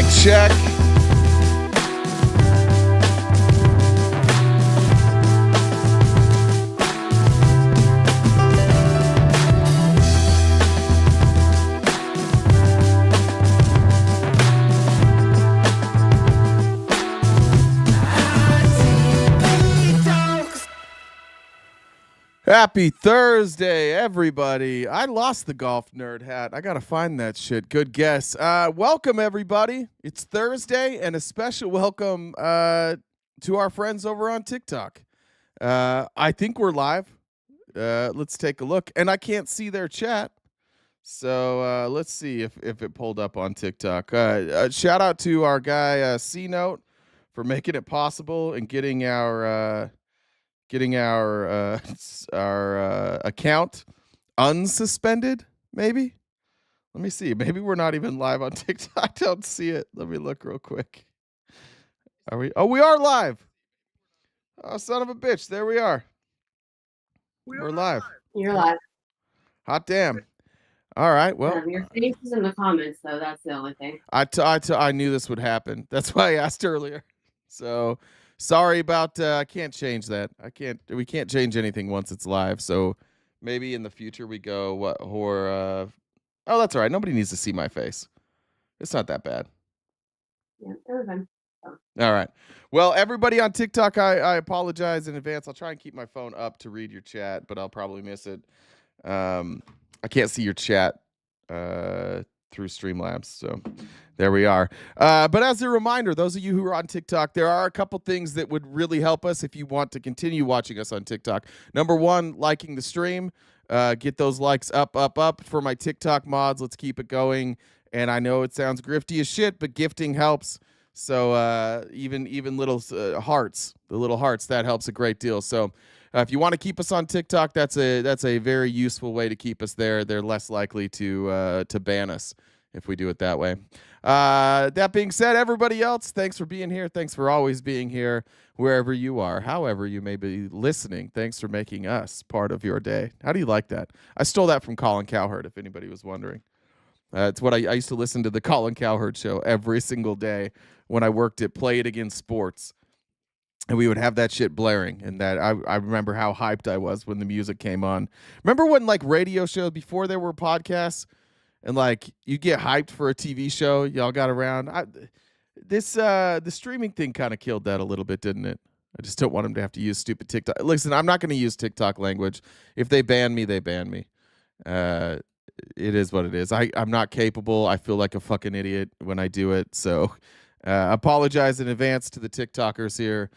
Mic check. Happy Thursday, everybody. I lost the golf nerd hat. I got to find that shit. Good guess. Welcome, everybody. It's Thursday, and a special welcome to our friends over on TikTok. I think we're live. Let's take a look. And I can't see their chat. So let's see if it pulled up on TikTok. Shout out to our guy, C-Note, for making it possible and getting our account unsuspended, maybe. Let me see. Maybe we're not even live on TikTok. I don't see it. Let me look real quick. Are we? Oh, we are live. Oh, son of a bitch. There we are. We're live. You're live. Hot damn. All right. Well, your face is in the comments, though. That's the only thing. I knew this would happen. That's why I asked earlier. So sorry about. I can't change that. We can't change anything once it's live. So maybe in the future we go oh, that's all right. Nobody needs to see my face. It's not that bad. Yeah, everyone. All right. Well, everybody on TikTok, I apologize in advance. I'll try and keep my phone up to read your chat, but I'll probably miss it. I can't see your chat through Streamlabs, so there we are. But as a reminder, those of you who are on TikTok, there are a couple things that would really help us if you want to continue watching us on TikTok. Number one, liking the stream. Get those likes up for my TikTok mods. Let's keep it going. And I know it sounds grifty as shit, but gifting helps. So even little hearts, the little hearts, that helps a great deal. So if you want to keep us on TikTok, that's a very useful way to keep us there. They're less likely to ban us if we do it that way. That being said, everybody else, thanks for being here. Thanks for always being here, wherever you are, however you may be listening. Thanks for making us part of your day. How do you like that? I stole that from Colin Cowherd, if anybody was wondering. It's what I used to listen to the Colin Cowherd show every single day when I worked at Play It Against Sports. And we would have that shit blaring, and that I remember how hyped I was when the music came on. Remember when like radio shows before there were podcasts, and like you get hyped for a TV show, y'all got around. The streaming thing kind of killed that a little bit, didn't it? I just don't want them to have to use stupid TikTok. Listen, I'm not going to use TikTok language. If they ban me, they ban me. It is what it is. I'm not capable. I feel like a fucking idiot when I do it. So apologize in advance to the TikTokers here.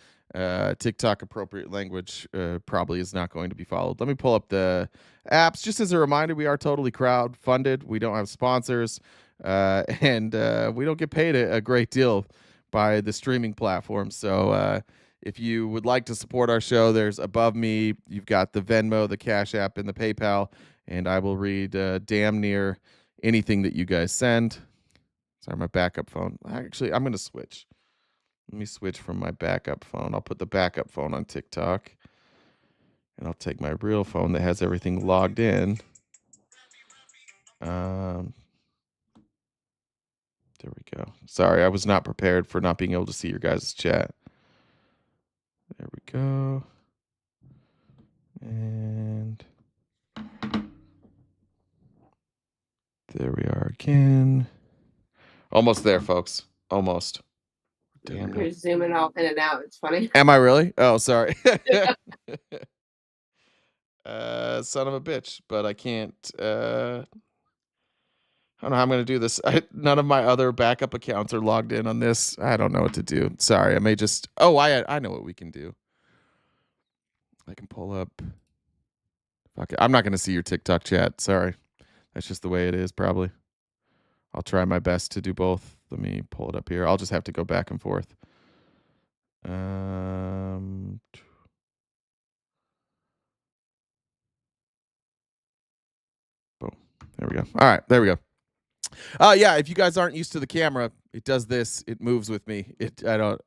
TikTok appropriate language probably is not going to be followed. Let me pull up the apps. Just as a reminder, we are totally crowd funded. We don't have sponsors, and we don't get paid a great deal by the streaming platform. So if you would like to support our show, there's above me. You've got the Venmo, the Cash App, and the PayPal, and I will read damn near anything that you guys send. Sorry, my backup phone. Actually, I'm going to switch. Let me switch from my backup phone. I'll put the backup phone on TikTok. And I'll take my real phone that has everything logged in. There we go. Sorry, I was not prepared for not being able to see your guys' chat. There we go. And there we are again. Almost there, folks. Almost. Damn. You're zooming all in and out. It's funny. Am I really? Oh, sorry. Son of a bitch. But I can't. I don't know how I'm going to do this. None of my other backup accounts are logged in on this. I don't know what to do. Sorry. I may just. Oh, I know what we can do. I can pull up. Fuck it. I'm not going to see your TikTok chat. Sorry. That's just the way it is, probably. I'll try my best to do both. Let me pull it up here. I'll just have to go back and forth. Boom. There we go. All right. There we go. Yeah, if you guys aren't used to the camera, it does this. It moves with me. I don't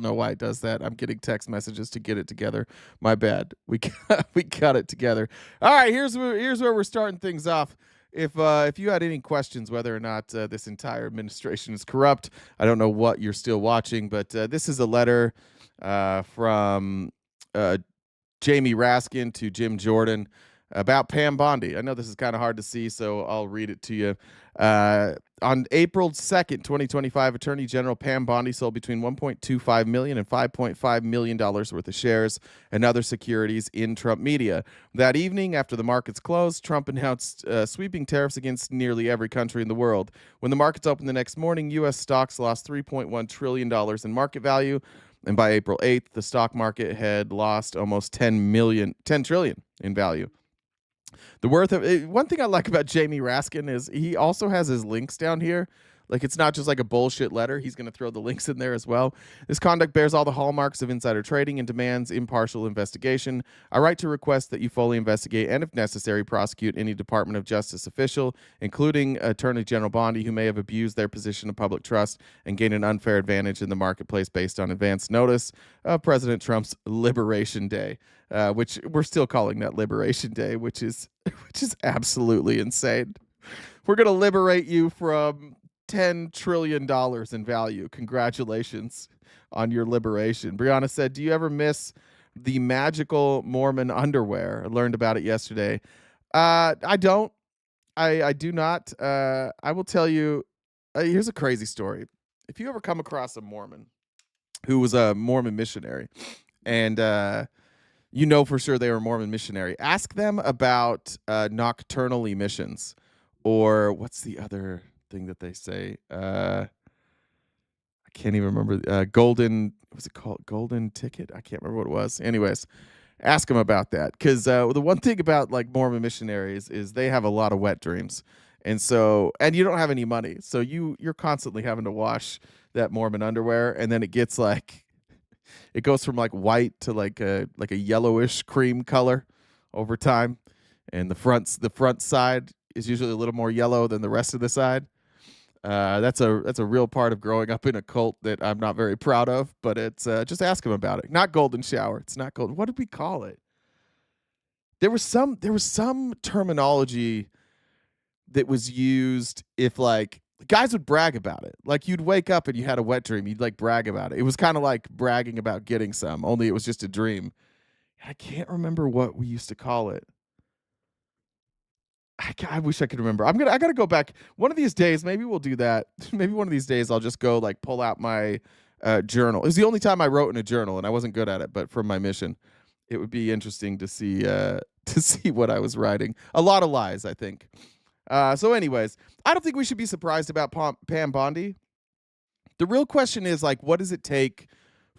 know why it does that. I'm getting text messages to get it together. My bad. We got it together. All right, here's where we're starting things off. if you had any questions whether or not this entire administration is corrupt, I don't know what you're still watching, but this is a letter from Jamie Raskin to Jim Jordan about Pam Bondi. I know this is kind of hard to see, so I'll read it to you. On April 2nd, 2025, Attorney General Pam Bondi sold between $1.25 million and $5.5 million worth of shares and other securities in Trump media. That evening, after the markets closed, Trump announced sweeping tariffs against nearly every country in the world. When the markets opened the next morning, U.S. stocks lost $3.1 trillion in market value. And by April 8th, the stock market had lost almost $10 trillion in value. The worth of one thing I like about Jamie Raskin is he also has his links down here. Like, it's not just like a bullshit letter. He's going to throw the links in there as well. This conduct bears all the hallmarks of insider trading and demands impartial investigation. I write to request that you fully investigate and, if necessary, prosecute any Department of Justice official, including Attorney General Bondi, who may have abused their position of public trust and gained an unfair advantage in the marketplace based on advance notice of President Trump's Liberation Day, which we're still calling that Liberation Day, which is absolutely insane. We're going to liberate you from $10 trillion in value. Congratulations on your liberation. Brianna said, do you ever miss the magical Mormon underwear? I learned about it yesterday. I don't. I do not. I will tell you, here's a crazy story. If you ever come across a Mormon who was a Mormon missionary and you know for sure they were a Mormon missionary, ask them about nocturnal emissions, or what's the other thing that they say? I can't even remember. Golden, was it called Golden Ticket? I can't remember what it was. Anyways, ask them about that, because the one thing about like Mormon missionaries is they have a lot of wet dreams, and you don't have any money, so you're constantly having to wash that Mormon underwear, and then it gets like, it goes from like white to like a yellowish cream color over time, and the front side is usually a little more yellow than the rest of the side. That's a real part of growing up in a cult that I'm not very proud of, but it's just ask them about it. Not golden shower. It's not golden. What did we call it? There was some terminology that was used if like guys would brag about it. Like, you'd wake up and you had a wet dream, you'd like brag about it. It was kind of like bragging about getting some, only it was just a dream. I can't remember what we used to call it. I wish I could remember. I gotta go back one of these days. Maybe we'll do that. Maybe one of these days I'll just go like pull out my journal. It was the only time I wrote in a journal, and I wasn't good at it. But from my mission, it would be interesting to see what I was writing. A lot of lies, I think. So, anyways, I don't think we should be surprised about Pam Bondi. The real question is like, what does it take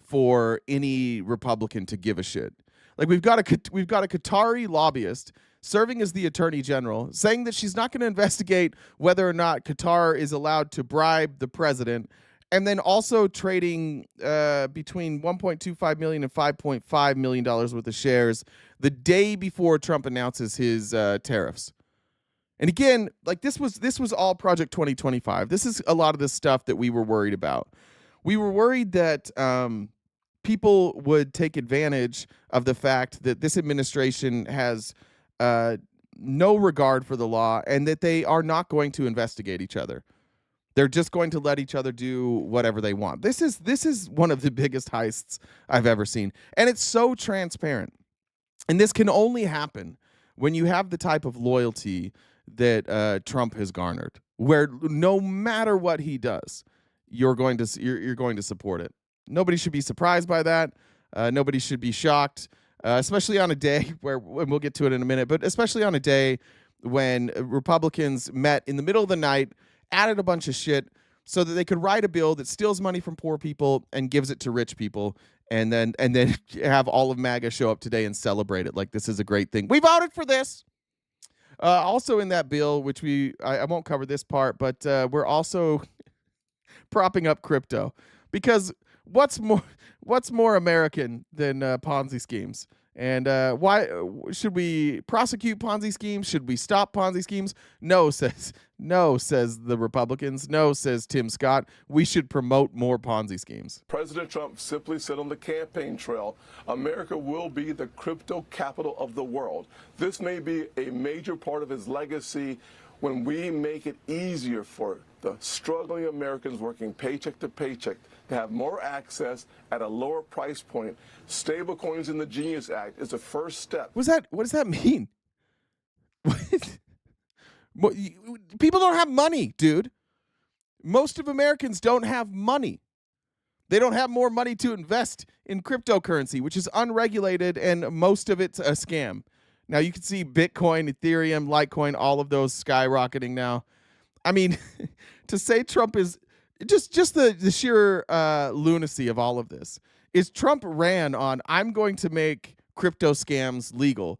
for any Republican to give a shit? Like, we've got a Qatari lobbyist serving as the attorney general, saying that she's not going to investigate whether or not Qatar is allowed to bribe the president, and then also trading between $1.25 million and $5.5 million worth of shares the day before Trump announces his tariffs. And again, like this was all Project 2025. This is a lot of the stuff that we were worried about. We were worried that people would take advantage of the fact that this administration has no regard for the law, and that they are not going to investigate each other. They're just going to let each other do whatever they want. This is one of the biggest heists I've ever seen, and it's so transparent. And this can only happen when you have the type of loyalty that Trump has garnered, where no matter what he does, you're going to support it. Nobody should be surprised by that. Nobody should be shocked. Especially on a day where, and we'll get to it in a minute, but especially on a day when Republicans met in the middle of the night, added a bunch of shit so that they could write a bill that steals money from poor people and gives it to rich people, and then have all of MAGA show up today and celebrate it like this is a great thing. We voted for this. Also in that bill, which I won't cover this part, but we're also propping up crypto, because what's more American than Ponzi schemes? And why should we prosecute Ponzi schemes? Should we stop Ponzi schemes? No, says the Republicans. No, says Tim Scott. We should promote more Ponzi schemes. President Trump simply said on the campaign trail, America will be the crypto capital of the world. This may be a major part of his legacy when we make it easier for the struggling Americans working paycheck to paycheck to have more access at a lower price point. Stablecoins in the Genius Act is the first step. What does that mean? People don't have money, dude. Most of Americans don't have money. They don't have more money to invest in cryptocurrency, which is unregulated, and most of it's a scam. Now, you can see Bitcoin, Ethereum, Litecoin, all of those skyrocketing now. I mean, to say Trump is just the sheer lunacy of all of this is Trump ran on, I'm going to make crypto scams legal,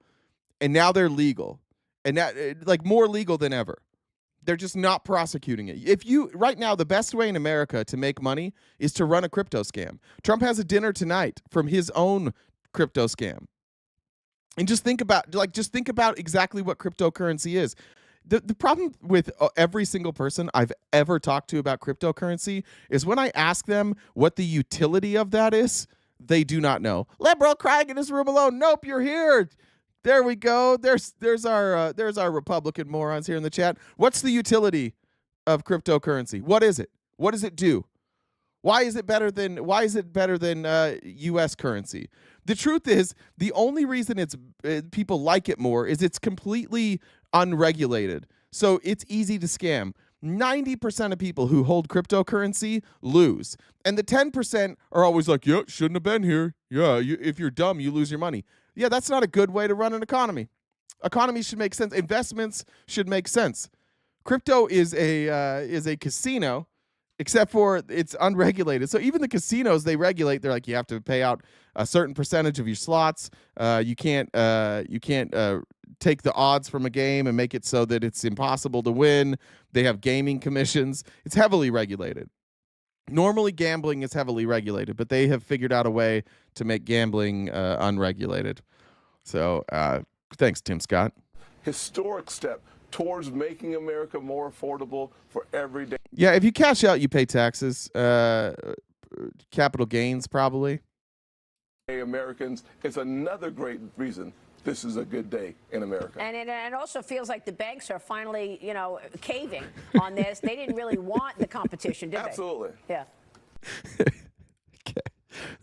and now they're legal, and that like more legal than ever. They're just not prosecuting it. Right now, the best way in America to make money is to run a crypto scam. Trump has a dinner tonight from his own crypto scam. And just think about exactly what cryptocurrency is. The problem with every single person I've ever talked to about cryptocurrency is when I ask them what the utility of that is, they do not know. Liberal crying in his room alone. Nope, you're here. There we go. There's our Republican morons here in the chat. What's the utility of cryptocurrency? What is it? What does it do? Why is it better than U.S. currency? The truth is, the only reason people like it more is it's completely unregulated. So it's easy to scam. 90% of people who hold cryptocurrency lose. And the 10% are always like, yeah, shouldn't have been here. Yeah, if you're dumb, you lose your money. Yeah, that's not a good way to run an economy. Economies should make sense. Investments should make sense. Crypto is a casino, except for it's unregulated. So even the casinos they regulate, they're like, you have to pay out a certain percentage of your slots. You can't take the odds from a game and make it so that it's impossible to win. They have gaming commissions. It's heavily regulated. Normally, gambling is heavily regulated, but they have figured out a way to make gambling unregulated. So thanks, Tim Scott. Historic step towards making America more affordable for everyday. Yeah, if you cash out, you pay taxes. Capital gains, probably. Americans, it's another great reason this is a good day in America. And it also feels like the banks are finally, caving on this. They didn't really want the competition, did they? Absolutely. Yeah. Okay.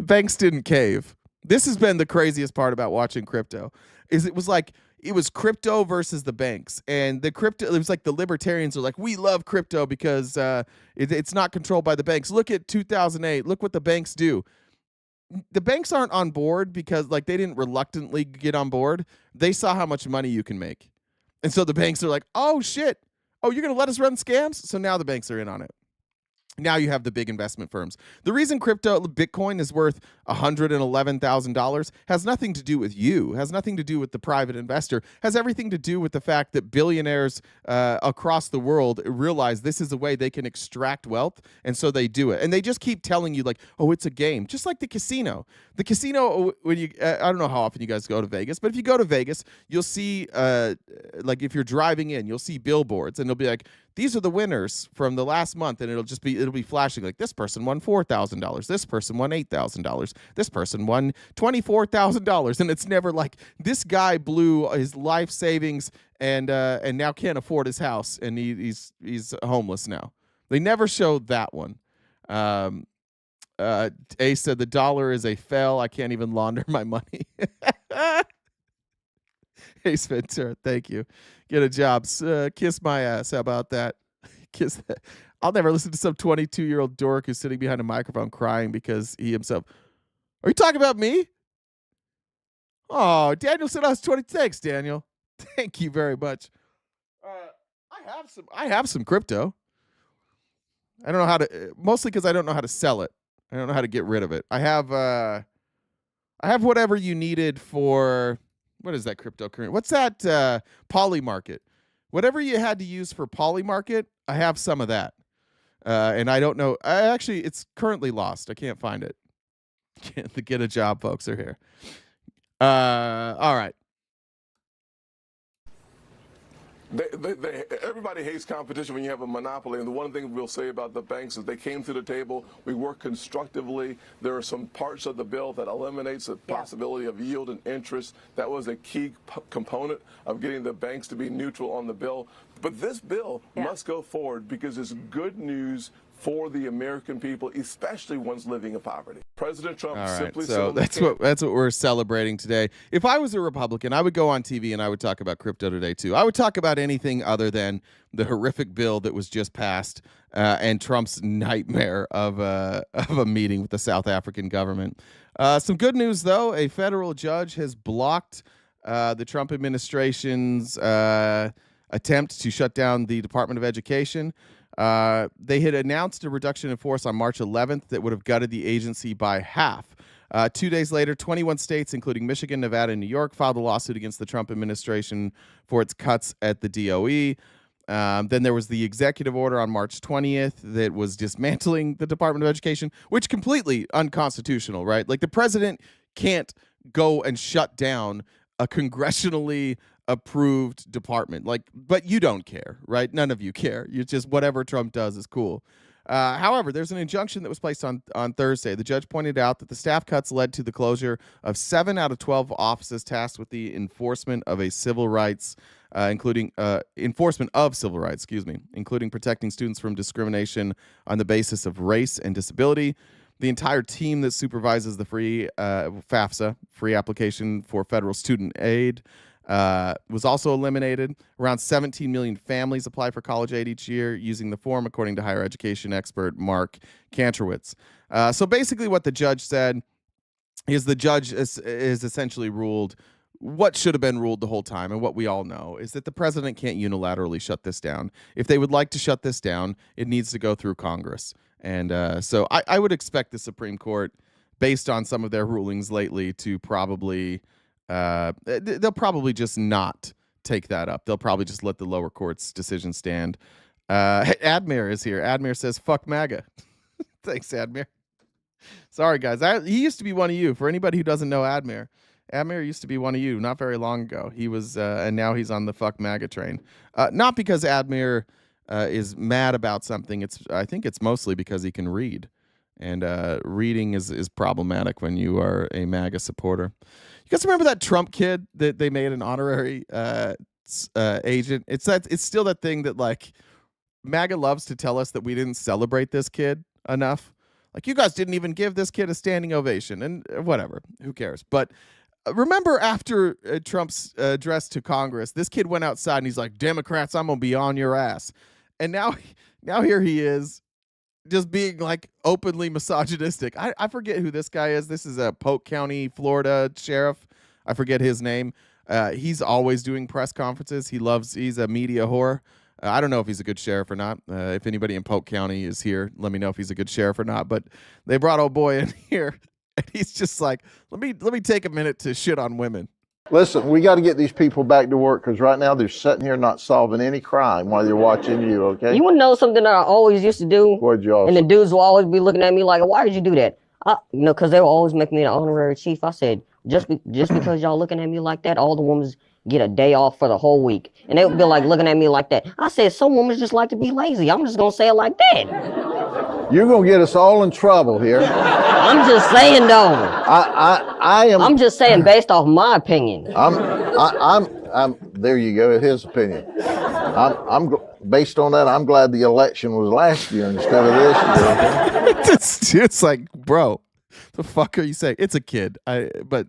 Banks didn't cave. This has been the craziest part about watching crypto. It was crypto versus the banks, and it was like the libertarians are like, we love crypto because it's not controlled by the banks. Look at 2008. Look what the banks do. The banks aren't on board because they didn't reluctantly get on board. They saw how much money you can make. And so the banks are like, oh shit. Oh, you're going to let us run scams? So now the banks are in on it. Now you have the big investment firms. The reason Bitcoin is worth $111,000 has nothing to do with you, has nothing to do with the private investor, has everything to do with the fact that billionaires across the world realize this is a way they can extract wealth, and so they do it. And they just keep telling you oh, it's a game, just like the casino. The casino, when I don't know how often you guys go to Vegas, but if you go to Vegas, you'll see, if you're driving in, you'll see billboards, and they'll be like, these are the winners from the last month, and it'll be flashing like this person won $4,000, this person won $8,000, this person won $24,000, and it's never like this guy blew his life savings and now can't afford his house and he's homeless now. They never showed that one. Ace said the dollar is a fail. I can't even launder my money. Ace Ventura, thank you. Get a job. Kiss my ass. How about that? Kiss that. I'll never listen to some 22-year-old dork who's sitting behind a microphone crying because he himself. Are you talking about me? Oh, Daniel said I was 20. Thanks, Daniel. Thank you very much. I have some crypto. I don't know how to, mostly because I don't know how to sell it. I don't know how to get rid of it. I have whatever you needed for. What is that cryptocurrency? What's that poly market? Whatever you had to use for poly market, I have some of that. And I don't know. It's currently lost. I can't find it. The get a job folks are here. All right. Everybody hates competition when you have a monopoly. And the one thing we'll say about the banks is they came to the table. We worked constructively. There are some parts of the bill that eliminates the possibility of yield and interest. That was a key component of getting the banks to be neutral on the bill. But this bill must go forward because it's good news for the American people, especially ones living in poverty. President Trump simply so that's what we're celebrating today. If I was a Republican, I would go on TV and I would talk about crypto today too. I would talk about anything other than the horrific bill that was just passed and Trump's nightmare of a meeting with the South African government. Some good news though: a federal judge has blocked the Trump administration's attempt to shut down the Department of Education. They had announced a reduction in force on March 11th that would have gutted the agency by half. 2 days later, 21 states, including Michigan, Nevada, and New York, filed a lawsuit against the Trump administration for its cuts at the DOE. Then there was the executive order on March 20th that was dismantling the Department of Education, which completely unconstitutional, right? Like the president can't go and shut down a congressionally approved department, but you don't care, right? None of you care. You just, whatever Trump does is cool. However, there's an injunction that was placed on Thursday. The judge pointed out that the staff cuts led to the closure of 7 out of 12 offices tasked with the enforcement of civil rights, including protecting students from discrimination on the basis of race and disability. The entire team that supervises the free FAFSA, free application for federal student aid, was also eliminated. Around 17 million families apply for college aid each year using the form, according to higher education expert Mark Kantrowitz. So basically what the judge said is the judge is essentially ruled what should have been ruled the whole time, and what we all know is that the president can't unilaterally shut this down. If they would like to shut this down, it needs to go through Congress. And so I would expect the Supreme Court, based on some of their rulings lately, to probably... they'll probably just not take that up. They'll probably just let the lower court's decision stand. Admir is here. Admir says, fuck MAGA. Thanks, Admir. Sorry, guys. He used to be one of you. For anybody who doesn't know Admir used to be one of you not very long ago. He was, and now he's on the fuck MAGA train. Not because Admir is mad about something. I think it's mostly because he can read. And reading is problematic when you are a MAGA supporter. You guys remember that Trump kid that they made an honorary agent? It's still that thing that like MAGA loves to tell us that we didn't celebrate this kid enough. Like, you guys didn't even give this kid a standing ovation, and whatever, who cares? But remember after Trump's address to Congress, this kid went outside and he's like, Democrats, I'm gonna be on your ass. And now here he is, just being like openly misogynistic. I forget who this guy is. This is a Polk County, Florida sheriff. I forget his name. He's always doing press conferences. He's a media whore. I don't know if he's a good sheriff or not. If anybody in Polk County is here, let me know if he's a good sheriff or not. But they brought old boy in here, and he's just like, let me take a minute to shit on women. Listen, we got to get these people back to work because right now they're sitting here not solving any crime while they're watching you, okay? You want to know something that I always used to do? What'd you all And the dudes will always be looking at me like, why did you do that? Because they will always make me an honorary chief. I said, just because y'all looking at me like that, all the women get a day off for the whole week. And they would be like looking at me like that. I said, some women just like to be lazy. I'm just going to say it like that. You're going to get us all in trouble here. I'm just saying, though. I'm just saying based off my opinion. There you go, his opinion. Based on that, I'm glad the election was last year instead of this year. It's like, bro, the fuck are you saying? It's a kid. But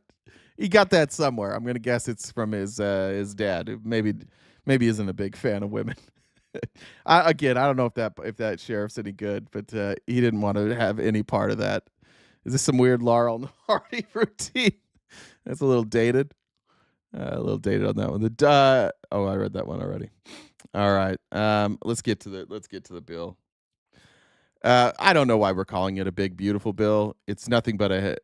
he got that somewhere. I'm gonna guess it's from his dad, who maybe isn't a big fan of women. I don't know if that sheriff's any good, but he didn't want to have any part of that. Is this some weird Laurel and Hardy routine? That's a little dated. A little dated on that one. I read that one already. All right. Let's get to the bill. I don't know why we're calling it a big, beautiful bill. It's nothing but a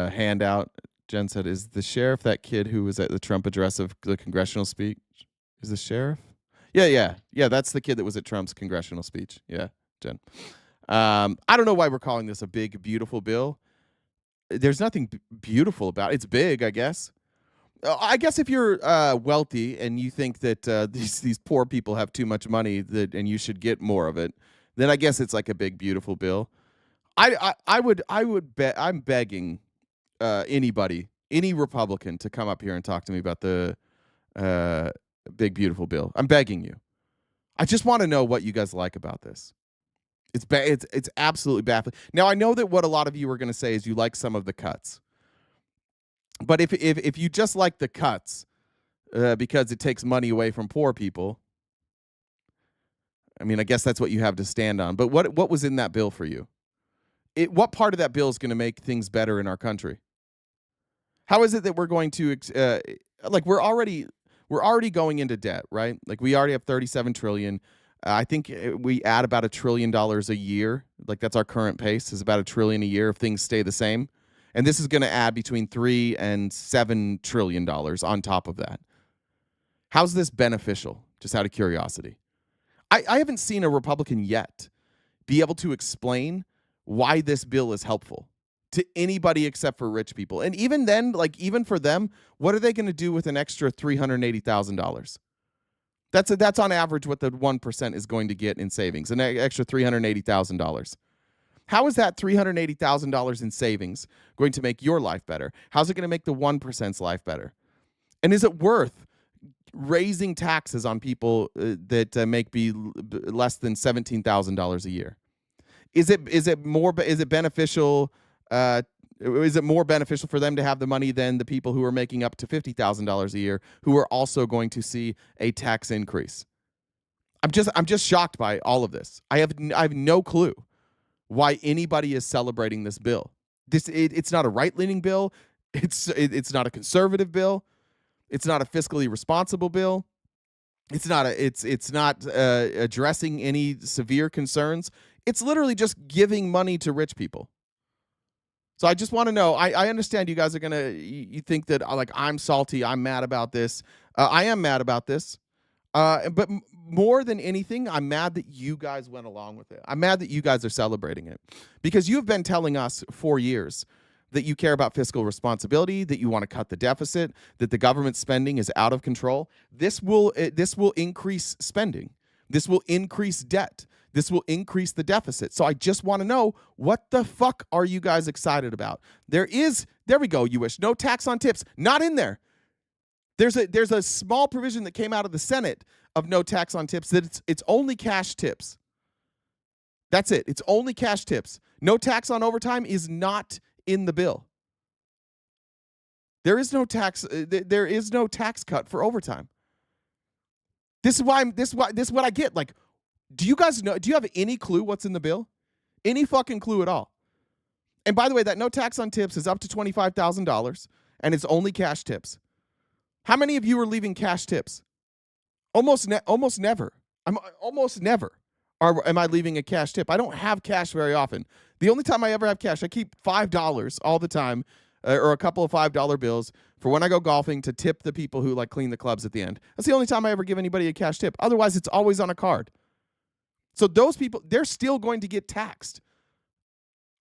handout. Jen said, is the sheriff that kid who was at the Trump address of the congressional speech? Is the sheriff? Yeah. That's the kid that was at Trump's congressional speech. Yeah, Jen. I don't know why we're calling this a big, beautiful bill. There's nothing beautiful about it. It's big, I guess. I guess if you're wealthy and you think that these poor people have too much money and you should get more of it, then I guess it's like a big beautiful bill. I would bet I'm begging anybody, any Republican, to come up here and talk to me about the big beautiful bill. I'm begging you. I just want to know what you guys like about this. It's absolutely baffling. Now I know that what a lot of you are going to say is you like some of the cuts. But if you just like the cuts because it takes money away from poor people, I mean, I guess that's what you have to stand on. But what was in that bill for you? What part of that bill is going to make things better in our country? How is it that we're going to like we're already going into debt, right? Like we already have 37 trillion. I think we add about $1 trillion a year. Like that's our current pace, is about $1 trillion a year if things stay the same. And this is going to add between $3 and $7 trillion on top of that. How's this beneficial? Just out of curiosity. I haven't seen a Republican yet be able to explain why this bill is helpful to anybody except for rich people. And even then, like even for them, what are they going to do with an extra $380,000? That's on average what the 1% is going to get in savings, an extra $380,000. How is that $380,000 in savings going to make your life better? How's it going to make the 1%'s life better? And is it worth raising taxes on people that make less than $17,000 a year? Is it beneficial? Is it more beneficial for them to have the money than the people who are making up to $50,000 a year, who are also going to see a tax increase? I'm just shocked by all of this. I have no clue why anybody is celebrating this bill. It's not a right-leaning bill. It's not a conservative bill. It's not a fiscally responsible bill. It's not addressing any severe concerns. It's literally just giving money to rich people. So I just want to know. I understand you guys are gonna. You think that like I'm salty. I'm mad about this. I am mad about this. But more than anything, I'm mad that you guys went along with it. I'm mad that you guys are celebrating it, because you've been telling us for years that you care about fiscal responsibility, that you want to cut the deficit, that the government spending is out of control. This will increase spending. This will increase debt. This will increase the deficit. So I just want to know, what the fuck are you guys excited about? There we go, you wish. No tax on tips. Not in there. There's a small provision that came out of the Senate of no tax on tips, that it's only cash tips. That's it. It's only cash tips. No tax on overtime is not in the bill. There is no tax. There is no tax cut for overtime. This is what I get. Like, do you guys know? Do you have any clue what's in the bill? Any fucking clue at all? And by the way, that no tax on tips is up to $25,000, and it's only cash tips. How many of you are leaving cash tips? Almost never. I'm almost never. Am I leaving a cash tip? I don't have cash very often. The only time I ever have cash, I keep $5 all the time, or a couple of $5 bills for when I go golfing to tip the people who like clean the clubs at the end. That's the only time I ever give anybody a cash tip. Otherwise, it's always on a card. So those people, they're still going to get taxed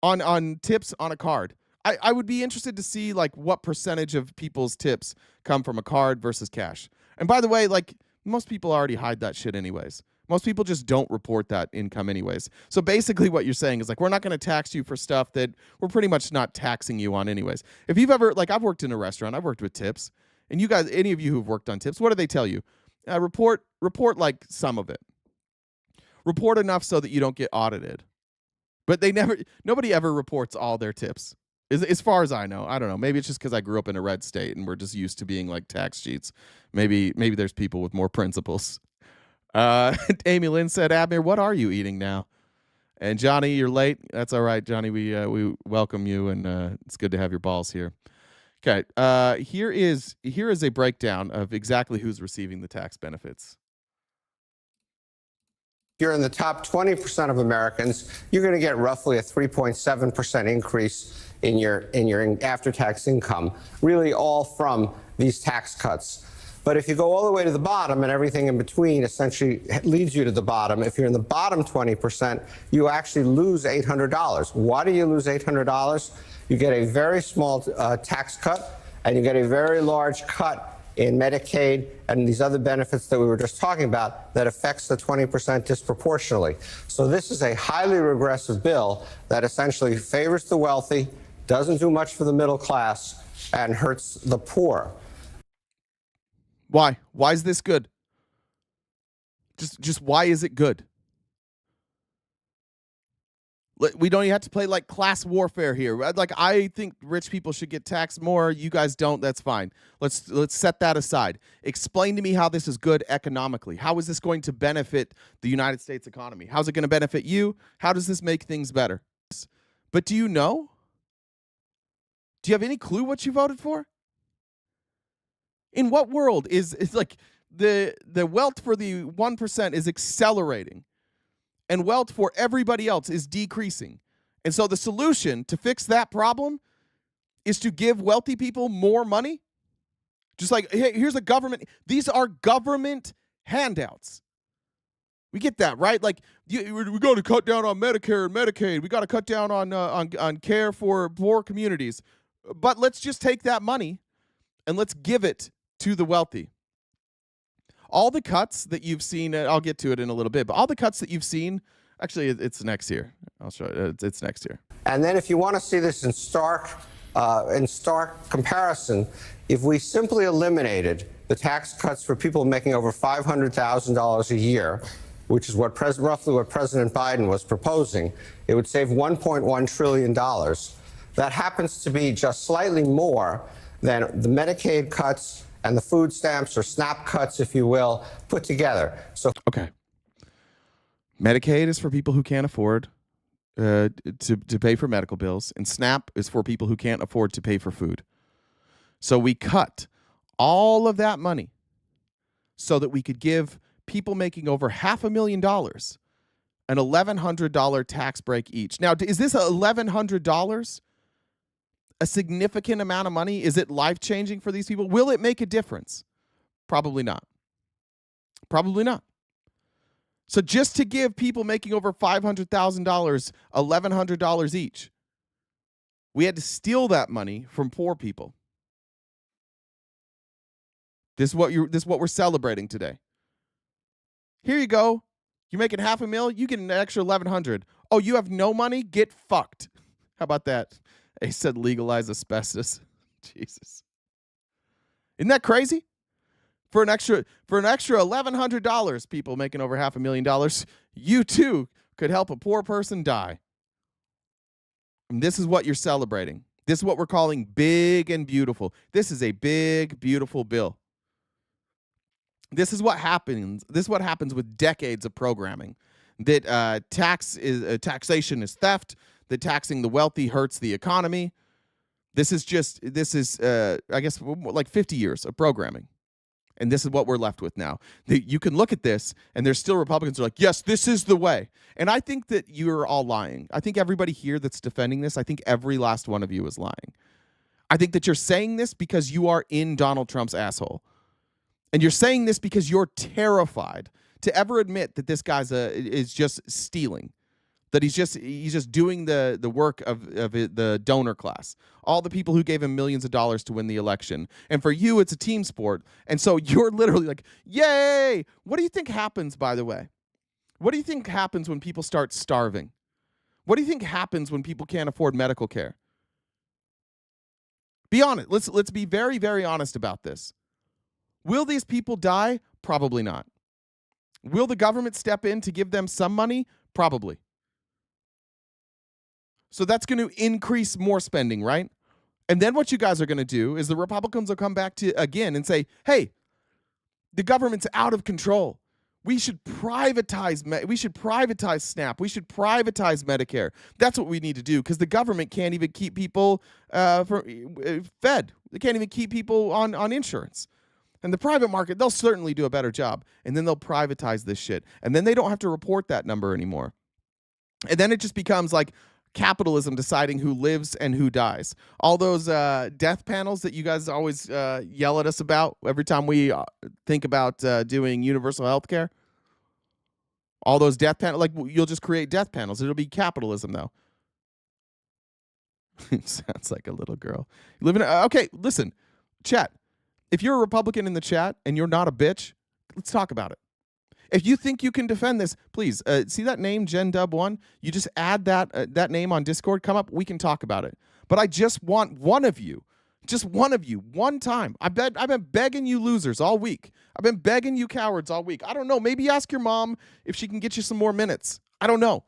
on tips on a card. I would be interested to see like what percentage of people's tips come from a card versus cash. And by the way, like most people already hide that shit anyways. Most people just don't report that income anyways. So basically what you're saying is like, we're not going to tax you for stuff that we're pretty much not taxing you on anyways. If you've ever, like I've worked in a restaurant, I've worked with tips, and you guys, any of you who've worked on tips, what do they tell you? Report like some of it. Report enough so that you don't get audited. But nobody ever reports all their tips. As far as I know. I don't know. Maybe it's just because I grew up in a red state and we're just used to being like tax cheats. Maybe there's people with more principles. Amy Lynn said, Abner, what are you eating now? And Johnny, you're late. That's all right, Johnny. We welcome you, and it's good to have your balls here. Okay. Here is a breakdown of exactly who's receiving the tax benefits. If you're in the top 20% of Americans, you're going to get roughly a 3.7% increase in your after-tax income, really all from these tax cuts. But if you go all the way to the bottom, and everything in between essentially leads you to the bottom, if you're in the bottom 20%, you actually lose $800. Why do you lose $800? You get a very small tax cut, and you get a very large cut in Medicaid and these other benefits that we were just talking about that affects the 20% disproportionately. So this is a highly regressive bill that essentially favors the wealthy, doesn't do much for the middle class, and hurts the poor. Why? Why is this good? Just why is it good? We don't even have to play like class warfare here. Like, I think rich people should get taxed more. You guys don't. That's fine. Let's set that aside. Explain to me how this is good economically. How is this going to benefit the United States economy? How's it going to benefit you? How does this make things better? But do you know? Do you have any clue what you voted for? In what world is like the wealth for the 1% is accelerating, and wealth for everybody else is decreasing? And so the solution to fix that problem is to give wealthy people more money? Just like, hey, here's a government. These are government handouts. We get that, right? Like, we got to cut down on Medicare and Medicaid. We got to cut down on care for poor communities. But let's just take that money and let's give it to the wealthy. All the cuts that you've seen, I'll get to it in a little bit, but all the cuts that you've seen, actually, it's next year. I'll show you. It's next year. And then if you want to see this in stark comparison, if we simply eliminated the tax cuts for people making over $500,000 a year, which is roughly what President Biden was proposing, it would save $1.1 trillion. That happens to be just slightly more than the Medicaid cuts and the food stamps, or SNAP cuts, if you will, put together. So, okay, Medicaid is for people who can't afford to pay for medical bills, and SNAP is for people who can't afford to pay for food. So we cut all of that money so that we could give people making over $500,000 an $1,100 tax break each. Now, is this $1,100 a significant amount of money? Is it life-changing for these people? Will it make a difference? Probably not. Probably not. So just to give people making over $500,000 $1,100 each, we had to steal that money from poor people. This is what we're celebrating today. Here you go. You're making $500,000, you get an extra $1,100. Oh, you have no money? Get fucked. How about that? They said legalize asbestos. Jesus. Isn't that crazy? For an extra $1,100, people making over $500,000, you too could help a poor person die. And this is what you're celebrating. This is what we're calling big and beautiful. This is a big, beautiful bill. This is what happens. This is what happens with decades of programming. That taxation is theft. That taxing the wealthy hurts the economy. This is I guess like 50 years of programming. And this is what we're left with now. You can look at this, and there's still Republicans who are like, yes, this is the way. And I think that you're all lying. I think everybody here that's defending this, I think every last one of you is lying. I think that you're saying this because you are in Donald Trump's asshole. And you're saying this because you're terrified to ever admit that this guy's is just stealing. That he's just doing the work of the donor class, all the people who gave him millions of dollars to win the election. And for you, it's a team sport. And so you're literally like, yay! What do you think happens, by the way? What do you think happens when people start starving? What do you think happens when people can't afford medical care? Be honest. Let's be very, very honest about this. Will these people die? Probably not. Will the government step in to give them some money? Probably. So that's going to increase more spending, right? And then what you guys are going to do is the Republicans will come back to again and say, hey, the government's out of control. We should privatize SNAP. We should privatize Medicare. That's what we need to do because the government can't even keep people fed. They can't even keep people on insurance. And the private market, they'll certainly do a better job. And then they'll privatize this shit. And then they don't have to report that number anymore. And then it just becomes like capitalism deciding who lives and who dies. All those death panels that you guys always yell at us about every time we think about doing universal health care. All those death panels, like you'll just create death panels. It'll be capitalism, though. Sounds like a little girl. Okay, listen. Chat. If you're a Republican in the chat and you're not a bitch, let's talk about it. If you think you can defend this, please see that name, GenDub1. You just add that name on Discord. Come up. We can talk about it. But I just want one of you, one time. I've been begging you losers all week. I've been begging you cowards all week. I don't know. Maybe ask your mom if she can get you some more minutes. I don't know.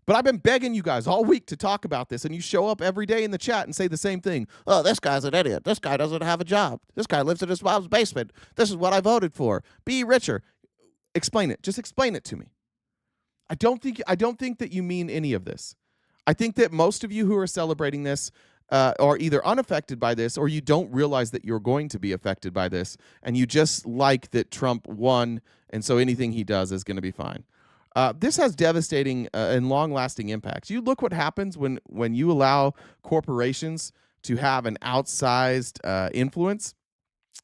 But I've been begging you guys all week to talk about this, and you show up every day in the chat and say the same thing. Oh, this guy's an idiot. This guy doesn't have a job. This guy lives in his mom's basement. This is what I voted for. Be richer. Explain it. Just explain it to me. I don't think that you mean any of this. I think that most of you who are celebrating this are either unaffected by this, or you don't realize that you're going to be affected by this, and you just like that Trump won, and so anything he does is going to be fine. This has devastating and long-lasting impacts. You look what happens when you allow corporations to have an outsized influence.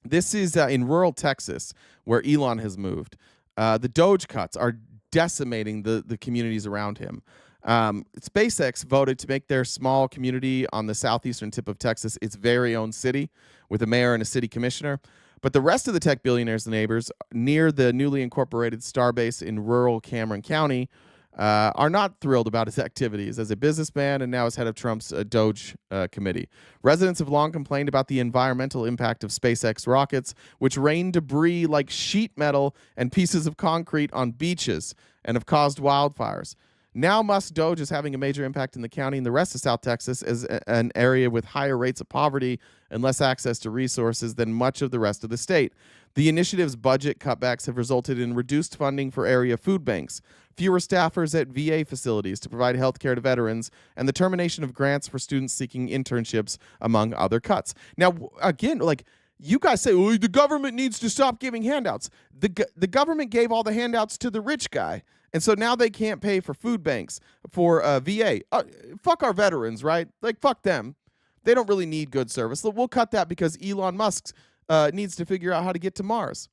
This is in rural Texas, where Elon has moved. The DOGE cuts are decimating the communities around him. SpaceX voted to make their small community on the southeastern tip of Texas its very own city, with a mayor and a city commissioner. But the rest of the tech billionaires' neighbors near the newly incorporated Starbase in rural Cameron County are not thrilled about his activities as a businessman and now as head of Trump's DOGE committee. Residents have long complained about the environmental impact of SpaceX rockets, which rain debris like sheet metal and pieces of concrete on beaches and have caused wildfires. Now Musk DOGE is having a major impact in the county and the rest of South Texas as an area with higher rates of poverty and less access to resources than much of the rest of the state. The initiative's budget cutbacks have resulted in reduced funding for area food banks, fewer staffers at VA facilities to provide health care to veterans, and the termination of grants for students seeking internships, among other cuts. Now, again, like, you guys say, well, the government needs to stop giving handouts. The government gave all the handouts to the rich guy. And so now they can't pay for food banks, for VA. Fuck our veterans, right? Like, fuck them. They don't really need good service. We'll cut that because Elon Musk needs to figure out how to get to Mars.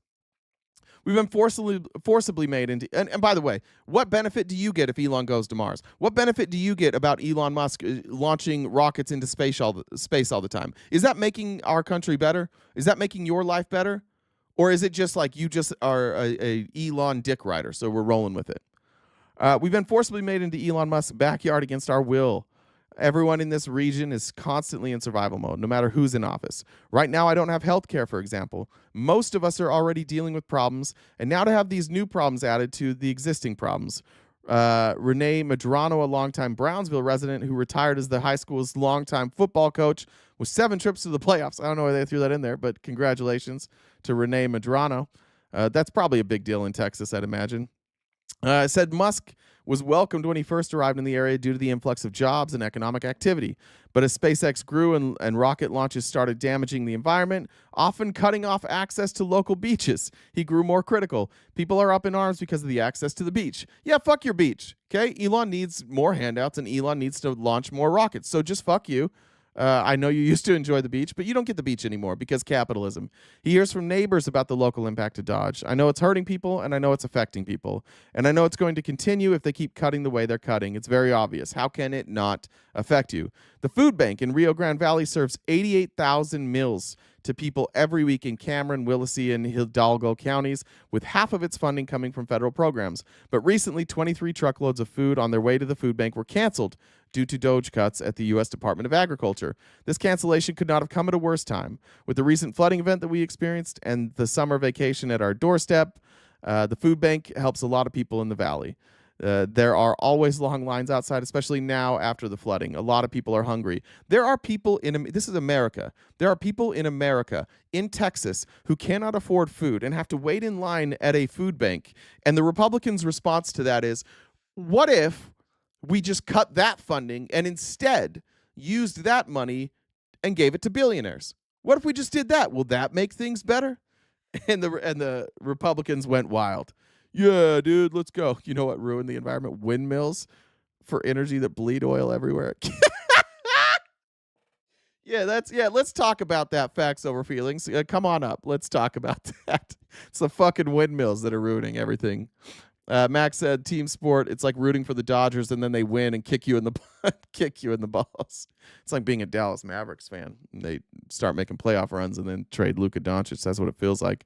We've been forcibly made into... And by the way, what benefit do you get if Elon goes to Mars? What benefit do you get about Elon Musk launching rockets into space all the time? Is that making our country better? Is that making your life better? Or is it just like you just are a Elon dick rider, so we're rolling with it? We've been forcibly made into Elon Musk's backyard against our will. Everyone in this region is constantly in survival mode, no matter who's in office. Right now, I don't have health care, for example. Most of us are already dealing with problems, and now to have these new problems added to the existing problems. Renee Madrano, a longtime Brownsville resident who retired as the high school's longtime football coach with 7 trips to the playoffs. I don't know why they threw that in there, but congratulations to Renee Madrano. That's probably a big deal in Texas, I'd imagine. Said Musk was welcomed when he first arrived in the area due to the influx of jobs and economic activity. But as SpaceX grew and rocket launches started damaging the environment, often cutting off access to local beaches, he grew more critical. People are up in arms because of the access to the beach. Yeah, fuck your beach, okay? Elon needs more handouts and Elon needs to launch more rockets. So just fuck you. I know you used to enjoy the beach, but you don't get the beach anymore because capitalism. He hears from neighbors about the local impact of DOGE. I know it's hurting people, and I know it's affecting people. And I know it's going to continue if they keep cutting the way they're cutting. It's very obvious. How can it not affect you? The food bank in Rio Grande Valley serves 88,000 meals to people every week in Cameron, Willacy, and Hidalgo counties, with half of its funding coming from federal programs. But recently, 23 truckloads of food on their way to the food bank were canceled due to DOGE cuts at the U.S. Department of Agriculture. This cancellation could not have come at a worse time. With the recent flooding event that we experienced and the summer vacation at our doorstep, the food bank helps a lot of people in the valley. There are always long lines outside, especially now after the flooding. A lot of people are hungry. There are people this is America. There are people in America, in Texas, who cannot afford food and have to wait in line at a food bank. And the Republicans' response to that is, what if we just cut that funding and instead used that money and gave it to billionaires? What if we just did that? Will that make things better? And the Republicans went wild. Yeah, dude, let's go. You know what ruined the environment? Windmills for energy that bleed oil everywhere. Let's talk about that. Facts over feelings. Come on up. Let's talk about that. It's the fucking windmills that are ruining everything. Max said, team sport, it's like rooting for the Dodgers and then they win and kick you in the kick you in the balls. It's like being a Dallas Mavericks fan. They start making playoff runs and then trade Luka Doncic. That's what it feels like.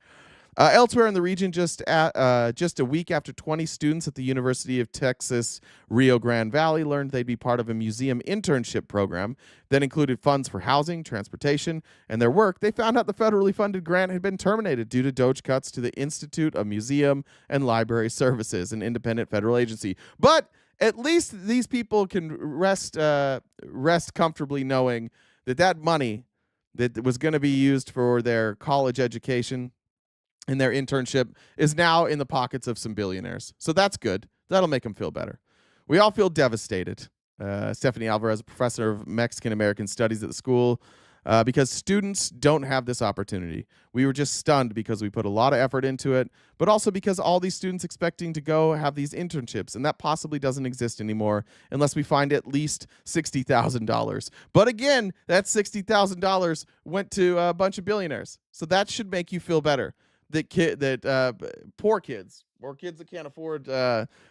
Elsewhere in the region, just a week after 20 students at the University of Texas Rio Grande Valley learned they'd be part of a museum internship program that included funds for housing, transportation, and their work, they found out the federally funded grant had been terminated due to DOGE cuts to the Institute of Museum and Library Services, an independent federal agency. But at least these people can rest comfortably knowing that money that was going to be used for their college education and their internship is now in the pockets of some billionaires. So that's good. That'll make them feel better. We all feel devastated. Stephanie Alvarez, a professor of Mexican-American studies at the school, because students don't have this opportunity. We were just stunned because we put a lot of effort into it, but also because all these students expecting to go have these internships, and that possibly doesn't exist anymore unless we find at least $60,000. But again, that $60,000 went to a bunch of billionaires. So that should make you feel better. Poor kids or kids that can't afford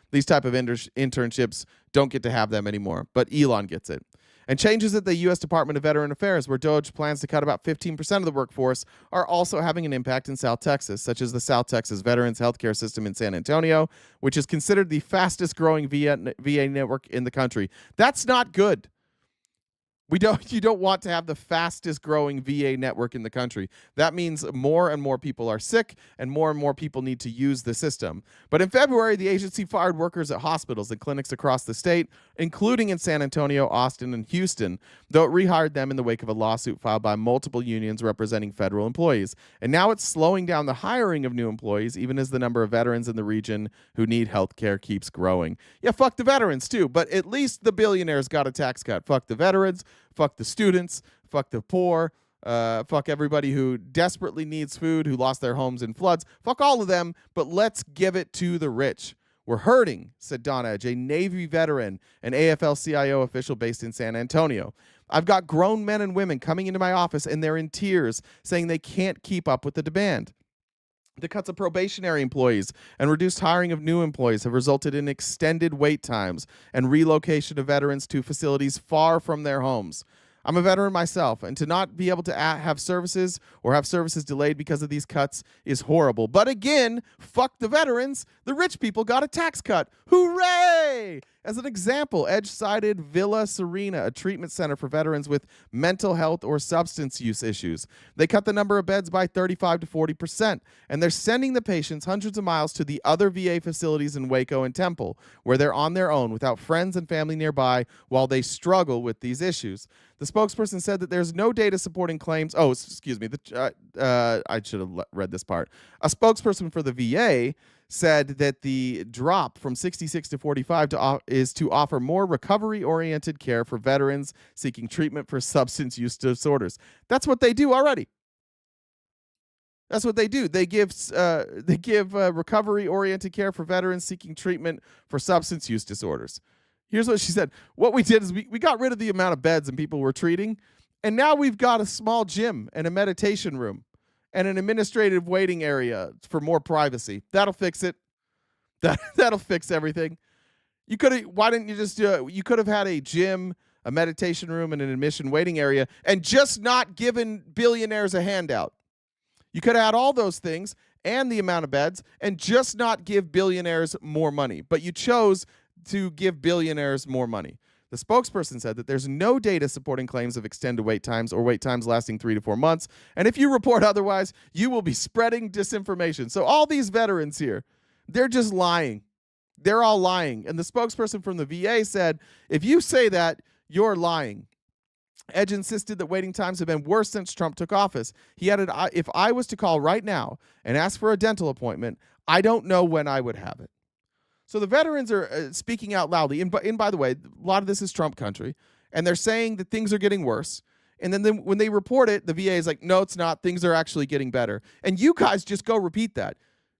these type of internships don't get to have them anymore. But Elon gets it. And changes at the U.S. Department of Veteran Affairs, where DOGE plans to cut about 15% of the workforce, are also having an impact in South Texas, such as the South Texas Veterans Healthcare System in San Antonio, which is considered the fastest growing VA network in the country. That's not good. You don't want to have the fastest growing VA network in the country. That means more and more people are sick and more people need to use the system. But in February, the agency fired workers at hospitals and clinics across the state, including in San Antonio, Austin, and Houston, though it rehired them in the wake of a lawsuit filed by multiple unions representing federal employees. And now it's slowing down the hiring of new employees, even as the number of veterans in the region who need health care keeps growing. Yeah, fuck the veterans too, but at least the billionaires got a tax cut. Fuck the veterans. Fuck the students, fuck the poor, fuck everybody who desperately needs food, who lost their homes in floods. Fuck all of them, but let's give it to the rich. We're hurting, said Don Edge, a Navy veteran, an AFL-CIO official based in San Antonio. I've got grown men and women coming into my office and they're in tears saying they can't keep up with the demand. The cuts of probationary employees and reduced hiring of new employees have resulted in extended wait times and relocation of veterans to facilities far from their homes. I'm a veteran myself, and to not be able to have services or have services delayed because of these cuts is horrible. But again, fuck the veterans. The rich people got a tax cut. Hooray! As an example, Edge cited Villa Serena, a treatment center for veterans with mental health or substance use issues. They cut the number of beds by 35 to 40%, and they're sending the patients hundreds of miles to the other VA facilities in Waco and Temple, where they're on their own without friends and family nearby while they struggle with these issues. The spokesperson said that there's no data supporting claims. Oh, excuse me. I should have read this part. A spokesperson for the VA said that the drop from 66 to 45 is to offer more recovery-oriented care for veterans seeking treatment for substance use disorders. That's what they do already. That's what they do. They give recovery-oriented care for veterans seeking treatment for substance use disorders. Here's what she said. What we did is we got rid of the amount of beds and people we're treating, and now we've got a small gym and a meditation room and an administrative waiting area for more privacy. That'll fix it. That'll fix everything. Why didn't you just do it? You could have had a gym, a meditation room, and an admission waiting area and just not given billionaires a handout. You could have had all those things and the amount of beds and just not give billionaires more money. But you chose to give billionaires more money. The spokesperson said that there's no data supporting claims of extended wait times or wait times lasting 3 to 4 months. And if you report otherwise, you will be spreading disinformation. So all these veterans here, they're just lying. They're all lying. And the spokesperson from the VA said, if you say that, you're lying. Edge insisted that waiting times have been worse since Trump took office. He added, if I was to call right now and ask for a dental appointment, I don't know when I would have it. So the veterans are speaking out loudly. And by the way, a lot of this is Trump country. And they're saying that things are getting worse. And then when they report it, the VA is like, no, it's not. Things are actually getting better. And you guys just go repeat that.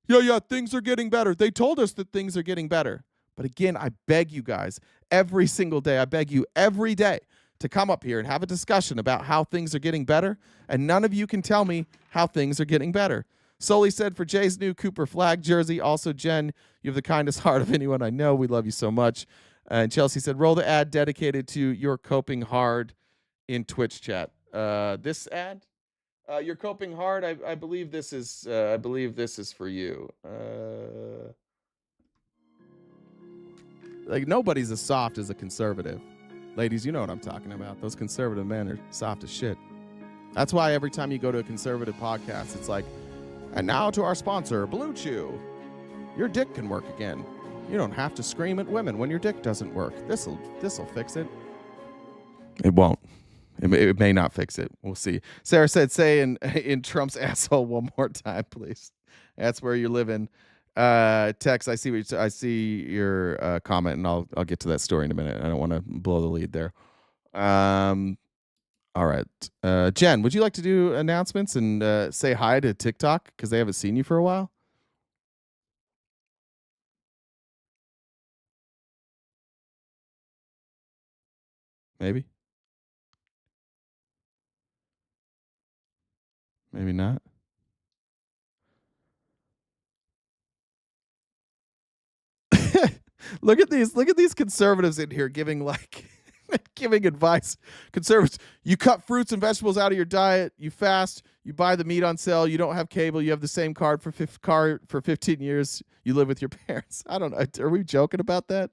Yeah, things are getting better. They told us that things are getting better. But again, I beg you guys every single day. I beg you every day to come up here and have a discussion about how things are getting better. And none of you can tell me how things are getting better. Sully said, for Jay's new Cooper flag jersey. Also, Jen, you have the kindest heart of anyone I know. We love you so much. And Chelsea said, roll the ad dedicated to your coping hard in Twitch chat. This ad? You're coping hard. I believe this is. I believe this is for you. Like nobody's as soft as a conservative, ladies. You know what I'm talking about. Those conservative men are soft as shit. That's why every time you go to a conservative podcast, it's like, and now to our sponsor, Blue Chew. Your dick can work again. You don't have to scream at women when your dick doesn't work. This'll fix it. It won't. It may not fix it. We'll see. Sarah said, say in Trump's asshole one more time, please. That's where you're living. Tex, I see your comment, and I'll get to that story in a minute. I don't want to blow the lead there. All right. Jen, would you like to do announcements and say hi to TikTok because they haven't seen you for a while? Maybe. Maybe not. Look at these conservatives in here giving giving advice. Conservatives, you cut fruits and vegetables out of your diet, you fast, you buy the meat on sale, you don't have cable, you have the same card for 15 years, you live with your parents. I don't know. Are we joking about that?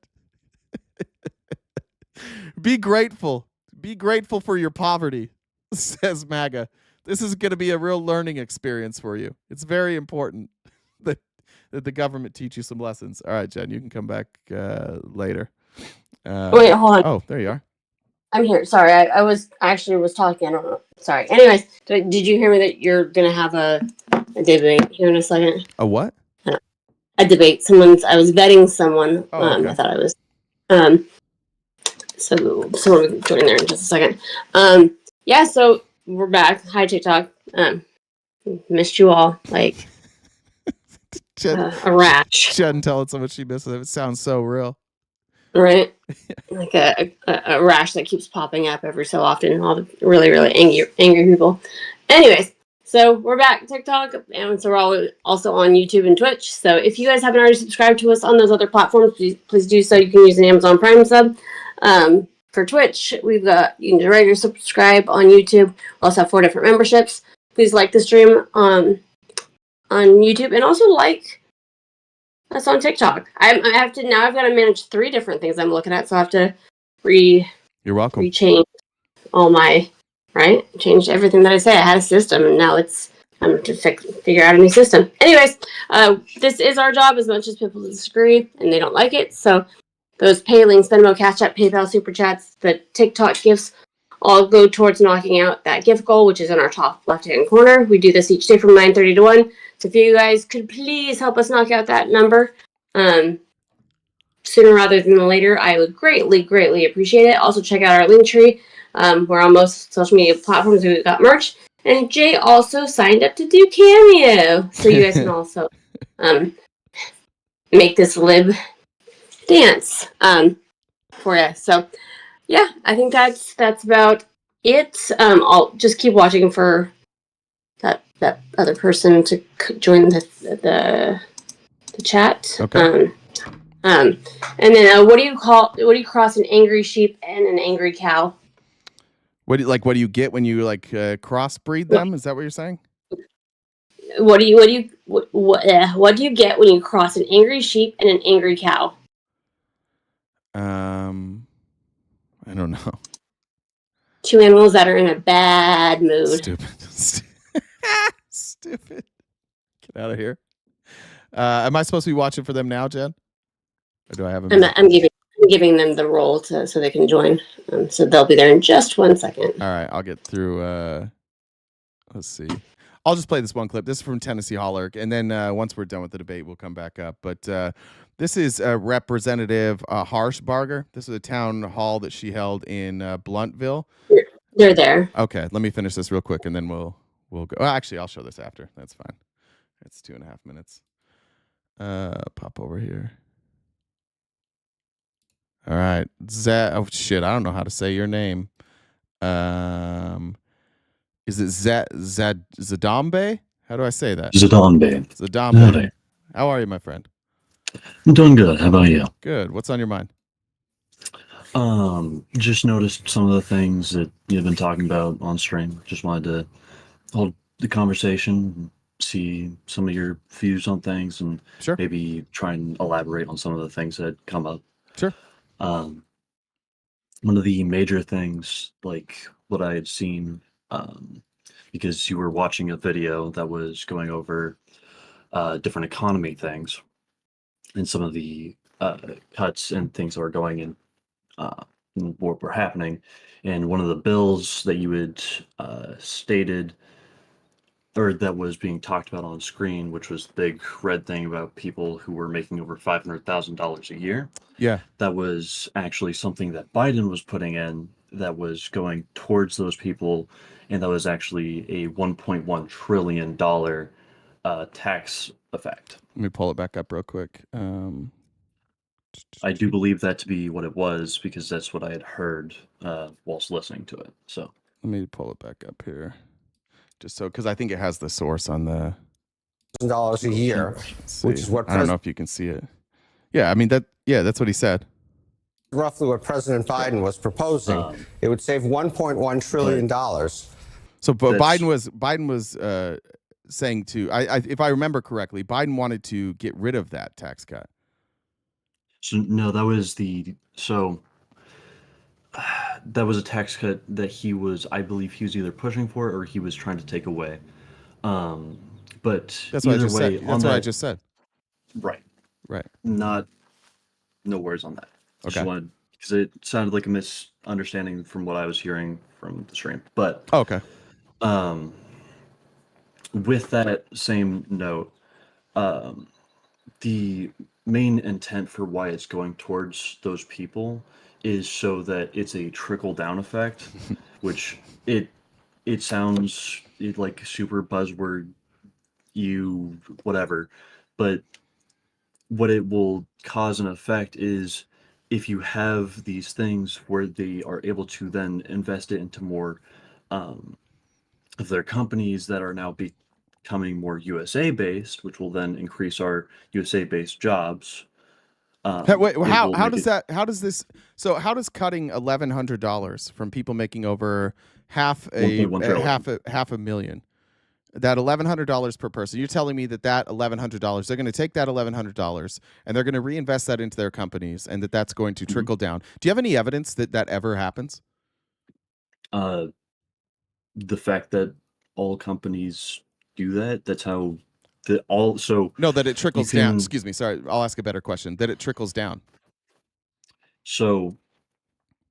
Be grateful. Be grateful for your poverty, says MAGA. This is going to be a real learning experience for you. It's very important that the government teach you some lessons. All right, Jen, you can come back later. Wait, hold on. Oh, there you are. I'm here. Sorry, I was talking. I don't know. Sorry. Anyways, did you hear me that you're gonna have a debate here in a second? A what? A debate. I was vetting someone. Oh, okay. I thought I was. So someone will join there in just a second. Yeah. So we're back. Hi, TikTok. Missed you all. Like Jen, a rash. Jen telling so much she misses it. It sounds so real. Right? Like a rash that keeps popping up every so often. All the really, really angry people. Anyways, so we're back TikTok, and so we're all also on YouTube and Twitch. So if you guys haven't already subscribed to us on those other platforms, please do so. You can use an Amazon Prime sub. For Twitch, you can regular subscribe on YouTube. We also have 4 different memberships. Please like the stream on YouTube, and also like us on TikTok. I've got to manage 3 different things I'm looking at, so I have to You're welcome. rechange all my change everything that I say. I had a system, and now I'm to figure out a new system. Anyways, this is our job, as much as people disagree and they don't like it. So those pay links, Venmo, Cash App, PayPal, Super Chats, the TikTok gifts all go towards knocking out that gift goal, which is in our top left-hand corner. We do this each day from 9:30 to 1. So if you guys could please help us knock out that number sooner rather than later, I would greatly, greatly appreciate it. Also, check out our Linktree. We're on most social media platforms. We've got merch. And Jay also signed up to do Cameo. So you guys can also make this lib dance for you. So, yeah, I think that's about it. I'll just keep watching for that other person to join the chat. Okay. And then what do you cross an angry sheep and an angry cow? What do you get when you crossbreed them? Is that what you're saying? What do you get when you cross an angry sheep and an angry cow? I don't know. 2 animals that are in a bad mood. Stupid. Stupid. Get out of here. Am I supposed to be watching for them now, Jen? Or do I have them? I'm giving them the role so they can join. So they'll be there in just 1 second. All right, I'll get through. Let's see. I'll just play this one clip. This is from Tennessee Holler, and then once we're done with the debate, we'll come back up. But this is Representative Harshbarger. This is a town hall that she held in Bluntville. They're there. Okay, let me finish this real quick, and then we'll go. Well, actually, I'll show this after. That's fine. It's 2.5 minutes. Pop over here. All right, oh shit, I don't know how to say your name. Is it Zadambe? How do I say that? Zadambe. Zadambe. Howdy. How are you, my friend? I'm doing good. How about you? Good. What's on your mind? Just noticed some of the things that you've been talking about on stream. Just wanted to hold the conversation, see some of your views on things, and Sure. maybe try and elaborate on some of the things that come up. Sure. One of the major things, like what I had seen, because you were watching a video that was going over different economy things and some of the cuts and things that were going in, what were happening. And one of the bills that you had stated, or that was being talked about on screen, which was the big red thing about people who were making over $500,000 a year. Yeah. That was actually something that Biden was putting in that was going towards those people, and that was actually a $1.1 trillion tax effect. Let me pull it back up real quick. I do believe that to be what it was, because that's what I had heard whilst listening to it. So let me pull it back up here, just so, because I think it has the source on the dollars a year, which is what I don't know if you can see it. Yeah, I mean that's what he said. Roughly what President Biden was proposing. It would save $1.1 trillion. So, but Biden was saying to, if I remember correctly, Biden wanted to get rid of that tax cut. So no, that was that was a tax cut that I believe he was either pushing for or he was trying to take away. But that's what I just way, said. That's what I just said. Right. Right. No words on that. Okay. Because it sounded like a misunderstanding from what I was hearing from the stream. But okay. With that same note, the main intent for why it's going towards those people is so that it's a trickle down effect, which it sounds like super buzzword, whatever, but what it will cause an effect is if you have these things where they are able to then invest it into more of their companies that are now becoming more USA based, which will then increase our USA based jobs. Wait, how does cutting $1,100 from people making over half a million, that $1,100 per person, you're telling me that $1,100, they're going to take that $1,100 and they're going to reinvest that into their companies, and that's going to trickle down? Do you have any evidence that ever happens? The fact that all companies do that, that's how that it trickles down. Excuse me, sorry, I'll ask a better question. That it trickles down. So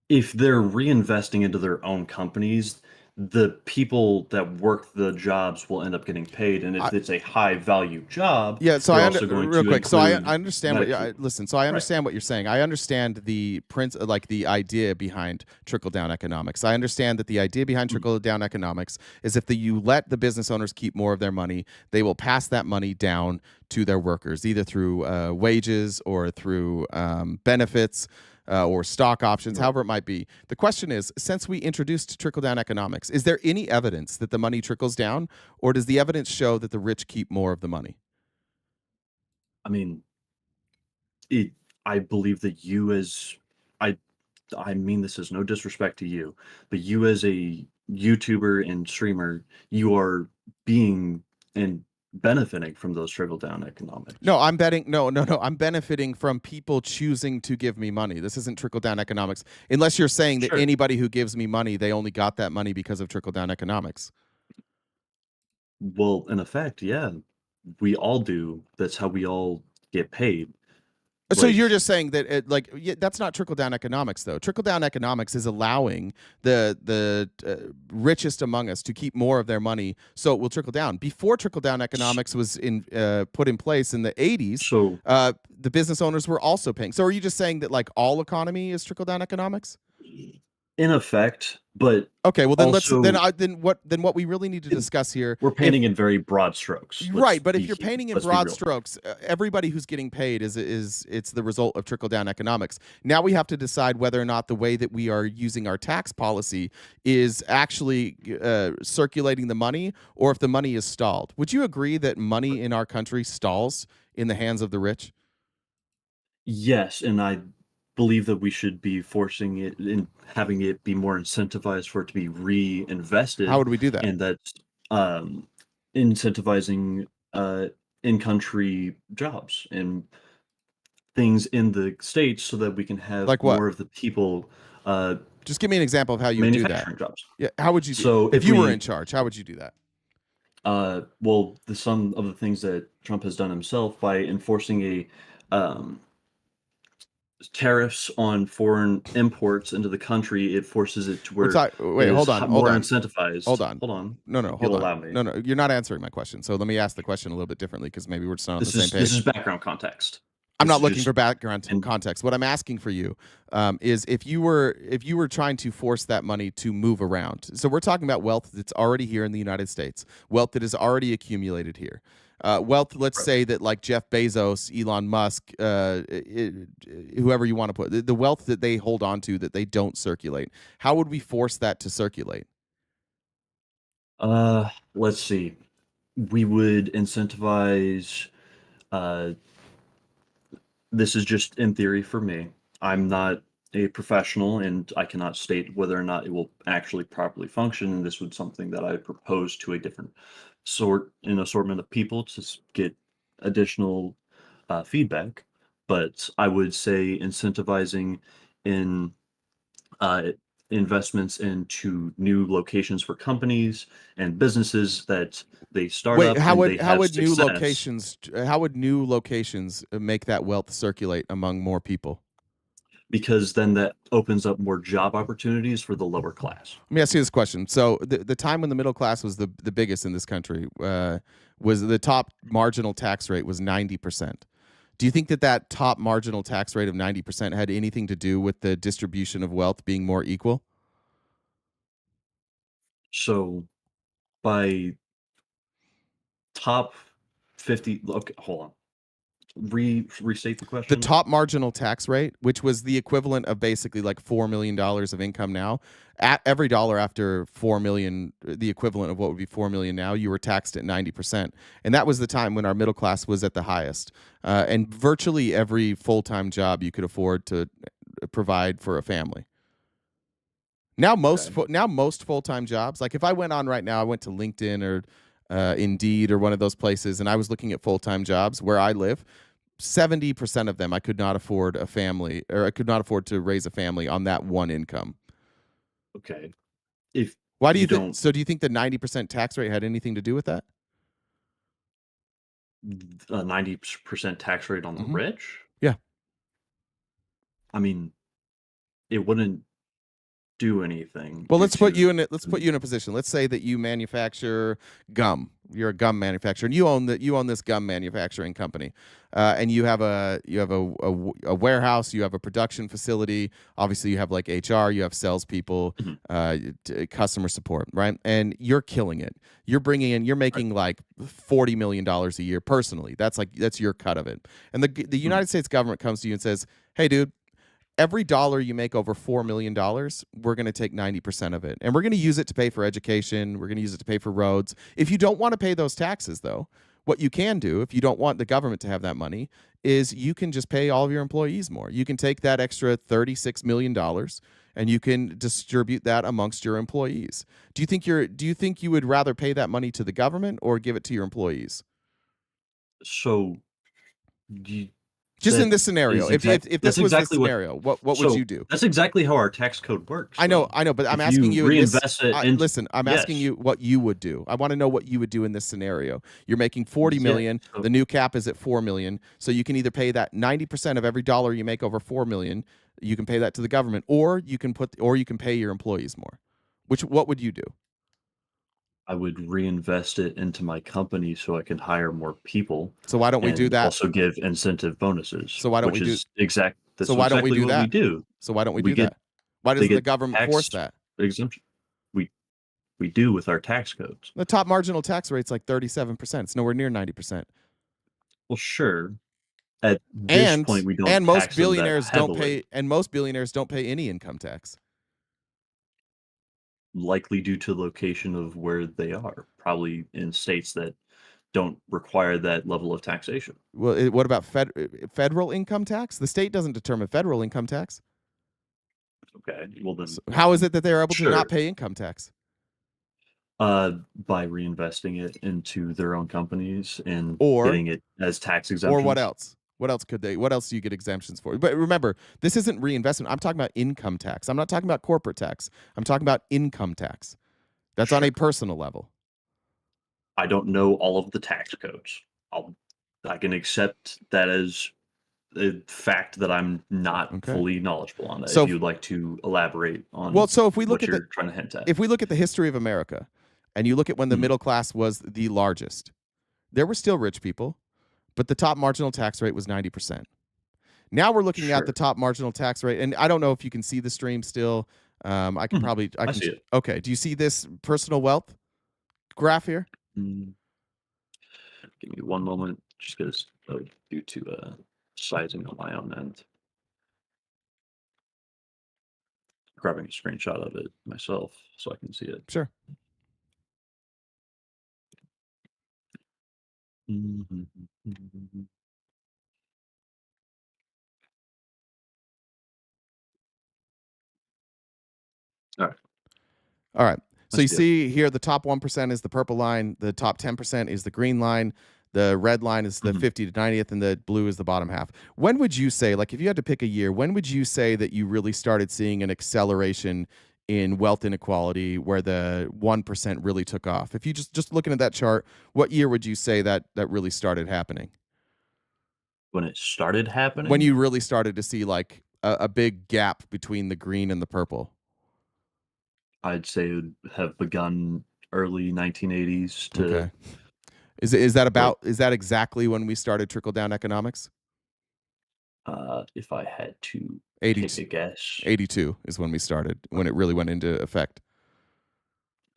if they're reinvesting into their own companies, the people that work the jobs will end up getting paid, and if it's a high value job, so I understand what I understand what you're saying. I understand the the idea behind trickle down economics. I understand that the idea behind trickle down economics is if you let the business owners keep more of their money, they will pass that money down to their workers, either through wages or through benefits. Or stock options, however it might be. The question is, since we introduced trickle-down economics, is there any evidence that the money trickles down, or does the evidence show that the rich keep more of the money? I mean, I believe that you I mean this is no disrespect to you, but you as a YouTuber and streamer, you are being and benefiting from those trickle down economics. No, I'm benefiting from people choosing to give me money. This isn't trickle down economics. Unless you're saying that anybody who gives me money, they only got that money because of trickle down economics. Well, in effect, yeah. We all do. That's how we all get paid. So you're just saying that that's not trickle down economics, though. Trickle down economics is allowing the richest among us to keep more of their money, so it will trickle down. Before trickle down economics was put in place in the 80s, the business owners were also paying. So are you just saying that all economy is trickle down economics? in effect, but okay, well then also, then what we really need to discuss here. We're painting in very broad strokes. Right, but if you're painting in broad strokes, everybody who's getting paid is it's the result of trickle down economics. Now we have to decide whether or not the way that we are using our tax policy is actually circulating the money, or if the money is stalled. Would you agree that money in our country stalls in the hands of the rich? Yes, and I believe that we should be forcing it and having it be more incentivized for it to be reinvested. How would we do that? And that's incentivizing in-country jobs and things in the States so that we can have Like what? more of the people Just give me an example of how you would do that. manufacturing jobs. Yeah, how would you do So if you were in charge? How would you do that? Well, some of the things that Trump has done himself by enforcing a tariffs on foreign imports into the country, it forces it to where Wait, hold on, more incentivized. Hold on. No, Hold allow on. me. No, you're not answering my question. So let me ask the question a little bit differently, because maybe we're just not on the same page. This is background context. I'm not looking for background context. What I'm asking for you is if you were trying to force that money to move around. So we're talking about wealth that's already here in the United States, wealth that is already accumulated here. Wealth, let's say that like Jeff Bezos, Elon Musk, whoever you want to put, the wealth that they hold on to that they don't circulate. How would we force that to circulate? Let's see. We would incentivize. This is just in theory for me. I'm not a professional, and I cannot state whether or not it will actually properly function. And this would something that I propose to a different assortment of people to get additional feedback. But I would say incentivizing in investments into new locations for companies and businesses that they start up. How would new locations make that wealth circulate among more people? Because then that opens up more job opportunities for the lower class. Let me ask you this question. So the time when the middle class was the biggest in this country was the top marginal tax rate was 90%. Do you think that top marginal tax rate of 90% had anything to do with the distribution of wealth being more equal? So by top 50, okay, hold on. Restate the question. The top marginal tax rate, which was the equivalent of basically like $4 million of income now, at every dollar after 4 million, the equivalent of what would be 4 million now, you were taxed at 90%. And that was the time when our middle class was at the highest. And virtually every full-time job you could afford to provide for a family. Now most full-time jobs, like if I went on right now, I went to LinkedIn or Indeed or one of those places, and I was looking at full-time jobs where I live, 70% of them I could not afford a family, or I could not afford to raise a family on that one income. Okay. Why do you think? So do you think the 90% tax rate had anything to do with that? 90% tax rate on the rich? Yeah. I mean, it wouldn't do anything. Well, let's put you in a position. Let's say that you manufacture gum. You're a gum manufacturer, and you own this gum manufacturing company, and you have a warehouse, you have a production facility. Obviously, you have like HR, you have salespeople, customer support, right? And you're killing it. You're making like $40 million a year personally. That's your cut of it. And the United States government comes to you and says, "Hey, dude, every dollar you make over $4 million, we're going to take 90% of it. And we're going to use it to pay for education. We're going to use it to pay for roads. If you don't want to pay those taxes, though, what you can do, if you don't want the government to have that money, is you can just pay all of your employees more. You can take that extra $36 million and you can distribute that amongst your employees. Do you think you would rather pay that money to the government or give it to your employees? So just in this scenario, if this was the scenario, what would you do? That's exactly how our tax code works. I know, but I'm asking you. Listen, I'm yes. asking you what you would do. I want to know what you would do in this scenario. You're making 40 million. So the new cap is at 4 million. So you can either pay that 90% of every dollar you make over 4 million. You can pay that to the government, or you can pay your employees more. What would you do? I would reinvest it into my company so I can hire more people. So why don't we do that? Also give incentive bonuses. So why don't we do? That's so why don't we do what that? we do. So why don't we do that? Why They doesn't the get government force tax that? exemption. We do with our tax codes. The top marginal tax rate's like 37%. It's nowhere near 90%. Well, sure. At this And point, we don't most tax them that billionaires don't heavily, pay any income tax. likely due to the location of where they are, probably in states that don't require that level of taxation. Well, what about federal income tax? The state doesn't determine federal income tax. Okay, well then, So how is it that they're able to sure. not pay income tax? By reinvesting it into their own companies and Or getting it as tax exemptions. Or what else? What else do you get exemptions for? But remember, this isn't reinvestment. I'm talking about income tax. I'm not talking about corporate tax. I'm talking about income tax. That's on a personal level. I don't know all of the tax codes. I can accept that as a fact that I'm not Okay. fully knowledgeable on that. So if you'd like to elaborate on Well, so if we look what at you're trying to hint at. if we look at the history of America, and you look at when the Mhm. middle class was the largest, there were still rich people, but the top marginal tax rate was 90%. Now we're looking at the Sure. top marginal tax rate, and I don't know if you can see the stream still. I can Mhm. probably I see it. Okay. Do you see this personal wealth graph here? Mm, Give me one moment, just because due to sizing on my own end. Grabbing a screenshot of it myself so I can see it. Sure. Mhm. All right. All right. So I you see it. see here the top 1% is the purple line, the top 10% is the green line, the red line is the Mhm. 50 to 90th, and the blue is the bottom half. When would you say, like if you had to pick a year, when would you say that you really started seeing an acceleration in wealth inequality where the 1% really took off? If you just looking at that chart, what year would you say that really started happening? When it started When happening, you really started to see like a big gap between the green and the purple? I'd say it would have begun early 1980s to Okay. Is like that exactly when we started trickle down economics? if I had to take 82, a guess, 82 is when we started, when it really went into effect.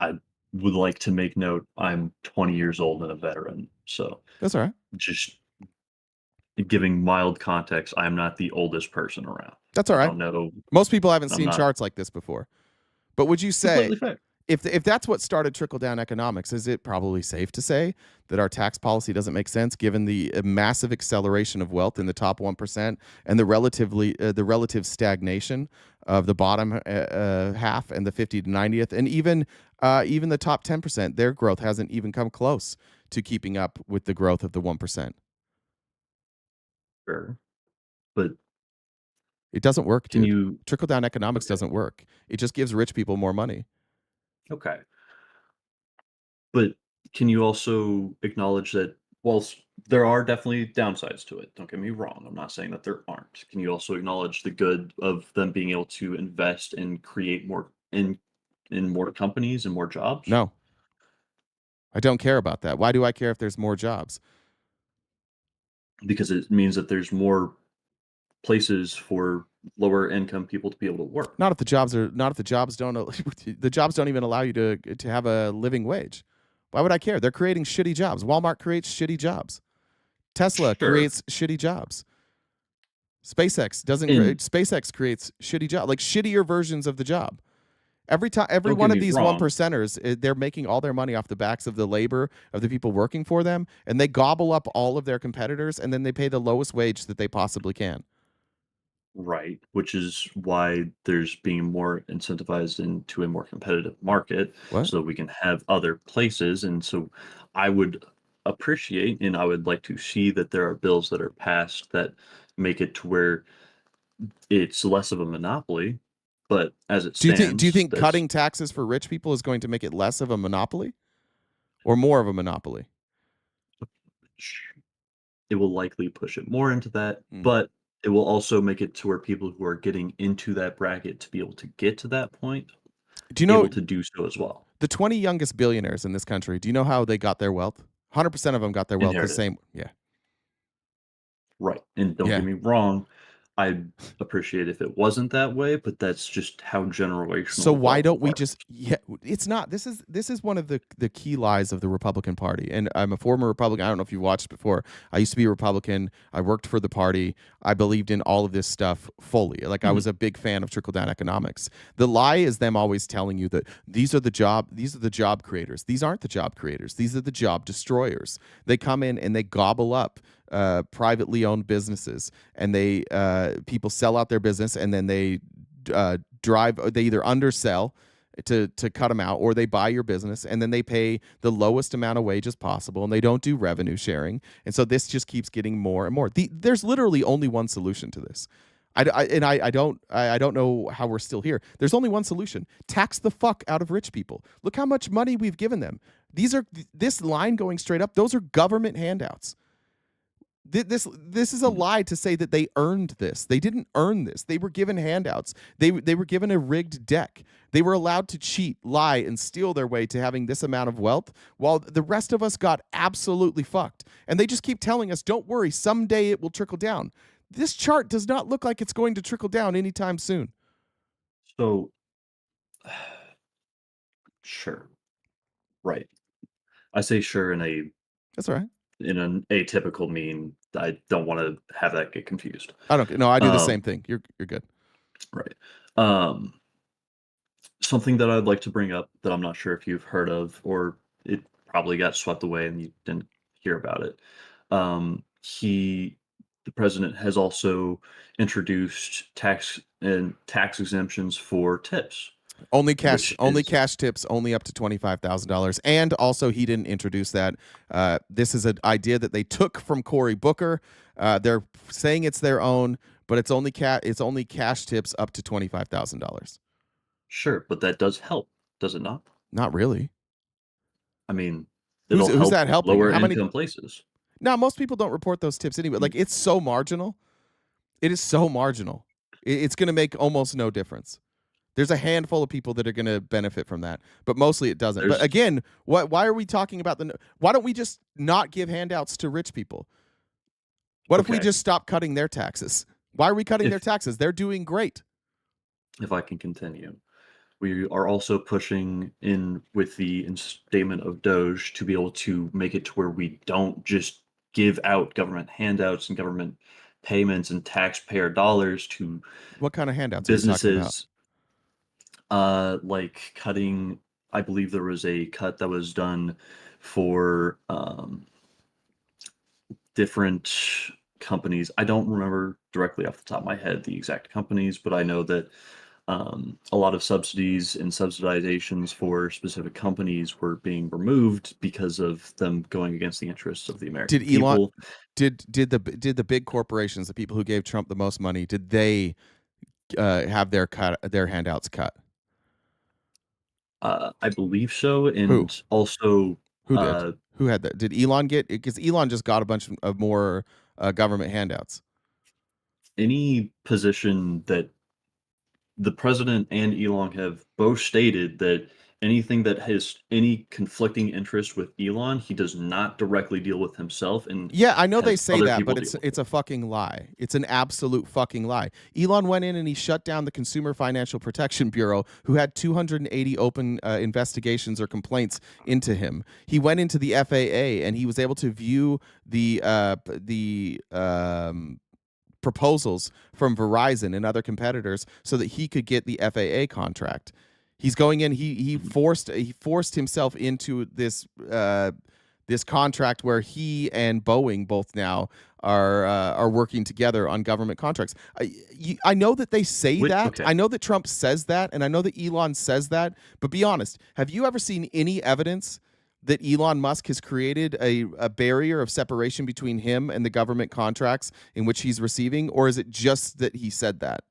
I would like to make note I'm 20 years old and a veteran. So That's all right. just giving mild context, I'm not the oldest person around. That's all I right. don't know. Most people haven't I'm seen not charts like this before. But would you say, completely fair. if that's what started trickle down economics, is it probably safe to say that our tax policy doesn't make sense given the massive acceleration of wealth in the top 1% and the relative stagnation of the bottom half and the 50 to 90th, and even the top 10%, their growth hasn't even come close to keeping up with the growth of the 1%. Sure. But It doesn't work, can dude. you Trickle down economics okay. doesn't work. It just gives rich people more money. Okay. But can you also acknowledge that whilst there are definitely downsides to it, don't get me wrong, I'm not saying that there aren't. Can you also acknowledge the good of them being able to invest and create more in more companies and more jobs? No, I don't care about that. Why do I care if there's more jobs? Because it means that there's more places for lower income people to be able to work. Not if the jobs don't the jobs don't even allow you to have a living wage. Why would I care? They're creating shitty jobs. Walmart creates shitty jobs. Tesla Sure. creates shitty jobs. And SpaceX creates shitty jobs, like shittier versions of the job. Every don't one get of me these one wrong, percenters, they're making all their money off the backs of the labor of the people working for them, and they gobble up all of their competitors, and then they pay the lowest wage that they possibly can. right, which is why there's being more incentivized into a more competitive market What? so that we can have other places. And so I would appreciate and I would like to see that there are bills that are passed that make it to where it's less of a monopoly. But as it Do you stands, think cutting taxes for rich people is going to make it less of a monopoly or more of a monopoly? it will likely push it more into that, Mm. but it will also make it to where people who are getting into that bracket to be able to get to that point, Do you be know able to do so as well. the 20 youngest billionaires in this country? Do you know how they got their wealth? 100% of them got their wealth the Inherited. same. Yeah. Right. And don't Yeah. get me wrong, I'd appreciate if it wasn't that way, but that's just how generational. So why wealth don't we works. just? Yeah, it's not. This is one of the key lies of the Republican Party. And I'm a former Republican. I don't know if you watched before. I used to be a Republican. I worked for the party. I believed in all of this stuff fully. Like I was a big fan of trickle down economics. The lie is them always telling you that these are the job creators. These aren't the job creators. These are the job destroyers. They come in and they gobble up privately owned businesses, and they people sell out their business, and then they they either undersell to cut them out, or they buy your business and then they pay the lowest amount of wages possible, and they don't do revenue sharing, and so this just keeps getting more and more. There's literally only one solution to this. I don't know how we're still here. There's only one solution: tax the fuck out of rich people. Look how much money we've given them. This line going straight up, those are government handouts. This is a lie to say that they earned this. They didn't earn this. They were given handouts. They were given a rigged deck. They were allowed to cheat, lie, and steal their way to having this amount of wealth, while the rest of us got absolutely fucked. And they just keep telling us, don't worry, someday it will trickle down. This chart does not look like it's going to trickle down anytime soon. So, sure. Right. I say sure That's all right. in an atypical mean. I don't want to have that get confused. I don't. No, I do the same thing. You're good. Right. Something that I'd like to bring up that I'm not sure if you've heard of, or it probably got swept away and you didn't hear about it. The president has also introduced tax exemptions for tips. Only cash tips, only up to $25,000. And also, he didn't introduce that. This is an idea that they took from Cory Booker. They're saying it's their own, but it's only cash tips up to $25,000. Sure, but that does help, does it not? Not really. I mean, who's that helping? Lower How income places. No, most people don't report those tips anyway. Like, it's so marginal. It is so marginal. It's going to make almost no difference. There's a handful of people that are going to benefit from that, but mostly it doesn't. But again, why are we talking about why don't we just not give handouts to rich people? What if we just stop cutting their taxes? Why are we cutting their taxes? They're doing great. If I can continue. We are also pushing in with the instatement of DOGE to be able to make it to where we don't just give out government handouts and government payments and taxpayer dollars to what kind of handouts businesses. Are you talking about? Like cutting. I believe there was a cut that was done for different companies. I don't remember directly off the top of my head the exact companies, but I know that a lot of subsidies and subsidizations for specific companies were being removed because of them going against the interests of the American people. Did the big corporations, the people who gave Trump the most money, did they have their handouts cut? I believe so, and also who did? Who had that? Did Elon get? Because Elon just got a bunch of more government handouts. Any position that the president and Elon have both stated that anything that has any conflicting interest with Elon, he does not directly deal with himself. And yeah, I know they say that, but it's a fucking lie. It's an absolute fucking lie. Elon went in and he shut down the Consumer Financial Protection Bureau, who had 280 open investigations or complaints into him. He went into the FAA and he was able to view the proposals from Verizon and other competitors so that he could get the FAA contract. He's going in. He forced himself into this contract where he and Boeing both now are working together on government contracts. I know that they say that. Okay. I know that Trump says that, and I know that Elon says that. But be honest, have you ever seen any evidence that Elon Musk has created a barrier of separation between him and the government contracts in which he's receiving, or is it just that he said that?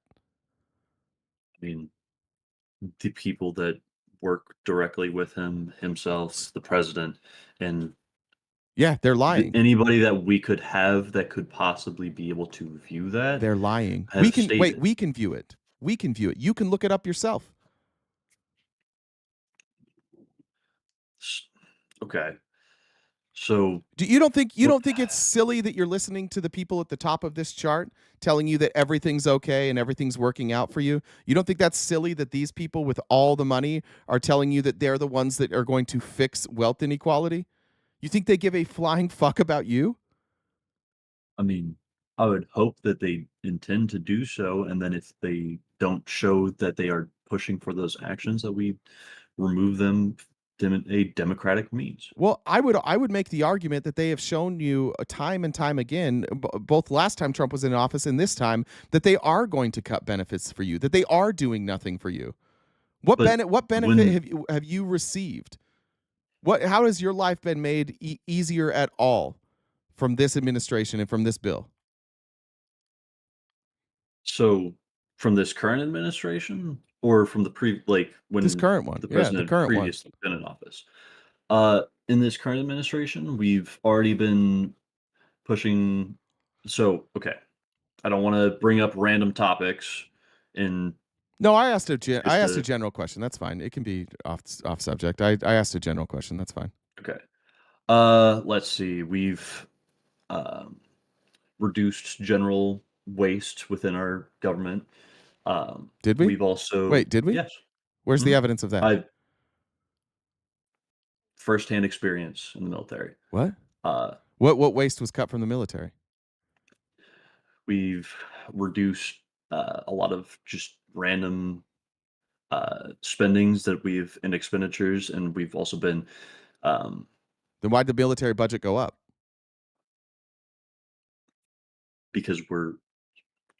I mean, the people that work directly with him, himself, the president, and yeah, they're lying. Anybody that we could have that could possibly be able to view that, they're lying. We can view it. We can view it. You can look it up yourself. Okay. So you don't think it's silly that you're listening to the people at the top of this chart telling you that everything's okay and everything's working out for you? You don't think that's silly that these people with all the money are telling you that they're the ones that are going to fix wealth inequality? You think they give a flying fuck about you? I mean, I would hope that they intend to do so, and then if they don't show that they are pushing for those actions, that we remove them in a democratic means. Well, I would make the argument that they have shown you time and time again, both last time Trump was in office and this time, that they are going to cut benefits for you, that they are doing nothing for you. What benefit have you received? How has your life been made easier at all from this administration and from this bill? So, from this current administration, or from the when This current one, the yeah, president the current one. previously been in office? In this current administration, we've already been pushing. So, okay, I don't want to bring up random topics. No, I asked a general question. That's fine. It can be off subject. I asked a general question. That's fine. Okay. Let's see. We've reduced general waste within our government. Did we? We've also did we? Yes. Where's the evidence of that? I firsthand experience in the military. What? What waste was cut from the military? We've reduced a lot of just random spendings and expenditures, and we've also been. Then why'd the military budget go up? Because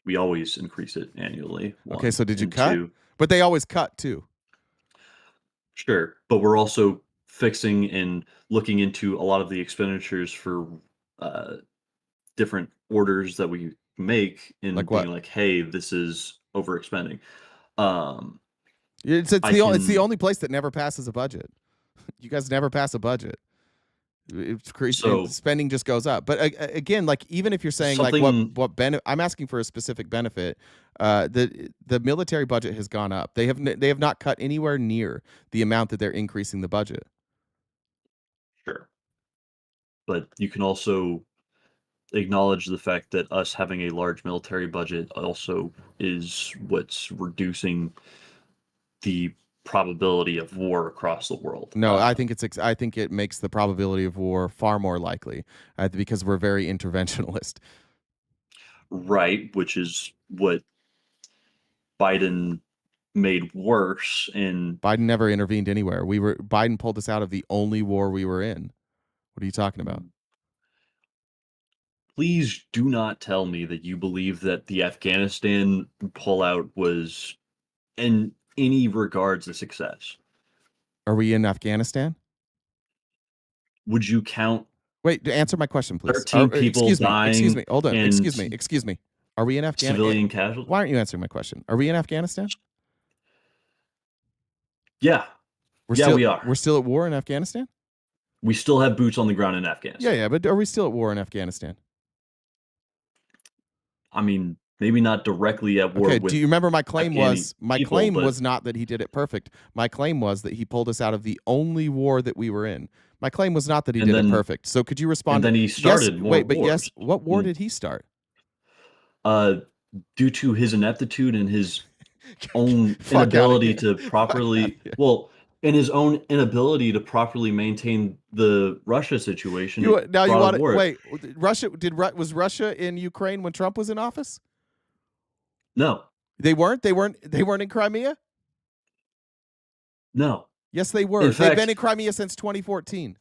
we always increase it annually. Okay, so did you cut? But they always cut too. Sure, but we're also fixing and looking into a lot of the expenditures for different orders that we make, and Like being what? like, hey, this is overexpending. It's the only place that never passes a budget. You guys never pass a budget. It's crazy. So- Spending just goes up. But again, like even if you're saying like what benefit, I'm asking for a specific benefit. The military budget has gone up. They have not cut anywhere near the amount that they're increasing the budget. Sure, but you can also acknowledge the fact that us having a large military budget also is what's reducing the probability of war across the world. No, I think it makes the probability of war far more likely because we're very interventionalist. Right, which is what Biden made worse. And Biden never intervened anywhere. Biden pulled us out of the only war we were in. What are you talking about? Please do not tell me that you believe that the Afghanistan pullout was in any regards a success. Are we in Afghanistan? Would you count? Wait, answer my question, please. 13 people dying. Excuse me. Hold on. and Excuse me. Are we in Afghanistan? Civilian casualties? Why aren't you answering my question? Are we in Afghanistan? Yeah. We are. We're still at war in Afghanistan? We still have boots on the ground in Afghanistan. Yeah, but are we still at war in Afghanistan? I mean, maybe not directly at war. Okay, with do you remember my claim was was not that he did it perfect. My claim was that he pulled us out of the only war that we were in. My claim was not that he did it perfect. So could you respond? And then he started more wars. Yes, what war did he start? Due to his ineptitude and his own inability to properly and his own inability to properly maintain the Russia situation. Was Russia in Ukraine when Trump was in office? No. They weren't in Crimea? No. Yes, they were. They've been in Crimea since 2014.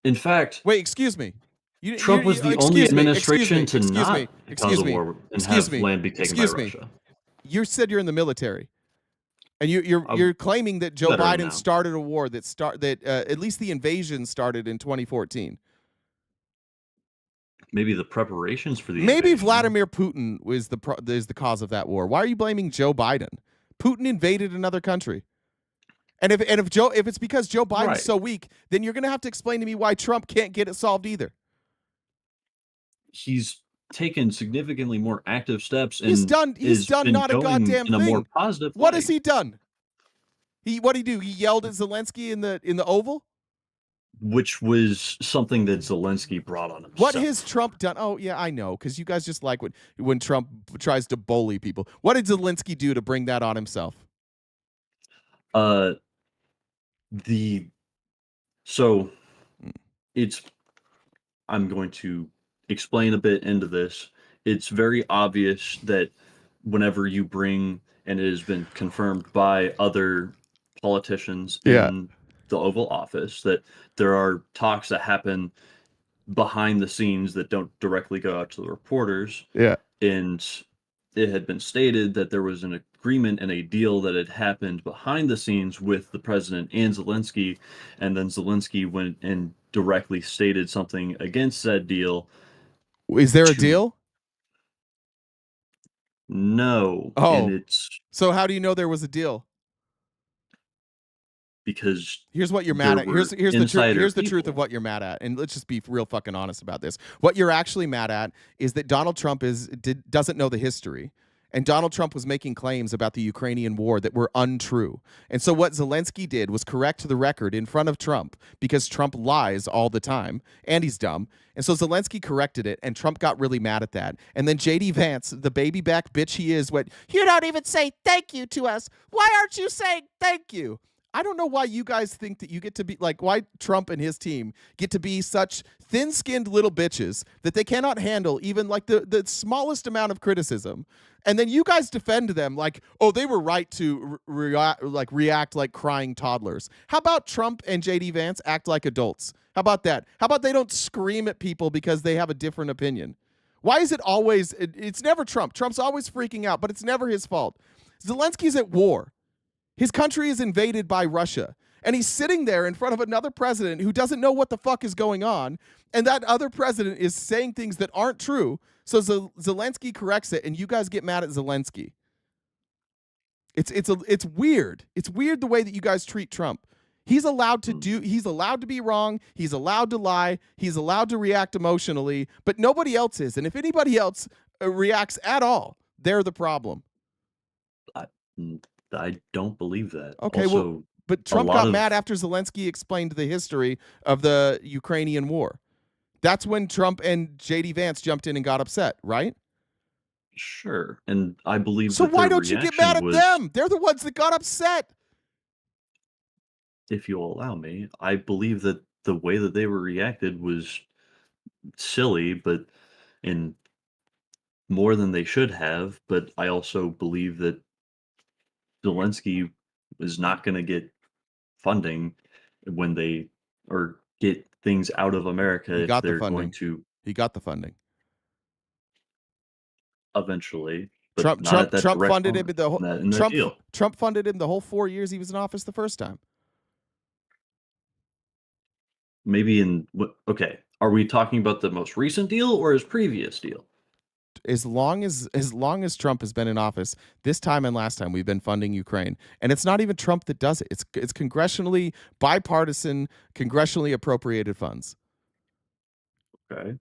In fact, wait, excuse me. Trump was the only administration to not cause a war and have land be taken by Russia. You said you're in the military, and you're claiming that Joe Biden started a war that at least the invasion started in 2014. Maybe the preparations for the maybe invasion. Vladimir Putin is the cause of that war. Why are you blaming Joe Biden? Putin invaded another country. And if it's because Joe Biden's so weak, then you're going to have to explain to me why Trump can't get it solved either. He's taken significantly more active steps. He's done not a goddamn thing. More positive what has he done? What did he do? He yelled at Zelensky in the Oval? which was something that Zelensky brought on himself. What has Trump done? Oh, yeah, I know, because you guys just like when Trump tries to bully people. What did Zelensky do to bring that on himself? I'm going to explain a bit into this. It's very obvious that whenever you bring, and it has been confirmed by other politicians in the Oval Office, that there are talks that happen behind the scenes that don't directly go out to the reporters. Yeah. And it had been stated that there was an agreement and a deal that had happened behind the scenes with the president and Zelensky, and then Zelensky went and directly stated something against said deal. Is there a deal? No. Oh. And it's so how do you know there was a deal? Because here's what you're mad at. Here's the truth of what you're mad at. And let's just be real fucking honest about this. What you're actually mad at is that Donald Trump doesn't know the history. And Donald Trump was making claims about the Ukrainian war that were untrue. And so what Zelensky did was correct the record in front of Trump, because Trump lies all the time and he's dumb. And so Zelensky corrected it, and Trump got really mad at that. And then J.D. Vance, the baby back bitch he is, went, "You don't even say thank you to us. Why aren't you saying thank you?" I don't know why you guys think that you get to be like, why Trump and his team get to be such thin-skinned little bitches that they cannot handle even like the smallest amount of criticism. And then you guys defend them like, oh, they were right to react like crying toddlers. How about Trump and J.D. Vance act like adults? How about that? How about they don't scream at people because they have a different opinion? Why is it always, it's never Trump. Trump's always freaking out, but it's never his fault. Zelensky's at war. His country is invaded by Russia, and he's sitting there in front of another president who doesn't know what the fuck is going on, and that other president is saying things that aren't true, so Zelensky corrects it, and you guys get mad at Zelensky. It's weird. It's weird the way that you guys treat Trump. He's allowed to be wrong, he's allowed to lie, he's allowed to react emotionally, but nobody else is, and if anybody else reacts at all, they're the problem. I don't believe that. Okay, also, but Trump got mad after Zelensky explained the history of the Ukrainian war. That's when Trump and J.D. Vance jumped in and got upset, right? Sure, and I believe so. Why don't you get mad at them? They're the ones that got upset. If you'll allow me, I believe that the way that they were reacted was silly, but in more than they should have. But I also believe that Zelensky is not going to get funding when they or get things out of America if they're going to. He got the funding eventually. Trump funded him the whole. Trump funded him the whole 4 years he was in office the first time. Maybe okay. Are we talking about the most recent deal or his previous deal? As long as Trump has been in office, this time and last time, we've been funding Ukraine. And it's not even Trump that does it. It's congressionally bipartisan, congressionally appropriated funds. Okay.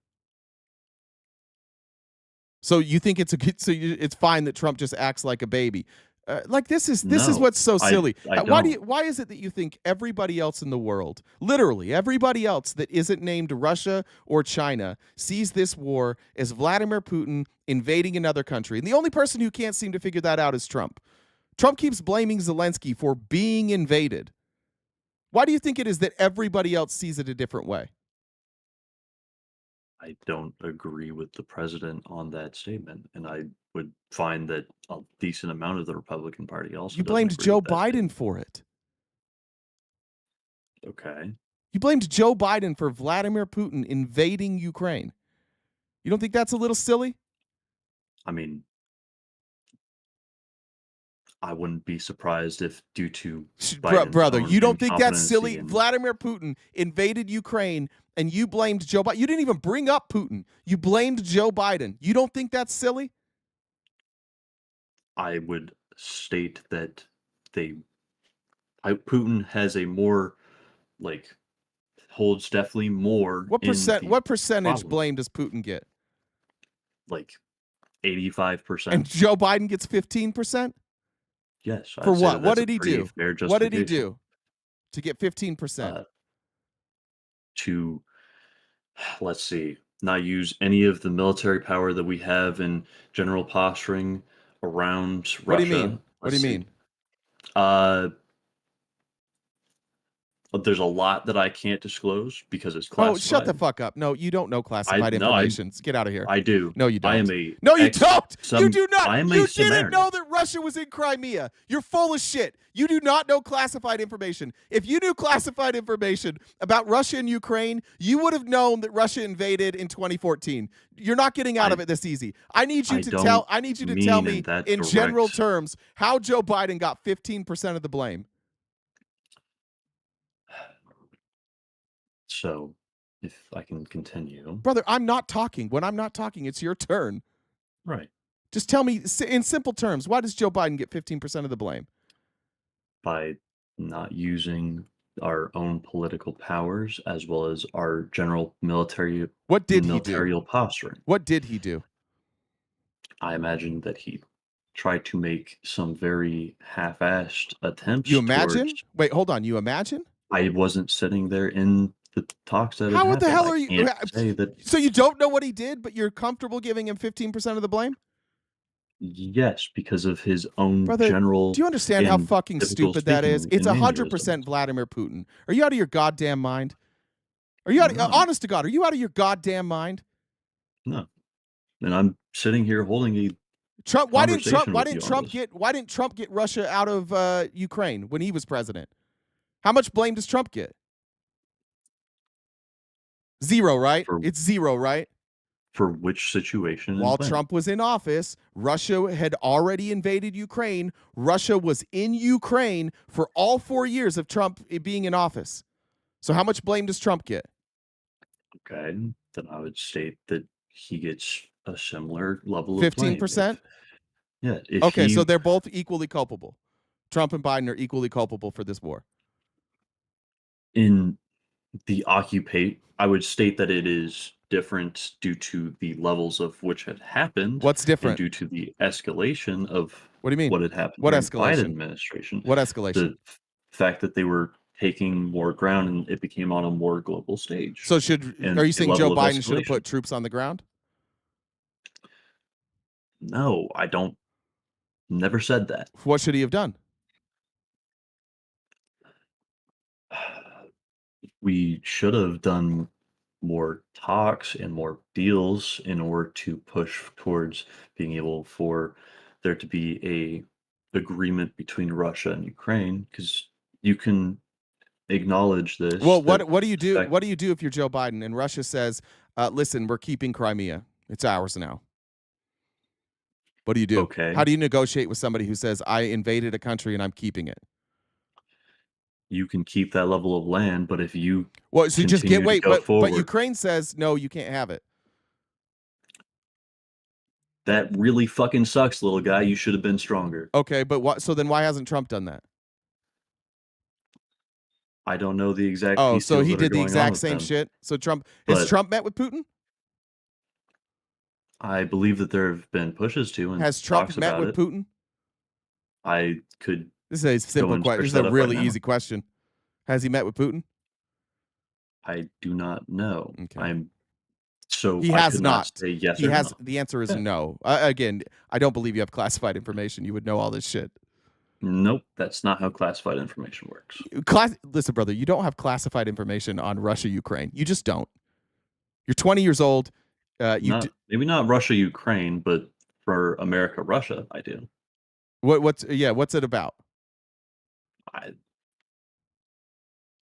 So you think it's fine that Trump just acts like a baby? This is what's so silly. Why is it that you think everybody else in the world, literally everybody else that isn't named Russia or China, sees this war as Vladimir Putin invading another country? And the only person who can't seem to figure that out is Trump. Trump keeps blaming Zelensky for being invaded. Why do you think it is that everybody else sees it a different way? I don't agree with the president on that statement, and I would find that a decent amount of the Republican Party also. You blamed Joe Biden for it. Okay. You blamed Joe Biden for Vladimir Putin invading Ukraine. You don't think that's a little silly? I mean, I wouldn't be surprised if due to brother, you don't think that's silly? Vladimir Putin invaded Ukraine and you blamed Joe Biden. You didn't even bring up Putin. You blamed Joe Biden. You don't think that's silly? I would state that Putin has a more holds definitely more. What percentage blame does Putin get? 85%. And Joe Biden gets 15%? Yes. For what? What did he do? What did he do to get 15%? to, let's see, not use any of the military power that we have in general posturing around Russia. What do you mean? What do you Let's see. mean? There's a lot that I can't disclose because it's Oh, classified. shut the fuck up. No, you don't know classified information. Get out of here. I do. No, you don't. I am a No, you don't. You do not. I am You a didn't Samaritan. know that Russia was in Crimea. You're full of shit. You do not know classified information. If you knew classified information about Russia and Ukraine, you would have known that Russia invaded in 2014. You're not getting out of it this easy. I need you to tell me in general terms how Joe Biden got 15% of the blame. So, if I can continue. Brother, I'm not talking. When I'm not talking, it's your turn. Right. Just tell me in simple terms, why does Joe Biden get 15% of the blame? By not using our own political powers as well as our general military posturing. What did he do? I imagine that he tried to make some very half-assed attempts. You imagine? Wait, hold on. You imagine? I wasn't sitting there in the talks that How the hell are you? Say that. So you don't know what he did, but you're comfortable giving him 15% of the blame? Yes, because of his own general. Do you understand how fucking stupid that is? It's 100% mannerisms. Vladimir Putin. Are you out of your goddamn mind? Are you out? Honest to God, are you out of your goddamn mind? No, and I'm sitting here holding a Trump. Why didn't Trump get Russia out of Ukraine when he was president? How much blame does Trump get? Zero, right? It's zero, right? For which situation? While Trump was in office, Russia had already invaded Ukraine. Russia was in Ukraine for all 4 years of Trump being in office. So how much blame does Trump get? Okay, then I would state that he gets a similar level of blame. 15%? Yeah. Okay, so they're both equally culpable. Trump and Biden are equally culpable for this war. In the I would state that it is different due to the levels of which had happened. What's different? Due to the escalation of what do you mean? What had happened? What during escalation? Biden administration. What escalation? The fact that they were taking more ground and it became on a more global stage. So are you saying Joe Biden should have put troops on the ground? No, I don't. Never said that. What should he have done? We should have done more talks and more deals in order to push towards being able for there to be a agreement between Russia and Ukraine, because you can acknowledge this. Well, what do you do? What do you do if you're Joe Biden and Russia says, listen, we're keeping Crimea. It's ours now. What do you do? Okay. How do you negotiate with somebody who says, I invaded a country and I'm keeping it? You can keep that level of land, but if you so just get but Ukraine says no, you can't have it. That really fucking sucks, little guy. You should have been stronger. Okay, but so then why hasn't Trump done that? I don't know the exact. Oh, so he did the exact same shit. So has Trump met with Putin? I believe that there have been pushes to. And has Trump met with Putin? I could. This is a simple question. This is a really easy question. Has he met with Putin? I do not know. Okay. So he has not. Say yes he or has. No. The answer is no. Again, I don't believe you have classified information. You would know all this shit. Nope, that's not how classified information works. Listen, brother, you don't have classified information on Russia, Ukraine. You just don't. You're 20 years old. Maybe not Russia, Ukraine, but for America, Russia, I do. What's it about?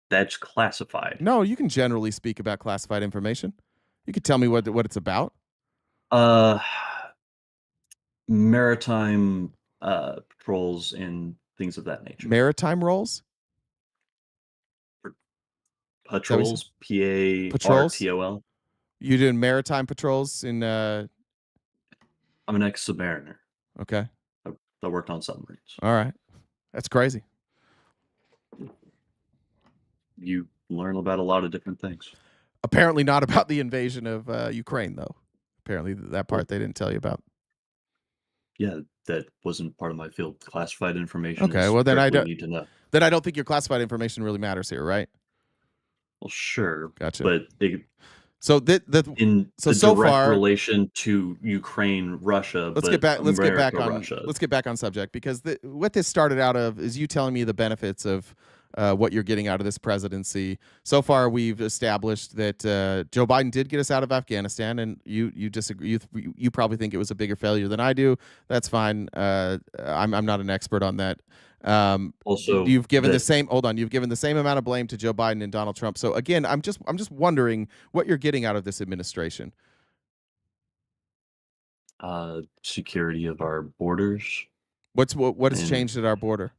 That's classified. No, you can generally speak about classified information. You can tell me what it's about. Maritime patrols and things of that nature. Maritime roles? Patrols, P-A-R-T-O-L. You doing maritime patrols in... I'm an ex-submariner. Okay. I worked on submarines. All right. That's crazy. You learn about a lot of different things. Apparently not about the invasion of Ukraine, though. Apparently that part they didn't tell you about. Yeah, that wasn't part of my field. Classified information. Okay, well then I don't need to know. Then I don't think your classified information really matters here, right? Well, sure, Gotcha. but So in so the so direct far, relation to Ukraine, Russia, let's but get back. Let's get back America, on. Russia. Let's get back on subject, because what this started out of is you telling me the benefits of what you're getting out of this presidency. So far, we've established that Joe Biden did get us out of Afghanistan, and you disagree. You probably think it was a bigger failure than I do. That's fine. I'm not an expert on that. Also, you've given the same. Hold on. You've given the same amount of blame to Joe Biden and Donald Trump. So again, I'm just wondering what you're getting out of this administration. security of our borders, What has and changed at our border?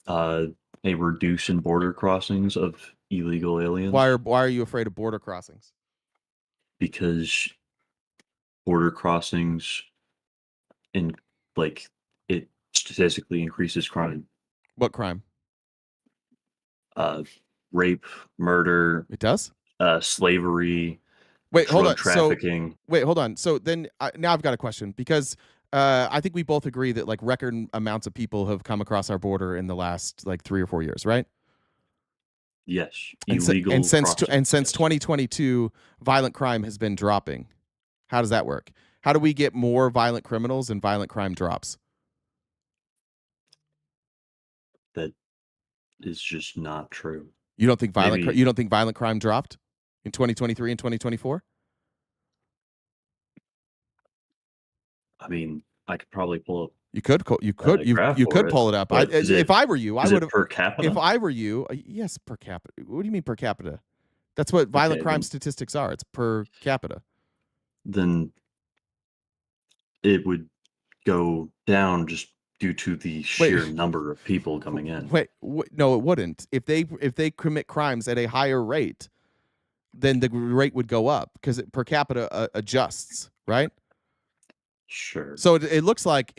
a reduce in border crossings of illegal aliens. Why are you afraid of border crossings? Because border crossings it statistically increases crime. What crime? Rape, murder. It does? Slavery. Wait, hold on. Trafficking. Hold on. So then now I've got a question, because I think we both agree that like record amounts of people have come across our border in the last like 3 or 4 years, right? Yes. Illegal. And since 2022, violent crime has been dropping. How does that work? How do we get more violent criminals and violent crime drops? That is just not true. You don't think violent crime dropped in 2023 and 2024? I mean, I could probably pull up. You could pull it up. If I were you, I would have. Per capita? If I were you, yes, per capita. What do you mean per capita? That's what violent crime statistics are. It's per capita. Then it would go down just due to the sheer number of people coming in. No, it wouldn't. If they commit crimes at a higher rate, then the rate would go up, because per capita adjusts, right? Sure. So it looks like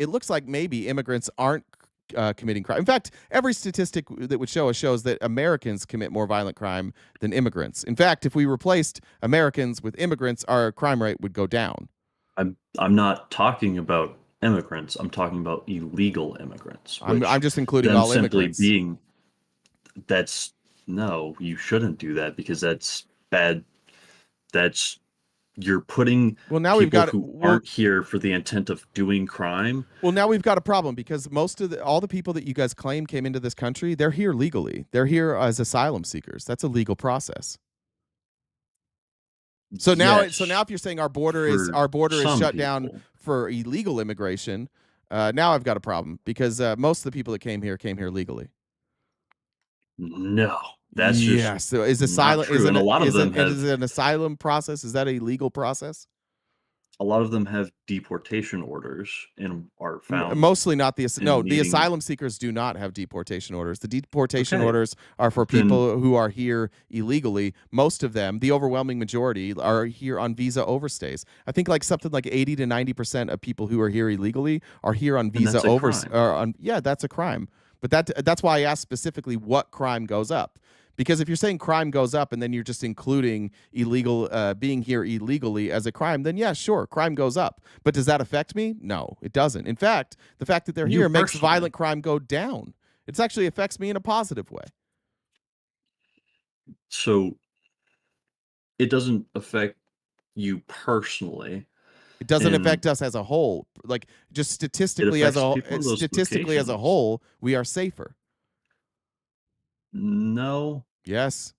maybe immigrants aren't committing crime. In fact, every statistic that would shows that Americans commit more violent crime than immigrants. In fact, if we replaced Americans with immigrants, our crime rate would go down. I'm not talking about immigrants. I'm talking about illegal immigrants. I'm just including all immigrants. No, you shouldn't do that, because that's bad. You're putting people who aren't here for the intent of doing crime. Well, now we've got a problem, because all the people that you guys claim came into this country, they're here legally. They're here as asylum seekers. That's a legal process. So now, if you're saying our border is shut down for illegal immigration, now I've got a problem, because most of the people that came here legally. No, that's just so is asylum true. And a lot of them is it an asylum process? Is that a legal process? A lot of them have deportation orders and are found. Mostly not the asylum seekers do not have deportation orders. The deportation orders are for people who are here illegally. Most of them, the overwhelming majority, are here on visa overstays. I think something like 80 to 90% of people who are here illegally are here on visa overstays. Yeah, that's a crime. But that's why I asked specifically what crime goes up. Because if you're saying crime goes up and then you're just including being here illegally as a crime, then yeah, sure, crime goes up. But does that affect me? No, it doesn't. In fact, the fact that they're here makes violent crime go down. It actually affects me in a positive way. So it doesn't affect you personally. It doesn't affect us as a whole. Like, just statistically as a whole, we are safer. No. Yes.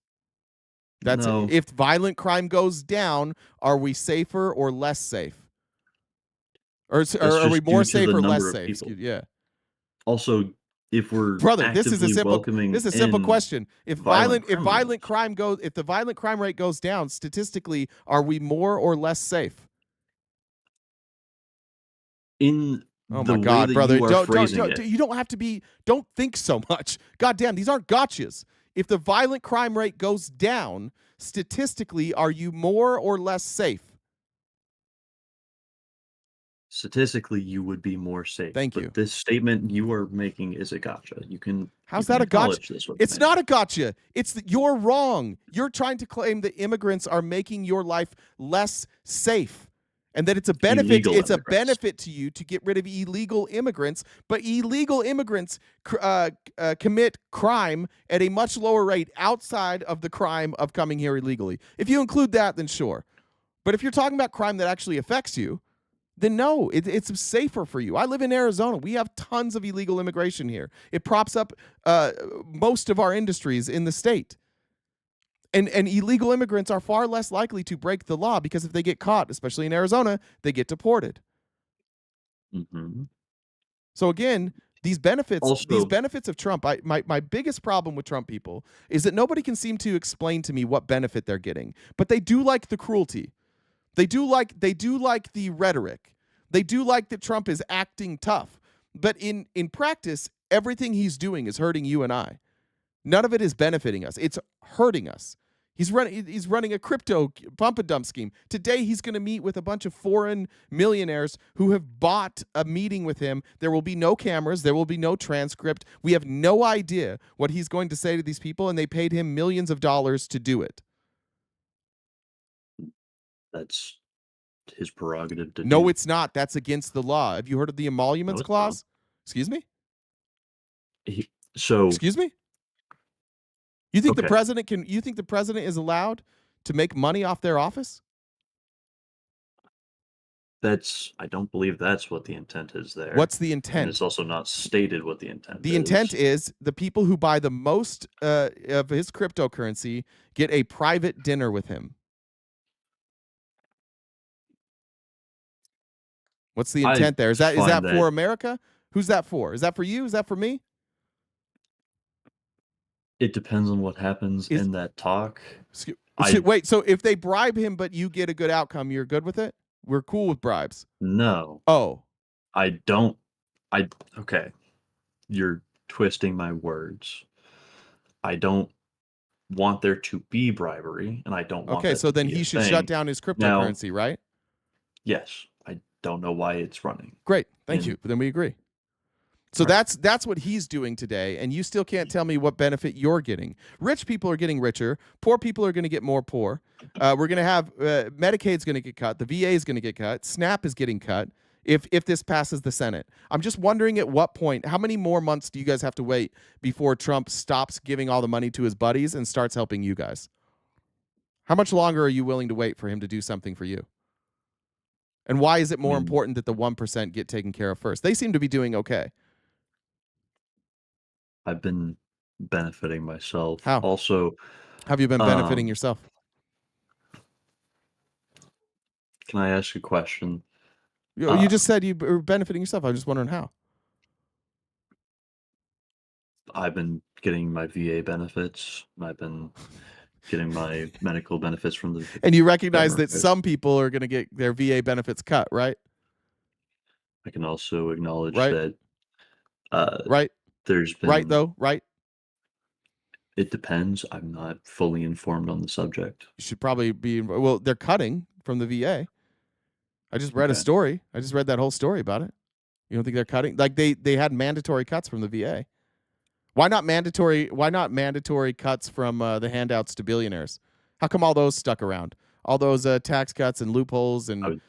If violent crime goes down, are we safer or less safe? Or are we more safe or less safe? Yeah. Also, if we're this is a simple question. If the violent crime rate goes down, statistically, are we more or less safe? Oh my God, brother! You don't have to be. Don't think so much. God damn, these aren't gotchas. If the violent crime rate goes down, statistically, are you more or less safe? Statistically, you would be more safe. Thank you. But this statement you are making is a gotcha. How's that a gotcha? It's not a gotcha. You're wrong. You're trying to claim that immigrants are making your life less safe. and that it's a benefit. Illegal It's a immigrants. benefit to you to get rid of illegal immigrants, but illegal immigrants commit crime at a much lower rate outside of the crime of coming here illegally. If you include that, then sure. But if you're talking about crime that actually affects you, then no, it's safer for you. I live in Arizona. We have tons of illegal immigration here. It props up most of our industries in the state. And illegal immigrants are far less likely to break the law because if they get caught, especially in Arizona, they get deported. Mm-hmm. So again, these benefits Also, of Trump, my biggest problem with Trump people is that nobody can seem to explain to me what benefit they're getting. But they do like the cruelty. They do like the rhetoric. They do like that Trump is acting tough. But in practice, everything he's doing is hurting you and I. None of it is benefiting us. It's hurting us. He's running a crypto pump and dump scheme. Today, he's going to meet with a bunch of foreign millionaires who have bought a meeting with him. There will be no cameras. There will be no transcript. We have no idea what he's going to say to these people, and they paid him millions of dollars to do it. that's his prerogative to No, do. it's not. That's against the law. Have you heard of the emoluments it's clause? Excuse me? So Excuse me? You think the Okay. president is allowed to make money off their office? I don't believe that's what the intent is there. What's the And intent? it's also not stated what the intent The is. intent is the people who buy the most of his cryptocurrency get a private dinner with him. What's the I intent there? Is that find for America? Who's that for? Is that for you? Is that for me? It depends on what happens Is- in that talk. Wait, so if they bribe him but you get a good outcome, you're good with it? We're cool with bribes. No, Oh, I okay. You're twisting my words. I don't want there to be bribery, and I don't want okay. that So to then be he a should thing. shut down his cryptocurrency, right? Yes, I don't know why it's running. Great, thank And- you. Then we agree. So Right. that's what he's doing today, and you still can't tell me what benefit you're getting. Rich people are getting richer. Poor people are going to get more poor. We're going to have Medicaid's going to get cut. The VA is going to get cut. SNAP is getting cut if this passes the Senate. I'm just wondering at what point, how many more months do you guys have to wait before Trump stops giving all the money to his buddies and starts helping you guys? How much longer are you willing to wait for him to do something for you? And why is it more important that the 1% get taken care of first? They seem to be doing okay. I've been benefiting myself. How? Also, Have you been benefiting yourself? can I ask a question? You just said you were benefiting yourself. I'm just wondering how. I've been getting my VA benefits. I've been getting my medical benefits from the. And you recognize that government. some people are going to get their VA benefits cut, right? I can also acknowledge Right. that Right? there's been. Right, though? Right? It depends. I'm not fully informed on the subject. You should probably be. Well, they're cutting from the VA. I just read a Okay. story. I just read that whole story about it. You don't think they're cutting? Like they had mandatory cuts from the VA. Why not mandatory cuts from the handouts to billionaires? How come all those stuck around? All those tax cuts and loopholes and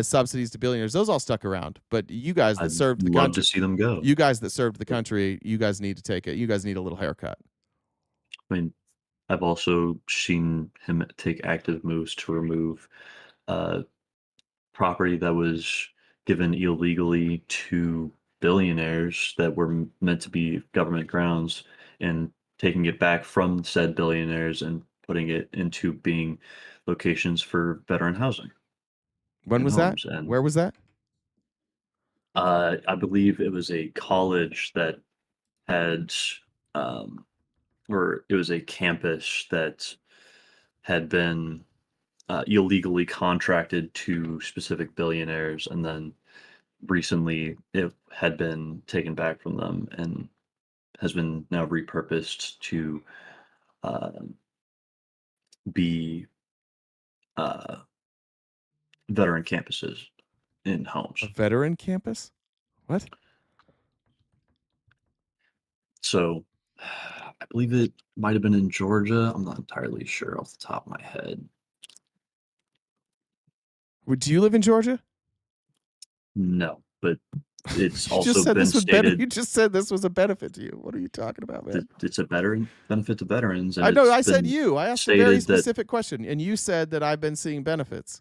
subsidies to billionaires, those all stuck around. But you guys that served the I'd love country, to see them go. you guys that served the country, you guys need to take it. You guys need a little haircut. I mean, I've also seen him take active moves to remove property that was given illegally to billionaires that were meant to be government grounds and taking it back from said billionaires and putting it into being locations for veteran housing. When and was that? homes. And Where was that? I believe it was a college that had, or it was a campus that had been illegally contracted to specific billionaires, and then recently it had been taken back from them and has been now repurposed to be veteran campuses in homes. A veteran campus? What? So I believe it might have been in Georgia. I'm not entirely sure off the top of my head. Do you live in Georgia? No, but it's You just also said been this was better. stated You just said this was a benefit to you. What are you talking about, man? that it's a benefit to veterans, and I know. it's I said been you. I asked a very stated that specific question, and you said that I've been seeing benefits.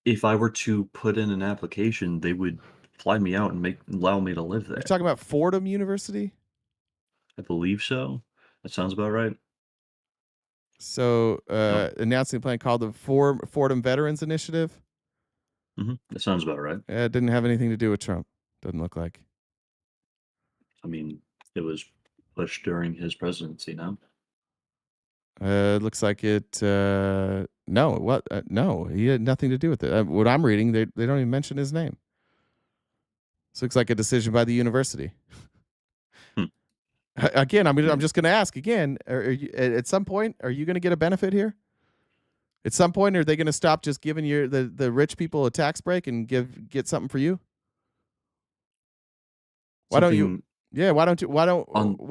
if I were to put in an application, they would fly me out and allow me to live there. You're talking about Fordham University? I believe so. That sounds about right. So, announcing a plan called the Fordham Veterans Initiative. That sounds about right. It didn't have anything to do with Trump. Doesn't look like. I mean, it was pushed during his presidency. No, It looks like it. No, what? No, he had nothing to do with it. What I'm reading, they don't even mention his name. This looks like a decision by the university. Again, I'm just going to ask again. Are you, at some point, are you going to get a benefit here? At some point, are they going to stop just giving the rich people a tax break and get something for you? Why don't you? Yeah, why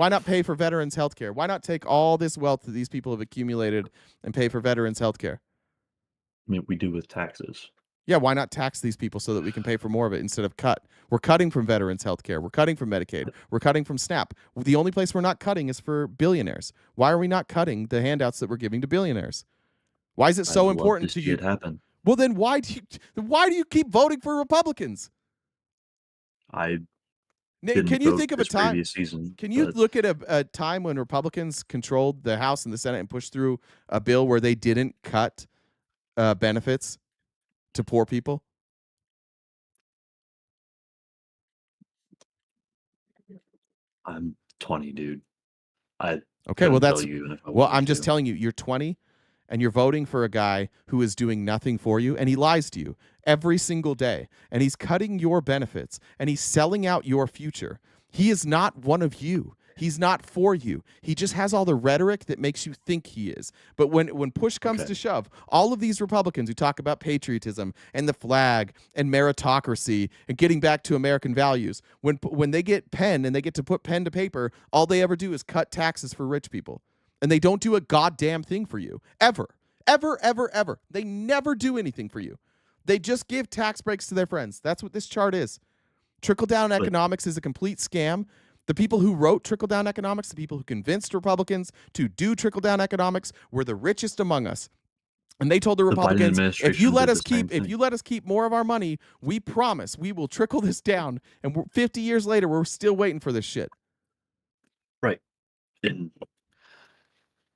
not pay for veterans health care? Why not take all this wealth that these people have accumulated and pay for veterans health care? I mean, we do with taxes. Yeah, why not tax these people so that we can pay for more of it instead of cut? We're cutting from veterans health care. We're cutting from Medicaid. We're cutting from SNAP. The only place we're not cutting is for billionaires. Why are we not cutting the handouts that we're giving to billionaires? Why is it so important to you? It happen. Well, then why do you keep voting for Republicans? Can you think of a time? Season, can you look at a time when Republicans controlled the House and the Senate and pushed through a bill where they didn't cut benefits to poor people? I'm 20, dude. Okay, well that's I'm just telling you, you're 20 and you're voting for a guy who is doing nothing for you, and he lies to you every single day, and he's cutting your benefits, and he's selling out your future. He is not one of you. He's not for you. He just has all the rhetoric that makes you think he is. But when push comes to shove, all of these Republicans who talk about patriotism and the flag and meritocracy and getting back to American values, when they get pen and they get to put pen to paper, all they ever do is cut taxes for rich people. And they don't do a goddamn thing for you. Ever. Ever, ever, ever. They never do anything for you. They just give tax breaks to their friends. That's what this chart is. Trickle-down economics is a complete scam. The people who wrote trickle-down economics, the people who convinced Republicans to do trickle-down economics, were the richest among us. And they told the Republicans, if you let us keep more of our money, we promise we will trickle this down. And 50 years later, we're still waiting for this shit. Right. In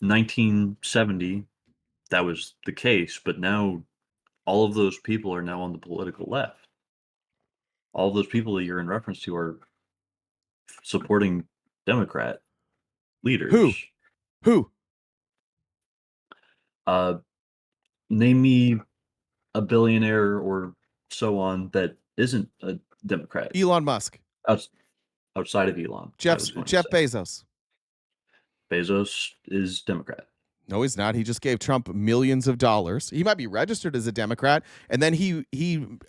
1970, that was the case, but now all of those people are now on the political left. All of those people that you're in reference to are supporting Democrat leaders. Who? Name me a billionaire or so on that isn't a Democrat. Elon Musk. Outside of Elon. Jeff Bezos. Bezos is Democrat. No, he's not. He just gave Trump millions of dollars. He might be registered as a Democrat, and then he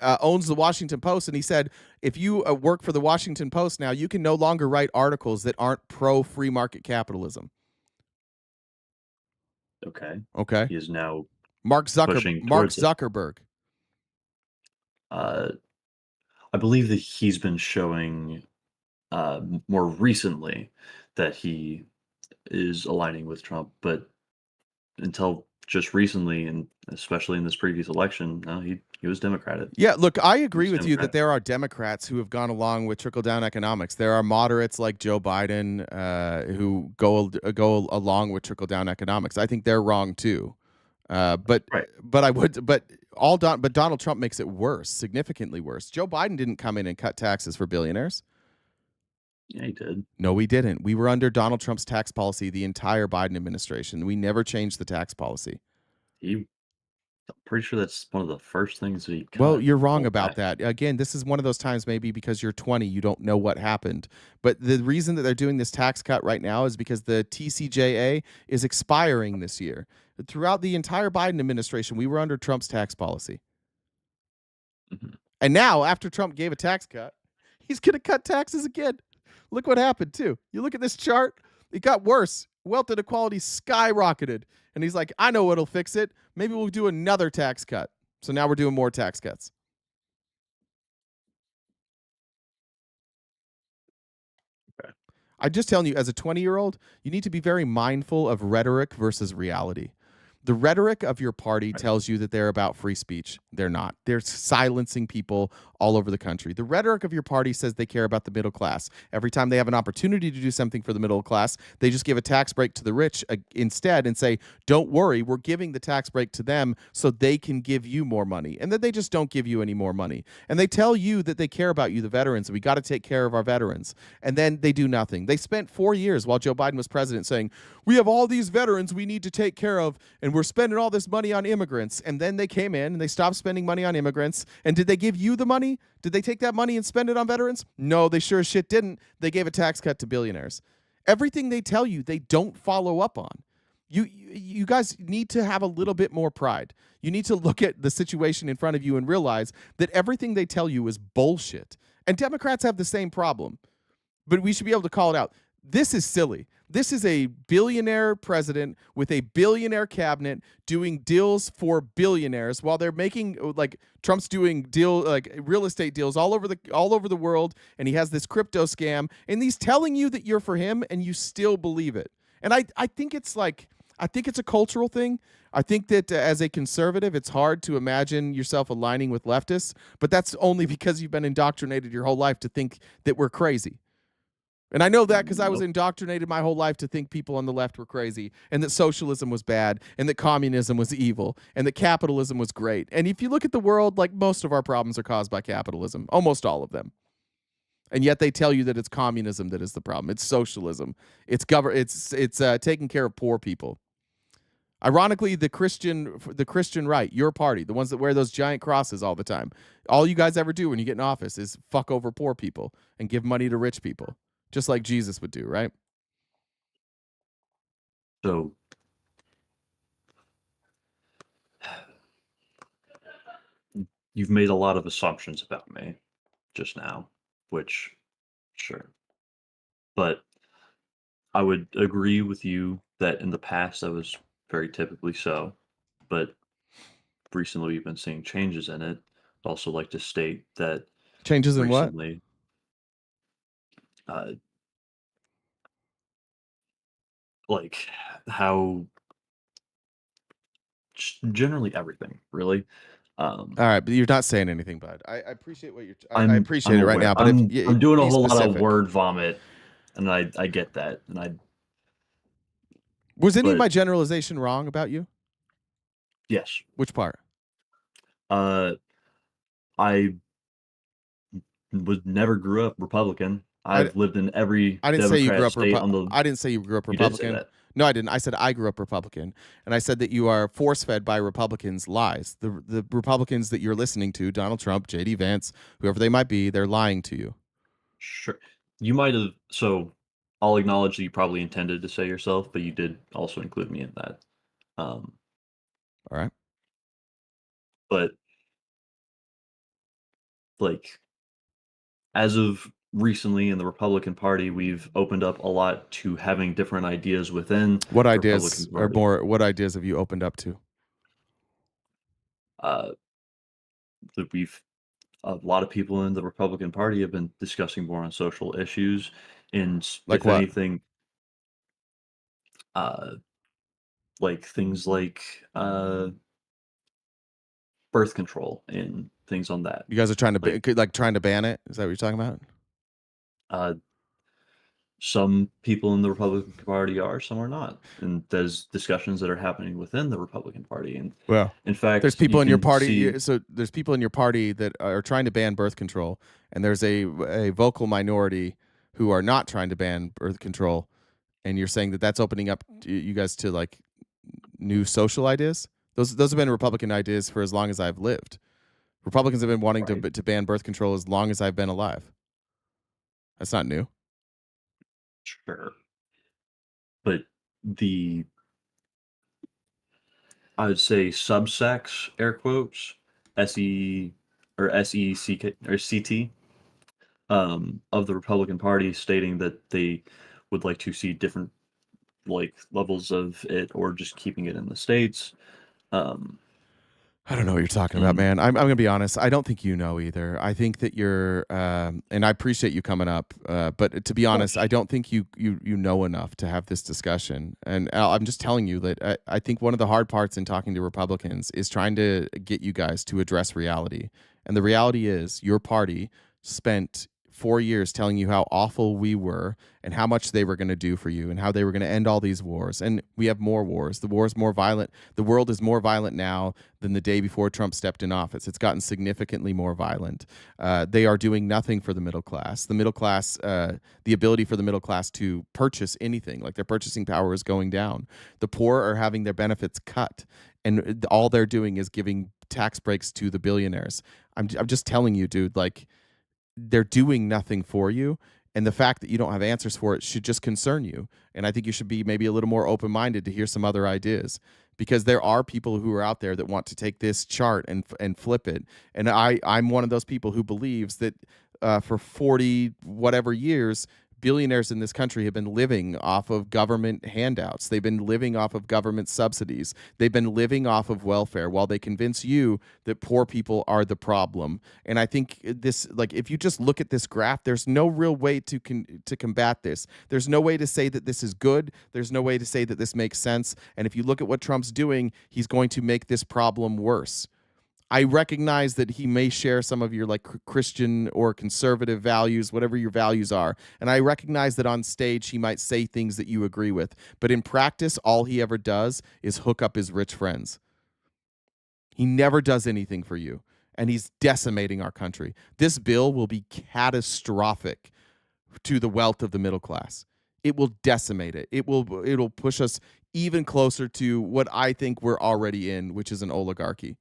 owns the Washington Post, and he said, if you work for the Washington Post now, you can no longer write articles that aren't pro-free market capitalism. Okay. He is now Mark Zuckerberg. I believe that he's been showing more recently that he is aligning with Trump, but until just recently, and especially in this previous election, no, he was Democratic. Yeah, look, I agree with you that there are Democrats who have gone along with trickle-down economics. There are moderates like Joe Biden who go along with trickle-down economics. I think they're wrong too. But Donald Trump makes it worse, significantly worse. Joe Biden didn't come in and cut taxes for billionaires. Yeah, he did. No, we didn't. We were under Donald Trump's tax policy the entire Biden administration. We never changed the tax policy. I'm pretty sure that's one of the first things that he cut. Well, you're wrong about that. Again, this is one of those times maybe because you're 20, you don't know what happened. But the reason that they're doing this tax cut right now is because the TCJA is expiring this year. Throughout the entire Biden administration, we were under Trump's tax policy. Mm-hmm. And now, after Trump gave a tax cut, he's going to cut taxes again. Look what happened, too. You look at this chart, it got worse. Wealth inequality skyrocketed. And he's like, I know what'll fix it. Maybe we'll do another tax cut. So now we're doing more tax cuts. Okay. I'm just telling you, as a 20-year-old, you need to be very mindful of rhetoric versus reality. The rhetoric of your party tells you that they're about free speech. They're not. They're silencing people all over the country. The rhetoric of your party says they care about the middle class. Every time they have an opportunity to do something for the middle class, they just give a tax break to the rich instead and say, don't worry, we're giving the tax break to them so they can give you more money. And then they just don't give you any more money. And they tell you that they care about you, the veterans. We got to take care of our veterans. And then they do nothing. They spent 4 years while Joe Biden was president saying, we have all these veterans we need to take care of, and we're spending all this money on immigrants. And then they came in and they stopped spending money on immigrants. And did they give you the money? Did they take that money and spend it on veterans? No, they sure as shit didn't. They gave a tax cut to billionaires. Everything they tell you, they don't follow up on. You guys need to have a little bit more pride. You need to look at the situation in front of you and realize that everything they tell you is bullshit. And Democrats have the same problem. But we should be able to call it out. This is silly. This is a billionaire president with a billionaire cabinet doing deals for billionaires while they're making, like, Trump's doing real estate deals all over the world, and he has this crypto scam, and he's telling you that you're for him, and you still believe it. And I think it's a cultural thing. I think that as a conservative, it's hard to imagine yourself aligning with leftists, but that's only because you've been indoctrinated your whole life to think that we're crazy. And I know that because I was indoctrinated my whole life to think people on the left were crazy and that socialism was bad and that communism was evil and that capitalism was great. And if you look at the world, like, most of our problems are caused by capitalism, almost all of them. And yet they tell you that it's communism that is the problem. It's socialism. It's taking care of poor people. Ironically, the Christian right, your party, the ones that wear those giant crosses all the time, all you guys ever do when you get in office is fuck over poor people and give money to rich people. Just like Jesus would do, right? So you've made a lot of assumptions about me just now, which, sure. But I would agree with you that in the past that was very typically so. But recently we've been seeing changes in it. I'd also like to state that Changes in what? recently, like how generally everything, really. All right, but you're not saying anything, bud. I appreciate what you're. I I'm appreciate it right aware. now, but I'm doing a be whole lot of specific. word vomit, and I get that. And Was any of but my generalization wrong about you? yes, Which part? I never grew up Republican. I've lived in every I didn't say you grew up Democrat state on the. I didn't say you grew up You did say Republican. that. No, I didn't. I said I grew up Republican, and I said that you are force-fed by Republicans' lies. The Republicans that you're listening to, Donald Trump, J.D. Vance, whoever they might be, they're lying to you. Sure. You might have. So I'll acknowledge that you probably intended to say yourself, but you did also include me in that. All right. But like, as of recently in the Republican Party, we've opened up a lot to having different ideas within What the ideas Republican are Party. more? What ideas have you opened up to? That a lot of people in the Republican Party have been discussing more on social issues, and Like if what? anything, like things like birth control and things on that. You guys are trying to Like, trying to ban it? Is that what you're talking about? some people in the Republican Party are, some are not, and there's discussions that are happening within the Republican Party. And Well, in fact, there's people you in your can party. see- So there's people in your party that are trying to ban birth control, and there's a vocal minority who are not trying to ban birth control. And you're saying that that's opening up you guys to, like, new social ideas. Those have been Republican ideas for as long as I've lived. Republicans have been wanting Right. to ban birth control as long as I've been alive. That's not new. Sure. But I would say subsects, air quotes, SE or SECK or CT, of the Republican Party stating that they would like to see different like levels of it, or just keeping it in the States. I don't know what you're talking about, man. I'm going to be honest. I don't think you know either. I think that you're, and I appreciate you coming up, but to be honest, I don't think you know enough to have this discussion. And I'm just telling you that I think one of the hard parts in talking to Republicans is trying to get you guys to address reality. And the reality is your party spent 4 years telling you how awful we were and how much they were going to do for you and how they were going to end all these wars. And we have more wars. The war is more violent. The world is more violent now than the day before Trump stepped in office. It's gotten significantly more violent. They are doing nothing for the middle class. The middle class, the ability for the middle class to purchase anything, like their purchasing power is going down. The poor are having their benefits cut. And all they're doing is giving tax breaks to the billionaires. I'm just telling you, dude, like, they're doing nothing for you, and the fact that you don't have answers for it should just concern you. And I think you should be maybe a little more open-minded to hear some other ideas, because there are people who are out there that want to take this chart and flip it. And I'm one of those people who believes that for 40 whatever years, billionaires in this country have been living off of government handouts. They've been living off of government subsidies. They've been living off of welfare while they convince you that poor people are the problem. And I think this, like, if you just look at this graph, there's no real way to combat this. There's no way to say that this is good. There's no way to say that this makes sense. And if you look at what Trump's doing, he's going to make this problem worse. I recognize that he may share some of your like Christian or conservative values, whatever your values are. And I recognize that on stage he might say things that you agree with. But in practice, all he ever does is hook up his rich friends. He never does anything for you. And he's decimating our country. This bill will be catastrophic to the wealth of the middle class. It will decimate it. It'll push us even closer to what I think we're already in, which is an oligarchy.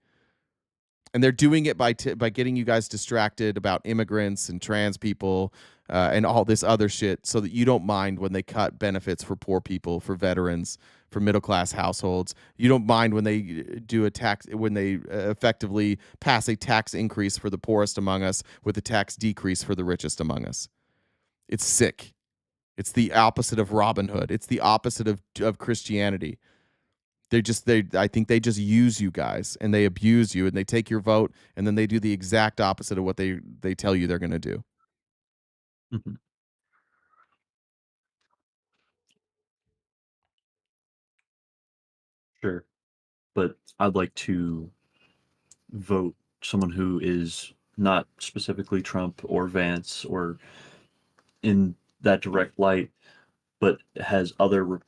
And they're doing it by getting you guys distracted about immigrants and trans people and all this other shit, so that you don't mind when they cut benefits for poor people, for veterans, for middle class households. You don't mind when they do a tax, when they effectively pass a tax increase for the poorest among us with a tax decrease for the richest among us. It's sick. It's the opposite of Robin Hood. It's the opposite of Christianity. I think they just use you guys, and they abuse you, and they take your vote, and then they do the exact opposite of what they tell you they're going to do. Mm-hmm. Sure. But I'd like to vote someone who is not specifically Trump or Vance or in that direct light, but has other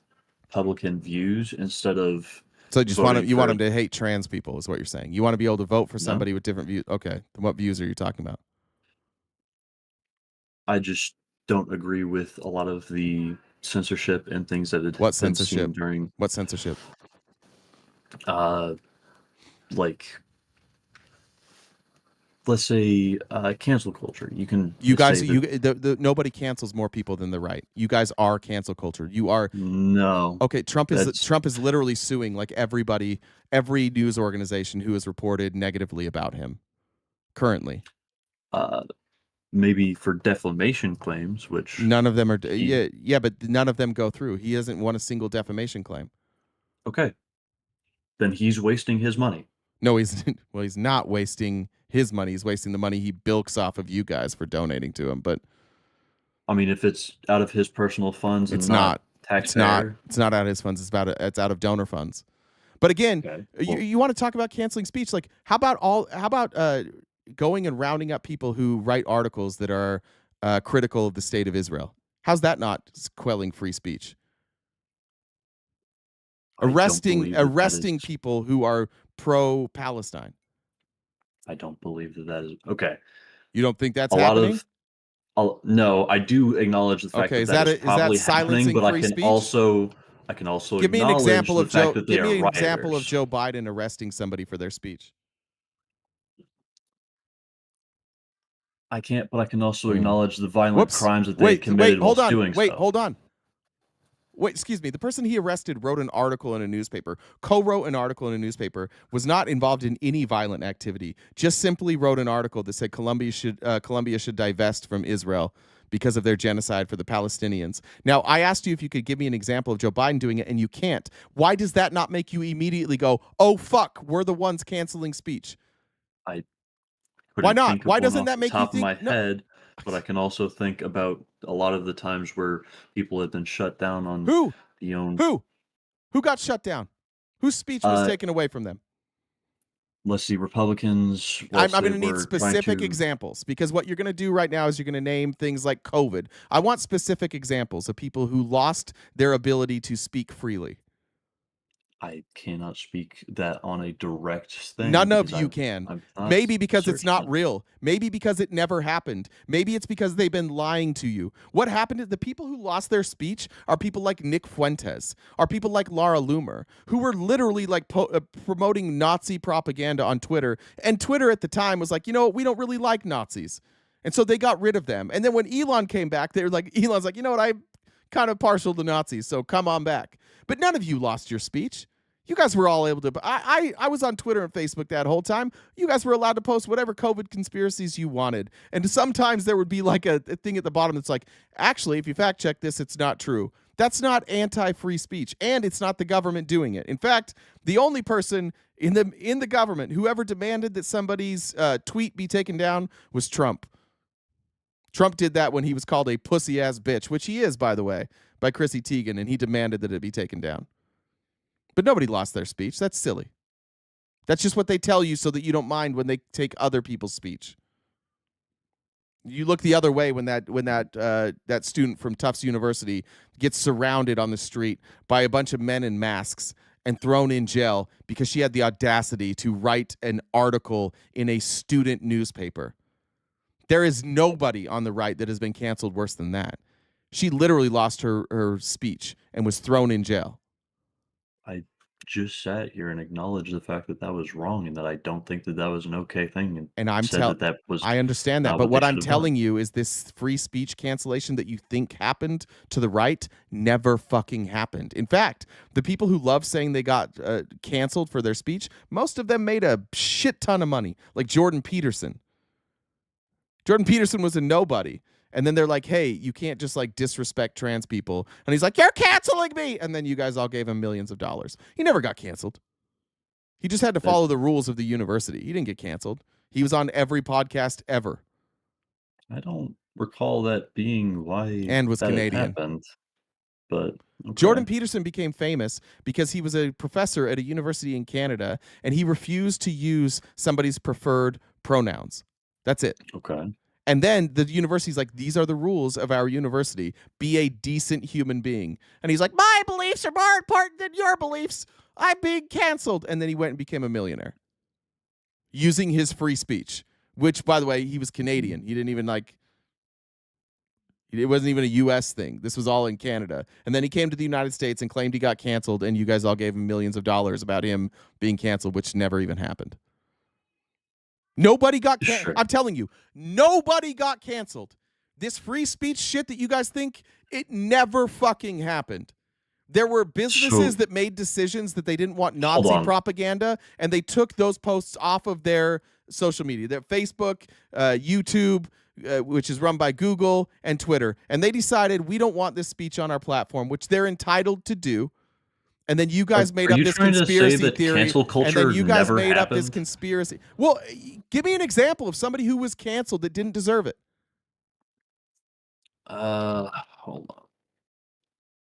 Republican views instead of. So you want them to hate trans people, is what you're saying. You want to be able to vote for somebody with different views. Okay, then what views are you talking about? I just don't agree with a lot of the censorship and things that What censorship? What censorship? Like, let's say cancel culture. Nobody cancels more people than the right. You guys are cancel culture. You are. No. Okay, Trump is literally suing like everybody, every news organization who has reported negatively about him currently. Maybe for defamation claims, which none of them are. Yeah, but none of them go through. He hasn't won a single defamation claim. Okay. Then he's wasting his money. No, he's not wasting his money. He's wasting the money he bilks off of you guys for donating to him. But I mean, if it's out of his personal funds, it's not taxpayer. It's not out of his funds. It's out of donor funds. But again, okay. You want to talk about canceling speech? Like, how about going and rounding up people who write articles that are critical of the state of Israel? How's that not quelling free speech? Arresting people who are pro-Palestine. I don't believe that is okay. You don't think that's happening? No, I do acknowledge the fact that is probably happening, but I can also give me an example of Joe Biden arresting somebody for their speech. I can't, but I can also acknowledge the violent crimes that they committed while doing so. Hold on. Wait, excuse me. The person he arrested wrote an article in a newspaper, co-wrote an article in a newspaper, was not involved in any violent activity, just simply wrote an article that said Colombia should divest from Israel because of their genocide for the Palestinians. Now, I asked you if you could give me an example of Joe Biden doing it, and you can't. Why does that not make you immediately go, oh, fuck, we're the ones canceling speech? I Why couldn't not? think of Why one doesn't off that the make you top of think? my No. head, but I can also think about a lot of the times where people have been shut down on Who? the own. Who got shut down? Whose speech was Uh, taken away from them? let's see, Republicans. I'm whilst they going to need were trying specific to, examples, because what you're going to do right now is you're going to name things like COVID. I want specific examples of people who lost their ability to speak freely. I cannot speak that on a direct thing. None of because you I've can. not Maybe because it's searched not it. real. Maybe because it never happened. Maybe it's because they've been lying to you. What happened to the people who lost their speech are people like Nick Fuentes, are people like Laura Loomer, who were literally like promoting Nazi propaganda on Twitter. And Twitter at the time was like, you know what, we don't really like Nazis. And so they got rid of them. And then when Elon came back, they were like, Elon's like, you know what, I'm kind of partial to Nazis, so come on back. But none of you lost your speech. You guys were all able to. I was on Twitter and Facebook that whole time. You guys were allowed to post whatever COVID conspiracies you wanted. And sometimes there would be like a thing at the bottom that's like, actually, if you fact check this, it's not true. That's not anti-free speech, and it's not the government doing it. In fact, the only person in the government who ever demanded that somebody's tweet be taken down was Trump. Trump did that when he was called a pussy-ass bitch, which he is, by the way, by Chrissy Teigen, and he demanded that it be taken down. But nobody lost their speech. That's silly. That's just what they tell you so that you don't mind when they take other people's speech. You look the other way when that student from Tufts University gets surrounded on the street by a bunch of men in masks and thrown in jail because she had the audacity to write an article in a student newspaper. There is nobody on the right that has been canceled worse than that. She literally lost her speech and was thrown in jail. I just sat here and acknowledged the fact that that was wrong and that I don't think that that was an okay thing. And I'm said that was. I understand that, not but what they I'm should have telling done. you is this free speech cancellation that you think happened to the right never fucking happened. In fact, the people who love saying they got canceled for their speech, most of them made a shit ton of money, like Jordan Peterson. Jordan Peterson was a nobody. And then they're like, hey, you can't just like disrespect trans people. And he's like, you're canceling me. And then you guys all gave him millions of dollars. He never got canceled. He just had to follow the rules of the university. He didn't get canceled. He was on every podcast ever. I don't recall that being why And was that had Canadian. happened. But okay. Jordan Peterson became famous because he was a professor at a university in Canada, and he refused to use somebody's preferred pronouns. That's it. Okay. And then the university's like, these are the rules of our university. Be a decent human being. And he's like, my beliefs are more important than your beliefs. I'm being canceled. And then he went and became a millionaire using his free speech, which, by the way, he was Canadian. He didn't even it wasn't even a U.S. thing. This was all in Canada. And then he came to the United States and claimed he got canceled, and you guys all gave him millions of dollars about him being canceled, which never even happened. Nobody got canceled. Sure. I'm telling you, nobody got canceled. This free speech shit that you guys think, it never fucking happened. There were businesses that made decisions that they didn't want Nazi propaganda, and they took those posts off of their social media, their Facebook, YouTube, which is run by Google, and Twitter. And they decided, we don't want this speech on our platform, which they're entitled to do. And then you guys made up this conspiracy theory. Cancel culture and then you guys never made up this happened? conspiracy. Well, give me an example of somebody who was canceled that didn't deserve it. Hold on.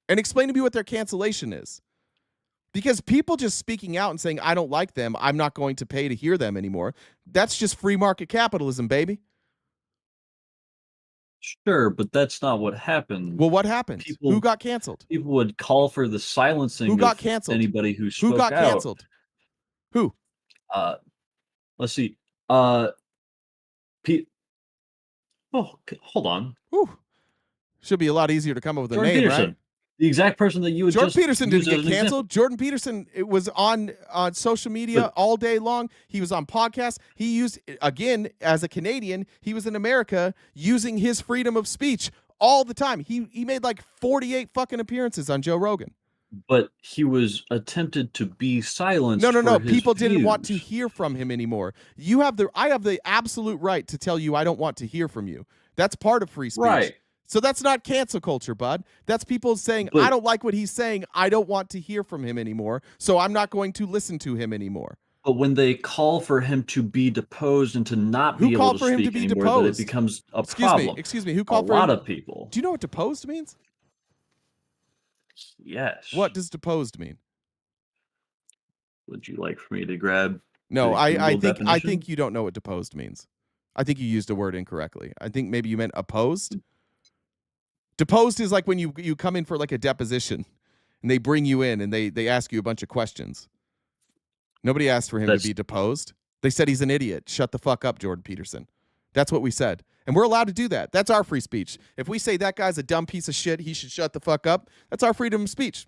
And explain to me what their cancellation is. Because people just speaking out and saying, I don't like them, I'm not going to pay to hear them anymore. That's just free market capitalism, baby. Sure, but that's not what happened. Well, what happened? Who got canceled? People would call for the silencing Who got of canceled? anybody who spoke Who got out. canceled? Who? Let's see. Hold on. Whew. Should be a lot easier to come up with a Jordan name, Peterson. right? The exact person that you would Jordan just Peterson didn't use as get an canceled. Jordan Peterson, it was on social media all day long. He was on podcasts. He used, again, as a Canadian, he was in America using his freedom of speech all the time. He made like 48 fucking appearances on Joe Rogan. But he was attempted to be silenced. No. for his People didn't want to views. hear from him anymore. I have the absolute right to tell you I don't want to hear from you. That's part of free speech. Right. So that's not cancel culture, bud. That's people saying, I don't like what he's saying. I don't want to hear from him anymore. So I'm not going to listen to him anymore. But when they call for him to be deposed and to not be Who able called to for him speak to be anymore, that it deposed? becomes a problem. Excuse me. Who A called for him? lot of people. Do you know what deposed means? Yes. What does deposed mean? Would you like for me to grab? No, the I Google think definition? you don't know what deposed means. I think you used a word incorrectly. I think maybe you meant opposed. Deposed is like when you come in for like a deposition and they bring you in and they ask you a bunch of questions. Nobody asked for him to be deposed. They said he's an idiot. Shut the fuck up, Jordan Peterson. That's what we said. And we're allowed to do that. That's our free speech. If we say that guy's a dumb piece of shit, he should shut the fuck up, that's our freedom of speech.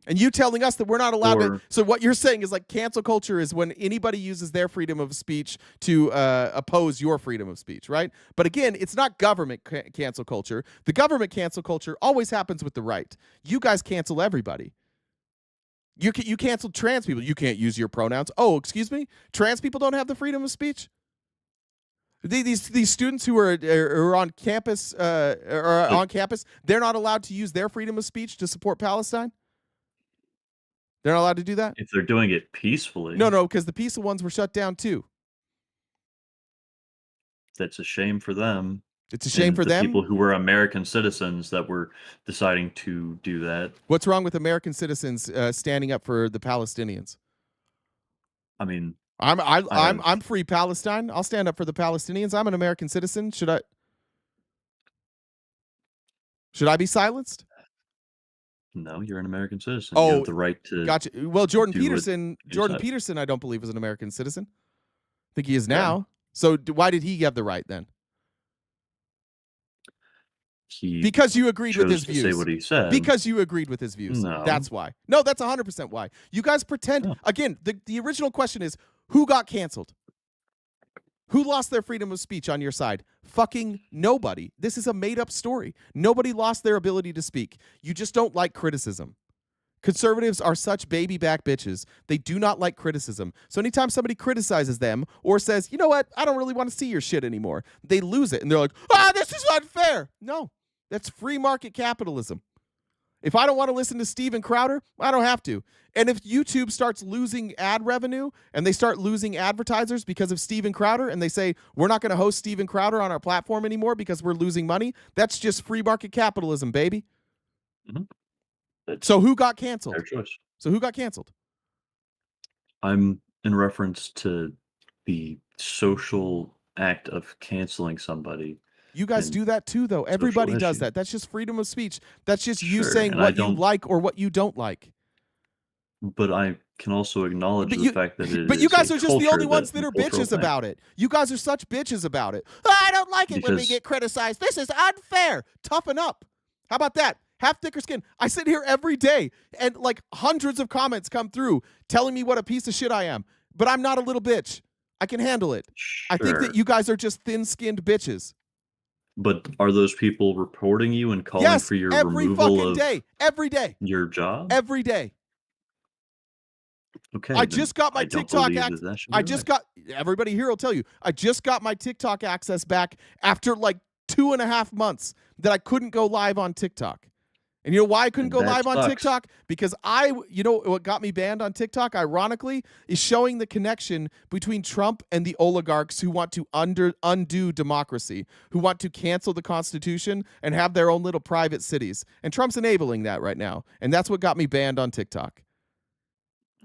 And you telling us that we're not allowed to. So what you're saying is like cancel culture is when anybody uses their freedom of speech to oppose your freedom of speech, right? But again, it's not government cancel culture. The government cancel culture always happens with the right. You guys cancel everybody. You canceled trans people. You can't use your pronouns. Oh, excuse me? Trans people don't have the freedom of speech? These students who are on campus on campus, they're not allowed to use their freedom of speech to support Palestine? They're not allowed to do that? If they're doing it peacefully. No, because the peaceful ones were shut down too. That's a shame for them. It's a shame for the them? People who were American citizens that were deciding to do that. What's wrong with American citizens standing up for the Palestinians? I mean, I'm free Palestine. I'll stand up for the Palestinians. I'm an American citizen. Should I be silenced? No, you're an American citizen. Oh, you have the right to. Gotcha. Well, Jordan Peterson, I don't believe is an American citizen. I think he is now. Yeah. So why did he have the right then? Because you agreed with his views. Say what he said. Because you agreed with his views. No. That's why. No, that's 100% why. You guys pretend. No. Again, the original question is, who got canceled? Who lost their freedom of speech on your side? Fucking nobody. This is a made-up story. Nobody lost their ability to speak. You just don't like criticism. Conservatives are such baby back bitches. They do not like criticism. So anytime somebody criticizes them or says, you know what, I don't really want to see your shit anymore, they lose it. And they're like, this is unfair. No, that's free market capitalism. If I don't want to listen to Steven Crowder, I don't have to. And if YouTube starts losing ad revenue and they start losing advertisers because of Steven Crowder and they say, we're not going to host Steven Crowder on our platform anymore because we're losing money, that's just free market capitalism, baby. Mm-hmm. So who got canceled? Fair choice. So who got canceled? I'm in reference to the social act of canceling somebody. You guys do that too, though. Everybody does that. That's just freedom of speech. That's just you saying what you like or what you don't like. But I can also acknowledge the fact that it But you guys are just the only ones that are bitches about it. You guys are such bitches about it. I don't like it when we get criticized. This is unfair. Toughen up. How about that? Have thicker skin. I sit here every day and like hundreds of comments come through telling me what a piece of shit I am. But I'm not a little bitch. I can handle it. Sure. I think that you guys are just thin-skinned bitches. But are those people reporting you and calling for your removal of every day, your job? Every day. Okay. I just got my TikTok access. Everybody here will tell you, I just got my TikTok access back after like 2.5 months that I couldn't go live on TikTok. And you know why I couldn't go live on TikTok? Because you know what got me banned on TikTok, ironically, is showing the connection between Trump and the oligarchs who want to undo democracy, who want to cancel the Constitution and have their own little private cities. And Trump's enabling that right now. And that's what got me banned on TikTok.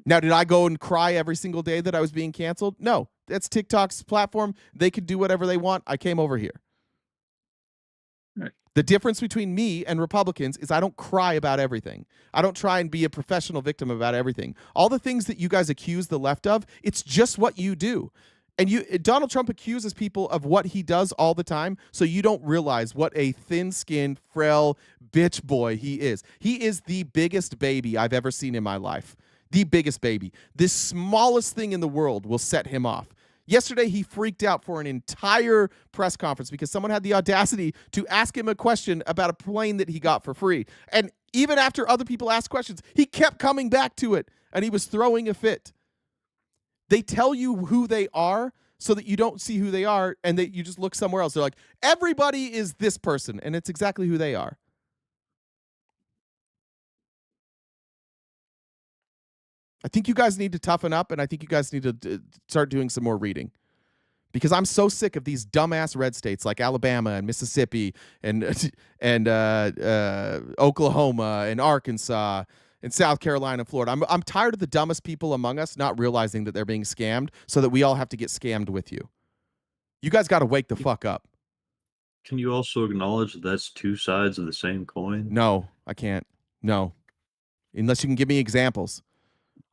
Now, did I go and cry every single day that I was being canceled? No. That's TikTok's platform. They could do whatever they want. I came over here. Right. The difference between me and Republicans is I don't cry about everything. I don't try and be a professional victim about everything. All the things that you guys accuse the left of, it's just what you do. And Donald Trump accuses people of what he does all the time, so you don't realize what a thin-skinned, frail bitch boy he is. He is the biggest baby I've ever seen in my life. The biggest baby. This smallest thing in the world will set him off. Yesterday, he freaked out for an entire press conference because someone had the audacity to ask him a question about a plane that he got for free. And even after other people asked questions, he kept coming back to it, and he was throwing a fit. They tell you who they are so that you don't see who they are and that you just look somewhere else. They're like, everybody is this person, and it's exactly who they are. I think you guys need to toughen up, and I think you guys need to start doing some more reading. Because I'm so sick of these dumbass red states like Alabama and Mississippi and Oklahoma and Arkansas and South Carolina and Florida. I'm tired of the dumbest people among us not realizing that they're being scammed, so that we all have to get scammed with you. You guys got to wake the fuck up. Can you also acknowledge that that's two sides of the same coin? No, I can't. No. Unless you can give me examples.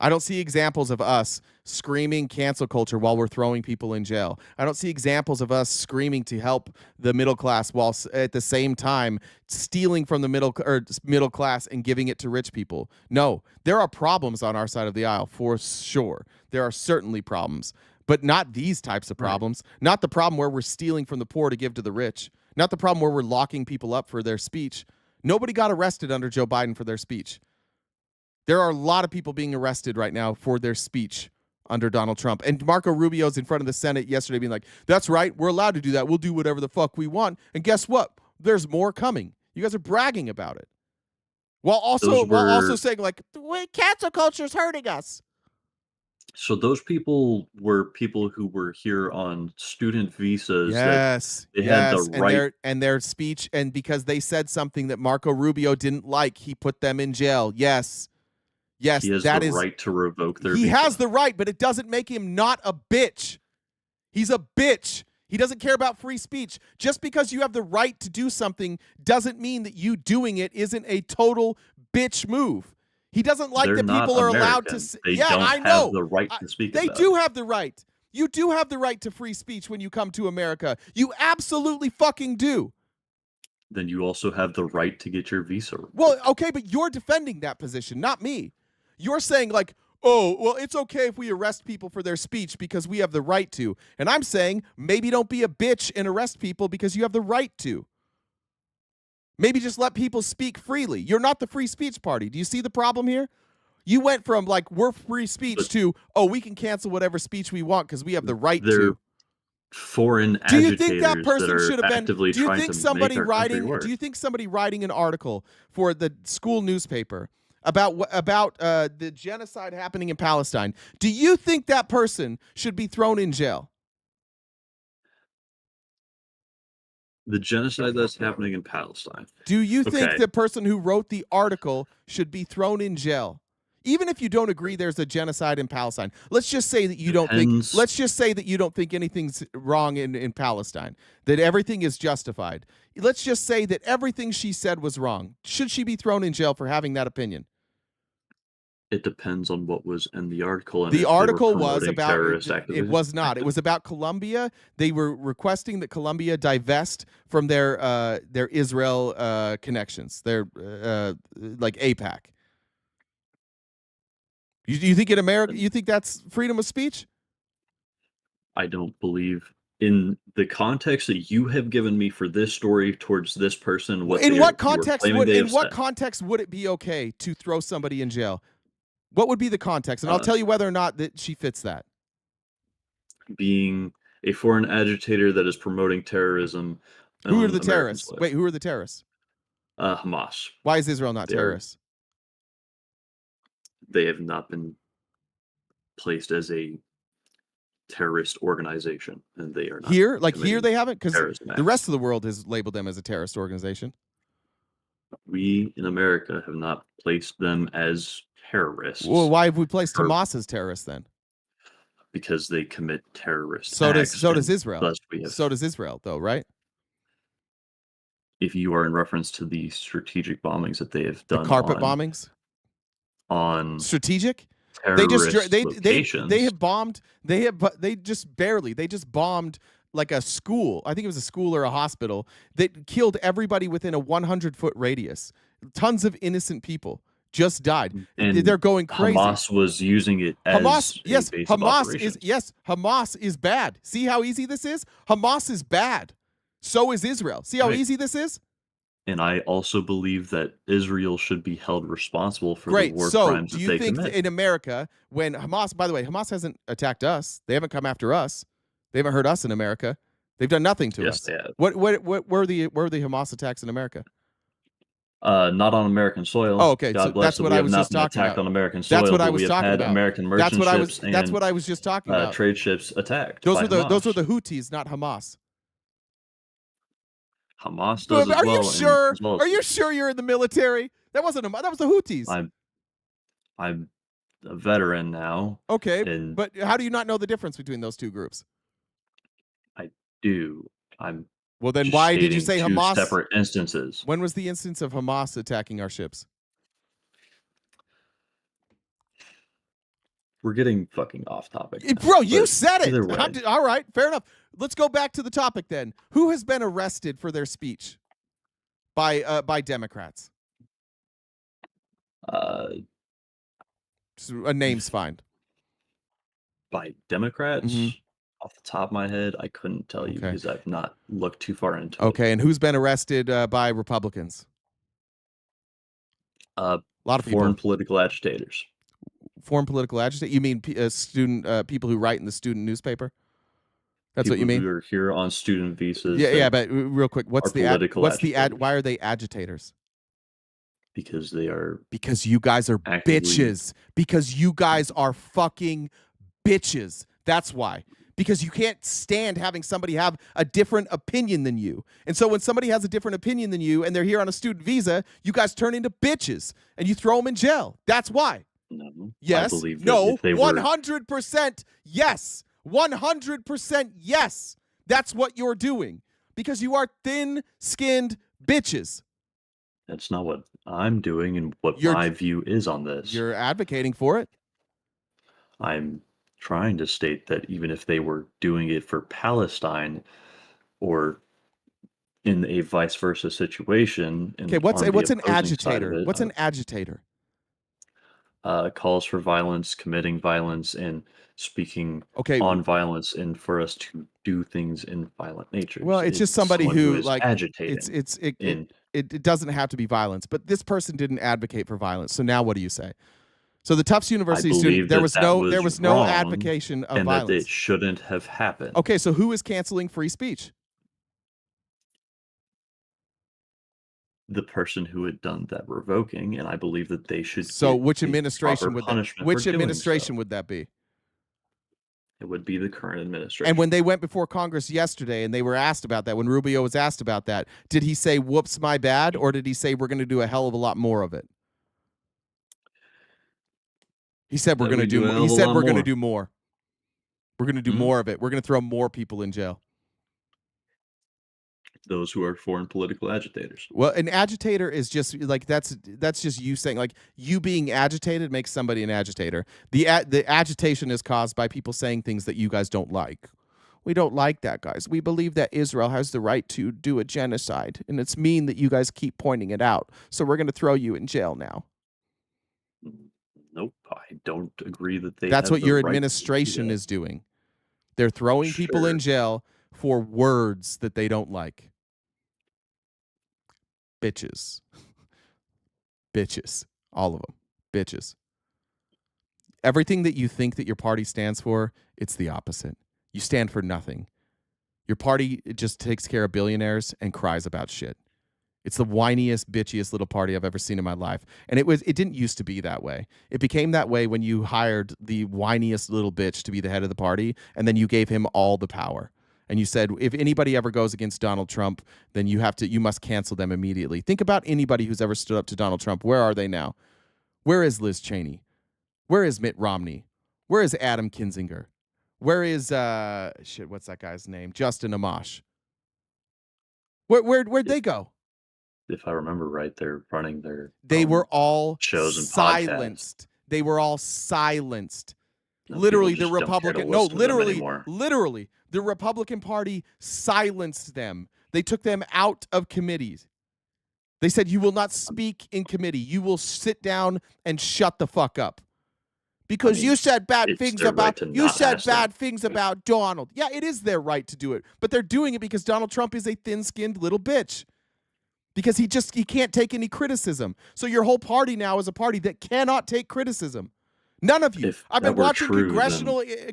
I don't see examples of us screaming cancel culture while we're throwing people in jail. I don't see examples of us screaming to help the middle class while at the same time stealing from the middle class and giving it to rich people. No, there are problems on our side of the aisle for sure. There are certainly problems, but not these types of problems. Right. Not the problem where we're stealing from the poor to give to the rich. Not the problem where we're locking people up for their speech. Nobody got arrested under Joe Biden for their speech. There are a lot of people being arrested right now for their speech under Donald Trump. And Marco Rubio's in front of the Senate yesterday being like, that's right, we're allowed to do that. We'll do whatever the fuck we want. And guess what? There's more coming. You guys are bragging about it. While also saying, like, cancel culture is hurting us. So those people were people who were here on student visas. Yes. They had the right. And their speech, and because they said something that Marco Rubio didn't like, he put them in jail. Yes. Yes, he has the right to revoke their visa. He has the right, but it doesn't make him not a bitch. He's a bitch. He doesn't care about free speech. Just because you have the right to do something doesn't mean that you doing it isn't a total bitch move. He doesn't like that people are allowed to say, yeah, I know. Have the right to speak they do have the right. You do have the right to free speech when you come to America. You absolutely fucking do. Then you also have the right to get your visa. Well, okay, but you're defending that position, not me. You're saying like, oh, well, it's okay if we arrest people for their speech because we have the right to. And I'm saying maybe don't be a bitch and arrest people because you have the right to. Maybe just let people speak freely. You're not the free speech party. Do you see the problem here? You went from like, we're free speech to, oh, we can cancel whatever speech we want because we have the right to. Foreign do you think that person should have been? Do you think somebody writing an article for the school newspaper about the genocide happening in Palestine? Do you think that person should be thrown in jail? The genocide that's happening in Palestine. Do you think the person who wrote the article should be thrown in jail? Even if you don't agree there's a genocide in Palestine. Let's just say that you don't think anything's wrong in Palestine, that everything is justified. Let's just say that everything she said was wrong. Should she be thrown in jail for having that opinion? It depends on what was in the article. And the article was about terrorist activism. It was not. It was about Colombia. They were requesting that Colombia divest from their Israel connections, their like AIPAC. You think in America, you think that's freedom of speech? I don't believe in the context that you have given me for this story towards this person. In what context would it be okay to throw somebody in jail? What would be the context? And I'll tell you whether or not that she fits that. Being a foreign agitator that is promoting terrorism. Who are the terrorists? Wait, who are the terrorists? Hamas. Why is Israel not terrorists? They have not been placed as a terrorist organization, and they are not. Here they haven't, because the rest of the world has labeled them as a terrorist organization. We in America have not placed them as terrorists. Well, why have we placed Hamas as terrorists then? Because they commit terrorist acts. So does Israel. Thus so does Israel, though, right? If you are in reference to the strategic bombings that they have done, the carpet bombings on strategic, they have bombed. They just bombed like a school. I think it was a school or a hospital that killed everybody within a 100-foot radius. Tons of innocent people just died. And they're going crazy. Hamas was using it as Hamas is bad. See how easy this is? Hamas is bad. So is Israel. See how easy this is? And I also believe that Israel should be held responsible for the war crimes that they commit. Do you think in America, when Hamas, by the way, Hamas hasn't attacked us. They haven't come after us. They haven't hurt us in America. They've done nothing to Yes, us. they have. What were the Hamas attacks in America? Not on American soil. Oh, okay. God So bless that's them. what We I have was not just been talking attacked about. on American soil, That's what I but was we have talking had about. American That's merchant what I was. ships That's and what I was just talking about. trade ships attacked. Those by were the Hamas. Houthis, not Hamas. Hamas does as Are well. you sure? As well as Are you sure you're in the military? That wasn't a. That was the Houthis. I'm a veteran now. Okay, and but how do you not know the difference between those two groups? I do. I'm Well, then just why did you stating say two Hamas? separate instances. When was the instance of Hamas attacking our ships? We're getting fucking off topic. Bro, you But said it. either way. All right, fair enough. Let's go back to the topic then. Who has been arrested for their speech by Democrats? A name's fine. By Democrats? Mhm. Off the top of my head, I couldn't tell you Okay. because I've not looked too far into it. Okay, and who's been arrested by Republicans? A lot of foreign people. political agitators. Foreign political agitators? You mean people who write in the student newspaper? That's People what you mean? who are here on student visas. Yeah, but real quick, what's are the political why are they agitators? Because they are Because you guys are actively- bitches. Because you guys are fucking bitches. That's why. Because you can't stand having somebody have a different opinion than you. And so when somebody has a different opinion than you and they're here on a student visa, you guys turn into bitches and you throw them in jail. That's why. No. Yes. I believe that No. if they 100% yes. 100% yes. That's what you're doing. Because you are thin-skinned bitches. That's not what I'm doing and what You're- my view is on this. You're advocating for it. I'm trying to state that even if they were doing it for Palestine or in a vice versa situation. Okay, what's an agitator? What's an agitator? Calls for violence, committing violence, and speaking Okay. on violence, and for us to do things in violent nature. Well, it's just somebody someone who is like agitating. it doesn't have to be violence, but this person didn't advocate for violence. So now what do you say? So the Tufts University student, there was no wrong advocation of and violence. that it shouldn't have happened. Okay, so who is canceling free speech? The person who had done that revoking, and I believe that they should. So get which the administration proper would punishment which for doing administration so. would that be? It would be the current administration. And when they went before Congress yesterday and they were asked about that, when Rubio was asked about that, did he say, whoops, my bad? Or did he say, we're going to do a hell of a lot more of it? He said, we're going to do more. He said, we're going to do more. We're going to do more of it. We're going to throw more people in jail. Those who are foreign political agitators. Well, an agitator is just like that's just you saying, like, you being agitated makes somebody an agitator. The agitation is caused by people saying things that you guys don't like. We don't like that, guys. We believe that Israel has the right to do a genocide, and it's mean that you guys keep pointing it out. So we're going to throw you in jail now. Nope, I don't agree that they. That's have what the your right to administration do that. is doing. They're throwing people in jail for words that they don't like. Bitches. Bitches. All of them. Bitches. Everything that you think that your party stands for, it's the opposite. You stand for nothing. Your party, it just takes care of billionaires and cries about shit. It's the whiniest, bitchiest little party I've ever seen in my life. And it didn't used to be that way. It became that way when you hired the whiniest little bitch to be the head of the party, and then you gave him all the power. And you said, if anybody ever goes against Donald Trump, then you must cancel them immediately. Think about anybody who's ever stood up to Donald Trump. Where are they now? Where is Liz Cheney? Where is Mitt Romney? Where is Adam Kinzinger? Where is what's that guy's name? Justin Amash. Where'd they go? If I remember right, they're running their. They were all shows and silenced. They were all silenced. No, Literally, people the just don't care to Republican. No, listen to them literally, anymore. the Republican Party silenced them. They took them out of committees. They said, "You will not speak in committee. You will sit down and shut the fuck up." Because you said bad things about things about Donald. Yeah, it is their right to do it, but they're doing it because Donald Trump is a thin-skinned little bitch. Because he can't take any criticism. So your whole party now is a party that cannot take criticism. None of you. If I've been that were watching true,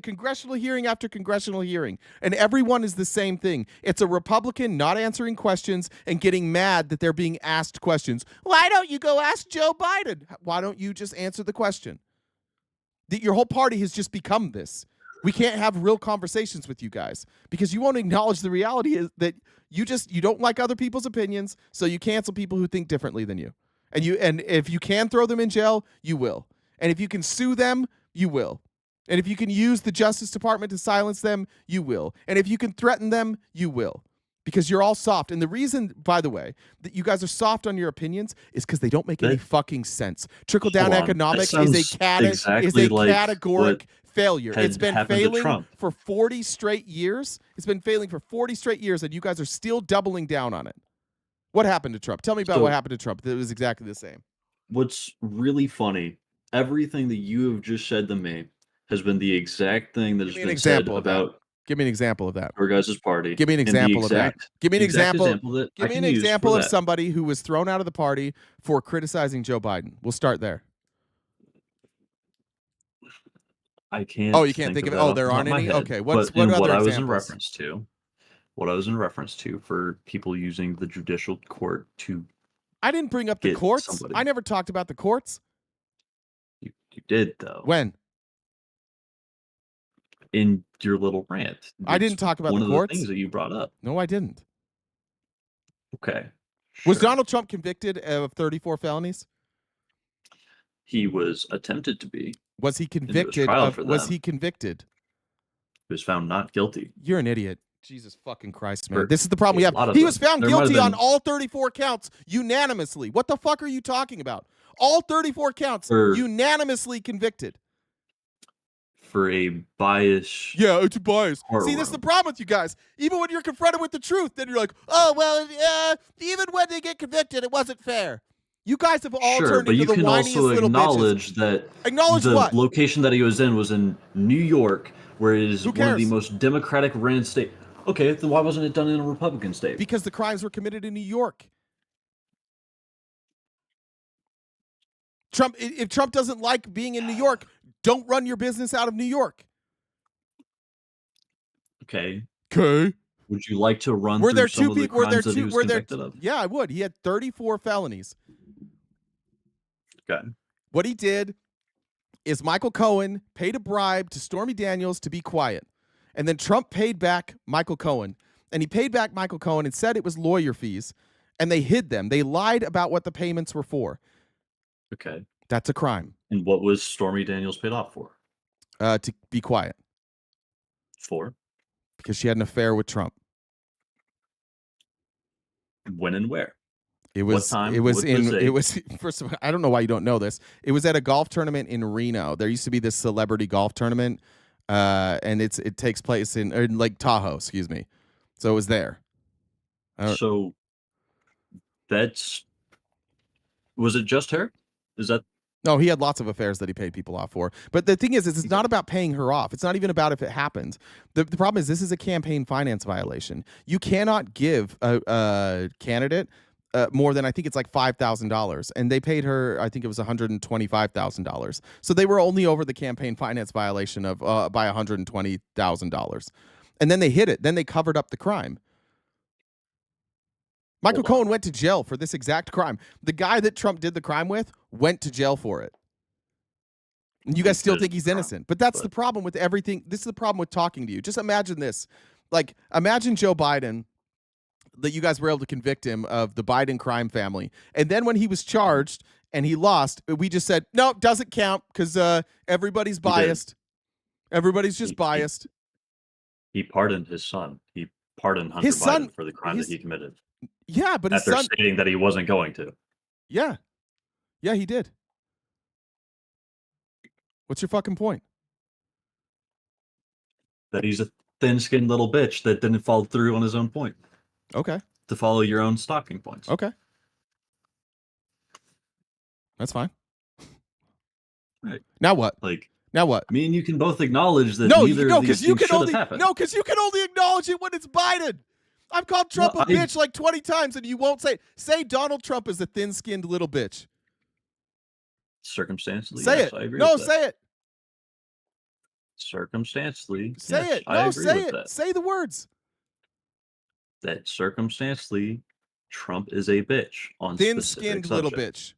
congressional hearing after congressional hearing, and everyone is the same thing. It's a Republican not answering questions and getting mad that they're being asked questions. Why don't you go ask Joe Biden? Why don't you just answer the question? Your whole party has just become this. We can't have real conversations with you guys because you won't acknowledge the reality is that you don't like other people's opinions, so you cancel people who think differently than you. And if you can throw them in jail, you will. And if you can sue them, you will. And if you can use the Justice Department to silence them, you will. And if you can threaten them, you will. Because you're all soft. And the reason, by the way, that you guys are soft on your opinions is because they don't make any fucking sense. Trickle-down economics is a categoric failure. It's been failing for 40 straight years. It's been failing for 40 straight years, and you guys are still doubling down on it. What happened to Trump? Tell me about what happened to Trump. It was exactly the same. What's really funny, everything that you have just said to me has been the exact thing that has been said about. Give me an example of that. Your guys' party. Give me an example of that. Give me an example. Give me an example of that. somebody who was thrown out of the party for criticizing Joe Biden. We'll start there. I can't. Oh, you can't think of it. Oh, there aren't any. Okay, what other examples? What I was in reference to for people using the judicial court to. I didn't bring up the courts. I never talked about the courts. You did though. When? In your little rant. I didn't talk about the courts. One of the things that you brought up. No, I didn't. Okay. Was Donald Trump convicted of 34 felonies? He was attempted to be. Was he convicted? Was he convicted? He was found not guilty. You're an idiot. Jesus fucking Christ, man. This is the problem we have. He was found guilty on all 34 counts unanimously. What the fuck are you talking about? All 34 counts unanimously convicted. For a bias. Yeah, it's a bias. See, this is the problem with you guys. Even when you're confronted with the truth, then you're like, oh, well, even when they get convicted, it wasn't fair. You guys have all turned into the whiniest little bitches. Acknowledge the what? Location that he was in New York, where it is one of the most democratic ran state. Okay, then why wasn't it done in a Republican state? Because the crimes were committed in New York. If Trump doesn't like being in New York, don't run your business out of New York. Okay. Okay. Would you like to run through some of the crimes that he was convicted of? Yeah, I would. He had 34 felonies. Okay. What he did is Michael Cohen paid a bribe to Stormy Daniels to be quiet. And then Trump paid back Michael Cohen. And he paid back Michael Cohen and said it was lawyer fees. And they hid them. They lied about what the payments were for. Okay. That's a crime. And what was Stormy Daniels paid off for? To be quiet. For? Because she had an affair with Trump. When and where? It was. What time? It was. First of all, I don't know why you don't know this. It was at a golf tournament in Reno. There used to be this celebrity golf tournament, and it takes place in Lake Tahoe. Excuse me. So it was there. So was it just her? Is that? No, he had lots of affairs that he paid people off for. But the thing is it's not about paying her off. It's not even about if it happens. The problem is this is a campaign finance violation. You cannot give a candidate more than, I think it's like $5,000. And they paid her, I think it was $125,000. So they were only over the campaign finance violation of by $120,000. And then they hid it. Then they covered up the crime. Michael Cohen went to jail for this exact crime. The guy that Trump did the crime with went to jail for it. And you guys still think he's innocent. But that's the problem with everything. This is the problem with talking to you. Just imagine this. Like, imagine Joe Biden, that you guys were able to convict him of the Biden crime family. And then when he was charged and he lost, we just said, no, doesn't count because everybody's biased. Everybody's just biased. He pardoned his son. He pardoned Hunter Biden for the crime that he committed. Yeah, but after stating that he wasn't going to. Yeah. Yeah, he did. What's your fucking point? That he's a thin-skinned little bitch that didn't follow through on his own point. Okay. To follow your own stalking points. Okay. That's fine. Right. Now what? Now what? Me and you can both acknowledge that neither of these things should have happened. No, because you can only acknowledge it when it's Biden. I've called Trump a bitch like 20 times, and you won't say Donald Trump is a thin-skinned little bitch. Circumstantially, say yes, it. I agree No, with that. say it. Circumstantially, Say yes, it. I No, agree say with it. that. Say the words. That circumstantially, Trump is a bitch on Thin-skinned specific little subjects. bitch.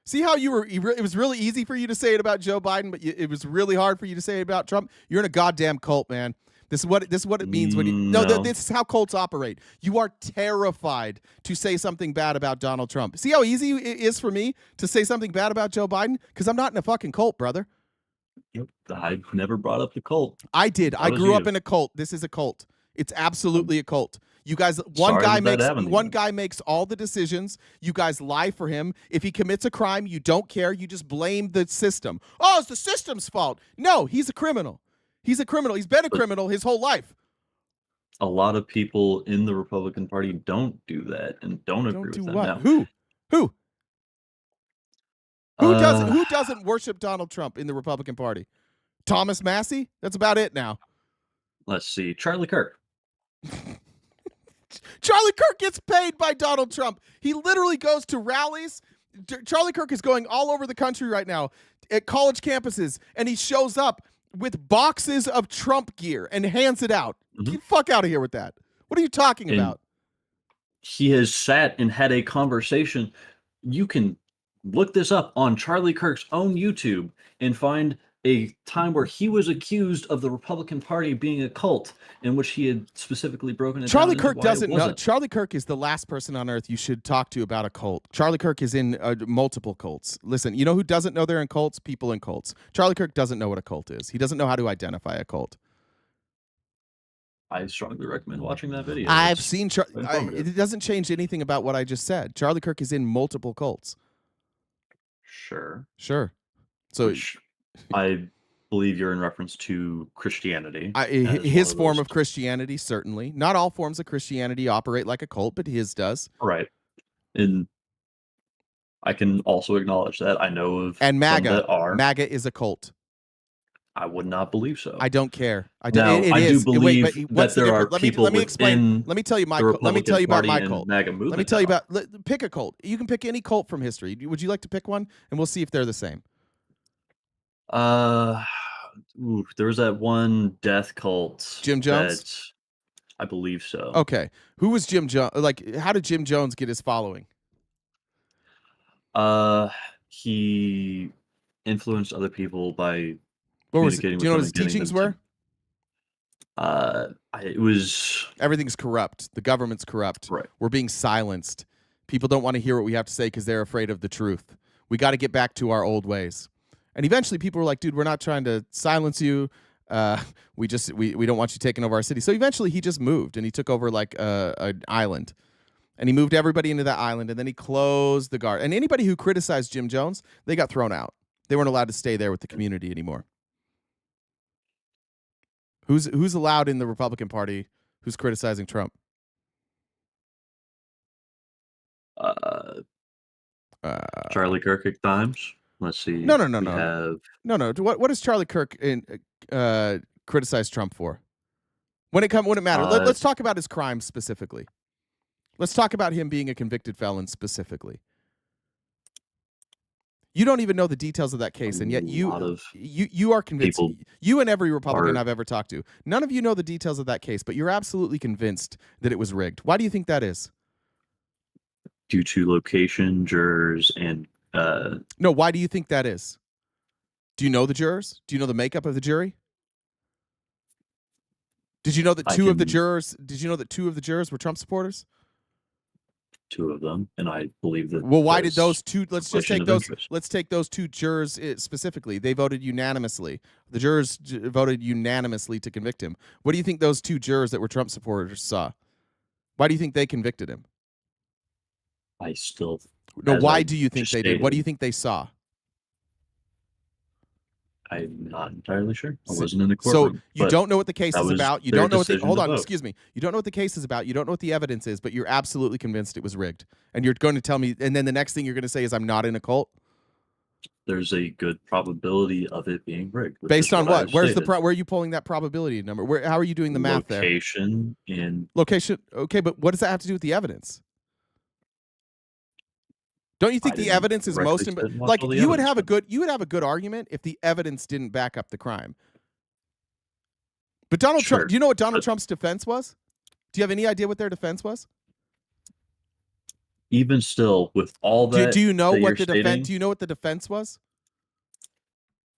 See how it was really easy for you to say it about Joe Biden, but it was really hard for you to say it about Trump? You're in a goddamn cult, man. This is what it means when you no. No. This is how cults operate. You are terrified to say something bad about Donald Trump. See how easy it is for me to say something bad about Joe Biden? Because I'm not in a fucking cult, brother. Yep. I never brought up the cult. I did. I was grew you. up in a cult. This is a cult. It's absolutely a cult. You guys, Sorry that happened to one you. guy makes all the decisions. You guys lie for him. If he commits a crime, you don't care. You just blame the system. Oh, it's the system's fault. No, he's a criminal. He's a criminal. He's been a criminal his whole life. A lot of people in the Republican Party don't do that and don't agree do with them what? now. Who? Who Uh, doesn't? Who doesn't worship Donald Trump in the Republican Party? Thomas Massey. That's about it now. Let's see. Charlie Kirk. Charlie Kirk gets paid by Donald Trump. He literally goes to rallies. Charlie Kirk is going all over the country right now at college campuses, and he shows up with boxes of Trump gear and hands it out. Get the fuck out of here with that. What are you talking about? He has sat and had a conversation. You can look this up on Charlie Kirk's own YouTube and find a time where he was accused of the Republican Party being a cult, in which he had specifically broken it Charlie down Kirk into why it doesn't know. wasn't. Charlie Kirk is the last person on earth you should talk to about a cult. Charlie Kirk is in multiple cults. Listen, you know who doesn't know they're in cults? People in cults. Charlie Kirk doesn't know what a cult is. He doesn't know how to identify a cult. I strongly recommend watching that video. I've It's seen. informative. It doesn't change anything about what I just said. Charlie Kirk is in multiple cults. Sure. So Which I believe you're in reference to Christianity. his form of Christianity, certainly. Not all forms of Christianity operate like a cult, but his does. Right. And I can also acknowledge that. I know of And some MAGA. that are. MAGA is a cult. I would not believe so. I don't care. I Now, it I do is. believe what's that the there are difference? people Let me explain. within Let me tell you my the cult. Let me tell you about Republican my Party cult. and MAGA movement Let me tell you that about. Pick a cult. You can pick any cult from history. Would you like to pick one? And we'll see if they're the same. There was that one death cult. Jim Jones? I believe so. Okay. Who was Jim Jones? Like, how did Jim Jones get his following? He influenced other people by What was it? communicating Do you know what with his them and getting teachings them were? It was Everything's corrupt. The government's corrupt. right. We're being silenced. People don't want to hear what we have to say because they're afraid of the truth. We got to get back to our old ways. And eventually people were like, dude, we're not trying to silence you. We don't want you taking over our city. So eventually he just moved and he took over like an island. And he moved everybody into that island, and then he closed the guard. And anybody who criticized Jim Jones, they got thrown out. They weren't allowed to stay there with the community anymore. Who's allowed in the Republican Party who's criticizing Trump? Charlie Kirk at times. Let's see. No. We have No. What does Charlie Kirk criticize Trump for? When it matters. Let's talk about his crimes specifically. Let's talk about him being a convicted felon specifically. You don't even know the details of that case, and yet you are convinced. You and every Republican I've ever talked to, none of you know the details of that case, but you're absolutely convinced that it was rigged. Why do you think that is? due to location, jurors, and No, why do you think that is? Do you know the jurors? Do you know the makeup of the jury? Did you know that two of the jurors were Trump supporters? two of them, and I believe that. Well, why did those two? Let's question take of those. interest. Let's take those two jurors specifically. They voted unanimously. The jurors voted unanimously to convict him. What do you think those two jurors that were Trump supporters saw? Why do you think they convicted him? I still. No, as why I do you think just they did? What do stated, you think they saw? I'm not entirely sure. I wasn't in the So courtroom. you but don't know what the case that is was about. You their don't know what the, decision hold to on, vote. excuse me. You don't know what the case is about. You don't know what the evidence is, but you're absolutely convinced it was rigged. And you're going to tell me, and then the next thing you're going to say is I'm not in a cult? There's a good probability of it being rigged. which Based is on what what? I've Where's stated. where are you pulling that probability number? How are you doing the math there? Location and Location. Okay, but what does that have to do with the evidence? Don't you think I the didn't evidence is directly most sit and watch like all the you would evidence, have a but good argument if the evidence didn't back up the crime. But Donald Trump, sure. do you know what Donald But Trump's defense was? Do you have any idea what their defense was? even still, with all Do you know that you're what the defense? stating, Do you know what the defense was?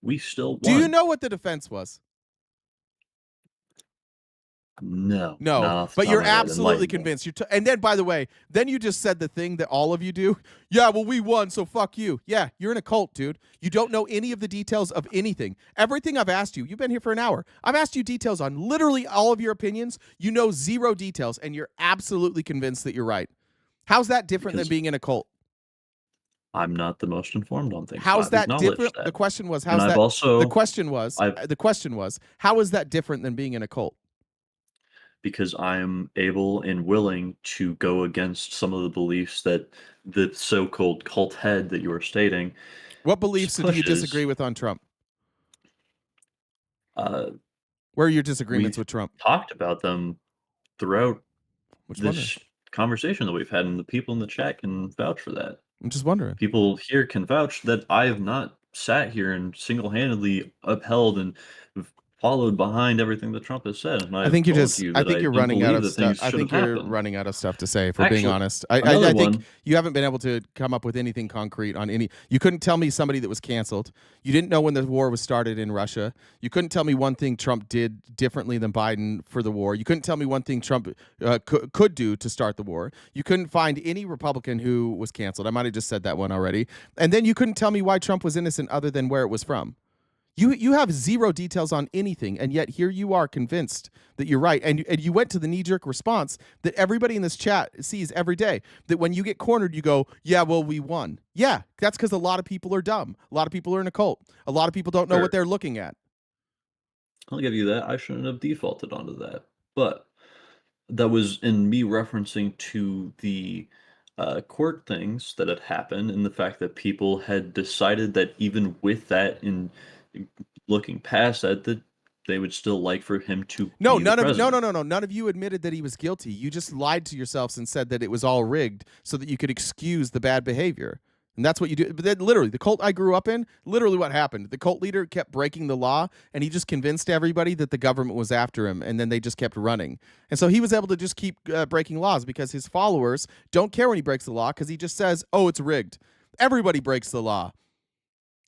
we still Do you won. know what the defense was? No, No, not off the but top you're of my head. absolutely Enlighten me. convinced. And then, by the way, then you just said the thing that all of you do. Yeah, well, we won, so fuck you. Yeah, you're in a cult, dude. You don't know any of the details of anything. Everything I've asked you, you've been here for an hour. I've asked you details on literally all of your opinions. You know zero details, and you're absolutely convinced that you're right. How's that different than Because being in a cult? I'm not the most informed on things. How's I've that acknowledged different? that. The question was, And how's I've that? also, The question was, how is that different than being in a cult? because I'm able and willing to go against some of the beliefs that the so-called cult head that you are stating What beliefs do you disagree pushes. with on Trump? Uh, Where are your disagreements we've with Trump? talked about them throughout Which one? this conversation that we've had, and the people in the chat can vouch for that. I'm just wondering. People here can vouch that I have not sat here and single-handedly upheld and followed behind everything that Trump has said. And I I've think you're told just. you I that think I you're don't running out believe of that stuff. things I should think have you're happened. running out of stuff to say. If we're being Actually, honest, another I think one. you haven't been able to come up with anything concrete on any. You couldn't tell me somebody that was canceled. You didn't know when the war was started in Russia. You couldn't tell me one thing Trump did differently than Biden for the war. You couldn't tell me one thing Trump could do to start the war. You couldn't find any Republican who was canceled. I might have just said that one already. And then you couldn't tell me why Trump was innocent other than where it was from. You have zero details on anything, and yet here you are convinced that you're right. And you went to the knee-jerk response that everybody in this chat sees every day, that when you get cornered, you go, yeah, well, we won. Yeah, that's because a lot of people are dumb. A lot of people are in a cult. A lot of people don't know what Sure. they're looking at. I'll give you that. I shouldn't have defaulted onto that. But that was in me referencing to the court things that had happened, and the fact that people had decided that even with that, in looking past that, that they would still like for him to No, be the president. no. None of you admitted that he was guilty. You just lied to yourselves and said that it was all rigged so that you could excuse the bad behavior. And that's what you do. But then literally, the cult I grew up in, literally what happened. The cult leader kept breaking the law, and he just convinced everybody that the government was after him, and then they just kept running. And so he was able to just keep breaking laws because his followers don't care when he breaks the law because he just says, oh, it's rigged. Everybody breaks the law.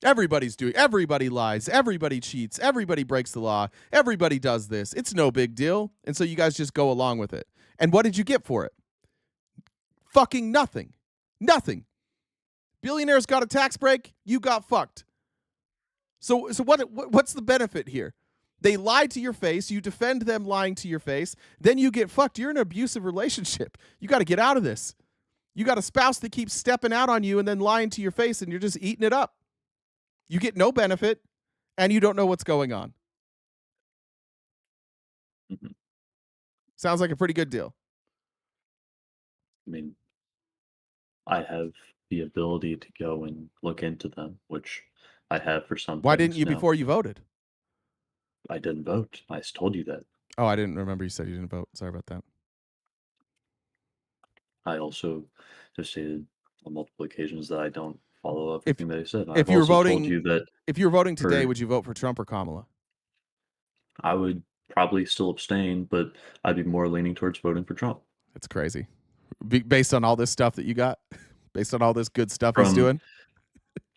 Everybody lies, everybody cheats, everybody breaks the law, everybody does this. It's no big deal. And so you guys just go along with it. And what did you get for it? Fucking nothing. Nothing. Billionaires got a tax break, you got fucked. So what's the benefit here? They lied to your face, you defend them lying to your face, then you get fucked. You're in an abusive relationship. You got to get out of this. You got a spouse that keeps stepping out on you and then lying to your face, and you're just eating it up. You get no benefit, and you don't know what's going on. Mhm. Sounds like a pretty good deal. I mean, I have the ability to go and look into them, which I have for some Why didn't things you now. before you voted? I didn't vote. I told you that. Oh, I didn't remember you said you didn't vote. Sorry about that. I also have stated on multiple occasions that I don't follow If everything that I said. if I've you were also told voting you that if you were voting today, for would you vote for Trump or Kamala? I would probably still abstain, but I'd be more leaning towards voting for Trump. It's crazy. Based on all this stuff that you got, based on all this good stuff he's From doing.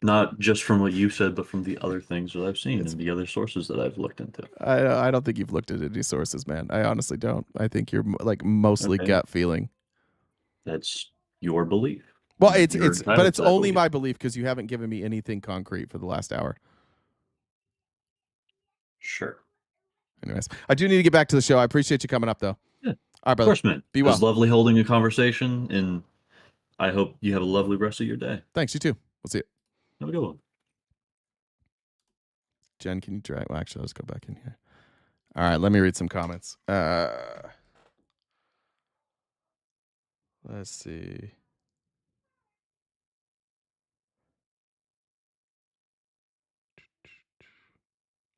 not just from what you said, but from the other things that I've seen and the other sources that I've looked into. I don't think you've looked at any sources, man. I honestly don't. I think you're like mostly Okay. gut feeling. That's your belief. Well, You're but entitled it's to that only belief. my belief because you haven't given me anything concrete for the last hour. Sure. Anyways, I do need to get back to the show. I appreciate you coming up, though. Yeah. All right, Of brother. course, man. Be It was well. lovely holding a conversation, and I hope you have a lovely rest of your day. Thanks. You too. We'll see you. Have a good one. Jen, can you drag? Well, actually, let's go back in here. All right, let me read some comments. Let's see.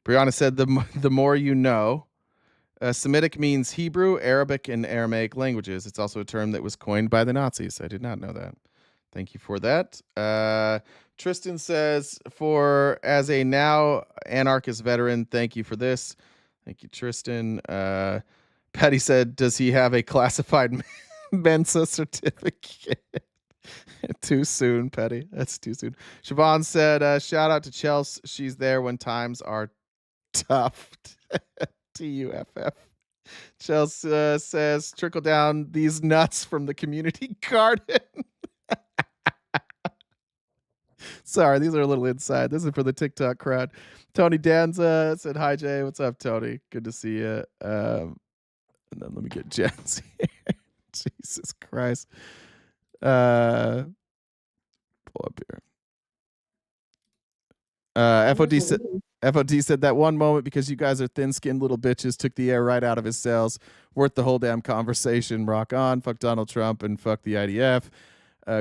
Brianna said, the more you know. Semitic means Hebrew, Arabic, and Aramaic languages. It's also a term that was coined by the Nazis. I did not know that. Thank you for that. Tristan says, for as a now anarchist veteran, thank you for this. Thank you, Tristan. Patty said, does he have a classified Mensa certificate? Too soon, Petty. That's too soon. Siobhan said, shout out to Chelsea. She's there when times are tough. Tuff. Chelsea says, trickle down these nuts from the community garden. Sorry, these are a little inside. This is for the TikTok crowd. Tony Danza said, hi, Jay. What's up, Tony? Good to see you. And then let me get Jen's here. Jesus Christ. Pull up here. FOD said that one moment because you guys are thin-skinned little bitches took the air right out of his sails. Worth the whole damn conversation. Rock on. Fuck Donald Trump and fuck the IDF.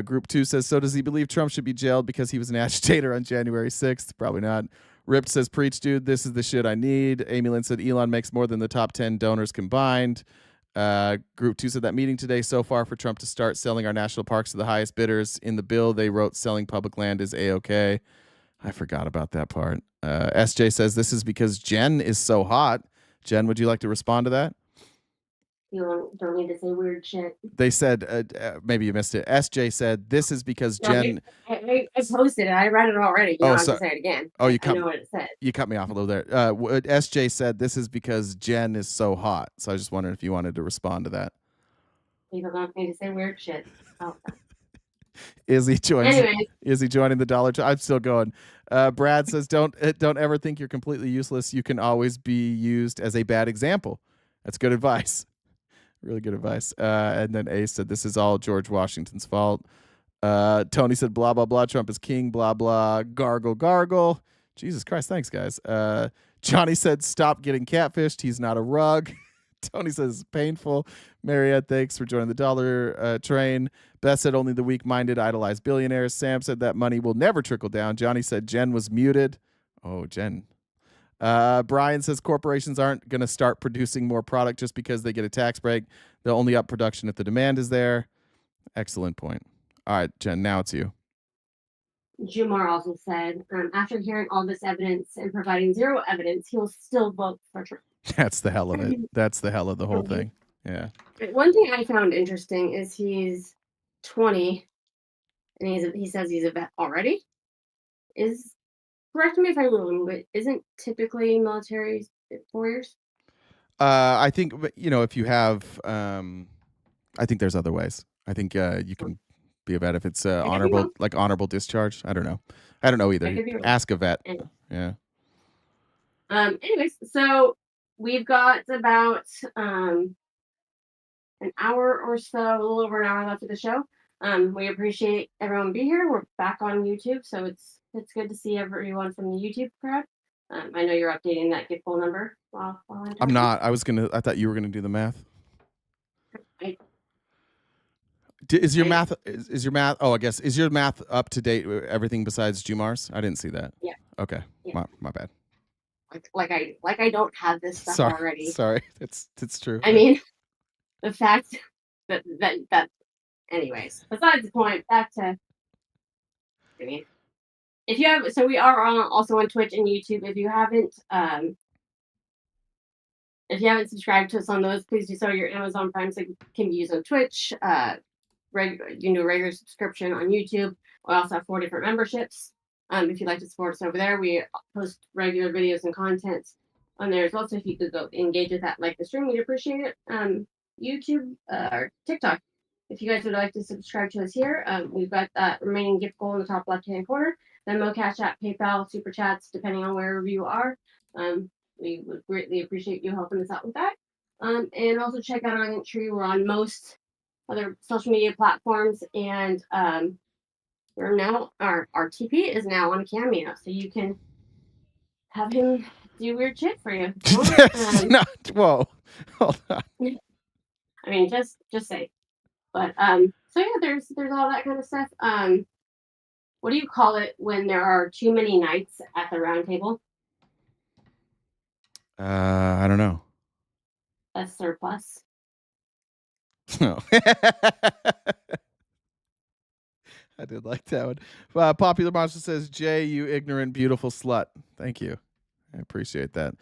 Group 2 says, so does he believe Trump should be jailed because he was an agitator on January 6th? Probably not. Ripped says, preach, dude. This is the shit I need. Amy Lynn said, Elon makes more than the top 10 donors combined. Group 2 said that meeting today so far for Trump to start selling our national parks to the highest bidders. In the bill, they wrote selling public land is A-OK. I forgot about that part. SJ says, this is because Jen is so hot. Jen, would you like to respond to that? You don't need to say weird shit. They said, maybe you missed it. SJ said, this is because Jen... I posted it. I read it already. You don't have to say it again. Oh, I know what it said. You cut me off a little there. SJ said, this is because Jen is so hot. So I was just wondering if you wanted to respond to that. People don't need to say weird shit. Oh. Izzy joining the dollar. I'm still going. Brad says, don't ever think you're completely useless. You can always be used as a bad example. That's good advice. Really good advice. And then Ace said, this is all George Washington's fault. Tony said, blah, blah, blah. Trump is king, blah, blah. Gargle, gargle. Jesus Christ. Thanks, guys. Johnny said, stop getting catfished. He's not a rug. Tony says, painful. Mariette, thanks for joining the dollar train. Beth said, only the weak-minded idolize billionaires. Sam said that money will never trickle down. Johnny said, Jen was muted. Oh, Jen. Brian says corporations aren't going to start producing more product just because they get a tax break. They'll only up production if the demand is there. Excellent point. All right, Jen, now it's you. Jumar also said, after hearing all this evidence and providing zero evidence, he will still vote for Trump. That's the hell of it. That's the hell of the whole thing. Yeah. One thing I found interesting is he's 20 and he says he's a vet already. Correct me if I'm wrong, but isn't typically military 4 years? I think, if you have, I think there's other ways. I think you can be a vet if it's honorable discharge. I don't know either. Ask a vet. Anyway. Yeah. Anyways, so we've got about an hour or so, a little over an hour left of the show. We appreciate everyone being here. We're back on YouTube, so it's good to see everyone from the YouTube crowd. I know you're updating that gift poll number. While I'm not. I thought you were gonna do the math. Is your math? Oh, I guess is your math up to date? Everything besides Jumar's? I didn't see that. Yeah. Okay. Yeah. My bad. Like I don't have this stuff already. Sorry, it's true. I mean, the fact that. Anyways, besides the point. Back to. I mean, if you have, so we are also on Twitch and YouTube. If you haven't subscribed to us on those, please do so. Your Amazon Prime can be used on Twitch. You can do a regular subscription on YouTube. We also have 4 different memberships. If you'd like to support us over there, we post regular videos and content on there as well. So if you could go engage with that, like the stream, we'd appreciate it. YouTube or TikTok. If you guys would like to subscribe to us here, we've got that remaining gift goal in the top left-hand corner. Venmo, Cash App, PayPal, Super Chats, depending on wherever you are. We would greatly appreciate you helping us out with that. And also check out our Linktree. We're on most other social media platforms, and we're now our TP is now on Cameo, so you can have him do weird shit for you. Whoa, hold on. I mean, just say. But so yeah, there's all that kind of stuff. What do you call it when there are too many knights at the round table? I don't know. A surplus. No. I did like that one. Popular Monster says, Jay, you ignorant, beautiful slut. Thank you. I appreciate that.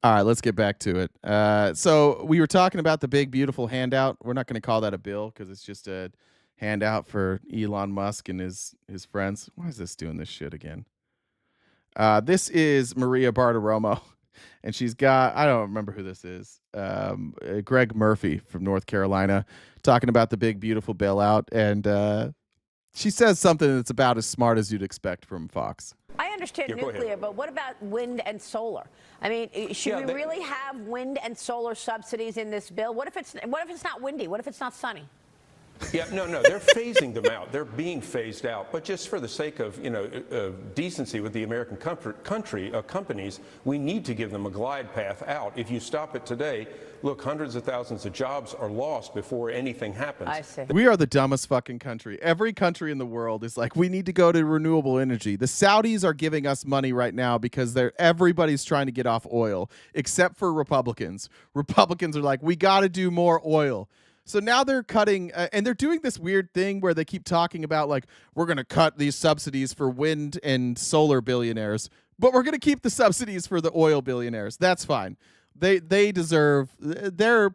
All right, let's get back to it. So we were talking about the big, beautiful handout. We're not going to call that a bill because it's just a handout for Elon Musk and his friends. Why is this doing this shit again? This is Maria Bartiromo, and she's got, I don't remember who this is, Greg Murphy from North Carolina, talking about the big, beautiful bailout. And she says something that's about as smart as you'd expect from Fox. I understand nuclear, but what about wind and solar? I mean, should we really have wind and solar subsidies in this bill? What if it's not windy? What if it's not sunny? Yeah, no, they're phasing them out. They're being phased out. But just for the sake of, decency with the American companies, we need to give them a glide path out. If you stop it today, look, hundreds of thousands of jobs are lost before anything happens. I see. We are the dumbest fucking country. Every country in the world is like, we need to go to renewable energy. The Saudis are giving us money right now because everybody's trying to get off oil, except for Republicans. Republicans are like, we got to do more oil. So now they're cutting, and they're doing this weird thing where they keep talking about, like, we're going to cut these subsidies for wind and solar billionaires, but we're going to keep the subsidies for the oil billionaires. That's fine. They deserve their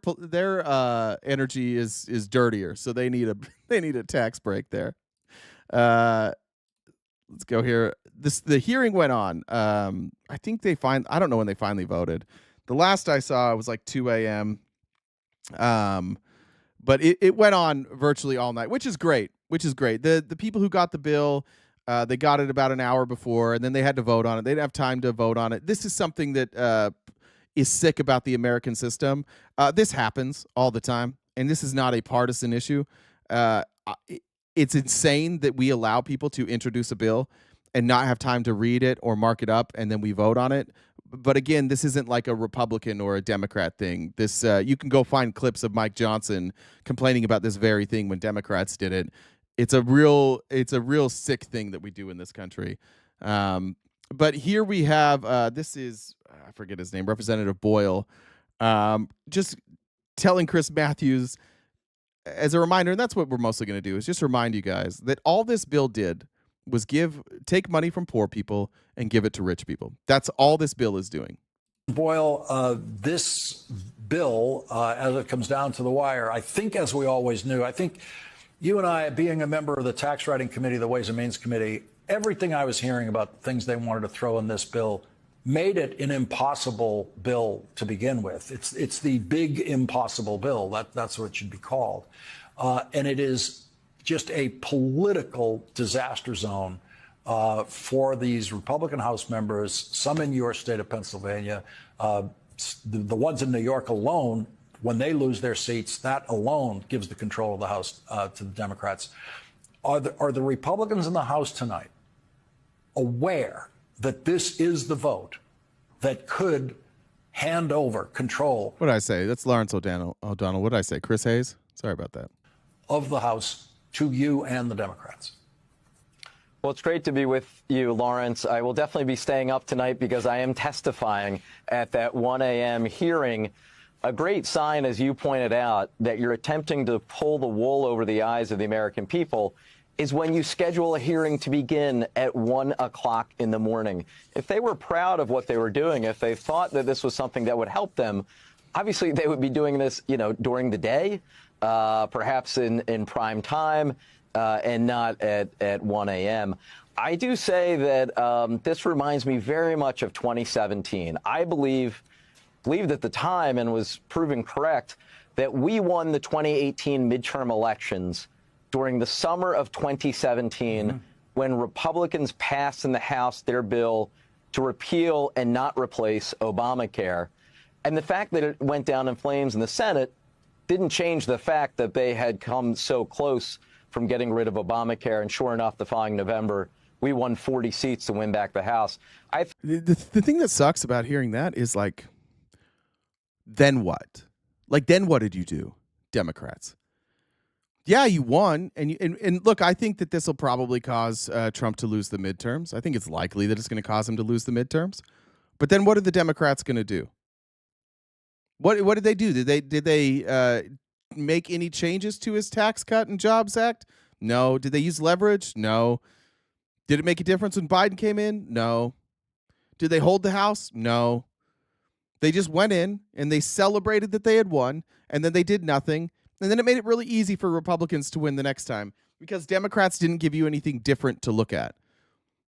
energy is dirtier, so they need a tax break there. Let's go here. The hearing went on. I think I don't know when they finally voted. The last I saw it was like 2 a.m. But it went on virtually all night, which is great. The people who got the bill, they got it about an hour before, and then they had to vote on it. They didn't have time to vote on it. This is something that is sick about the American system. This happens all the time, and this is not a partisan issue. It's insane that we allow people to introduce a bill and not have time to read it or mark it up, and then we vote on it. But again, this isn't like a Republican or a Democrat thing. This you can go find clips of Mike Johnson complaining about this very thing when Democrats did it. It's a real sick thing that we do in this country. But here we have this is, I forget his name, Representative Boyle, just telling Chris Matthews as a reminder, and that's what we're mostly going to do, is just remind you guys that all this bill did was take money from poor people and give it to rich people. That's all this bill is doing. Boyle, this bill, as it comes down to the wire, I think, as we always knew, I think you and I, being a member of the Tax Writing Committee, the Ways and Means Committee, everything I was hearing about things they wanted to throw in this bill made it an impossible bill to begin with. It's the big impossible bill. That's what it should be called. And it is just a political disaster zone for these Republican House members, some in your state of Pennsylvania. The ones in New York alone, when they lose their seats, that alone gives the control of the House to the Democrats. Are the Republicans in the House tonight aware that this is the vote that could hand over control? What did I say? That's Lawrence O'Donnell. What did I say? Chris Hayes? Sorry about that. Of the House to you and the Democrats? Well, it's great to be with you, Lawrence. I will definitely be staying up tonight because I am testifying at that 1 a.m. hearing. A great sign, as you pointed out, that you're attempting to pull the wool over the eyes of the American people is when you schedule a hearing to begin at 1 o'clock in the morning. If they were proud of what they were doing, if they thought that this was something that would help them, obviously they would be doing this, during the day, perhaps in prime time, and not at 1 a.m. I do say that this reminds me very much of 2017. I believed at the time, and was proven correct, that we won the 2018 midterm elections during the summer of 2017 when Republicans passed in the House their bill to repeal and not replace Obamacare. And the fact that it went down in flames in the Senate didn't change the fact that they had come so close from getting rid of Obamacare. And sure enough, the following November, we won 40 seats to win back the House. The thing that sucks about hearing that is, like, then what? Like, then what did you do, Democrats? Yeah, you won. And look, I think that this will probably cause Trump to lose the midterms. I think it's likely that it's going to cause him to lose the midterms. But then what are the Democrats going to do? What did they do? Did they make any changes to his Tax Cut and Jobs Act? No. Did they use leverage? No. Did it make a difference when Biden came in? No. Did they hold the House? No. They just went in and they celebrated that they had won, and then they did nothing. And then it made it really easy for Republicans to win the next time because Democrats didn't give you anything different to look at.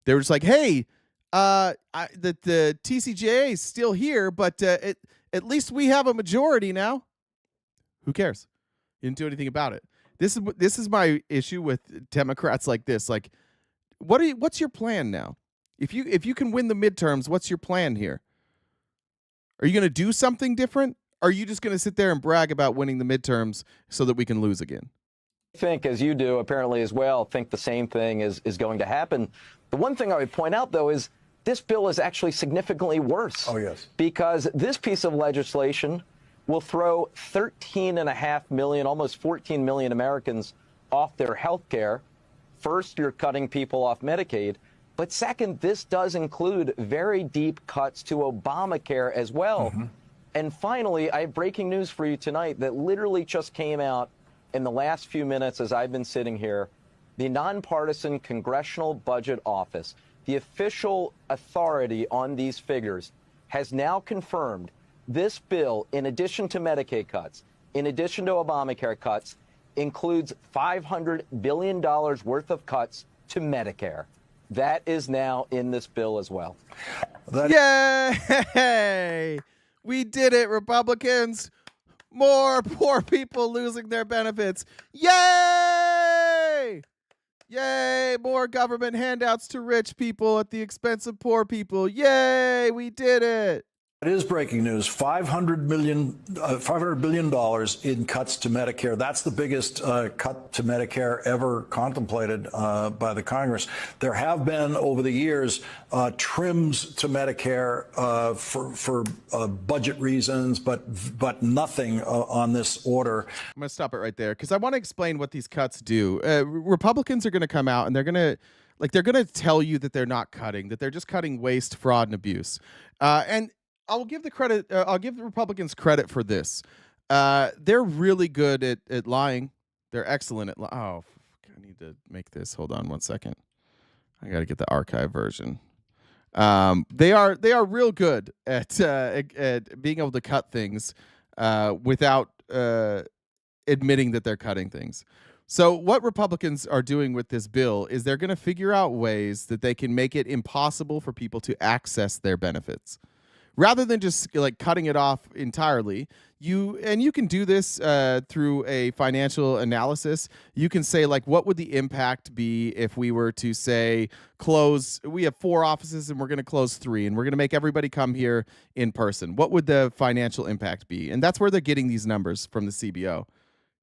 They were just like, hey, the TCJA is still here, but at least we have a majority now. Who cares? You didn't do anything about it. This is my issue with Democrats like this. Like, what's your plan now? If you can win the midterms, what's your plan here? Are you going to do something different? Or are you just going to sit there and brag about winning the midterms so that we can lose again? I think, as you do, apparently as well, think the same thing is going to happen. The one thing I would point out, though, is this bill is actually significantly worse. Oh, yes. Because this piece of legislation will throw 13.5 million, almost 14 million Americans off their health care. First, you're cutting people off Medicaid. But second, this does include very deep cuts to Obamacare as well. Mm-hmm. And finally, I have breaking news for you tonight that literally just came out in the last few minutes as I've been sitting here. The Nonpartisan Congressional Budget Office, the official authority on these figures, has now confirmed this bill, in addition to Medicaid cuts, in addition to Obamacare cuts, includes $500 billion worth of cuts to Medicare. That is now in this bill as well. Yay! We did it, Republicans. More poor people losing their benefits. Yay! Yay! More government handouts to rich people at the expense of poor people. Yay! We did it. It is breaking news. $500 billion in cuts to Medicare. That's the biggest cut to Medicare ever contemplated by the Congress. There have been, over the years, trims to Medicare for budget reasons, but nothing on this order. I'm going to stop it right there because I want to explain what these cuts do. Republicans are going to come out and they're going to tell you that they're not cutting, that they're just cutting waste, fraud, and abuse. And I'll give the Republicans credit for this. They're really good at lying. They're excellent at I need to make this. Hold on one second. I got to get the archive version. They are real good at being able to cut things without admitting that they're cutting things. So what Republicans are doing with this bill is they're going to figure out ways that they can make it impossible for people to access their benefits. Rather than just like cutting it off entirely, you can do this through a financial analysis. You can say, like, what would the impact be if we were to say we have 4 offices and we're going to close 3 and we're going to make everybody come here in person? What would the financial impact be? And that's where they're getting these numbers from the CBO.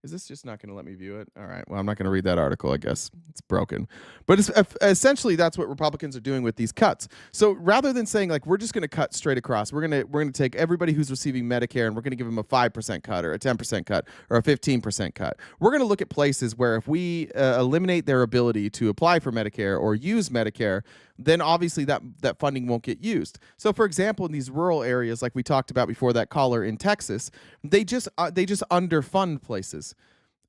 Is this just not going to let me view it? All right. Well, I'm not going to read that article, I guess. It's broken. But essentially, that's what Republicans are doing with these cuts. So rather than saying, like, we're just going to cut straight across, we're going to take everybody who's receiving Medicare and we're going to give them a 5% cut or a 10% cut or a 15% cut. We're going to look at places where if we eliminate their ability to apply for Medicare or use Medicare, then obviously that funding won't get used. So, for example, in these rural areas, like we talked about before, that caller in Texas, they just underfund places,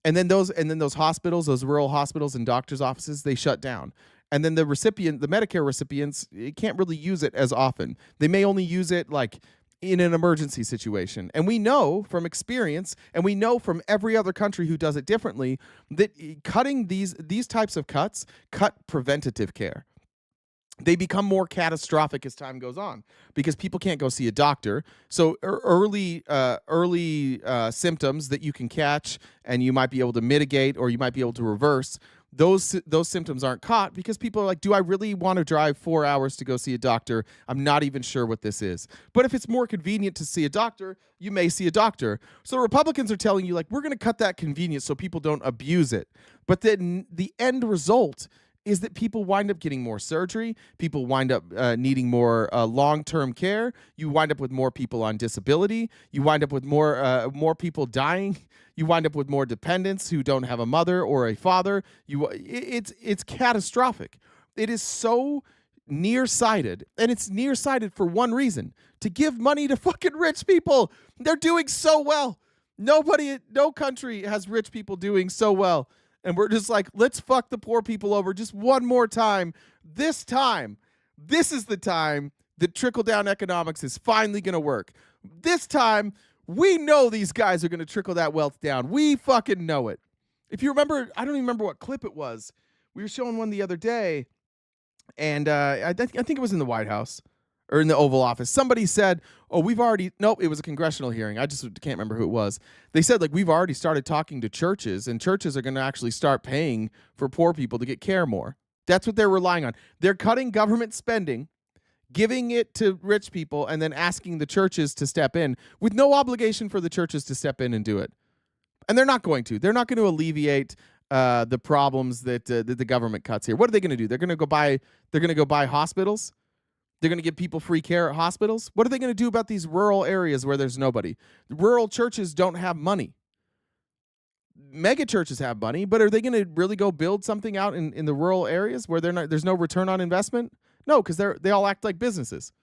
and then those hospitals, those rural hospitals and doctors' offices, they shut down. And then the Medicare recipients, can't really use it as often. They may only use it like in an emergency situation. And we know from experience, and we know from every other country who does it differently, that cutting these types of cuts cut preventative care. They become more catastrophic as time goes on because people can't go see a doctor. So early symptoms that you can catch and you might be able to mitigate or you might be able to reverse, those symptoms aren't caught because people are like, do I really want to drive 4 hours to go see a doctor? I'm not even sure what this is. But if it's more convenient to see a doctor, you may see a doctor. So Republicans are telling you, like, we're going to cut that convenience so people don't abuse it. But then the end result is that people wind up getting more surgery, people wind up needing more long-term care, you wind up with more people on disability, you wind up with more people dying, you wind up with more dependents who don't have a mother or a father. It's catastrophic. It is so nearsighted, and it's nearsighted for one reason: to give money to fucking rich people. They're doing so well. No country has rich people doing so well and we're just like, let's fuck the poor people over just one more time. This is the time that trickle-down economics is finally going to work. This time, we know these guys are going to trickle that wealth down. We fucking know it. If you remember, I don't even remember what clip it was. We were showing one the other day, and I think it was in the White House or in the Oval Office. Somebody said, oh, nope, it was a congressional hearing. I just can't remember who it was. They said, like, we've already started talking to churches, and churches are going to actually start paying for poor people to get care more. That's what they're relying on. They're cutting government spending, giving it to rich people, and then asking the churches to step in with no obligation for the churches to step in and do it. And they're not going to. They're not going to alleviate the problems that the government cuts here. What are they going to do? They're going to go buy hospitals. They're going to give people free care at hospitals. What are they going to do about these rural areas where there's nobody? Rural churches don't have money. Mega churches have money, but are they going to really go build something out in the rural areas where there's no return on investment? No, because they all act like businesses.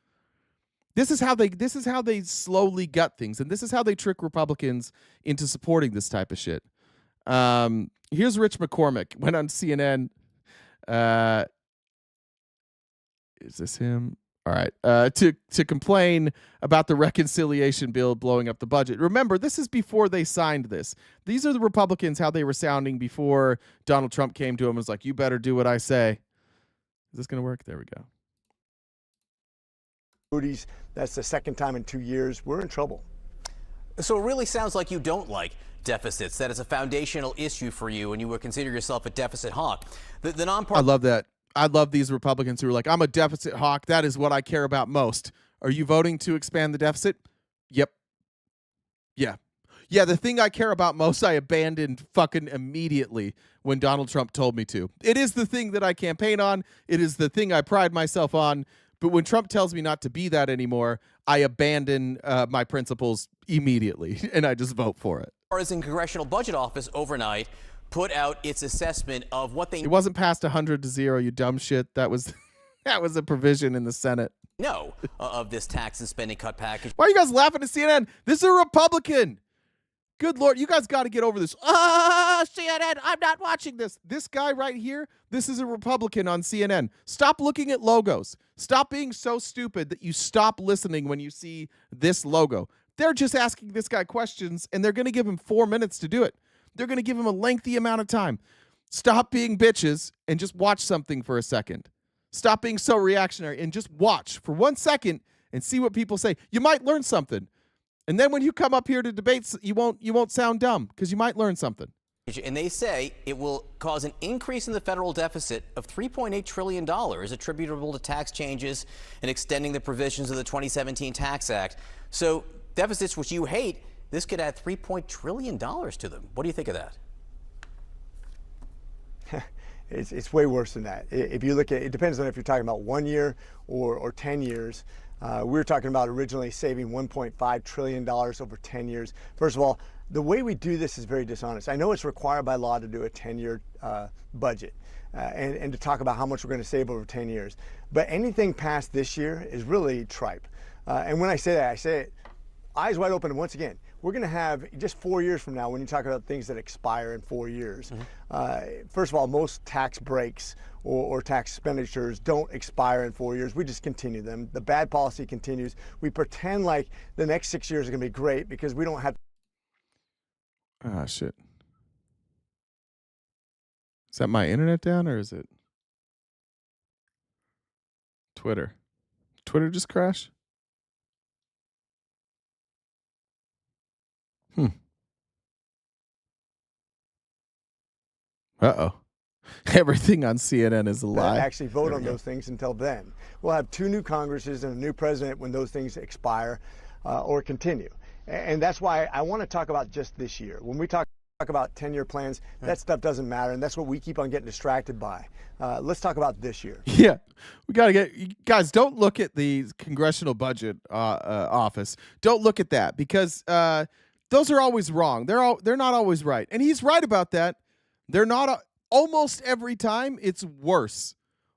This is how they slowly gut things, and this is how they trick Republicans into supporting this type of shit. Here's Rich McCormick, went on CNN. Is this him? All right. To complain about the reconciliation bill blowing up the budget. Remember, this is before they signed this. These are the Republicans, how they were sounding before Donald Trump came to him and was like, you better do what I say. Is this going to work? There we go. Moody's, that's the second time in 2 years. We're in trouble. So it really sounds like you don't like deficits, that is a foundational issue for you, and you would consider yourself a deficit hawk. The nonpartisan. I love that. I love these Republicans who are like, I'm a deficit hawk. That is what I care about most. Are you voting to expand the deficit? Yep. Yeah. Yeah, the thing I care about most, I abandoned fucking immediately when Donald Trump told me to. It is the thing that I campaign on. It is the thing I pride myself on. But when Trump tells me not to be that anymore, I abandon my principles immediately, and I just vote for it. Partisan Congressional Budget Office overnight put out its assessment of what they It wasn't passed 100-0, you dumb shit. That was a provision in the Senate. know of this tax and spending cut package. Why are you guys laughing at CNN? This is a Republican. Good Lord, you guys got to get over this. CNN, I'm not watching this. This guy right here, this is a Republican on CNN. Stop looking at logos. Stop being so stupid that you stop listening when you see this logo. They're just asking this guy questions, and they're going to give him 4 minutes to do it. They're going to give him a lengthy amount of time. Stop being bitches and just watch something for a second. Stop being so reactionary and just watch for 1 second and see what people say. You might learn something. And then when you come up here to debates, you won't sound dumb because you might learn something. And they say it will cause an increase in the federal deficit of $3.8 trillion attributable to tax changes and extending the provisions of the 2017 Tax Act. So deficits which you hate, this could add $3 trillion to them. What do you think of that? It's way worse than that. If you look at it, depends on if you're talking about 1 year or 10 years. We were talking about originally saving $1.5 trillion over 10 years. First of all, the way we do this is very dishonest. I know it's required by law to do a 10-year budget and to talk about how much we're going to save over 10 years. But anything past this year is really tripe. And when I say that, I say it eyes wide open. And once again, we're going to have just 4 years from now, when you talk about things that expire in 4 years. First of all, most tax breaks or tax expenditures don't expire in 4 years. We just continue them. The bad policy continues. We pretend like the next 6 years are going to be great because we don't have. Ah, shit. Is that my internet down or is it Twitter? Twitter just crashed? Uh-oh. Everything on CNN is a lie. Actually vote on those things until then. We'll have 2 new Congresses and a new president when those things expire or continue. And that's why I want to talk about just this year. When we talk about 10-year plans, that stuff doesn't matter, and that's what we keep on getting distracted by. Let's talk about this year. Yeah, we got to get guys. Don't look at the Congressional Budget Office. Don't look at that because those are always wrong. They're not always right, and he's right about that. They're not. Almost every time, it's worse.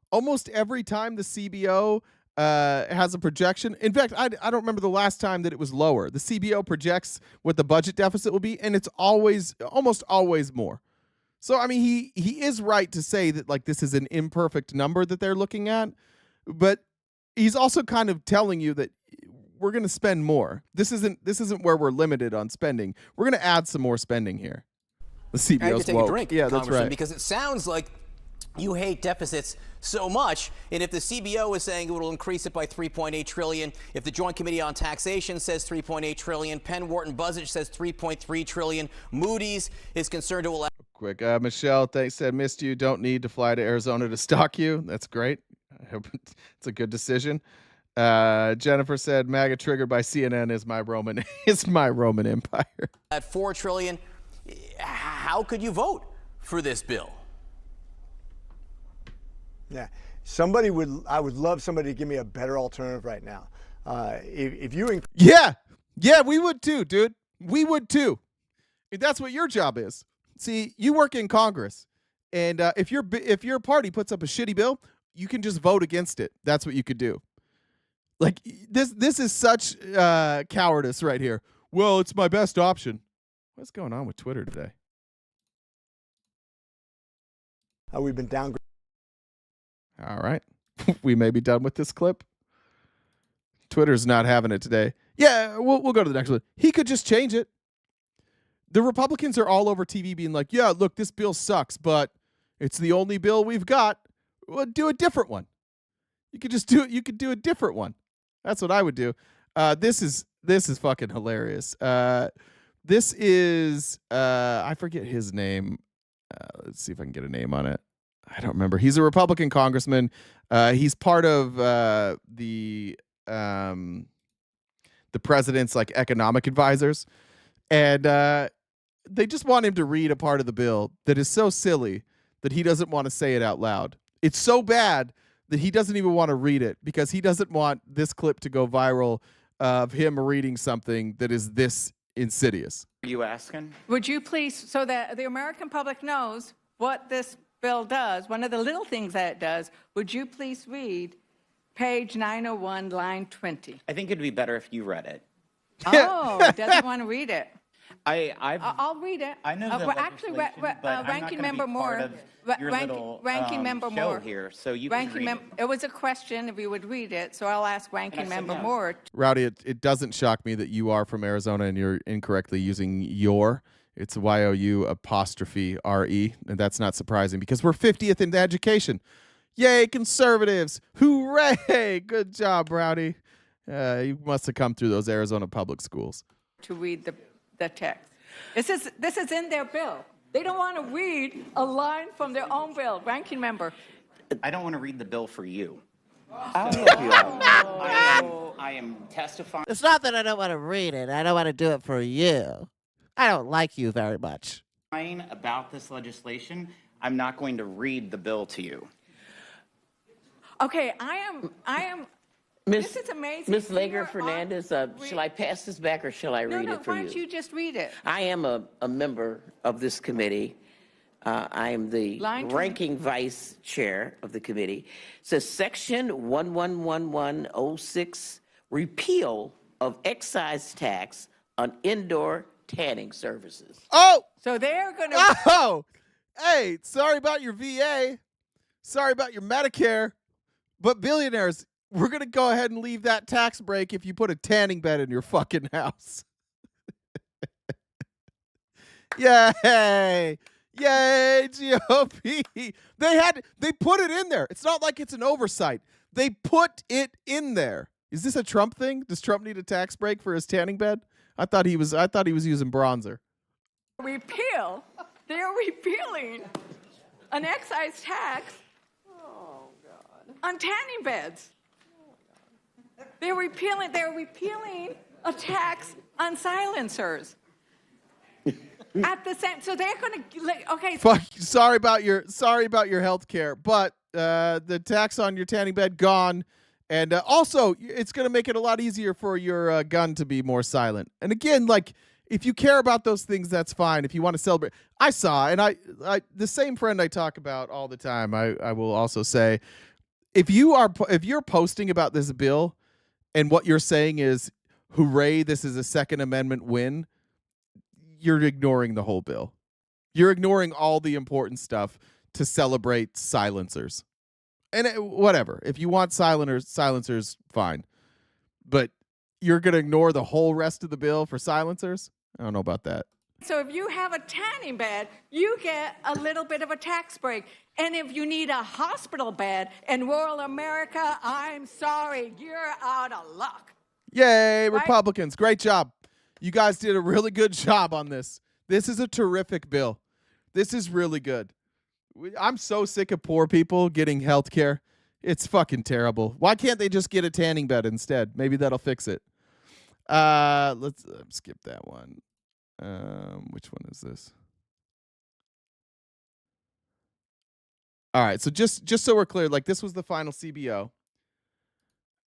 Almost every time the CBO has a projection. In fact, I don't remember the last time that it was lower. The CBO projects what the budget deficit will be, and it's almost always more. So I mean, he is right to say that like this is an imperfect number that they're looking at, but he's also kind of telling you that we're going to spend more. This isn't where we're limited on spending. We're going to add some more spending here. The CBO's I have to take woke. a drink, Yeah, that's Congressman, right. because it sounds like you hate deficits so much, and if the CBO is saying it will increase it by $3.8 trillion, if the Joint Committee on Taxation says $3.8 trillion, Penn Wharton Buzzage says $3.3 trillion, Moody's is concerned it will. Quick, Michelle, thanks. Said missed you. Don't need to fly to Arizona to stalk you. That's great. I hope it's a good decision. Jennifer said MAGA triggered by CNN is my Roman empire. At $4 trillion, how could you vote for this bill? Yeah, I would love somebody to give me a better alternative right now. If you, yeah, we would too, dude. We would too. If that's what your job is. See, you work in Congress, and if your party puts up a shitty bill, you can just vote against it. That's what you could do. Like this is such cowardice right here. Well, it's my best option. What's going on with Twitter today? we've been downgraded. All right. We may be done with this clip. Twitter's not having it today. Yeah, we'll go to the next one. He could just change it. The Republicans are all over TV being like, yeah, look, this bill sucks, but it's the only bill we've got. Well, do a different one. You could just do it. You could do a different one. That's what I would do. This is fucking hilarious. This is I forget his name. Let's see if I can get a name on it. I don't remember. He's a Republican congressman. He's part of the president's like economic advisors, and they just want him to read a part of the bill that is so silly that he doesn't want to say it out loud. It's so bad that he doesn't even want to read it because he doesn't want this clip to go viral of him reading something that is this insidious. Are you asking? Would you please, so that the American public knows what this bill does, one of the little things that it does, would you please read page 901, line 20? I think it'd be better if you read it. Oh, doesn't want to read it. I'll read it. I know the legislation, but Ranking Member Moore, Ranking Member Moore here, so you Ranking Member. It was a question if you would read it, so I'll ask Ranking Member Moore. Rowdy, it doesn't shock me that you are from Arizona and you're incorrectly using your. It's YOU''RE, and that's not surprising because we're 50th in education. Yay, conservatives! Hooray! Good job, Rowdy. You must have come through those Arizona public schools. To read the text. This is in their bill. They don't want to read a line from their own bill. Ranking Member. I don't want to read the bill for you. I am testifying. It's not that I don't want to read it. I don't want to do it for you. I don't like you very much. About this legislation, I'm not going to read the bill to you. Okay, I am. This is amazing. Ms. Lager-Fernandez, shall I pass this back or shall I read it for you? Why don't you just read it? I am a member of this committee. I am the ranking vice chair of the committee. It says Section 111106, repeal of excise tax on indoor tanning services. Oh! So they're going to... Oh! Hey, sorry about your VA. Sorry about your Medicare. But billionaires, we're going to go ahead and leave that tax break if you put a tanning bed in your fucking house. Yay! Yay, GOP. They put it in there. It's not like it's an oversight. They put it in there. Is this a Trump thing? Does Trump need a tax break for his tanning bed? I thought he was using bronzer. Repeal. They're repealing an excise tax on tanning beds. They're repealing a tax on silencers. At the same, so they're going to okay. Fuck. Sorry about your health care, but the tax on your tanning bed gone, and also it's going to make it a lot easier for your gun to be more silent. And again, like if you care about those things, that's fine. If you want to celebrate, I saw, and I the same friend I talk about all the time. I will also say, if you're posting about this bill, and what you're saying is, "Hooray! This is a Second Amendment win." You're ignoring the whole bill. You're ignoring all the important stuff to celebrate silencers. And whatever. If you want silencers, fine. But you're going to ignore the whole rest of the bill for silencers? I don't know about that. So if you have a tanning bed, you get a little bit of a tax break. And if you need a hospital bed in rural America, I'm sorry, you're out of luck. Yay, Right? Republicans. Great job. You guys did a really good job on this. This is a terrific bill. This is really good. I'm so sick of poor people getting health care. It's fucking terrible. Why can't they just get a tanning bed instead? Maybe that'll fix it. Let's skip that one. Which one is this? All right, so just so we're clear, like this was the final CBO.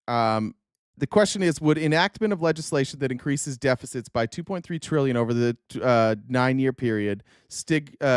The question is, would enactment of legislation that increases deficits by $2.3 trillion over the 9-year period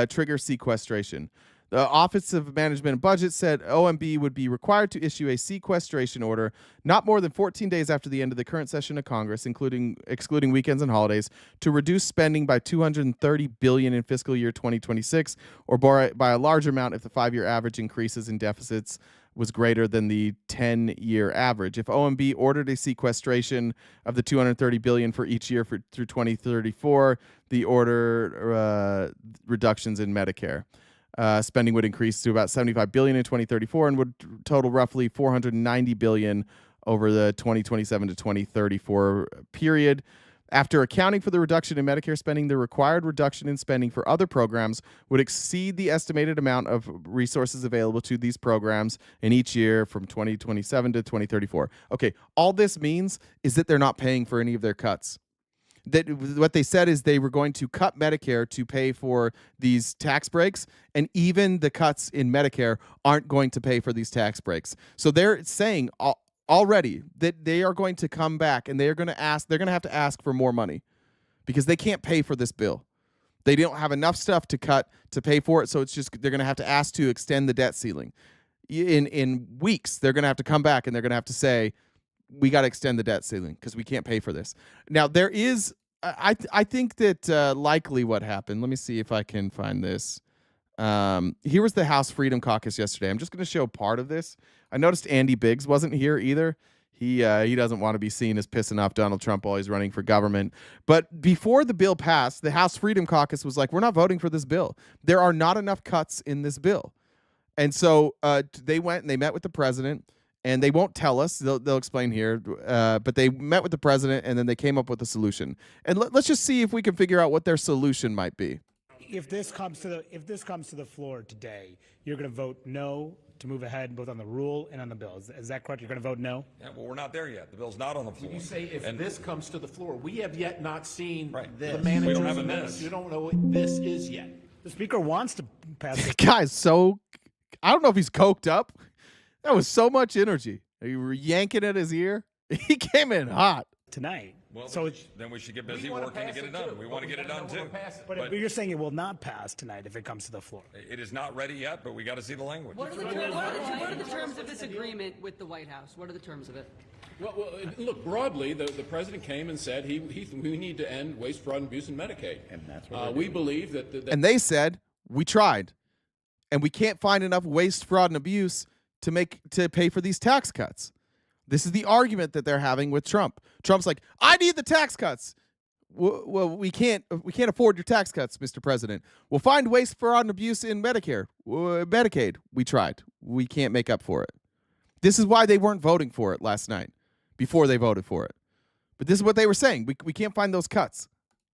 trigger sequestration? The Office of Management and Budget said OMB would be required to issue a sequestration order not more than 14 days after the end of the current session of Congress, excluding weekends and holidays, to reduce spending by $230 billion in fiscal year 2026, or by a large amount if the 5-year average increases in deficits was greater than the 10-year average. If OMB ordered a sequestration of the $230 billion for each year through 2034, the order reductions in Medicare. Spending would increase to about $75 billion in 2034 and would total roughly $490 billion over the 2027 to 2034 period. After accounting for the reduction in Medicare spending, the required reduction in spending for other programs would exceed the estimated amount of resources available to these programs in each year from 2027 to 2034. Okay, all this means is that they're not paying for any of their cuts. That what they said is they were going to cut Medicare to pay for these tax breaks, and even the cuts in Medicare aren't going to pay for these tax breaks. So they're saying already that they are going to come back and they're going to have to ask for more money because they can't pay for this bill. They don't have enough stuff to cut to pay for it, so it's just they're going to have to ask to extend the debt ceiling. In weeks, they're going to have to come back and they're going to have to say, we got to extend the debt ceiling because we can't pay for this. Now, there is, I think that likely what happened, let me see if I can find this. Here was the House Freedom Caucus yesterday. I'm just going to show part of this. I noticed Andy Biggs wasn't here either. He doesn't want to be seen as pissing off Donald Trump while he's running for government. But before the bill passed, the House Freedom Caucus was like, we're not voting for this bill. There are not enough cuts in this bill. And so they went and they met with the president. And they won't tell us. They'll explain here. But they met with the president, and then they came up with a solution. And let's just see if we can figure out what their solution might be. If this comes to the floor today, you're going to vote no to move ahead both on the rule and on the bill. Is that correct? You're going to vote no? Yeah, well, we're not there yet. The bill's not on the floor. You say if this comes to the floor, we have yet not seen the We manager's don't have a amendments. this. You don't know what this is yet. The speaker wants to pass it. Guy's so, I don't know if he's coked up. That was so much energy. You were yanking at his ear. He came in hot. Tonight. Well, So then we should get busy working to get it done. We want to get it done too. But you're saying it will not pass tonight if it comes to the floor. It is not ready yet, but we got to see the language. What are the terms of this agreement with the White House? What are the terms of it? Well, look, broadly, the president came and said we need to end waste, fraud, and abuse in Medicaid. And that's what we believe that. And they said, we tried. And we can't find enough waste, fraud, and abuse to pay for these tax cuts. This is the argument that they're having with Trump. Trump's like, I need the tax cuts. Well, we can't afford your tax cuts, Mr. President. We'll find waste, fraud, and abuse in Medicare. Medicaid. We tried. We can't make up for it. This is why they weren't voting for it last night, before they voted for it. But this is what they were saying. We can't find those cuts.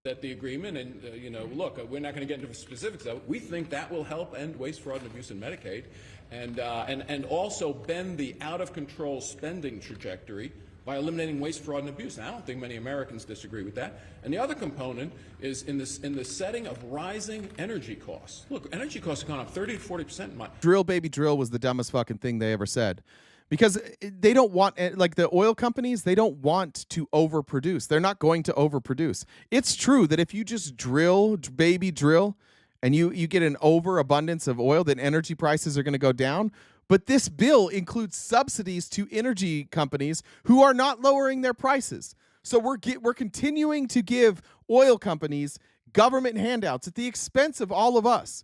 That the agreement, and look, we're not going to get into specifics of it. We think that will help end waste, fraud, and abuse in Medicaid, and also bend the out of control spending trajectory by eliminating waste, fraud, and abuse. And I don't think many Americans disagree with that. And the other component is in the setting of rising energy costs. Look, energy costs have gone up 30 to 40%. Drill, baby, drill was the dumbest fucking thing they ever said. Because they don't want, like the oil companies, they don't want to overproduce. They're not going to overproduce. It's true that if you just drill, baby, drill, and you get an overabundance of oil, then energy prices are going to go down. But this bill includes subsidies to energy companies who are not lowering their prices. So we're continuing to give oil companies government handouts at the expense of all of us.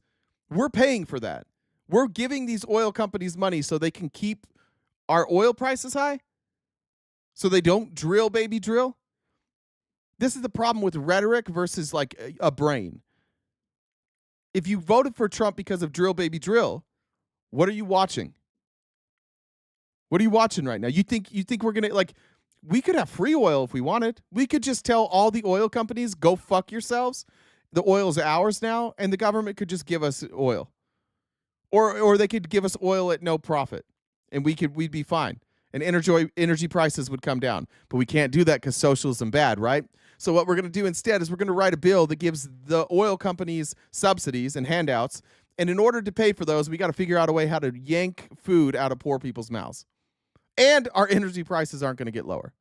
We're paying for that. We're giving these oil companies money so they can keep our oil prices high, so they don't drill, baby, drill. This is the problem with rhetoric versus like a brain. If you voted for Trump because of drill, baby, drill, what are you watching? What are you watching right now? You think we're going to, like, we could have free oil if we wanted. We could just tell all the oil companies, go fuck yourselves. The oil's ours now, and the government could just give us oil. Or they could give us oil at no profit, and we'd be fine. And energy prices would come down. But we can't do that because socialism bad, right? So what we're going to do instead is we're going to write a bill that gives the oil companies subsidies and handouts. And in order to pay for those, we got to figure out a way how to yank food out of poor people's mouths. And our energy prices aren't going to get lower.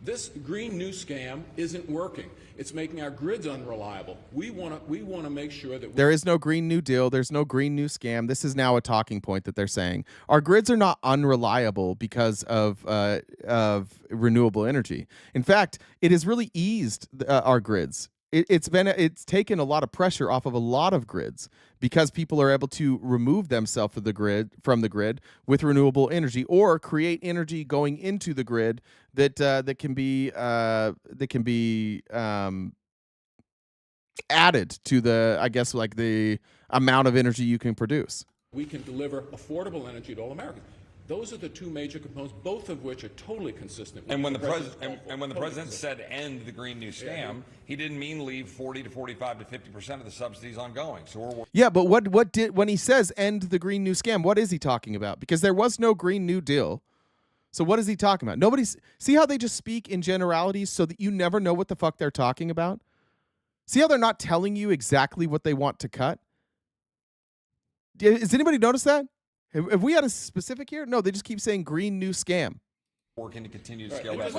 This green new scam isn't working. It's making our grids unreliable. We want to make sure that there is no Green New Deal. There's no Green New Scam. This is now a talking point that they're saying. Our grids are not unreliable because of renewable energy. In fact, it has really eased our grids. It's taken a lot of pressure off of a lot of grids because people are able to remove themselves from the grid with renewable energy, or create energy going into the grid that can be added to the, I guess, like the amount of energy you can produce. we can deliver affordable energy to all Americans. Those are the two major components, both of which are totally consistent. And when the president said end the Green New Scam, he didn't mean leave 40 to 45 to 50% of the subsidies ongoing. So yeah, but when he says end the Green New Scam, what is he talking about? Because there was no Green New Deal. So what is he talking about? See how they just speak in generalities so that you never know what the fuck they're talking about? See how they're not telling you exactly what they want to cut? Has anybody noticed that? Have we had a specific here? No, they just keep saying Green New Scam. Working to continue to scale that.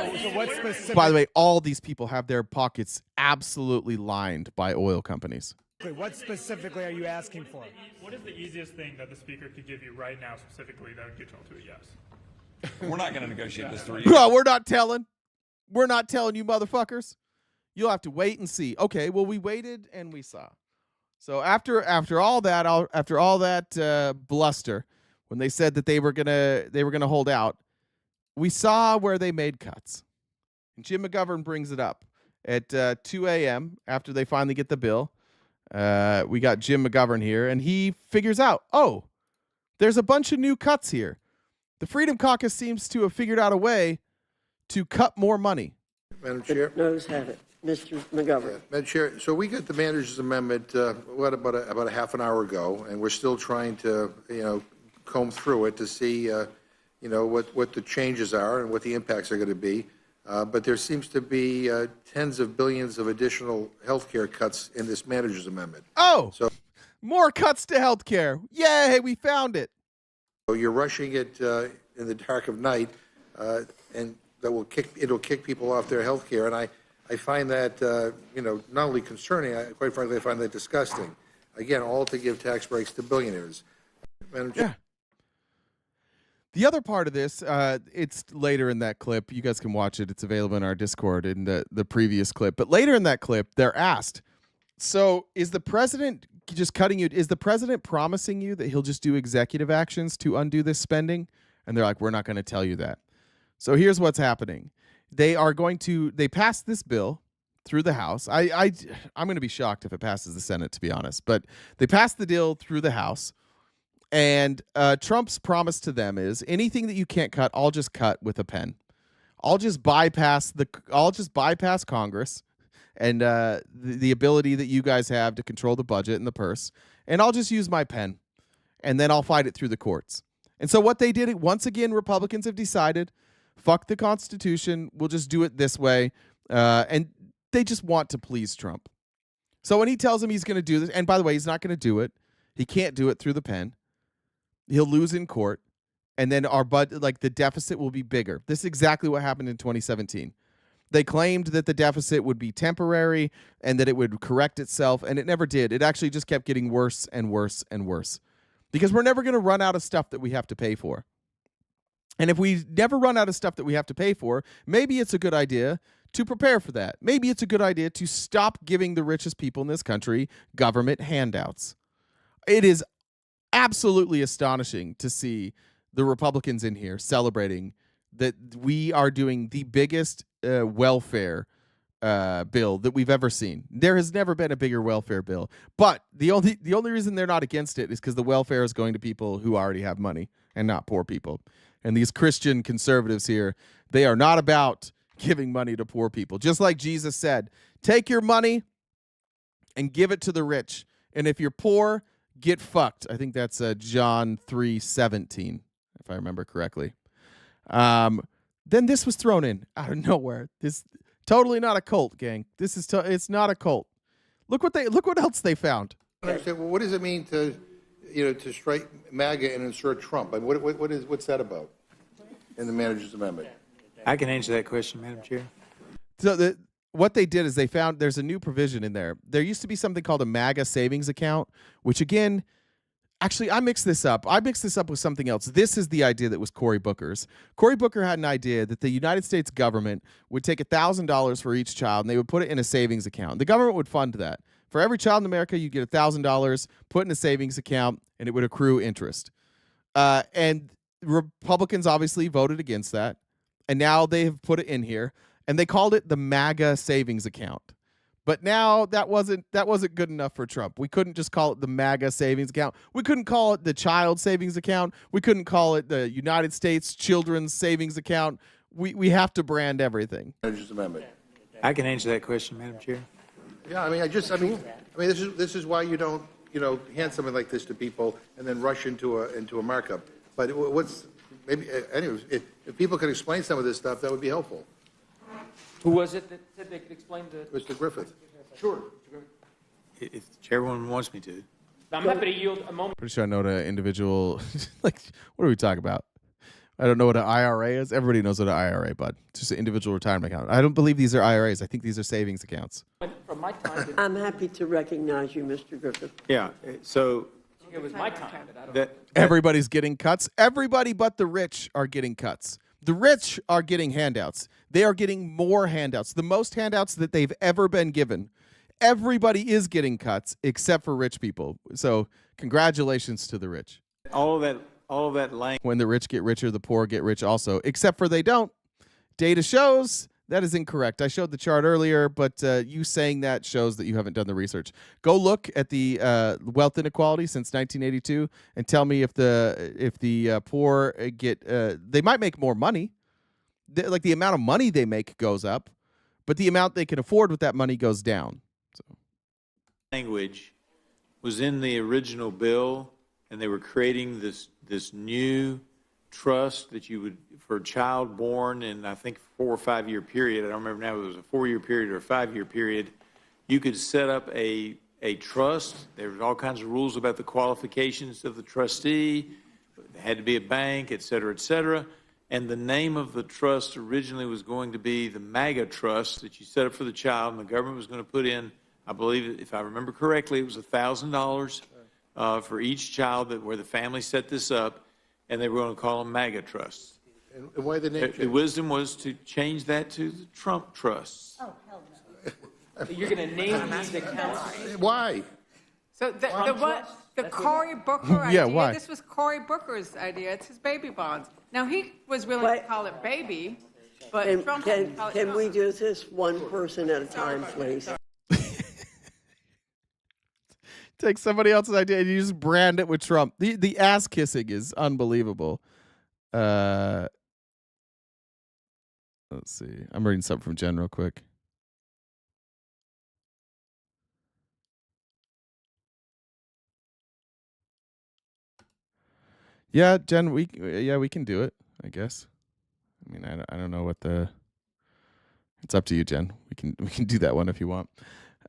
By the way, all these people have their pockets absolutely lined by oil companies. What specifically are you asking for? What is the easiest thing that the speaker could give you right now specifically that would get you all to a yes? We're not going to negotiate this through. No, we're not telling. We're not telling you motherfuckers. You'll have to wait and see. Okay, well, we waited and we saw. So after all that bluster, when they said that they were gonna hold out, we saw where they made cuts. And Jim McGovern brings it up at 2 a.m. after they finally get the bill. We got Jim McGovern here, and he figures out, oh, there's a bunch of new cuts here. The Freedom Caucus seems to have figured out a way to cut more money. Madam Chair. Notice have it. Mr. McGovern. Madam Chair, so we got the manager's amendment, about a half an hour ago, and we're still trying to, comb through it to see, what the changes are and what the impacts are going to be. But there seems to be tens of billions of additional health care cuts in this manager's amendment. Oh, so more cuts to health care. Yay, we found it. So you're rushing it in the dark of night, and it'll kick people off their health care. And I find that, not only concerning, quite frankly, I find that disgusting. Again, all to give tax breaks to billionaires. Yeah. The other part of this, it's later in that clip. You guys can watch it. It's available in our Discord in the previous clip. But later in that clip, they're asked, so is the president just cutting you? Is the president promising you that he'll just do executive actions to undo this spending? And they're like, we're not going to tell you that. So here's what's happening. They passed this bill through the House. I'm going to be shocked if it passes the Senate, to be honest. But they passed the deal through the House. And Trump's promise to them is anything that you can't cut, I'll just cut with a pen. I'll just bypass Congress and the ability that you guys have to control the budget and the purse, and I'll just use my pen, and then I'll fight it through the courts. And so what they did, once again, Republicans have decided, fuck the Constitution, we'll just do it this way, and they just want to please Trump. So when he tells him he's going to do this, and by the way, he's not going to do it. He can't do it through the pen. He'll lose in court, and then the deficit will be bigger. This is exactly what happened in 2017. They claimed that the deficit would be temporary and that it would correct itself, and it never did. It actually just kept getting worse and worse and worse because we're never going to run out of stuff that we have to pay for. And if we never run out of stuff that we have to pay for, maybe it's a good idea to prepare for that. Maybe it's a good idea to stop giving the richest people in this country government handouts. It is absolutely astonishing to see the Republicans in here celebrating that we are doing the biggest welfare bill that we've ever seen. There has never been a bigger welfare bill. But the only reason they're not against it is because the welfare is going to people who already have money and not poor people. And these Christian conservatives here, they are not about giving money to poor people. Just like Jesus said, take your money and give it to the rich. And if you're poor, get fucked. I think that's John 3:17, if I remember correctly. Then this was thrown in out of nowhere. This totally not a cult, gang. This is it's not a cult. Look what else they found. I understand. Well, what does it mean to to strike MAGA and insert Trump? I mean, what's that about in the manager's amendment? I can answer that question, Madam Chair. So what they did is they found there's a new provision in there. There used to be something called a MAGA savings account, which again, actually, I mixed this up. I mixed this up with something else. This is the idea that was Cory Booker's. Cory Booker had an idea that the United States government would take $1,000 for each child, and they would put it in a savings account. The government would fund that. For every child in America, you get $1,000, put in a savings account, and it would accrue interest. And Republicans obviously voted against that, and now they have put it in here, and they called it the MAGA savings account. But now that wasn't good enough for Trump. We couldn't just call it the MAGA savings account. We couldn't call it the child savings account. We couldn't call it the United States children's savings account. We have to brand everything. Manager's amendment. I can answer that question, Madam Chair. Yeah, I mean, this is why you don't, hand something like this to people and then rush into a markup. But anyways, if people could explain some of this stuff, that would be helpful. Who was it that said they could explain the... Mr. Griffith. Sure. If the chairwoman wants me to. I'm happy to yield a moment. Pretty sure I know what an individual, like, what are we talking about? I don't know what an IRA is. Everybody knows what an IRA, bud. It's just an individual retirement account. I don't believe these are IRAs. I think these are savings accounts. From my time... I'm happy to recognize you, Mr. Griffith. Yeah, so... It was my time, but I don't... Everybody's getting cuts. Everybody but the rich are getting cuts. The rich are getting handouts. They are getting more handouts, the most handouts that they've ever been given. Everybody is getting cuts except for rich people. So congratulations to the rich. All of that language. When the rich get richer, the poor get rich also, except for they don't. Data shows that is incorrect. I showed the chart earlier, but you saying that shows that you haven't done the research. Go look at the wealth inequality since 1982 and tell me if the poor get they might make more money. Like the amount of money they make goes up, but the amount they can afford with that money goes down. So. Language was in the original bill, and they were creating this new trust that you would, for a child born in, I think, 4 or 5 year period. I don't remember now if it was a 4-year period or a 5-year period. You could set up a trust. There was all kinds of rules about the qualifications of the trustee. It had to be a bank, et cetera, et cetera. And the name of the trust originally was going to be the MAGA trust that you set up for the child, and the government was going to put in, I believe, if I remember correctly, it was $1,000 for each child where the family set this up, and they were going to call them MAGA trusts. And why the name change? The wisdom was to change that to the Trump trusts. Oh, hell no. You're going to name these accounts? Why? So the Cory Booker idea, Yeah, why? this was Cory Booker's idea. It's his baby bonds. Now, he was willing to call it baby, but Trump didn't call it Can we Trump. do this one person at a time, please? Take somebody else's idea and you just brand it with Trump. The ass kissing is unbelievable. Let's see. I'm reading something from Jen real quick. Yeah, Jen, we can do it, I guess. I mean, I don't know what it's up to you, Jen. We can do that one if you want.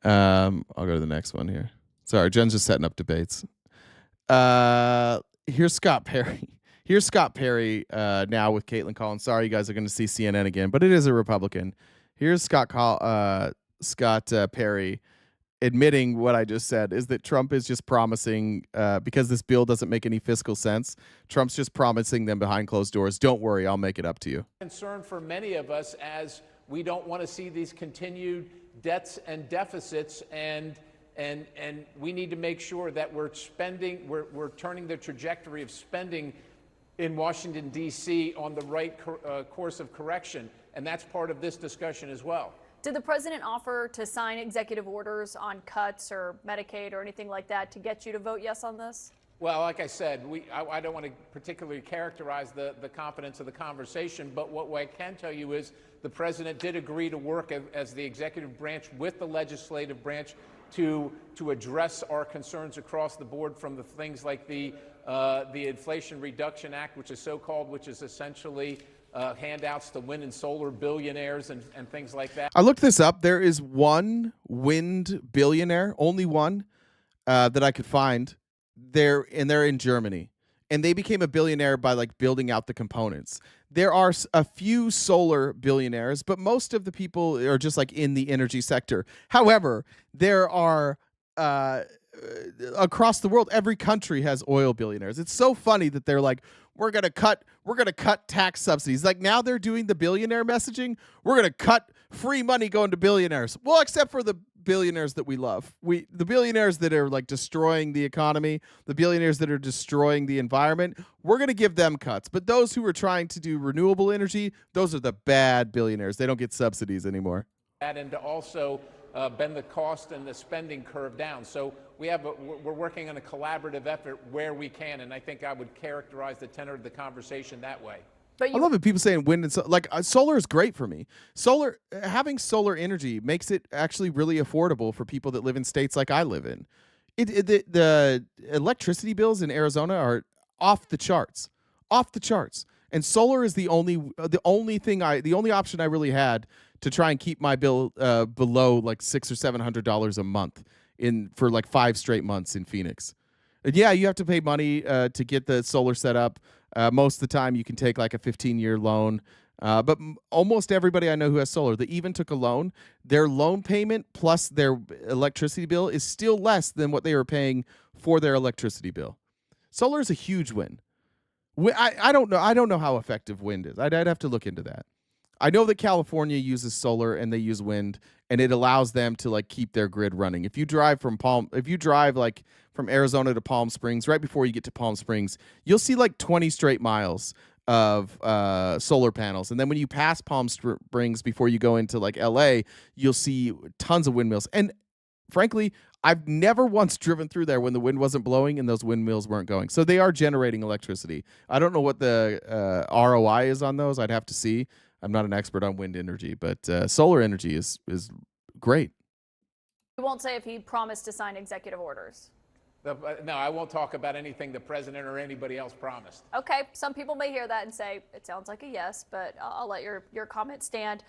I'll go to the next one here. Sorry, Jen's just setting up debates. Here's Scott Perry. Here's Scott Perry now with Caitlin Collins. Sorry, you guys are going to see CNN again, but it is a Republican. Here's Scott Perry admitting what I just said, is that Trump is just promising, because this bill doesn't make any fiscal sense, Trump's just promising them behind closed doors, don't worry, I'll make it up to you. Concern for many of us as We don't want to see these continued debts and deficits, and we need to make sure that we're turning the trajectory of spending in Washington, D.C. on the right course of correction, and that's part of this discussion as well. Did the president offer to sign executive orders on cuts or Medicaid or anything like that to get you to vote yes on this? Well, like I said, I don't want to particularly characterize the confidence of the conversation, but what I can tell you is the president did agree to work as the executive branch with the legislative branch to address our concerns across the board, from the things like the Inflation Reduction Act, which is so-called, which is essentially handouts to wind and solar billionaires and things like that. I looked this up. There is one wind billionaire, only one, that I could find. They're in Germany, and they became a billionaire by like building out the components. There are a few solar billionaires, but most of the people are just like in the energy sector. However, there are across the world, every country has oil billionaires. It's so funny that they're like, we're gonna cut tax subsidies. Like now they're doing the billionaire messaging. We're gonna cut free money going to billionaires. Well, except for the billionaires that we love. The billionaires that are like destroying the economy, the billionaires that are destroying the environment, we're going to give them cuts. But those who are trying to do renewable energy, those are the bad billionaires. They don't get subsidies anymore. And to also bend the cost and the spending curve down. So we're working on a collaborative effort where we can, and I think I would characterize the tenor of the conversation that way. I love it. People saying wind and solar is great for me. Having solar energy makes it actually really affordable for people that live in states like I live in. The electricity bills in Arizona are off the charts, and solar is the only option I really had to try and keep my bill below like $600 or $700 a month for like 5 straight months in Phoenix. And yeah, you have to pay money to get the solar set up. Most of the time, you can take like a 15-year loan. But almost everybody I know who has solar, they even took a loan. Their loan payment plus their electricity bill is still less than what they were paying for their electricity bill. Solar is a huge win. I don't know how effective wind is. I'd have to look into that. I know that California uses solar and they use wind, and it allows them to like keep their grid running. If you drive like from Arizona to Palm Springs, right before you get to Palm Springs, you'll see like 20 straight miles of solar panels. And then when you pass Palm Springs before you go into like LA, you'll see tons of windmills. And frankly, I've never once driven through there when the wind wasn't blowing and those windmills weren't going. So they are generating electricity. I don't know what the ROI is on those. I'd have to see. I'm not an expert on wind energy, but solar energy is great. You won't say if he promised to sign executive orders. No, I won't talk about anything the president or anybody else promised. Okay, some people may hear that and say it sounds like a yes, but I'll let your comment stand.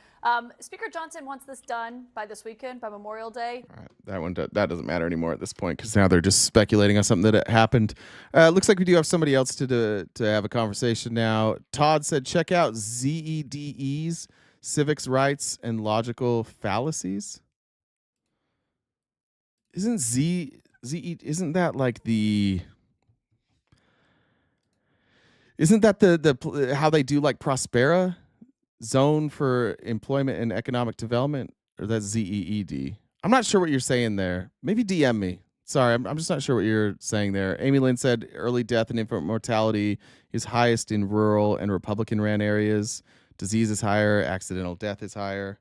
Speaker Johnson wants this done by this weekend, by Memorial Day. All right, that doesn't matter anymore at this point because now they're just speculating on something that happened. Looks like we do have somebody else to have a conversation now. Todd said, check out ZEDE's Civics, Rights, and Logical Fallacies. Isn't that like isn't that the how they do like Prospera Zone for Employment and Economic Development, or that's ZEED? I'm not sure what you're saying there. Maybe DM me. Sorry, I'm just not sure what you're saying there. Amy Lynn said early death and infant mortality is highest in rural and Republican-ran areas. Disease is higher. Accidental death is higher.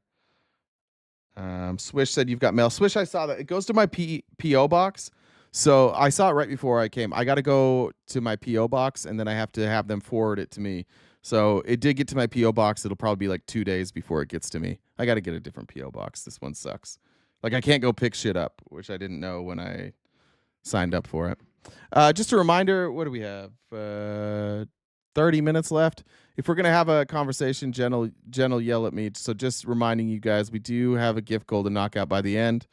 Swish said you've got mail. Swish, I saw that. It goes to my P.O. box. So I saw it right before I came. I got to go to my P.O. box, and then I have to have them forward it to me. So it did get to my P.O. box. It'll probably be like 2 days before it gets to me. I got to get a different P.O. box. This one sucks. Like I can't go pick shit up, which I didn't know when I signed up for it. Just a reminder, what do we have? 30 minutes left. If we're going to have a conversation, Jen will yell at me. So just reminding you guys, we do have a gift goal to knock out by the end.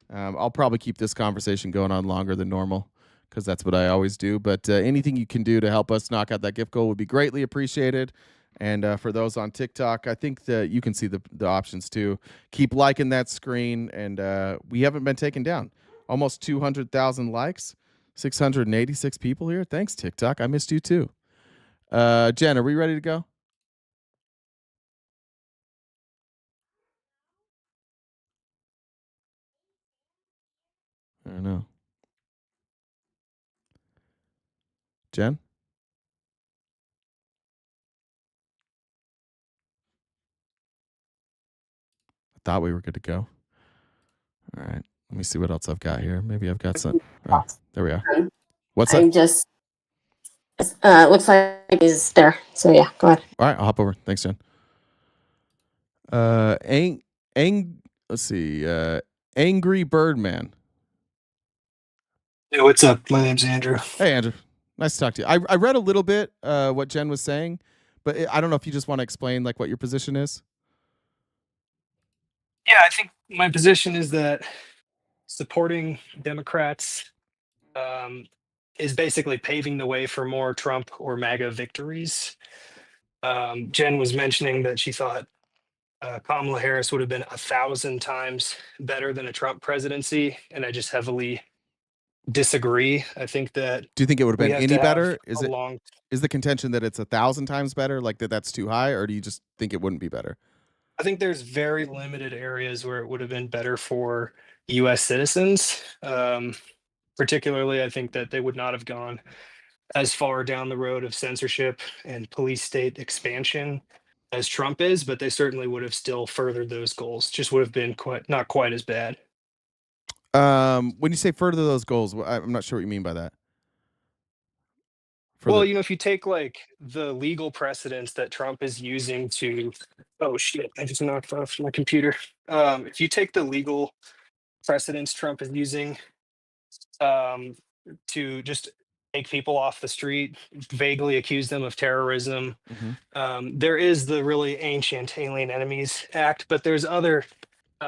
I'll probably keep this conversation going on longer than normal because that's what I always do. But anything you can do to help us knock out that gift goal would be greatly appreciated. And for those on TikTok, I think that you can see the options too. Keep liking that screen. And we haven't been taken down. Almost 200,000 likes, 686 people here. Thanks, TikTok. I missed you too. Jen, are we ready to go? I don't know. Jen? I thought we were good to go. All right. Let me see what else I've got here. Maybe I've got some. Oh, there we are. What's I that? just looks like he's there. So yeah, go ahead. All right, I'll hop over. Thanks, Jen. Let's see. Angry Birdman. Hey, what's up? My name's Andrew. Hey, Andrew. Nice to talk to you. I read a little bit what Jen was saying, but I don't know if you just want to explain like what your position is. Yeah, I think my position is that supporting Democrats is basically paving the way for more Trump or MAGA victories. Jen was mentioning that she thought Kamala Harris would have been 1,000 times better than a Trump presidency, and I just heavily disagree. I think that Do you think it would have we been have any to have better? a Is the contention that it's 1,000 times better, like that's too high, or do you just think it wouldn't be better? I think there's very limited areas where it would have been better for U.S. citizens. Particularly, I think that they would not have gone as far down the road of censorship and police state expansion as Trump is, but they certainly would have still furthered those goals. Just would have been not quite as bad. When you say further those goals, I'm not sure what you mean by that. Well, if you take like the legal precedents that Trump is using to, oh shit, I just knocked off my computer. If you take the legal precedents Trump is using to just take people off the street, vaguely accuse them of terrorism. There is the really ancient Alien Enemies Act, but there's other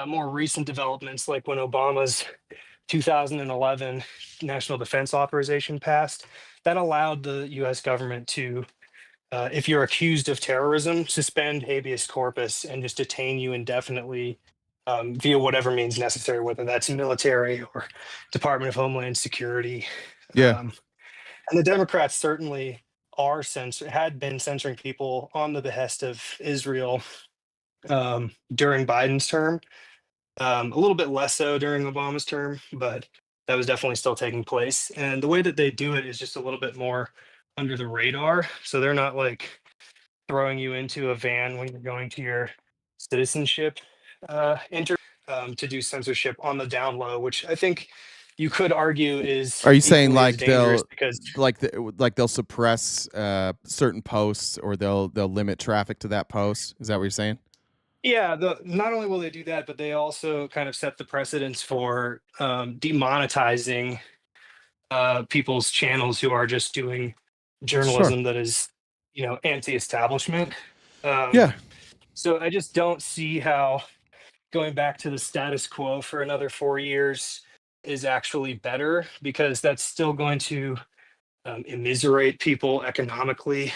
more recent developments, like when Obama's 2011 National Defense Authorization passed, that allowed the US government to, if you're accused of terrorism, suspend habeas corpus and just detain you indefinitely via whatever means necessary, whether that's military or Department of Homeland Security. Yeah. And the Democrats certainly had been censoring people on the behest of Israel during Biden's term. A little bit less so during Obama's term, but that was definitely still taking place. And the way that they do it is just a little bit more under the radar. So they're not like throwing you into a van when you're going to your citizenship interview to do censorship on the down low, which I think you could argue is Are you saying equally as like dangerous they'll suppress certain posts, or they'll limit traffic to that post? Is that what you're saying? Yeah, not only will they do that, but they also kind of set the precedence for demonetizing people's channels who are just doing journalism that is, anti-establishment. Yeah. So I just don't see how going back to the status quo for another 4 years is actually better, because that's still going to immiserate people economically.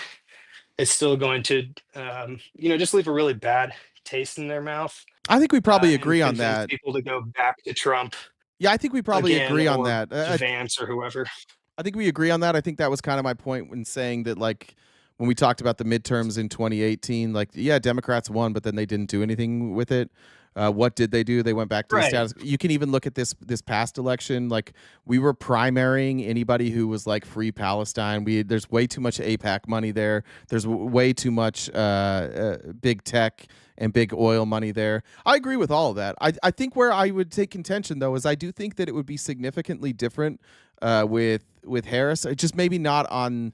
It's still going to, just leave a really bad taste in their mouth. I think we probably And agree on convince that. people to go back to Trump. Yeah, I think we probably again, agree on or that. to Vance or whoever. I think we agree on that. I think that was kind of my point when saying that, like, when we talked about the midterms in 2018, like, yeah, Democrats won, but then they didn't do anything with it. What did they do? They went back to the status. You can even look at this past election. Like, we were primarying anybody who was like Free Palestine. There's way too much AIPAC money there. There's way too much big tech and big oil money there. I agree with all of that. I think where I would take contention, though, is I do think that it would be significantly different with Harris. It just maybe not on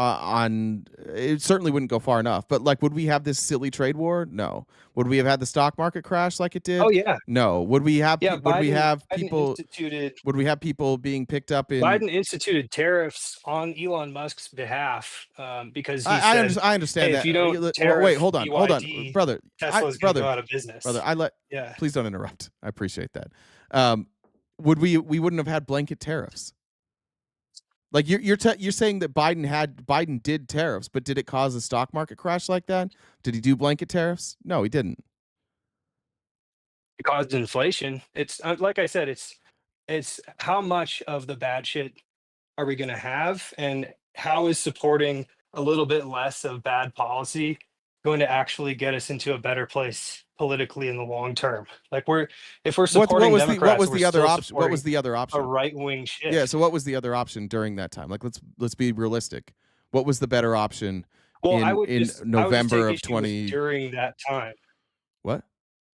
it certainly wouldn't go far enough. But like, would we have this silly trade war? No. Would we have had the stock market crash like it did? Oh yeah. No. Would we have? Yeah, would we have Biden people? instituted. Would we have people being picked up in? Biden instituted tariffs on Elon Musk's behalf because he I said, understand hey, that. if you don't Wait, hold on, BYD, brother. Tesla's going to go out of business. Brother, Yeah. Please don't interrupt. I appreciate that. Would we wouldn't have had blanket tariffs? Like you're saying that Biden did tariffs, but did it cause a stock market crash like that? Did he do blanket tariffs? No, he didn't. It caused inflation. It's like I said, it's how much of the bad shit are we going to have, and how is supporting a little bit less of bad policy going to actually get us into a better place politically in the long term. Like if we're What supporting was the Democrats, what was we're the other still option? What was supporting the other a option? right-wing shift. Yeah. So what was the other option during that time? Like let's be realistic. What was the better option Well, I in would just November take of issue with 20? during that time, What?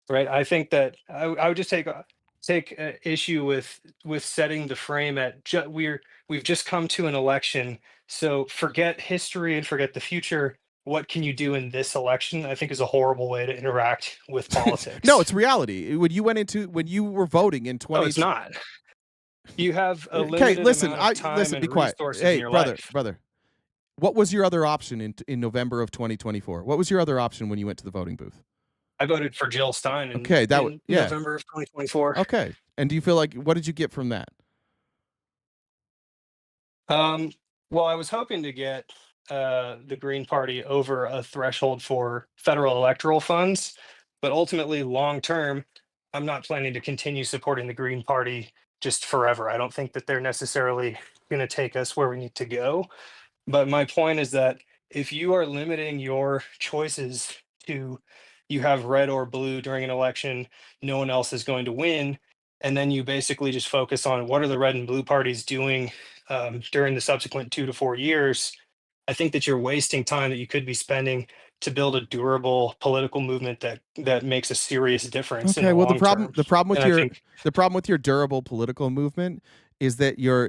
right? I think that I would just take issue with setting the frame at we've just come to an election, so forget history and forget the future. What can you do in this election? I think is a horrible way to interact with politics. No, it's reality. When you were voting in 20. No, it's not. You have a Okay, limited listen. amount of time Be and quiet. resources in Hey, your brother, life. brother. What was your other option in November of 2024? What was your other option when you went to the voting booth? I voted for Jill Stein Okay, in November of 2024. Okay, and do you feel like what did you get from that? Well, I was hoping to get the Green Party over a threshold for federal electoral funds, but ultimately, long term, I'm not planning to continue supporting the Green Party just forever. I don't think that they're necessarily going to take us where we need to go. But my point is that if you are limiting your choices to you have red or blue during an election, no one else is going to win. And then you basically just focus on what are the red and blue parties doing during the subsequent 2 to 4 years. I think that you're wasting time that you could be spending to build a durable political movement that makes a serious difference in Okay, the well long term. the problem with And I think the problem with your durable political movement is that your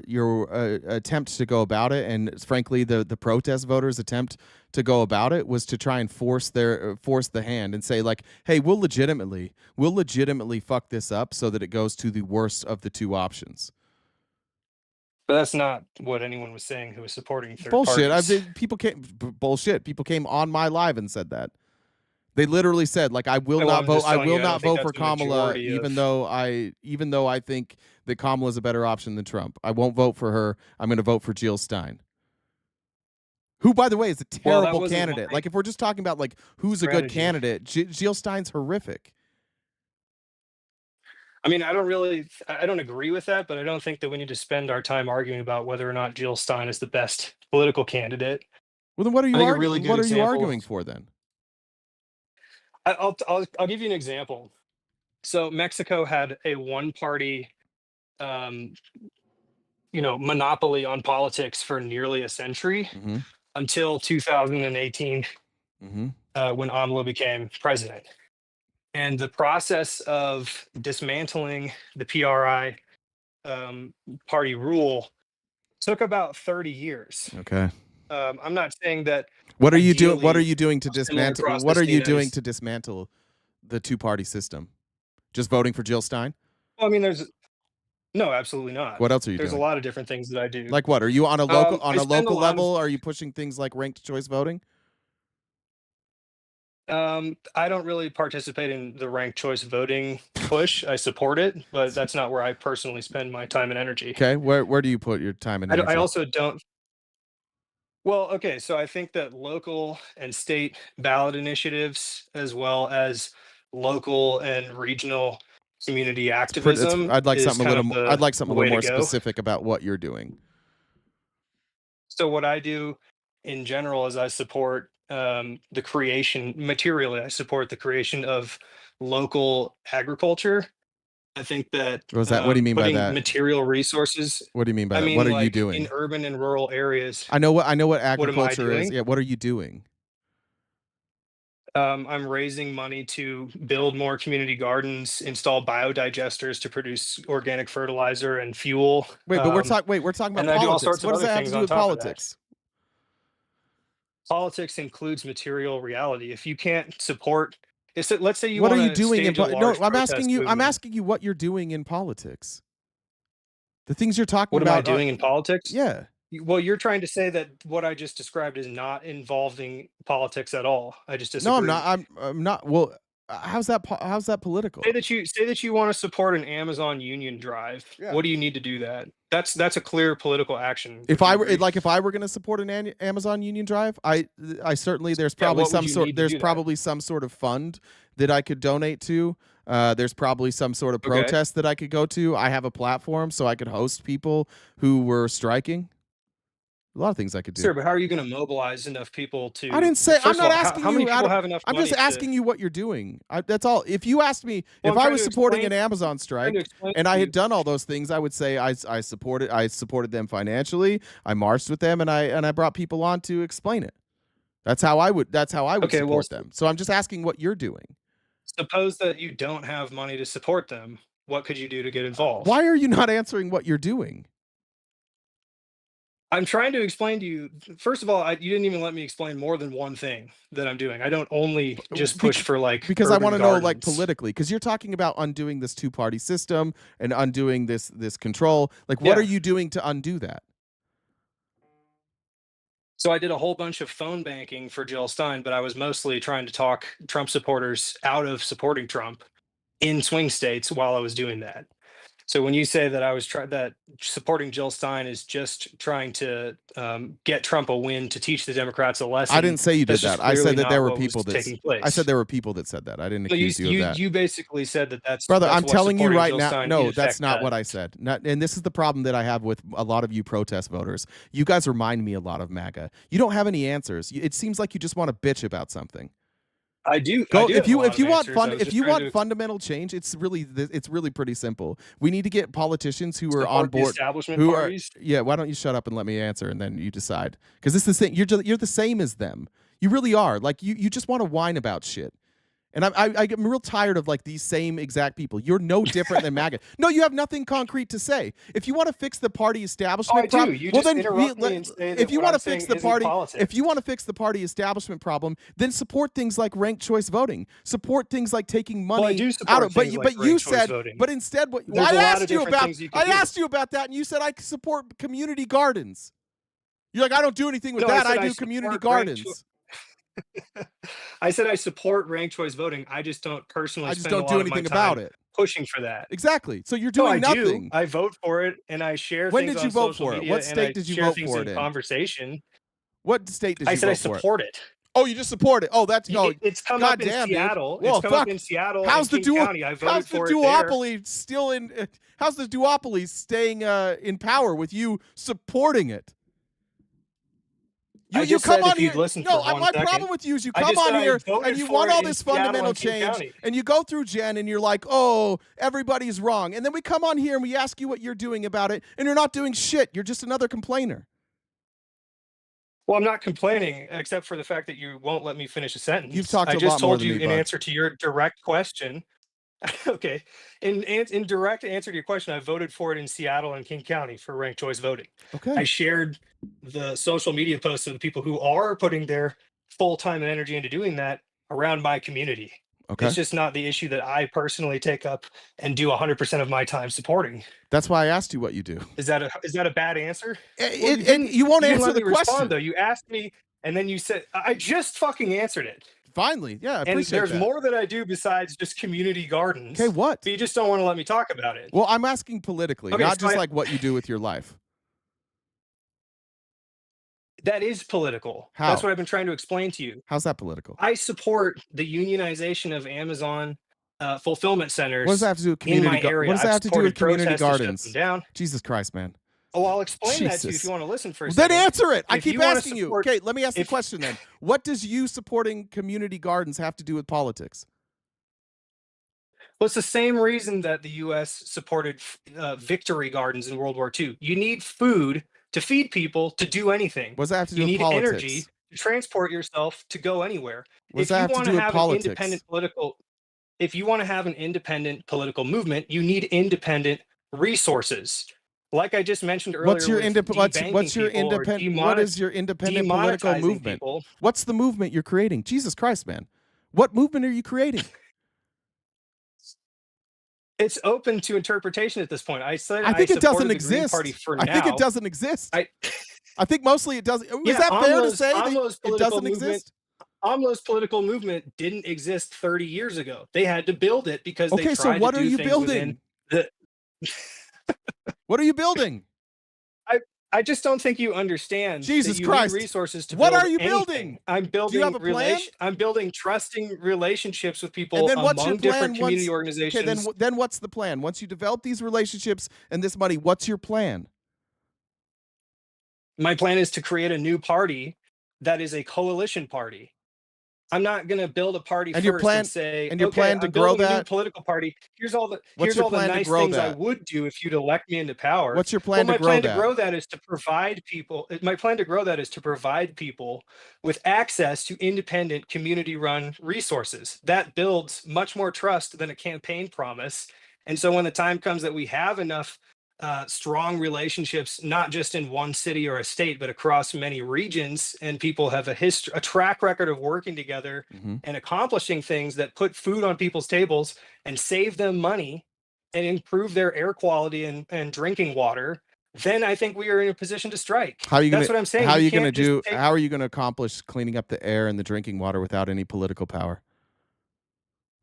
attempt to go about it, and frankly the protest voters' attempt to go about it was to try and force the hand and say like, hey, we'll legitimately fuck this up so that it goes to the worst of the two options. but that's not what anyone was saying who was supporting third Bullshit. parties. Bullshit. People came on my live and said that. They literally said, like, I will Well, not I'm vote. just I telling will you, I don't not think vote for that's the Kamala, majority even of- though I think that Kamala is a better option than Trump. I won't vote for her. I'm going to vote for Jill Stein, who, by the way, is a Well, that terrible wasn't candidate. my Like, if we're just talking about like who's a good strategy. candidate, Jill Stein's horrific. I mean, I don't agree with that, but I don't think that we need to spend our time arguing about whether or not Jill Stein is the best political candidate. Well, then what are you I think a arguing? really good What are you example- arguing for then? I'll give you an example. So Mexico had a one-party, monopoly on politics for nearly a century until 2018, when AMLO became president. And the process of dismantling the PRI party rule took about 30 years. Okay. I'm not saying that. What are you doing? What are ideally you doing to a similar dismantle? process What are in the you United doing States- to dismantle the two-party system? Just voting for Jill Stein? Well, I mean, no, absolutely not. What else are you There's doing? a lot of different things that I do. Like what? Are you on a local I spend a local lot of- level? Are you pushing things like ranked choice voting? I don't really participate in the ranked choice voting push. I support it, but that's not where I personally spend my time and energy. Okay, where do you put your time and energy? I also don't. Well, okay, so I think that local and state ballot initiatives, as well as local and regional community activism, I'd like is something a kind little. of I'd like something a the way little more to go. specific about what you're doing. So what I do in general is I support the creation materially. I support the creation of local agriculture. I think that What do you mean by putting that? material resources. What do you mean by I that? mean, What are you like, doing? in urban and rural areas? I know what What am I agriculture is. doing? Yeah, what are you doing? I'm raising money to build more community gardens, install biodigesters to produce organic fertilizer and fuel. Wait, but we're talking about and I do all politics. sorts of What does other that have to things do on with top of that. politics? Politics includes material reality. If you can't support, let's say you What are want you to doing in stage a no? large I'm asking protest you. I'm movement. asking you what you're doing in politics. The things you're talking What am about. I doing in politics? Yeah. Well, you're trying to say that what I just described is not involving politics at all. I just disagree. No, I'm not. I'm not. Well, how's that political? Say that you want to support an Amazon union drive. Yeah. What do you need to do that? That's a clear political action. If I were going to support an Amazon union drive, I certainly there's probably what would you need to do that? probably some sort of fund that I could donate to. There's probably some sort of protest that I could go to. I have a platform, so I could host people who were striking. A lot of things I could do. Sure, but how are you going to mobilize enough people to? I didn't say. I'm First of not all, asking how many you. people have enough I'm money just asking to? you what you're doing. That's all. If you asked me Well, if I'm I trying was to supporting explain. an Amazon Trying to strike explain and to I you. had done all those things, I would say I supported. I supported them financially. I marched with them, and I brought people on to explain it. That's how I would. That's how I would Okay, well, support them. So I'm just asking what you're doing. suppose that you don't have money to support them. What could you do to get involved? Why are you not answering what you're doing? I'm trying to explain to you. First of all, you didn't even let me explain more than one thing that I'm doing. I don't only just push for like Because I urban want to know, like, gardens. politically, because you're talking about undoing this two-party system and undoing this control. Like, what Yeah. are you doing to undo that? So I did a whole bunch of phone banking for Jill Stein, but I was mostly trying to talk Trump supporters out of supporting Trump in swing states while I was doing that. So when you say that that supporting Jill Stein is just trying to get Trump a win to teach the Democrats a lesson, I didn't say you did that's just that. I clearly said that not there were what was people that taking place. I said there were people that said that. I didn't So accuse you of that. you basically said that that's Brother, that's I'm what telling you supporting right Jill now. Stein No, in that's effect not does. what I said. And this is the problem that I have with a lot of you protest voters. You guys remind me a lot of MAGA. You don't have any answers. It seems like you just want to bitch about something. I do. Go I do if have a you lot if of you want answers. I fun was if just you trying want to fundamental change, it's really pretty simple. We need to get politicians who are on support the board, establishment who parties. are yeah. Why don't you shut up and let me answer, and then you decide? Because this is the thing. You're the same as them. You really are. Like you just want to whine about shit. And I'm real tired of like these same exact people. You're no different than MAGA. No, you have nothing concrete to say. If you want to fix the party establishment I do. problem, You well just then interrupt me and say if that you what want I'm to fix saying the isn't party, politics. if you want to fix the party establishment problem, then support things like ranked choice voting. Support things like taking money Well, I do out support of. But things you like but you ranked choice said voting. but instead what There's I a lot asked of you different about things you can I do. asked you about that and you said I support community gardens. You're like I don't do anything with No, I that. said I I do community support ranked gardens. I said I support ranked choice voting. I just don't personally I just spend a don't do lot of my anything about time it. pushing for that. Exactly. So you're No, doing I do. nothing. I vote for it and I share When things did you on vote social for it? media What and I state did you share vote things for in it in? conversation. What state did I you said I vote for it? support it. Oh, you just support it. Oh, that's It's come up in goddamn, dude. Seattle. Well, It's come up fuck. in Seattle How's and the King County. I voted how's the for it there. duopoly still in? How's the duopoly staying in power with you supporting it? I just come said on if you'd here. listen No, for one my second. problem with you is you I come just on said I here voted and you for want it all in this Seattle fundamental and King change, County. and you go through Jen and you're like, oh, everybody's wrong, and then we come on here and we ask you what you're doing about it, and you're not doing shit. You're just another complainer. Well, I'm not complaining, except for the fact that you won't let me finish a sentence. You've talked I a just lot more told than you me, in bud. answer to your direct question. Okay, in direct answer to your question, I voted for it in Seattle and King County for ranked choice voting. Okay. I shared the social media posts of the people who are putting their full time and energy into doing that around my community. Okay. It's just not the issue that I personally take up and do 100% of my time supporting. That's why I asked you what you do. Is that a bad answer? You won't answer let the me respond, question. though. You asked me, and then you said I just fucking answered it. Finally, yeah, I And appreciate there's that. more that I do besides just community gardens. Okay, what? But you just don't want to let me talk about it. Well, I'm asking politically, Okay, not so just like what you do with your life. That is political. How? That's what I've been trying to explain to you. How's that political? I support the unionization of Amazon fulfillment centers. What does that have to do with in community? my area? What does that I've have to do with supported community protests to shut gardens? them down. Jesus Christ, man. Oh, I'll explain that to you if Jesus. you want to listen for a Well, second. then answer it. I If keep you wanna asking you. support- Okay, let me ask the if- question then. What does you supporting community gardens have to do with politics? Well, it's the same reason that the U.S. supported victory gardens in World War II. You need food to feed people to do anything. What does that have to do You with need politics? energy to transport yourself to go anywhere. What does If that you have to want do to with have politics? an independent political, if you want to have an independent political movement, you need independent resources. Like I just mentioned earlier, What's your with independent? What's your debanking people or independent? What is your independent political demonetizing movement? people. What's the movement you're creating? Jesus Christ, man! What movement are you creating? It's open to interpretation at this point. I said I think it doesn't supported the Green exist. Party for I now. think it doesn't exist. I think mostly it doesn't. Yeah, Is that fair to AMLO's say that AMLO's it political doesn't movement- exist? AMLO's political movement didn't exist 30 years ago. They had to build it because they Okay, tried so what to are do you things building? within What are you building? I just don't think you understand. Jesus that you Christ. Need resources to What build are you anything. building? I'm building have a plan? I'm building trusting relationships with people And then what's your among plan different community once, organizations. Okay, then what's the plan? Once you develop these relationships and this money, what's your plan? My plan is to create a new party that is a coalition party. I'm not going to build a party And your first plan and say, and your okay, plan to I'm grow building a new that. political party. Here's all What's your the plan to nice grow things I that? would do if you'd elect me into power. What's your Well, plan to my grow plan to that? grow that is to provide people. My plan to grow that is to provide people with access to independent community-run resources. That builds much more trust than a campaign promise. And so when the time comes that we have enough strong relationships, not just in one city or a state, but across many regions, and people have a track record of working together and accomplishing things that put food on people's tables and save them money and improve their air quality and drinking water, then I think we are in a position to strike. How are you That's gonna what I'm saying. how are You you gonna can't just do take. how are you gonna accomplish cleaning up the air and the drinking water without any political power?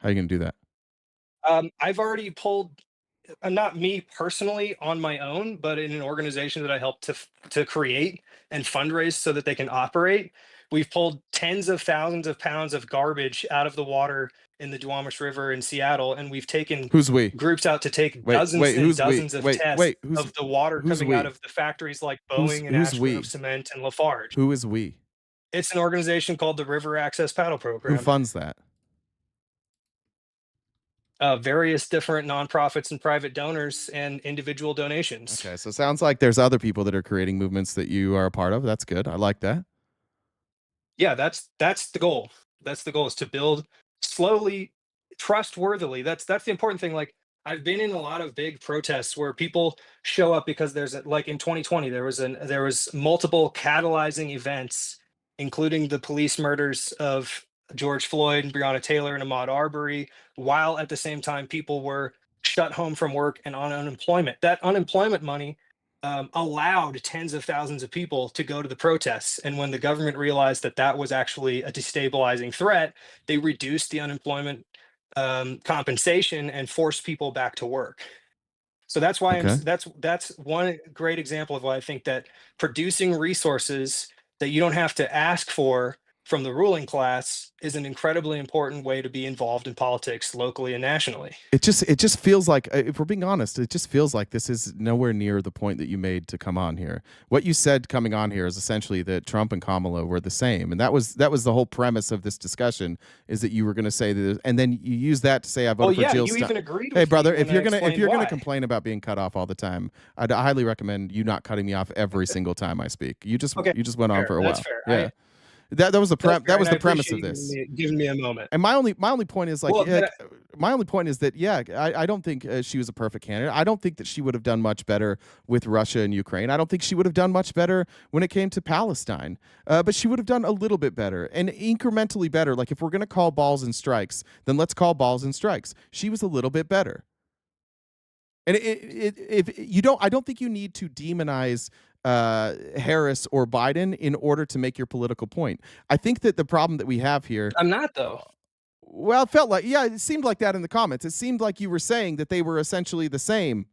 How are you gonna do that? I've already pulled, not me personally on my own, but in an organization that I helped to create and fundraise so that they can operate. We've pulled tens of thousands of pounds of garbage out of the water in the Duwamish River in Seattle, and we've taken Who's we? groups out to take Wait, dozens and who's we? dozens of Wait, tests wait, who's of the water who's coming out we? of the factories like Boeing and Who's Ashgrove we? Cement and Lafarge. Who is we? It's an organization called the River Access Paddle Who Program. funds that? Various different nonprofits and private donors and individual donations. Okay, so it sounds like there's other people that are creating movements that you are a part of. That's good. I like that. Yeah, that's the goal. That's the goal, is to build slowly, trustworthily. That's the important thing. Like, I've been in a lot of big protests where people show up because like in 2020 there was multiple catalyzing events, including the police murders of George Floyd and Breonna Taylor and Ahmaud Arbery, while at the same time people were shut home from work and on unemployment. That unemployment money allowed tens of thousands of people to go to the protests. And when the government realized that that was actually a destabilizing threat, they reduced the unemployment compensation and forced people back to work. So that's why Okay. that's one great example of why I think that producing resources that you don't have to ask for from the ruling class is an incredibly important way to be involved in politics locally and nationally. It just feels like, if we're being honest, it just feels like this is nowhere near the point that you made to come on here. What you said coming on here is essentially that Trump and Kamala were the same, and that was the whole premise of this discussion, is that you were going to say that, and then you use that to say I voted for Jill you Stein. even agreed Hey, with brother, me if when you're I gonna explained why. complain about being cut off all the time, I'd highly recommend you not cutting me off every single time I speak. You just went on Fair. for a That's while. fair. Yeah. That was the That's fair, that was and the I premise of appreciate this. you giving me a moment. And my only point is, like, Well, yeah, my only point is that, yeah, I don't think she was a perfect candidate. I don't think that she would have done much better with Russia and Ukraine. I don't think she would have done much better when it came to Palestine. But she would have done a little bit better and incrementally better. Like, if we're going to call balls and strikes, then let's call balls and strikes. She was a little bit better. And if you don't, I don't think you need to demonize Harris or Biden in order to make your political point. I think that the problem that we have here. I'm not, though. Well, it felt like, yeah, it seemed like that in the comments. It seemed like you were saying that they were essentially the same.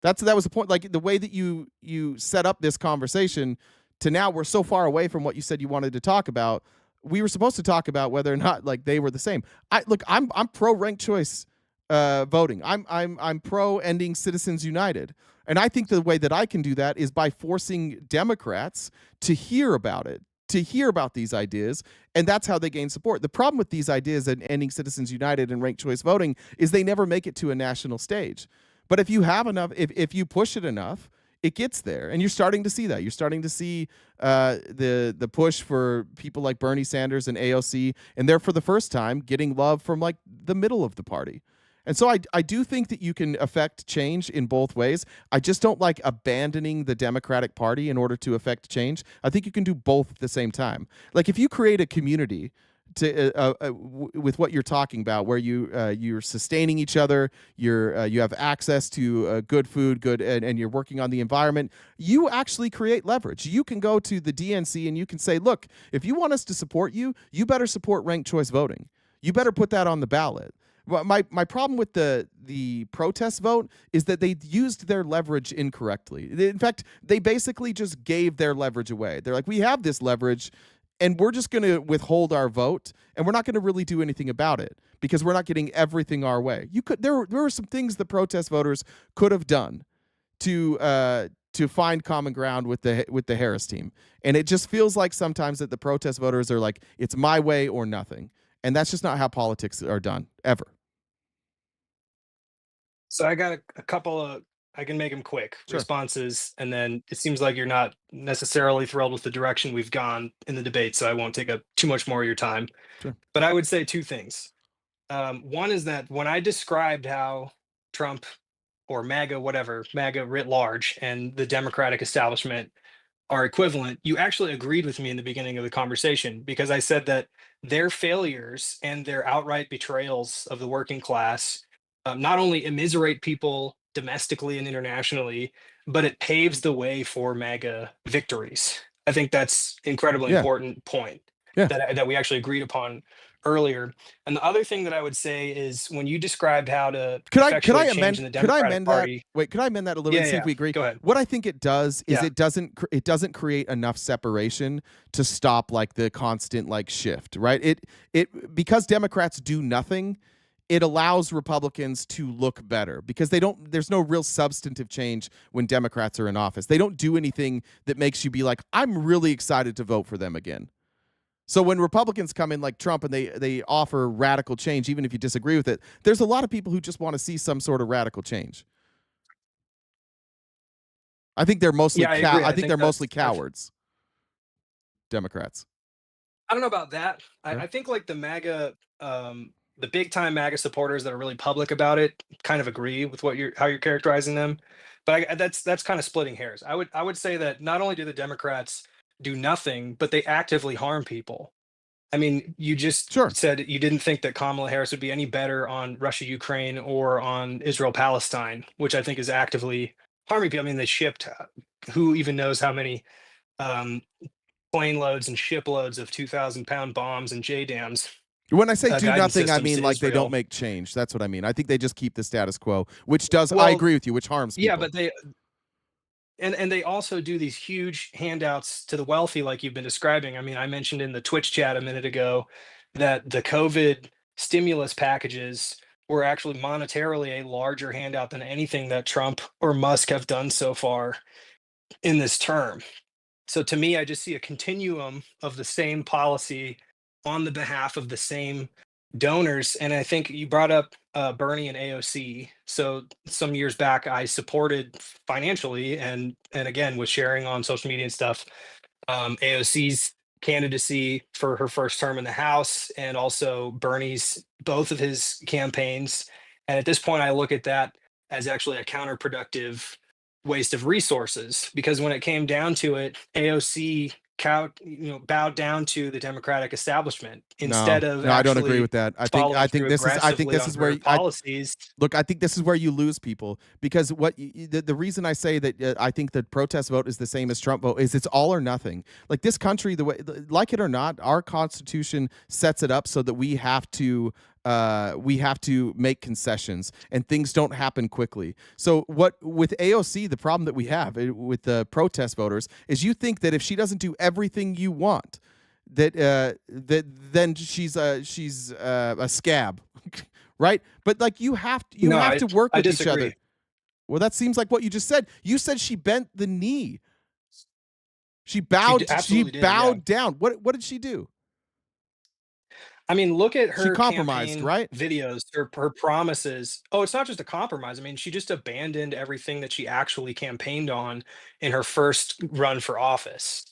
That was the point. Like, the way that you set up this conversation to now, we're so far away from what you said you wanted to talk about. We were supposed to talk about whether or not, like, they were the same. I'm pro ranked choice voting. I'm pro ending Citizens United. And I think the way that I can do that is by forcing Democrats to hear about it, to hear about these ideas, and that's how they gain support. The problem with these ideas and ending Citizens United and ranked choice voting is they never make it to a national stage. But if you have enough, if you push it enough, it gets there, and you're starting to see that. You're starting to see the push for people like Bernie Sanders and AOC, and they're, for the first time, getting love from, like, the middle of the party. And so I do think that you can affect change in both ways. I just don't like abandoning the Democratic Party in order to affect change. I think you can do both at the same time. Like, if you create a community with what you're talking about, where you're sustaining each other, you have access to good food, and you're working on the environment, you actually create leverage. You can go to the DNC and you can say, look, if you want us to support you, you better support ranked choice voting. You better put that on the ballot. My problem with the protest vote is that they used their leverage incorrectly. In fact, they basically just gave their leverage away. They're like, we have this leverage, and we're just going to withhold our vote, and we're not going to really do anything about it because we're not getting everything our way. There were some things the protest voters could have done to to find common ground with the Harris team. And it just feels like sometimes that the protest voters are like, it's my way or nothing. And that's just not how politics are done, ever. So I got a couple of, I can make them quick responses, and then it seems like you're not necessarily thrilled with the direction we've gone in the debate, so I won't take up too much more of your time. Sure. But I would say two things. One is that when I described how Trump or MAGA, whatever, MAGA writ large, and the Democratic establishment are equivalent, you actually agreed with me in the beginning of the conversation, because I said that their failures and their outright betrayals of the working class not only immiserate people domestically and internationally, but it paves the way for MAGA victories. I think that's incredibly important point that we actually agreed upon earlier. And the other thing that I would say is when you described how to Could I effectuate amend? change in the Could I Democratic amend Party, that? Wait, could I amend that a little bit? See if we agree. Go ahead. What I think it does is Yeah. it doesn't create enough separation to stop like the constant like shift, right? It because Democrats do nothing, it allows Republicans to look better because there's no real substantive change when Democrats are in office. They don't do anything that makes you be like, I'm really excited to vote for them again. So when Republicans come in like Trump and they offer radical change, even if you disagree with it, there's a lot of people who just want to see some sort of radical change. I think they're mostly I think they're mostly cowards. Democrats. I don't know about that. Sure. I think like the MAGA, the big time MAGA supporters that are really public about it kind of agree with how you're characterizing them. But that's kind of splitting hairs. I would say that not only do the Democrats do nothing, but they actively harm people. I mean, you just said you didn't think that Kamala Harris would be any better on Russia-Ukraine or on Israel-Palestine, which I think is actively harming people. I mean, they shipped who even knows how many plane loads and shiploads of 2,000-pound bombs and JDAMs. When I say do guidance nothing, I systems mean to like they Israel. don't make change. That's what I mean. I think they just keep the status quo, which I agree with you, which harms people. Yeah, but they also do these huge handouts to the wealthy, like you've been describing. I mean, I mentioned in the Twitch chat a minute ago that the COVID stimulus packages were actually monetarily a larger handout than anything that Trump or Musk have done so far in this term. So to me, I just see a continuum of the same policy on the behalf of the same donors. And I think you brought up Bernie and AOC. So some years back, I supported financially and again was sharing on social media and stuff AOC's candidacy for her first term in the House, and also Bernie's both of his campaigns. And at this point, I look at that as actually a counterproductive waste of resources, because when it came down to it, AOC bowed down to the Democratic establishment instead of. No, I don't agree with that. I think this is where policies. Look, I think this is where you lose people, because the reason I say that I think the protest vote is the same as Trump vote is it's all or nothing. Like this country, like it or not, our Constitution sets it up so that we have to make concessions and things don't happen quickly. So with AOC, the problem that we have with the protest voters is you think that if she doesn't do everything you want, that then she's a scab, right? But like you have to work with each other. Well, that seems like what you just said. You said she bent the knee. She bowed. She bowed down. What did she do? I mean, look at her She compromised, right? Videos, her promises. Oh, it's not just a compromise. I mean, she just abandoned everything that she actually campaigned on in her first run for office,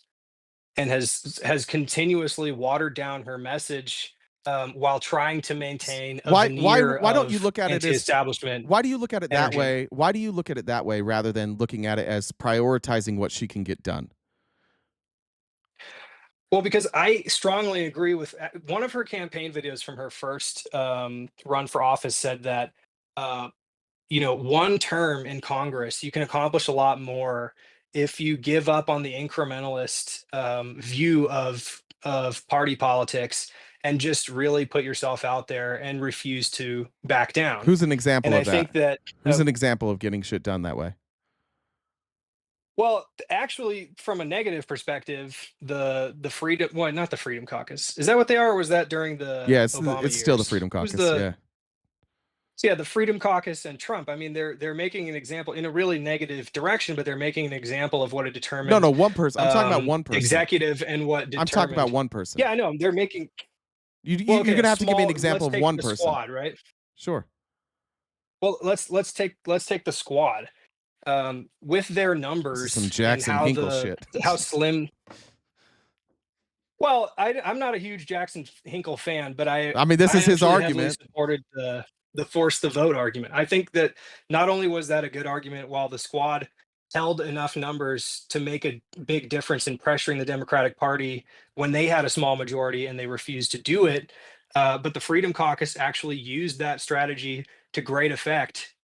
and has continuously watered down her message while trying to maintain a veneer why don't of you look at it as anti-establishment? Why do you look at it that energy. way? Why do you look at it that way rather than looking at it as prioritizing what she can get done? Well, because I strongly agree with one of her campaign videos from her first run for office said that, one term in Congress, you can accomplish a lot more if you give up on the incrementalist view of party politics and just really put yourself out there and refuse to back down. Who's an example And of I think that Who's an example of getting shit done that way? well, actually, from a negative perspective, the Freedom, well, not the Freedom Caucus. Is that what they are, or was that during the Yeah, Obama it's still the years? Freedom Who's Caucus. Yeah. So yeah, the Freedom Caucus and Trump. I mean, they're making an example in a really negative direction, but they're making an example of what a determined No, one person. I'm talking about one person. Executive and what determined. I'm talking about one person. Yeah, I know. They're making. You're gonna have to give me an example of one person. Squad, right? Sure. Well, let's take the squad. With their numbers, some Jackson and Hinkle shit. How slim. Well, I'm not a huge Jackson Hinkle fan, but I mean, this is his actually argument. heavily supported the force the vote argument. I think that not only was that a good argument, while the squad held enough numbers to make a big difference in pressuring the Democratic Party when they had a small majority and they refused to do it, but the Freedom Caucus actually used that strategy to great effect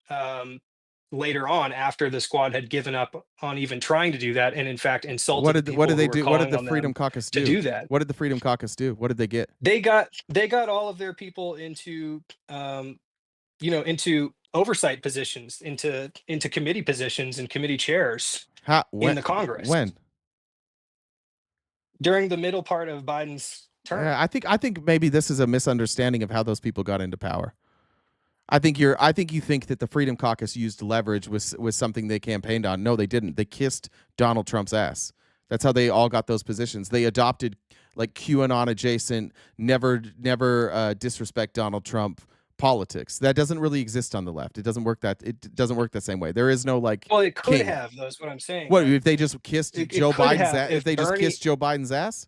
later on, after the squad had given up on even trying to do that, and in fact insulted What did they do? What did the Freedom Caucus to do that? What did the Freedom Caucus do? What did they get? They got all of their people into into oversight positions, into committee positions and committee chairs in the Congress. When? During the middle part of Biden's term. I think maybe this is a misunderstanding of how those people got into power. I think you think that the Freedom Caucus used leverage was something they campaigned on. No, they didn't. They kissed Donald Trump's ass. That's how they all got those positions. They adopted like QAnon adjacent, never disrespect Donald Trump politics. That doesn't really exist on the left. It doesn't work the same way. There is no like. Well, it could have. That's what I'm saying. What if they just kissed Joe Biden's ass? If they just kissed Joe Biden's ass?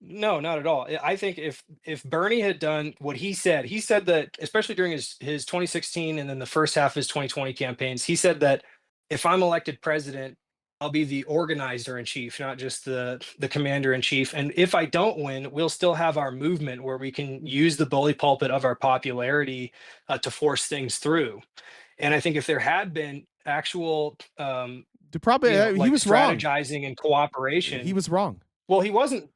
No, not at all. I think if Bernie had done what he said that, especially during his 2016 and then the first half of his 2020 campaigns, he said that if I'm elected president, I'll be the organizer in chief, not just the commander in chief. And if I don't win, we'll still have our movement where we can use the bully pulpit of our popularity to force things through. And I think if there had been actual, he was wrong. Strategizing and cooperation. He was wrong. Well, he wasn't.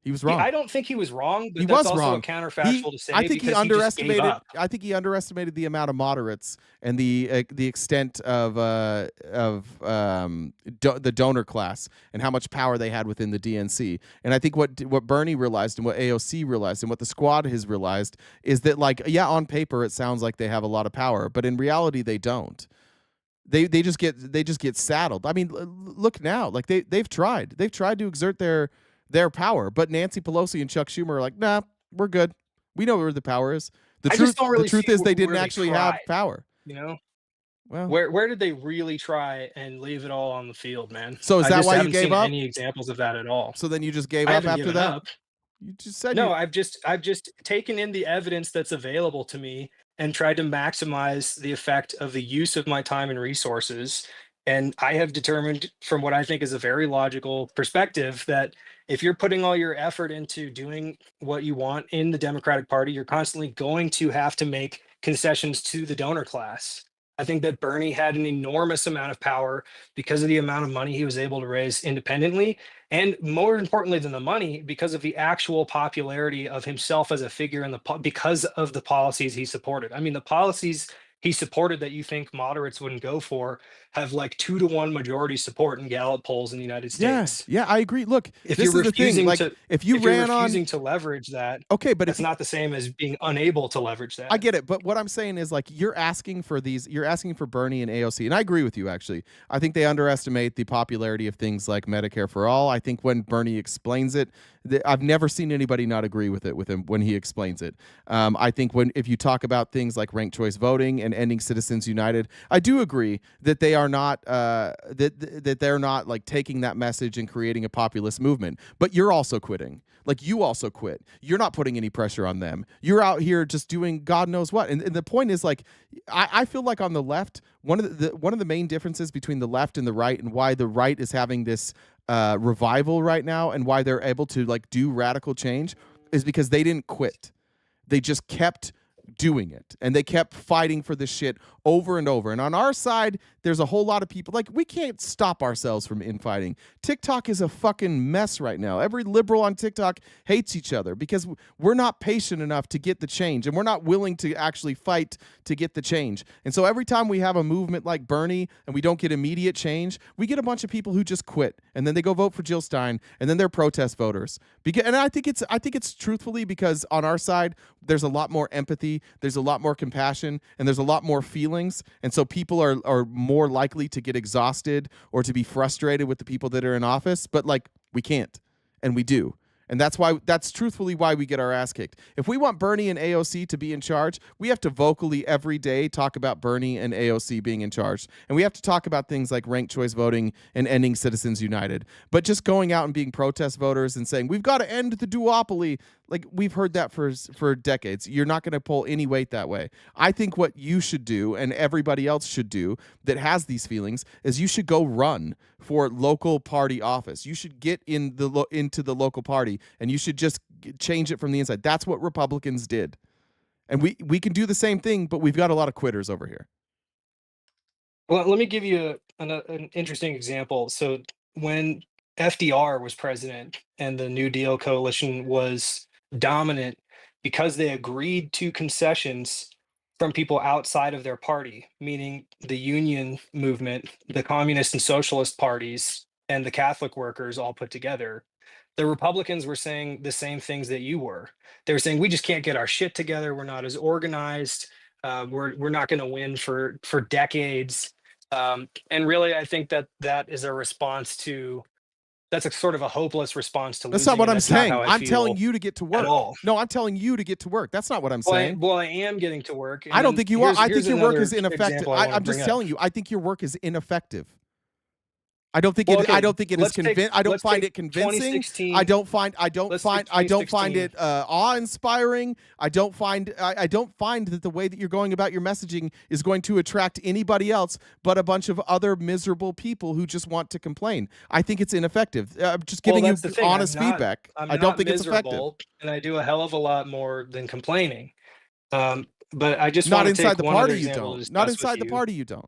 He was wrong. I don't think he was wrong, but he that's was also wrong. a counterfactual to say. I think he underestimated. I think he underestimated the amount of moderates and the extent of the donor class and how much power they had within the DNC. And I think what Bernie realized and what AOC realized and what the squad has realized is that, like, yeah, on paper it sounds like they have a lot of power, but in reality they don't. They just get saddled. I mean, look now, like they've tried to exert their power, but Nancy Pelosi and Chuck Schumer are like, nah, we're good. We know where the power is. The truth is they didn't actually have power. You know, well, where did they really try and leave it all on the field, man? So is that why you gave up? Any examples of that at all? So then you just gave up after that? You just said no. I've just taken in the evidence that's available to me and tried to maximize the effect of the use of my time and resources. And I have determined, from what I think is a very logical perspective, that if you're putting all your effort into doing what you want in the Democratic Party, you're constantly going to have to make concessions to the donor class. I think that Bernie had an enormous amount of power because of the amount of money he was able to raise independently. And more importantly than the money, because of the actual popularity of himself as a figure because of the policies he supported. I mean, the policies he supported that you think moderates wouldn't go for have like 2-to-1 majority support in Gallup polls in the United States. Yeah, I agree. Look, if this you're is the thing. Like, if you're refusing to leverage that, okay, but it's not the same as being unable to leverage that. I get it, but what I'm saying is, like, you're asking for Bernie and AOC, and I agree with you. Actually, I think they underestimate the popularity of things like Medicare for all. I think when Bernie explains it, I've never seen anybody not agree with him when he explains it. I think if you talk about things like ranked choice voting and ending Citizens United, I do agree that they are not that they're not like taking that message and creating a populist movement. But you're also quitting. Like, you also quit. You're not putting any pressure on them. You're out here just doing God knows what. And the point is, like, I feel like on the left, one of the main differences between the left and the right, and why the right is having this revival right now, and why they're able to like do radical change, is because they didn't quit. They just kept doing it, and they kept fighting for this shit over and over. And on our side, there's a whole lot of people, like, we can't stop ourselves from infighting. TikTok is a fucking mess right now. Every liberal on TikTok hates each other because we're not patient enough to get the change, and we're not willing to actually fight to get the change. And so every time we have a movement like Bernie and we don't get immediate change, we get a bunch of people who just quit, and then they go vote for Jill Stein, and then they're protest voters. And I think it's truthfully because on our side there's a lot more empathy, there's a lot more compassion, and there's a lot more feelings, and so people are more likely to get exhausted or to be frustrated with the people that are in office. But like, we can't, and we do. And that's truthfully why we get our ass kicked. If we want Bernie and AOC to be in charge, we have to vocally every day talk about Bernie and AOC being in charge. And we have to talk about things like ranked choice voting and ending Citizens United. But just going out and being protest voters and saying, we've got to end the duopoly, like, we've heard that for decades. You're not going to pull any weight that way. I think what you should do, and everybody else should do that has these feelings, is you should go run for local party office. You should get into the local party, and you should just change it from the inside. That's what Republicans did. And we can do the same thing, but we've got a lot of quitters over here. Well, let me give you an interesting example. So when FDR was president and the New Deal coalition was dominant, because they agreed to concessions from people outside of their party, meaning the union movement, the communist and socialist parties, and the Catholic workers all put together, the Republicans were saying the same things that you were. They were saying, we just can't get our shit together. We're not as organized. We're not going to win for decades. And really, I think that is a response to, that's a sort of a hopeless response to That's losing. not what and I'm that's not saying. how I I'm feel telling you to get to work. at all. No, I'm telling you to get to work. That's not what I'm Well, saying. I am getting to work. I don't think you are. I think your work is another ineffective. example I wanna I'm just bring up. telling you, I think your work is ineffective. I don't think Well, it. okay, I don't think it is let's take- convincing. I don't let's find take it convincing. 2016. I don't find it 2016. awe-inspiring. I don't find that the way that you're going about your messaging is going to attract anybody else but a bunch of other miserable people who just want to complain. I think it's ineffective. I'm just giving you honest feedback. I don't think it's effective. And I do a hell of a lot more than complaining. But I just Not want to inside take the one other party. You example to don't. discuss Not with inside the you. party. You don't.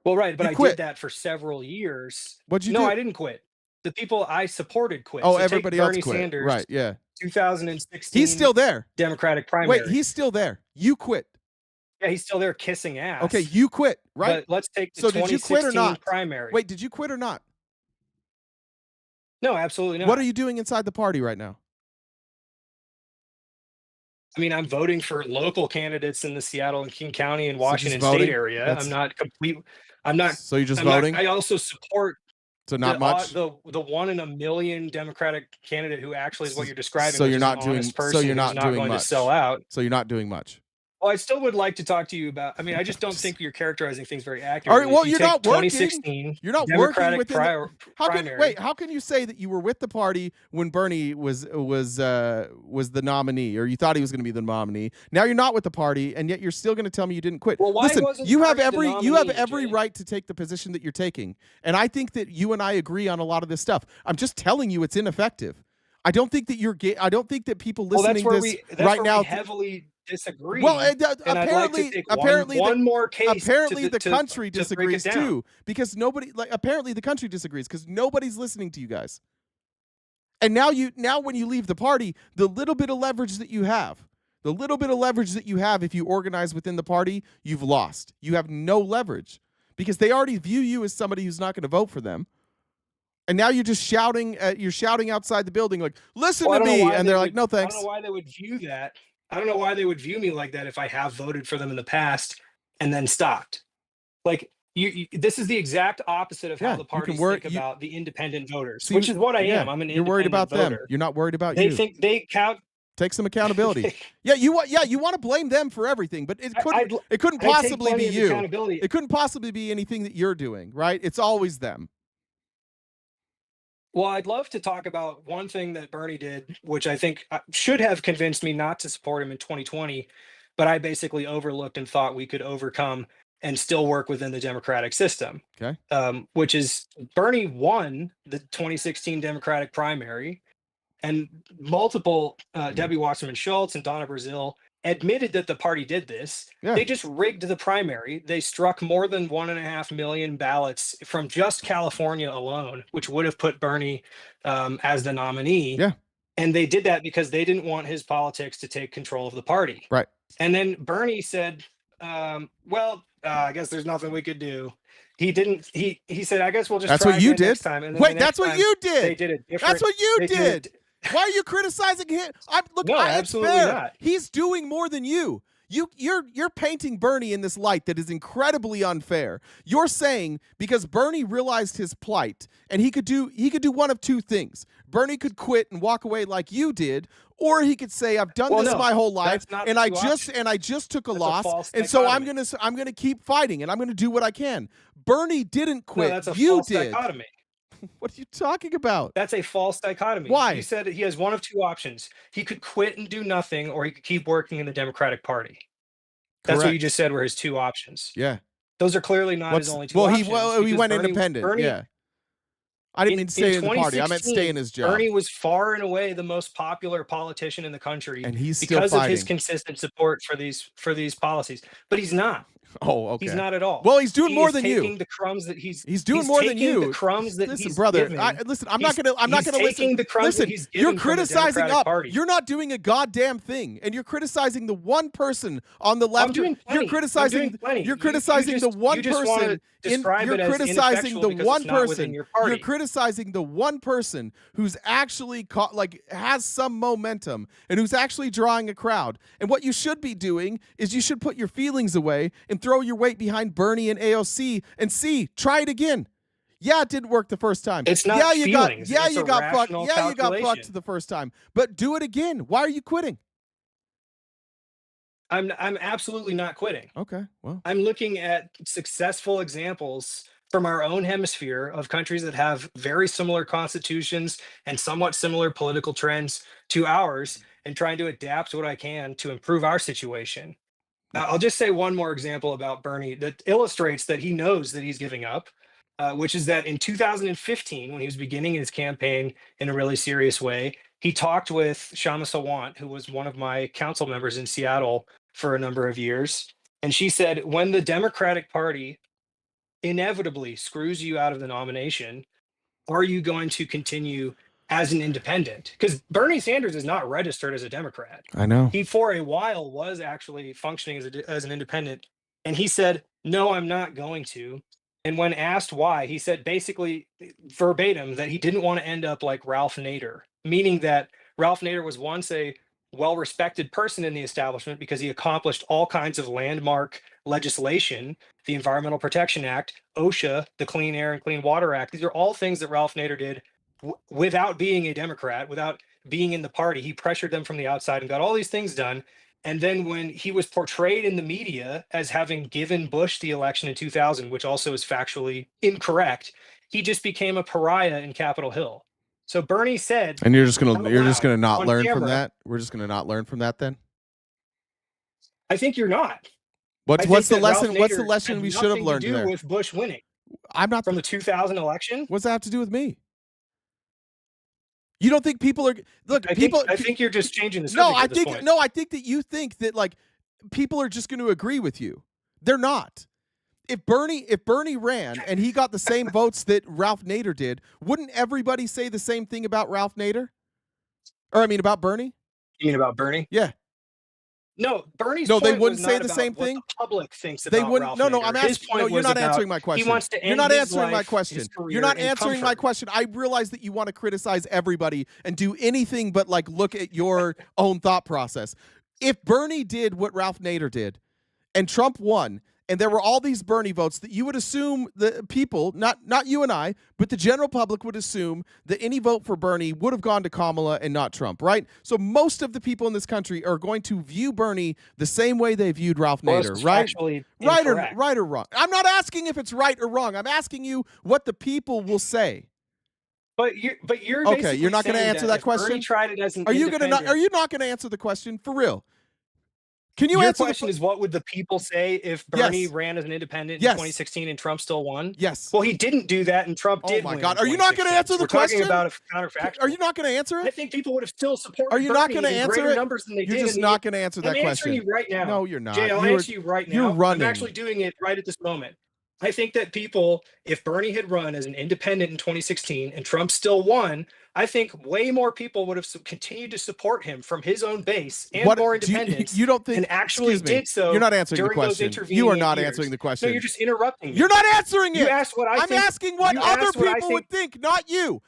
Well, right, but You I quit. did that for several years. What'd you no, do? I didn't quit. The people I supported quit. Oh, So take everybody else Bernie quit. Sanders, Right, yeah. 2016. He's still there. Democratic primary. Wait, he's still there. You quit. Yeah, he's still there kissing ass. Okay, you quit, right? But let's take the So did you quit or 2016 not? primary. Wait, did you quit or not? No, absolutely not. What are you doing inside the party right now? I mean, I'm voting for local candidates in the Seattle and King County and So just Washington voting? State area. That's- I'm not complete. I'm not. So you're just I'm not- voting? I also support. So not much? The 1 in a million Democratic candidate who actually is what you're describing. So which you're is not an doing. honest person So you're who's not doing going much. to sell out. So you're not doing much. Well, I still would like to talk to you about. I mean, I just don't think you're characterizing things very All accurately. right. Well, If you you're take not working. 2016 You're not working Democratic within. How can primary. wait? How can you say that you were with the party when Bernie was the nominee, or you thought he was going to be the nominee? Now you're not with the party, and yet you're still going to tell me you didn't quit. Well, why Listen, wasn't you have Bernie the every nominee, right to take the position that you're taking, and I think that you and I agree on a lot of this stuff. I'm just telling you it's ineffective. I don't think that I don't think that people Well, listening that's where this that's right where now. we heavily disagree. Well, and I'd like to take one more case. Apparently, to the country to break it disagrees down. too, because nobody apparently the country disagrees because nobody's listening to you guys. And now when you leave the party, the little bit of leverage that you have, if you organize within the party, you've lost. You have no leverage because they already view you as somebody who's not going to vote for them. And now you're just shouting. You're shouting outside the building, like, "Listen Well, to I don't know me!" why And they they're like, would- "No, thanks." I don't know why they would view that. I don't know why they would view me like that if I have voted for them in the past and then stopped. Like this is the exact opposite of Yeah, how the you parties can think about the independent voters, So which is what I yeah, am. I'm an You're worried about independent voter. them. You're not worried about They you. think they count. Take some accountability. You want to blame them for everything, but it couldn't I take possibly plenty be of you. accountability. It couldn't possibly be anything that you're doing, right? It's always them. Well, I'd love to talk about one thing that Bernie did, which I think should have convinced me not to support him in 2020, but I basically overlooked and thought we could overcome and still work within the democratic system. Okay. Which is Bernie won the 2016 Democratic primary, and multiple Debbie Wasserman Schultz and Donna Brazile admitted that the party did this. Yeah. They just rigged the primary. They struck more than 1.5 million ballots from just California alone, which would have put Bernie as the nominee. Yeah. And they did that because they didn't want his politics to take control of the party. Right. And then Bernie said, I guess there's nothing we could do. He didn't. He said, I guess we'll just. That's try what you again did. next time. And then Wait, the that's next what time, you did. They did a different. That's what you they did. Why are you criticizing him? No, it's absolutely fair. not. He's doing more than you. You're painting Bernie in this light that is incredibly unfair. You're saying because Bernie realized his plight and he could do one of two things. Bernie could quit and walk away like you did, or he could say, I've done this my whole life and I just took a loss, and so I'm gonna keep fighting and I'm gonna do what I can. Bernie didn't quit. No, that's a you false did. dichotomy. What are you talking about? That's a false dichotomy. Why? You said he has one of two options. He could quit and do nothing, or he could keep working in the Democratic Party. That's what you just said were his two options. Yeah. Those are clearly not his only two options. He went independent. Yeah. I didn't mean stay in the party. I meant stay in his job. Bernie was far and away the most popular politician in the country, and he's still because fighting. of his consistent support for these policies. But he's not. Oh, okay. He's not at all. Well, he's doing more than you. Taking the crumbs that he's doing more than you. The crumbs that listen, he's brother. given. I'm not gonna listen. The crumbs listen, that he's given you're criticizing from the up. Party. You're not doing a goddamn thing, and you're criticizing the one person on the left. You're criticizing. You're criticizing the one person. You're criticizing the one person. You're criticizing the one person who's actually has some momentum and who's actually drawing a crowd. And what you should be doing is you should put your feelings away and throw your weight behind Bernie and AOC and try it again. Yeah, it didn't work the first time. It's not feelings. You got fucked the first time. But do it again. Why are you quitting? I'm absolutely not quitting. Okay, well. I'm looking at successful examples from our own hemisphere of countries that have very similar constitutions and somewhat similar political trends to ours, and trying to adapt what I can to improve our situation. I'll just say one more example about Bernie that illustrates that he knows that he's giving up, which is that in 2015, when he was beginning his campaign in a really serious way, he talked with Shama Sawant, who was one of my council members in Seattle for a number of years. And she said, when the Democratic Party inevitably screws you out of the nomination, are you going to continue as an independent? Because Bernie Sanders is not registered as a Democrat. I know. He, for a while, was actually functioning as an independent. And he said, no, I'm not going to. And when asked why, he said basically verbatim that he didn't want to end up like Ralph Nader, meaning that Ralph Nader was once a well-respected person in the establishment because he accomplished all kinds of landmark legislation, the Environmental Protection Act, OSHA, the Clean Air and Clean Water Act. These are all things that Ralph Nader did without being a Democrat, without being in the party. He pressured them from the outside and got all these things done. And then when he was portrayed in the media as having given Bush the election in 2000, which also is factually incorrect, he just became a pariah in Capitol Hill. So Bernie said, and you're just gonna not learn camera, from that. We're just gonna not learn from that then. I think you're not. What's the lesson? What's the lesson we should have learned there? With Bush winning, I'm not from the 2000 election. What's that have to do with me? You don't think people are I think you're just changing the subject. I think that you think that like people are just going to agree with you. They're not. If Bernie ran and he got the same votes that Ralph Nader did, wouldn't everybody say the same thing about Ralph Nader? Or I mean about Bernie? You mean about Bernie? Yeah. No, Bernie's no, they point wouldn't was say not the about same what thing. The public thinks They about wouldn't. Ralph No, Nader. I'm His asking. point No, you're was not about answering my question. He wants to end You're not his answering my life, question. his career You're not in answering my comfort. question. I realize that you want to criticize everybody and do anything but like look at your own thought process. If Bernie did what Ralph Nader did, and Trump won, and there were all these Bernie votes, that you would assume the people, not you and I, but the general public would assume that any vote for Bernie would have gone to Kamala and not Trump, right? So most of the people in this country are going to view Bernie the same way they viewed Ralph Nader, right? Right or wrong. I'm not asking if it's right or wrong. I'm asking you what the people will say. But you're okay. You're not going to answer that question. Bernie tried it as an Are you not going independent. to answer the question for real? Can you Your answer question is, what would the people say if Bernie ran as an independent in 2016 and Trump still won? Yes. Well, he didn't do that, and Trump did my win. God. in Are you not going to 2016. answer the We're question? talking about a counterfactual. Are you not going to answer it? I think people would have still supported Are you not Bernie going to in answer greater it? numbers than they You're did. just in the- not going to answer that I'm question. answering you right now. No, you're not. Jay, I'll answer you right now. You're running. I'm actually doing it right at this moment. I think that people, if Bernie had run as an independent in 2016 and Trump still won, I think way more people would have continued to support him from his own base and more independents. You don't think? And actually excuse me, did so. You're not answering the during those question. intervening You are not years. answering the question. No, you're just interrupting me. You're not answering it. You asked what I I'm think. asking what You other asked what I people would think, not you.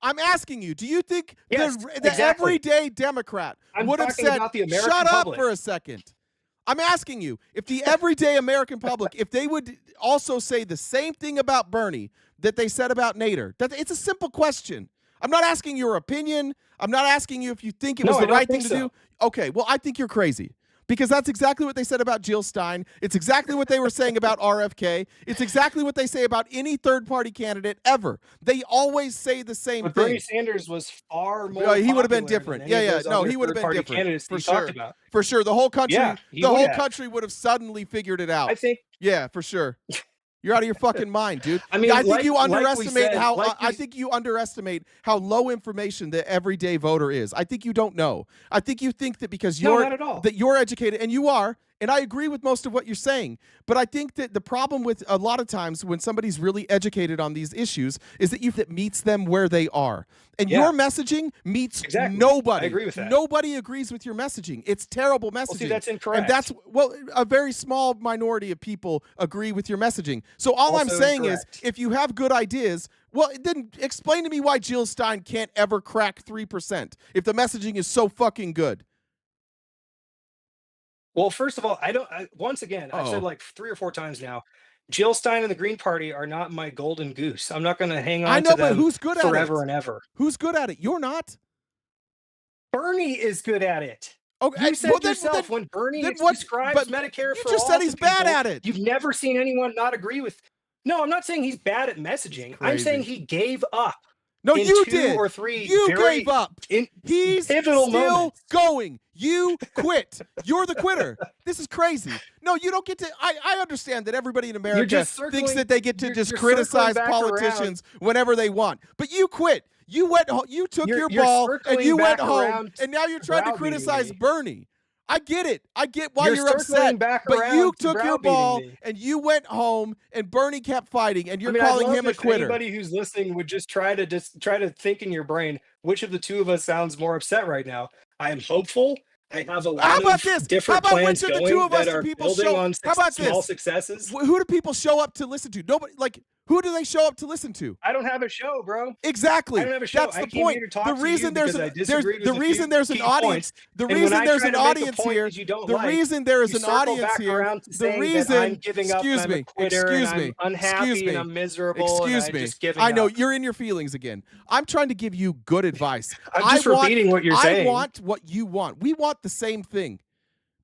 I'm asking you. Do you think Yes, the exactly. everyday Democrat I'm would have talking said, about the American "Shut public." up for a second"? I'm asking you if the everyday American public, if they would also say the same thing about Bernie that they said about Nader. It's a simple question. I'm not asking your opinion. I'm not asking you if you think it was the right thing to do. Okay, well, I think you're crazy. Because that's exactly what they said about Jill Stein. It's exactly what they were saying about RFK. It's exactly what they say about any third-party candidate ever. They always say the same But thing. Bernie Sanders was far more. He would have been popular different. than any Yeah, of those no, other he would have been third-party different candidates for you sure. talked about. For sure, the whole country, Yeah, he would have. country would have suddenly figured it out. I think. Yeah, for sure. You're out of your fucking mind, dude. I mean, I think like- you like we underestimate said- how. like I we- think you underestimate how low information the everyday voter is. I think you don't know. I think you think that because No, you're not at all. that you're educated, and you are. And I agree with most of what you're saying. But I think that the problem with a lot of times when somebody's really educated on these issues is that meets them where they are. And Yeah. your messaging meets Exactly. nobody. I agree with that. Nobody agrees with your messaging. It's terrible messaging. Well, see, that's incorrect. And that's, well, a very small minority of people agree with your messaging. So all I'm Also saying incorrect. is, if you have good ideas, well, then explain to me why Jill Stein can't ever crack 3% if the messaging is so fucking good. Well, first of all, once again, I've said like 3 or 4 times now, Jill Stein and the Green Party are not my golden goose. I'm not going to hang on I know, to but them who's good at forever it? and ever. Who's good at it? You're not. Bernie is good at it. Okay, You said well, then- yourself then- when Bernie then what- describes but Medicare you for just all said to he's bad people, at it. You've never seen anyone not agree with. No, I'm not saying he's bad at messaging. I'm saying he gave up. No, in you 2 did. or 3 You very gave up. He's pivotal still moments. going. You quit. You're the quitter. This is crazy. No, you don't get to. I understand that everybody in America just thinks circling- that they get to just you're criticize circling back politicians whenever they want. But you quit. You went. You took You're your ball and circling you went back home. around And now you're trying to browbeating criticize me. Bernie. I get it. I get why You're you're circling upset. back But you around to took your browbeating ball me. and you went home, and Bernie kept fighting, and you're I mean, I'd calling love him a if quitter. Anybody who's listening would just try to think in your brain which of the two of us sounds more upset right now. I am hopeful. I have a lot How about of this? different How about plans which of going the two of us that do are people building show? on How about small this? successes. Who do people show up to listen to? Nobody. Like, who do they show up to listen to? I don't have a show, bro. Exactly. I don't have a show. That's I the came point. here to talk The to reason you there's because I an disagreed with the a reason few there's an key audience. points. The And when reason I there's try an to make a audience point here. that you don't The like, reason there is you an circle audience back here. around to The saying that reason. I'm giving up Excuse and I'm me. a quitter Excuse and me. I'm unhappy Excuse me. and I'm miserable Excuse and me. I'm just giving I know up. you're in your feelings again. I'm trying to give you good advice. I'm just repeating what you're saying. I want what you want. We want the same thing.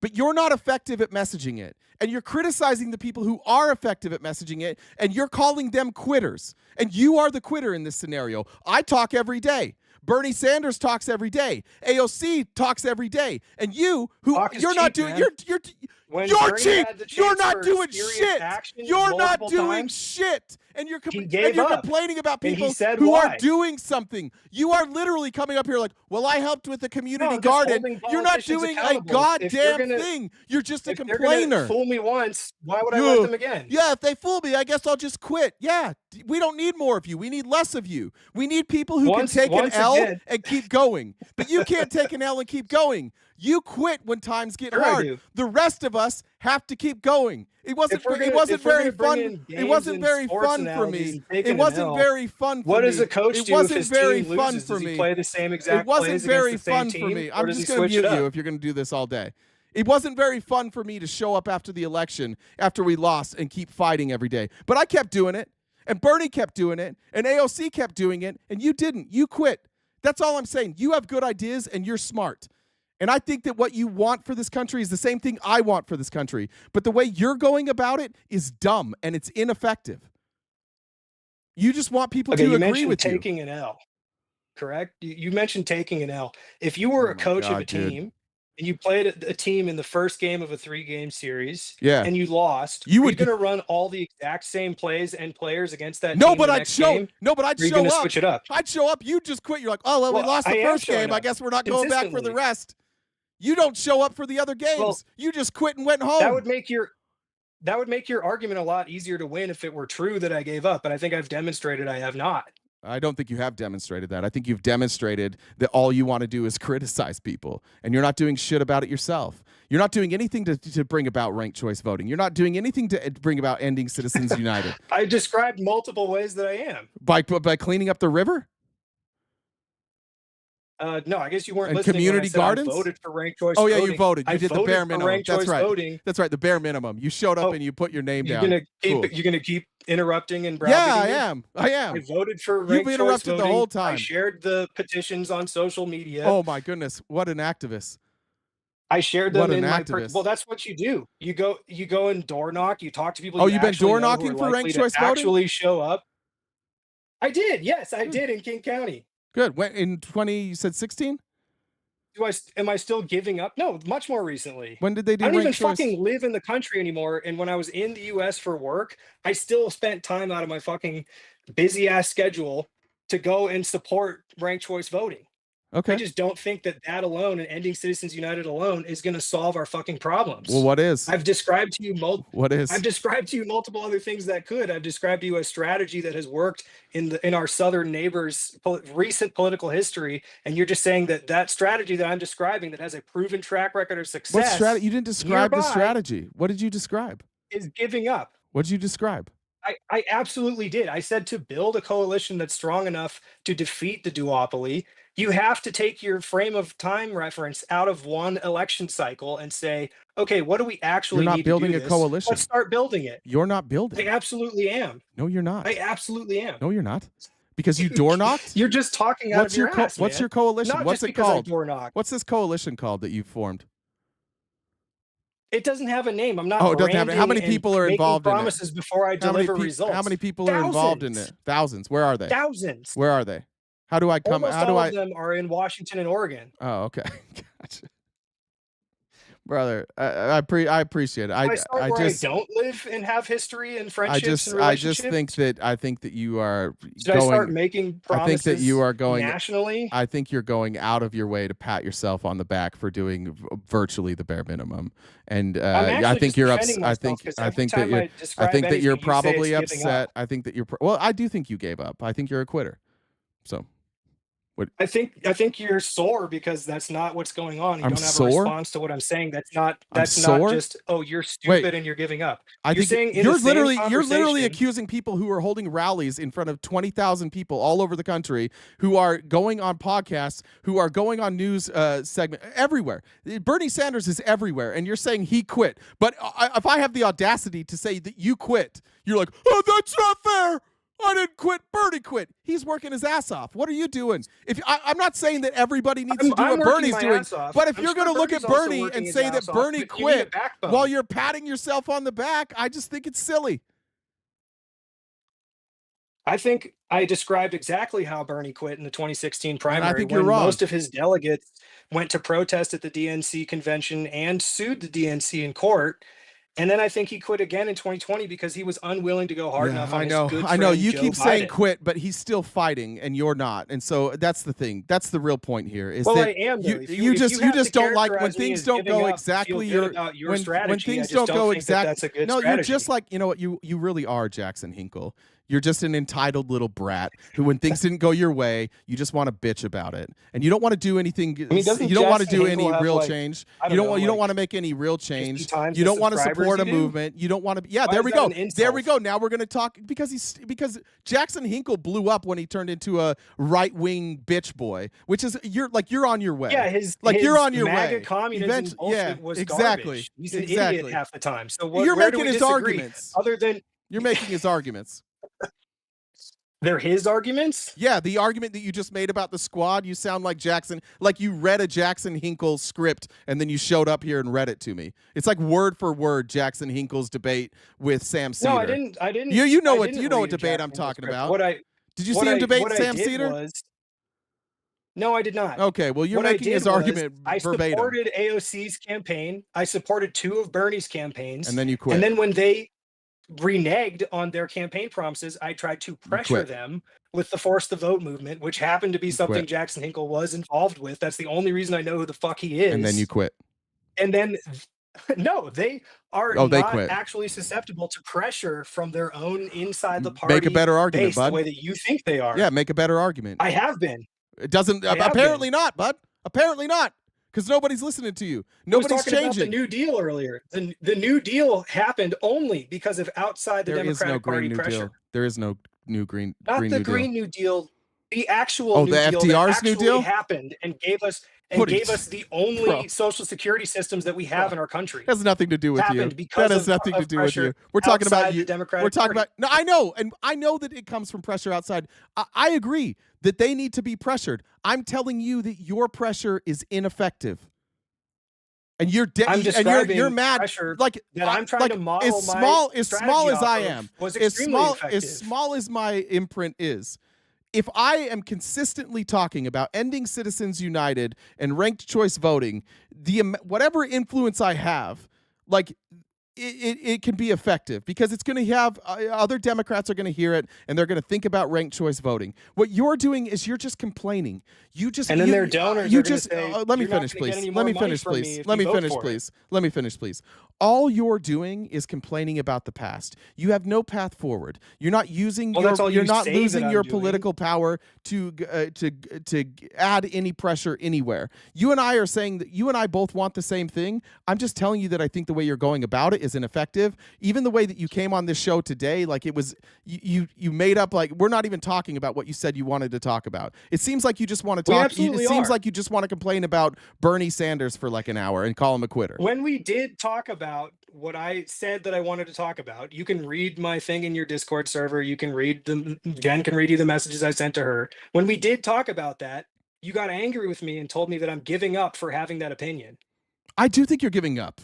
But you're not effective at messaging it. And you're criticizing the people who are effective at messaging it, and you're calling them quitters. And you are the quitter in this scenario. I talk every day. Bernie Sanders talks every day. AOC talks every day. And you, who Talk is you're not cheap, doing, man. you're Bernie cheap. had the You're chance not for doing serious shit. action You're not multiple doing times. shit. And you're gave up. complaining about And he people said who why. are doing something. You are literally coming up here like, well, I helped with the community I'm just garden. holding You're not politicians doing a accountable. If they're goddamn gonna- thing. You're just a If they're gonna complainer. fool me once, why would I Yeah. let them again? Yeah, if they fool me, I guess I'll just quit. Yeah, we don't need more of you. We need less of you. We need people who Once- can take an once L again- and keep going. But you can't take an L and keep going. You quit when times get Sure I hard. do. The rest of us have to keep going. It wasn't. If we're It gonna- wasn't if we're very gonna bring fun. in It games wasn't and very sports fun for analogies me. and taking It an wasn't L, very fun for what me. does a coach It do if wasn't his very team fun loses? for Does he me. play the same exact It wasn't plays very against the same fun for team, me. or I'm does he just going to switch mute it you up? if you're going to do this all day. It wasn't very fun for me to show up after the election, after we lost, and keep fighting every day. But I kept doing it, and Bernie kept doing it, and AOC kept doing it, and you didn't. You quit. That's all I'm saying. You have good ideas, and you're smart. And I think that what you want for this country is the same thing I want for this country. But the way you're going about it is dumb, and it's ineffective. You just want people Okay, to you agree mentioned with you. taking an L, correct? You mentioned taking an L. If you were a coach of God, a dude. team and you played a team in the first game of a 3-game series, Yeah. and you lost, You are would you going to run all the exact same plays and players against that No, team but the I'd next show. game? No, but I'd Or are you show going to up. switch it up? I'd show up. You just quit. You're like, oh well, we Well, lost I the am first showing game. I up guess we're not going back for the consistently. rest. You don't show up for the other games. Well, you just quit and went home. That would make your argument a lot easier to win if it were true that I gave up, but I think I've demonstrated I have not. I don't think you have demonstrated that. I think you've demonstrated that all you want to do is criticize people, and you're not doing shit about it yourself. You're not doing anything to bring about ranked choice voting. You're not doing anything to bring about ending Citizens United. I described multiple ways that I am. By cleaning up the river? No, I guess you weren't And listening. community when I said gardens? I voted for ranked choice Oh voting. yeah, you voted. You I did the voted bare for minimum. ranked That's choice right. voting. That's right. The bare minimum. You showed up and you put your name down. You're gonna keep interrupting and browbeating Yeah, I me? am. I am. I voted for You've ranked choice interrupted the voting. whole time. I shared the petitions on social media. Oh my goodness, what an activist! I shared them What in an my activist. well. That's what you do. You go and door knock. You talk to people. Oh, you you've been actually door know who knocking are for ranked likely to choice voting? Actually show up. I did. Yes, I did in King County. Good. When in 20? You said 16. Am I still giving up? No, much more recently. When did they do I don't even ranked choice? fucking live in the country anymore. And when I was in the US for work, I still spent time out of my fucking busy ass schedule to go and support ranked choice voting. Okay. I just don't think that alone and ending Citizens United alone is going to solve our fucking problems. Well, what is? I've described to you What is? I've described to you multiple other things that could. I've described to you a strategy that has worked in our southern neighbors' recent political history, and you're just saying that strategy that I'm describing that has a proven track record of success. What strategy? You didn't describe the nearby strategy. What did you describe? Is giving up. What did you describe? I absolutely did. I said to build a coalition that's strong enough to defeat the duopoly, you have to take your frame of time reference out of one election cycle and say, okay, what do we actually You're not need building to a do this? coalition. Let's start building it. You're not building. I absolutely am. No, you're not. I absolutely am. No, you're not. Because you door knocked. You're just talking out What's of your your ass, What's man. your coalition? Not What's just it because I called? door knocked. What's this coalition called that you formed? It doesn't have a name. I'm not. Oh, it doesn't have it. How many branding people are and making involved in it? promises before I deliver results. How many people are involved in it? Thousands. Where are they? Thousands. Where are they? How do I come? Almost How do all I? of them are in Washington and Oregon. Oh, okay. Gotcha. Brother, I appreciate it. I start where I don't live and have history and friendships and relationships. I think that you are Should I start making promises I think that you are going nationally? I think you're going out of your way to pat yourself on the back for doing virtually the bare minimum. And I think you're upset. I think that you're probably upset. I think that you're well, I do think you gave up. I think you're a quitter. So I think you're sore because that's not what's going on. You I'm don't have sore? a response to what I'm saying. That's not sore? just, oh, you're stupid and you're giving up. I You're think saying in you're the same literally conversation- accusing people who are holding rallies in front of 20,000 people all over the country, who are going on podcasts, who are going on news segment everywhere. Bernie Sanders is everywhere, and you're saying he quit. But if I have the audacity to say that you quit, you're like, oh, that's not fair. I didn't quit. Bernie quit. He's working his ass off. What are you doing? I'm not saying that everybody needs to do I'm what working Bernie's my doing, ass off. but if I'm you're sure going to look at Bernie's also Bernie working and his say that ass off, Bernie but you need a quit backbone. while you're patting yourself on the back, I just think it's silly. I think I described exactly how Bernie quit in the 2016 primary. I think when you're wrong. Most of his delegates went to protest at the DNC convention and sued the DNC in court. And then I think he quit again in 2020 because he was unwilling to go hard enough on his good I know. friend You Joe keep saying Biden. quit, but he's still fighting, and you're not. And so that's the thing. That's the real point here. Is Well, that I am, though. you, If you if just have to don't like when characterize me things as don't giving go up, feel exactly good your about your when strategy, things I just don't go think that that's a exactly. good No, strategy. you're just like, you know what, you really are Jackson Hinkle. You're just an entitled little brat who, when things didn't go your way, you just want to bitch about it, and you don't want to do anything. I mean, doesn't you don't want to Jackson do any Hinkle have, real like, change. I You don't don't. know, You don't like, want to make any real change. times You the don't want to subscribers support a you do? movement. You don't want to. Yeah, Why there is we that go. an There we insult? go. Now we're going to talk because Jackson Hinkle blew up when he turned into a right wing bitch boy, which is you're on your way. Yeah, his you're on your MAGA way. communism bullshit was exactly. garbage. He's an exactly. idiot half the time. So You're where do making we his disagree? arguments. Other than You're making his arguments. they're his arguments? Yeah, the argument that you just made about the squad, you sound like Jackson, like you read a Jackson Hinkle script and then you showed up here and read it to me. It's like word for word Jackson Hinkle's debate with Sam Cedar. No, I didn't. You know I what didn't you know read what debate Jackson I'm talking Hinkle's about. script. Did you see him debate what Sam I did Cedar? was- No, I did not. Okay, well, you're What I making did his was argument I verbatim. supported AOC's campaign. I supported 2 of Bernie's campaigns. And then you quit. And then when they reneged on their campaign promises, I tried to pressure quit. them with the Force the Vote movement, which happened to be something quit. Jackson Hinkle was involved with. That's the only reason I know who the fuck he is. And then you quit. And then, no, they are they not quit. actually susceptible to pressure from their own inside the party Make a better argument, base, bud. the way that you think they are. Yeah, make a better argument. I have been. It doesn't. I have Apparently been. not, bud. Apparently not. Because nobody's listening to you. I was Nobody's talking changing. about the New Deal earlier. The New Deal happened only because of outside the There is no Democratic Green Party New pressure. Deal. There is no new Green. Not Green the New Green Deal. New Deal, the actual Oh, New the Deal FDR's that New actually Deal? happened and gave us the only Bro. social security systems that we have in our country. Has nothing to do with you. Happened because That has of- nothing to of do with you. pressure We're talking about outside you. the Democratic We're talking Party. about. No, I know, and I know that it comes from pressure outside. I agree that they need to be pressured. I'm telling you that your pressure is ineffective. And you're I'm and describing you're mad. pressure Like that I'm trying like, to model as my small as strategy I off of am. was As extremely effective. as small as my imprint is. If I am consistently talking about ending Citizens United and ranked choice voting, whatever influence I have, like it can be effective because it's going to have other Democrats are going to hear it and they're going to think about ranked choice voting. What you're doing is you're just complaining. You just And then their donors you are gonna just say, let me "You're not finish, gonna get please. any Let more me money finish, from me please. if Let you me vote finish, for it." please. Let me finish, please. All you're doing is complaining about the past. You have no path forward. You're not using Well, that's all you're you not say that losing I'm your doing. political power to add any pressure anywhere. You and I are saying that you and I both want the same thing. I'm just telling you that I think the way you're going about it is ineffective. Even the way that you came on this show today, like it was you made up, like we're not even talking about what you said you wanted to talk about. It seems like you just want to We talk. absolutely It seems are. like you just want to complain about Bernie Sanders for like an hour and call him a quitter. When we did talk about what I said that I wanted to talk about, you can read my thing in your Discord server. You can read Jen can read you the messages I sent to her. When we did talk about that, you got angry with me and told me that I'm giving up for having that opinion. I do think you're giving up.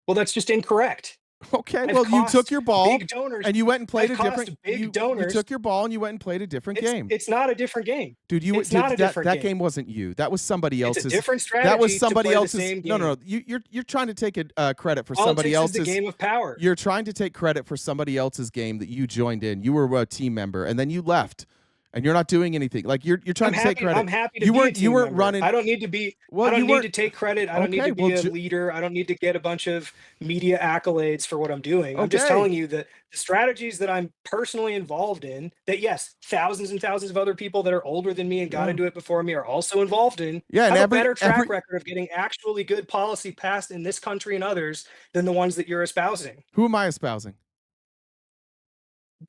Well, that's just incorrect. Okay, I've well, you cost took your ball big donors, and you went and played I've a cost different. big You donors. took your ball and you went and played a different game. It's not a different game. Dude, It's not a different that game. game wasn't you. That was somebody It's a else's. different That was strategy to somebody play the else's. same No. game. You're trying to take a credit for somebody Politics is else's. the game of power. You're trying to take credit for somebody else's game that you joined in. You were a team member and then you left, and you're not doing anything. Like you're trying to take credit. I'm happy to you be weren't a team you weren't member. running. I don't need to be. Well, I don't you need weren't- to take credit. I don't need Okay, to be well, a leader. I don't need to get a bunch of media accolades for what I'm doing. I'm just Okay. telling you that the strategies that I'm personally involved in, that yes, thousands and thousands of other people that are older than me and got Yeah. into it before me are also involved in. Yeah, and have a better track record of getting actually good policy passed in this country and others than the ones that you're espousing. Who am I espousing?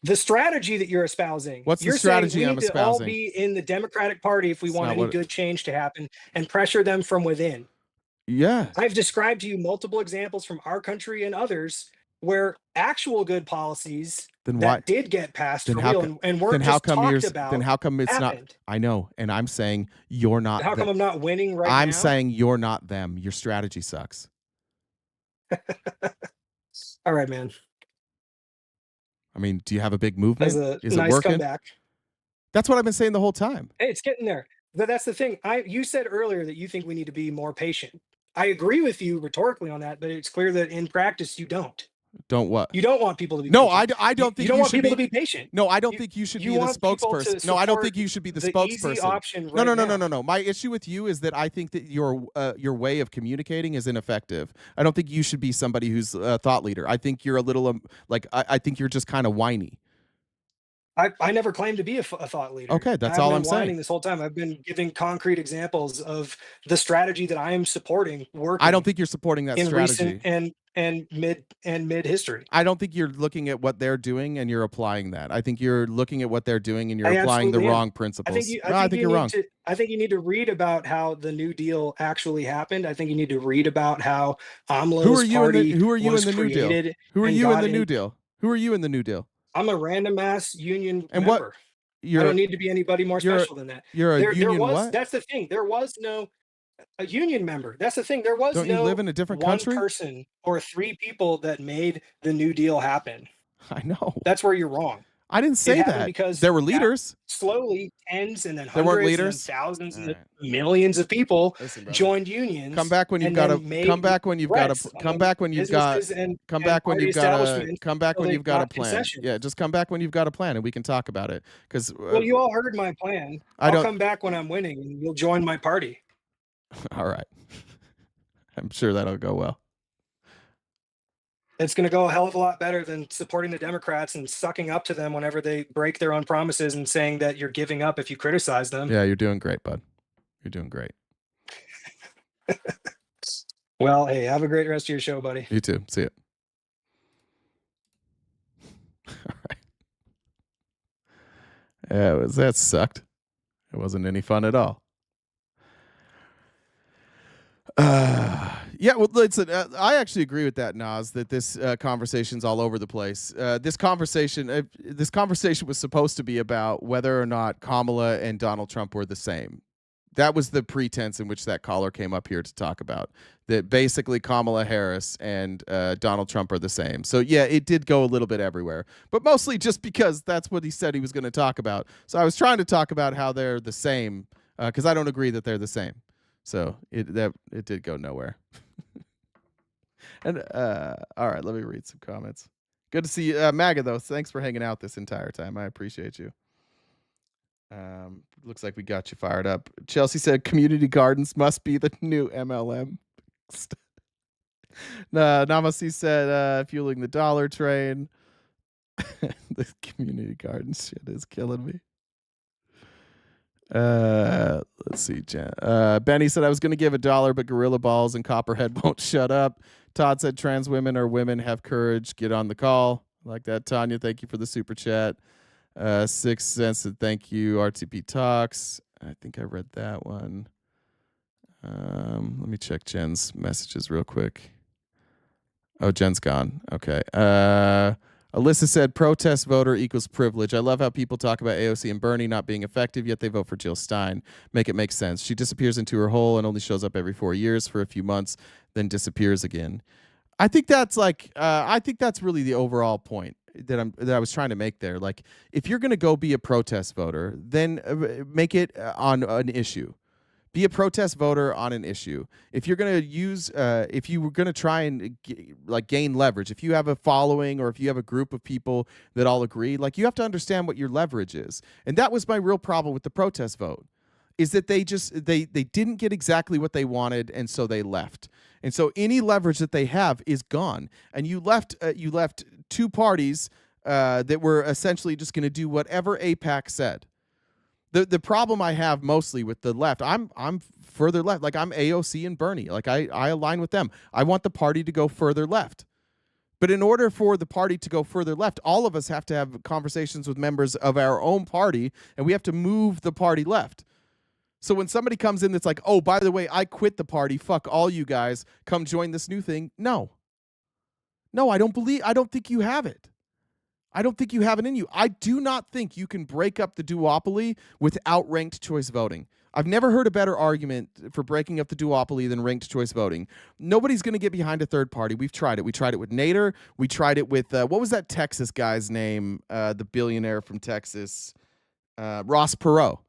The strategy that you're espousing. What's the you're strategy saying we I'm need to all espousing? be in the Democratic Party if we It's want not any what it- good change to happen and pressure them from within. Yeah. I've described to you multiple examples from our country and others where actual good policies Then that why- did get passed Then for how real come- and then weren't how just come talked yours? about. Then how come it's not? happened. I know, and I'm saying you're not. How come I'm not winning right I'm now? saying you're not them. Your strategy sucks. All right, man. I mean, do you have a big movement? That's a Is nice it working? comeback. That's what I've been saying the whole time. Hey, it's getting there. But that's the thing. You said earlier that you think we need to be more patient. I agree with you rhetorically on that, but it's clear that in practice you don't. Don't what? You don't want people to be No, patient. I don't think you don't want should people to be patient. No, I don't think you should be the want people to spokesperson. No, I don't support think you should be the easy spokesperson. option No, right no, no, now. no, no, no. My issue with you is that I think that your way of communicating is ineffective. I don't think you should be somebody who's a thought leader. I think you're a little I think you're just kind of whiny. I never claimed to be a thought leader. Okay, that's I've all been I'm saying. whining this whole time. I've been giving concrete examples of the strategy that I am supporting working. I don't think you're supporting that in strategy. recent and mid history. I don't think you're looking at what they're doing and you're applying that. I think you're looking at what they're doing and you're I applying the absolutely am. wrong principles. I think you're wrong. I think you need to read about how the New Deal actually happened. I think you need to read about how AMLO's Who are you party in the was New Deal? created Who are and you in got the New Deal? Who are you in the New Deal? I'm a random ass union And member. what? You're I don't need to be anybody more you're- special than that. you're a there union was, what? That's the thing. There was no a union member. That's the thing. There was Don't you no live in a different one country? person or three people that made the New Deal happen. I know. That's where you're wrong. I didn't It say happened that. because There were leaders. slowly tens and then There weren't hundreds and then leaders? thousands and All then millions of people Listen, brother. joined unions. Come back when you've and got then a made come back when you've got a threats come on back when you've got businesses and when party you've got a establishments come back until when they you've got a got plan. concessions. Yeah, just come back when you've got a plan and we can talk about it. Because Well, you all heard my plan. I I'll don't- come back when I'm winning and you'll join my party. all right. I'm sure that'll go well. It's going to go a hell of a lot better than supporting the Democrats and sucking up to them whenever they break their own promises and saying that you're giving up if you criticize them. Yeah, you're doing great, bud. You're doing great. Well, hey, have a great rest of your show, buddy. You too. See it. All right. Yeah, that sucked. It wasn't any fun at all. Yeah, well, listen, I actually agree with that, Nas, that this conversation's all over the place. This conversation was supposed to be about whether or not Kamala and Donald Trump were the same. That was the pretense in which that caller came up here to talk about, that basically Kamala Harris and Donald Trump are the same. So, yeah, it did go a little bit everywhere, but mostly just because that's what he said he was going to talk about. So I was trying to talk about how they're the same because I don't agree that they're the same. So it did go nowhere. And all right, let me read some comments. Good to see you, MAGA, though. Thanks for hanging out this entire time. I appreciate you. Looks like we got you fired up. Chelsea said community gardens must be the new MLM. Namasi said fueling the dollar train. The community garden shit is killing me. Let's see, Benny said I was going to give $1, but Gorilla Balls and Copperhead won't shut up. Todd said trans women are women, have courage, get on the call. Like that, Tanya. Thank you for the super chat. 6 cents said thank you. RTP Talks. I think I read that one. Let me check Jen's messages real quick. Oh, Jen's gone. Okay. Alyssa said protest voter equals privilege. I love how people talk about AOC and Bernie not being effective, yet they vote for Jill Stein. Make it make sense. She disappears into her hole and only shows up every 4 years for a few months, then disappears again. I think that's really the overall point that I was trying to make there. Like, if you're going to go be a protest voter, then make it on an issue. Be a protest voter on an issue. If you're going to if you were going to try and gain leverage, if you have a following or if you have a group of people that all agree, like, you have to understand what your leverage is. And that was my real problem with the protest vote, is that they didn't get exactly what they wanted, and so they left. And so any leverage that they have is gone. And you left two parties that were essentially just going to do whatever AIPAC said. The problem I have mostly with the left, I'm further left. Like, I'm AOC and Bernie. Like, I align with them. I want the party to go further left. But in order for the party to go further left, all of us have to have conversations with members of our own party, and we have to move the party left. So when somebody comes in that's like, oh, by the way, I quit the party, fuck all you guys, come join this new thing. No, I don't think you have it. I don't think you have it in you. I do not think you can break up the duopoly without ranked choice voting. I've never heard a better argument for breaking up the duopoly than ranked choice voting. Nobody's going to get behind a third party. We've tried it. We tried it with Nader. We tried it with, what was that Texas guy's name? The billionaire from Texas, Ross Perot.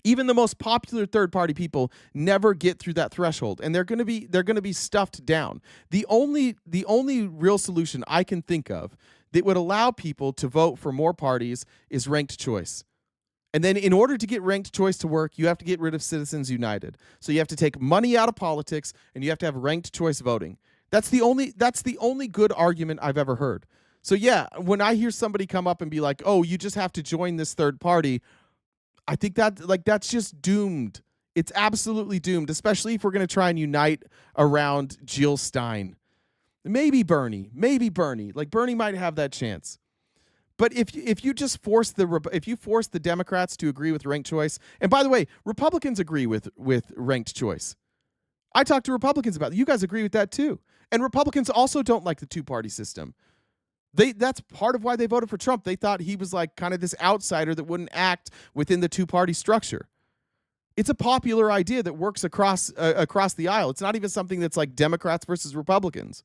Even the most popular third-party people never get through that threshold, and they're going to be stuffed down. The only real solution I can think of that would allow people to vote for more parties is ranked choice. And then in order to get ranked choice to work, you have to get rid of Citizens United. So you have to take money out of politics, and you have to have ranked choice voting. That's the only good argument I've ever heard. So yeah, when I hear somebody come up and be like, "Oh, you just have to join this third party," I think that's just doomed. It's absolutely doomed, especially if we're going to try and unite around Jill Stein. Maybe Bernie. Like, Bernie might have that chance. But if you just force the Democrats to agree with ranked choice, and by the way, Republicans agree with ranked choice. I talked to Republicans about it. You guys agree with that too. And Republicans also don't like the two-party system. That's part of why they voted for Trump. They thought he was like kind of this outsider that wouldn't act within the two-party structure. It's a popular idea that works across the aisle. It's not even something that's like Democrats versus Republicans.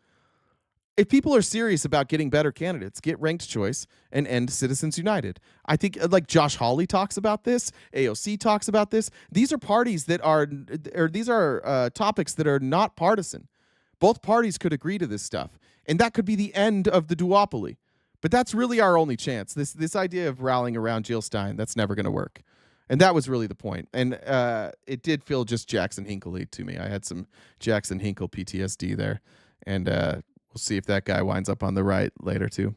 if people are serious about getting better candidates, get ranked choice and end Citizens United. I think like Josh Hawley talks about this, AOC talks about this. These are parties that are, or these are topics that are not partisan. Both parties could agree to this stuff, and that could be the end of the duopoly. But that's really our only chance. This idea of rallying around Jill Stein, that's never going to work. And that was really the point. And it did feel just Jackson Hinkle-y to me. I had some Jackson Hinkle PTSD there, and we'll see if that guy winds up on the right later too.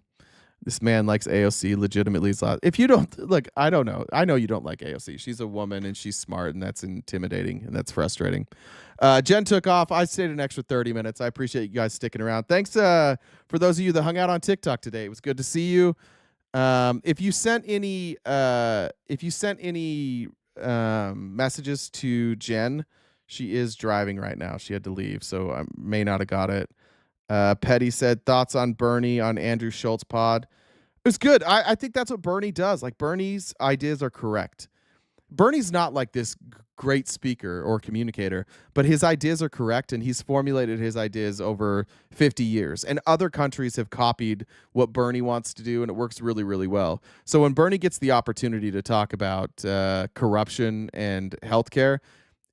This man likes AOC legitimately. If you don't, look, I don't know. I know you don't like AOC. She's a woman and she's smart, and that's intimidating and that's frustrating. Jen took off. I stayed an extra 30 minutes. I appreciate you guys sticking around. Thanks for those of you that hung out on TikTok today. It was good to see you. If you sent any messages to Jen, she is driving right now. She had to leave, so I may not have got it. Petty said, thoughts on Bernie on Andrew Schultz pod. It was good. I think that's what Bernie does. Like, Bernie's ideas are correct. Bernie's not like this great speaker or communicator, but his ideas are correct, and he's formulated his ideas over 50 years. And other countries have copied what Bernie wants to do, and it works really, really well. So when Bernie gets the opportunity to talk about corruption and healthcare,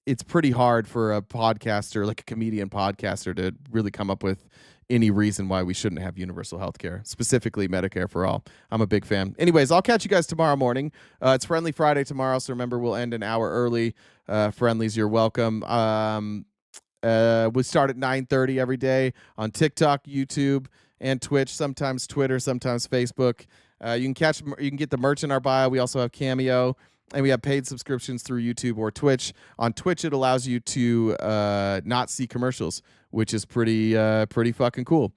it's pretty hard for a podcaster, like a comedian podcaster, to really come up with any reason why we shouldn't have universal health care, specifically Medicare for all. I'm a big fan. Anyways, I'll catch you guys tomorrow morning. It's Friendly Friday tomorrow, so remember, we'll end an hour early. Friendlies, you're welcome. We start at 9:30 every day on TikTok, YouTube, and Twitch, sometimes Twitter, sometimes Facebook. You can get the merch in our bio. We also have Cameo. And we have paid subscriptions through YouTube or Twitch. On Twitch, it allows you to not see commercials, which is pretty fucking cool.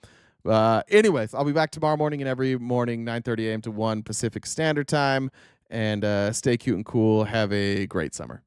Anyways, I'll be back tomorrow morning and every morning, 9:30 a.m. to 1 Pacific Standard Time. And stay cute and cool. Have a great summer.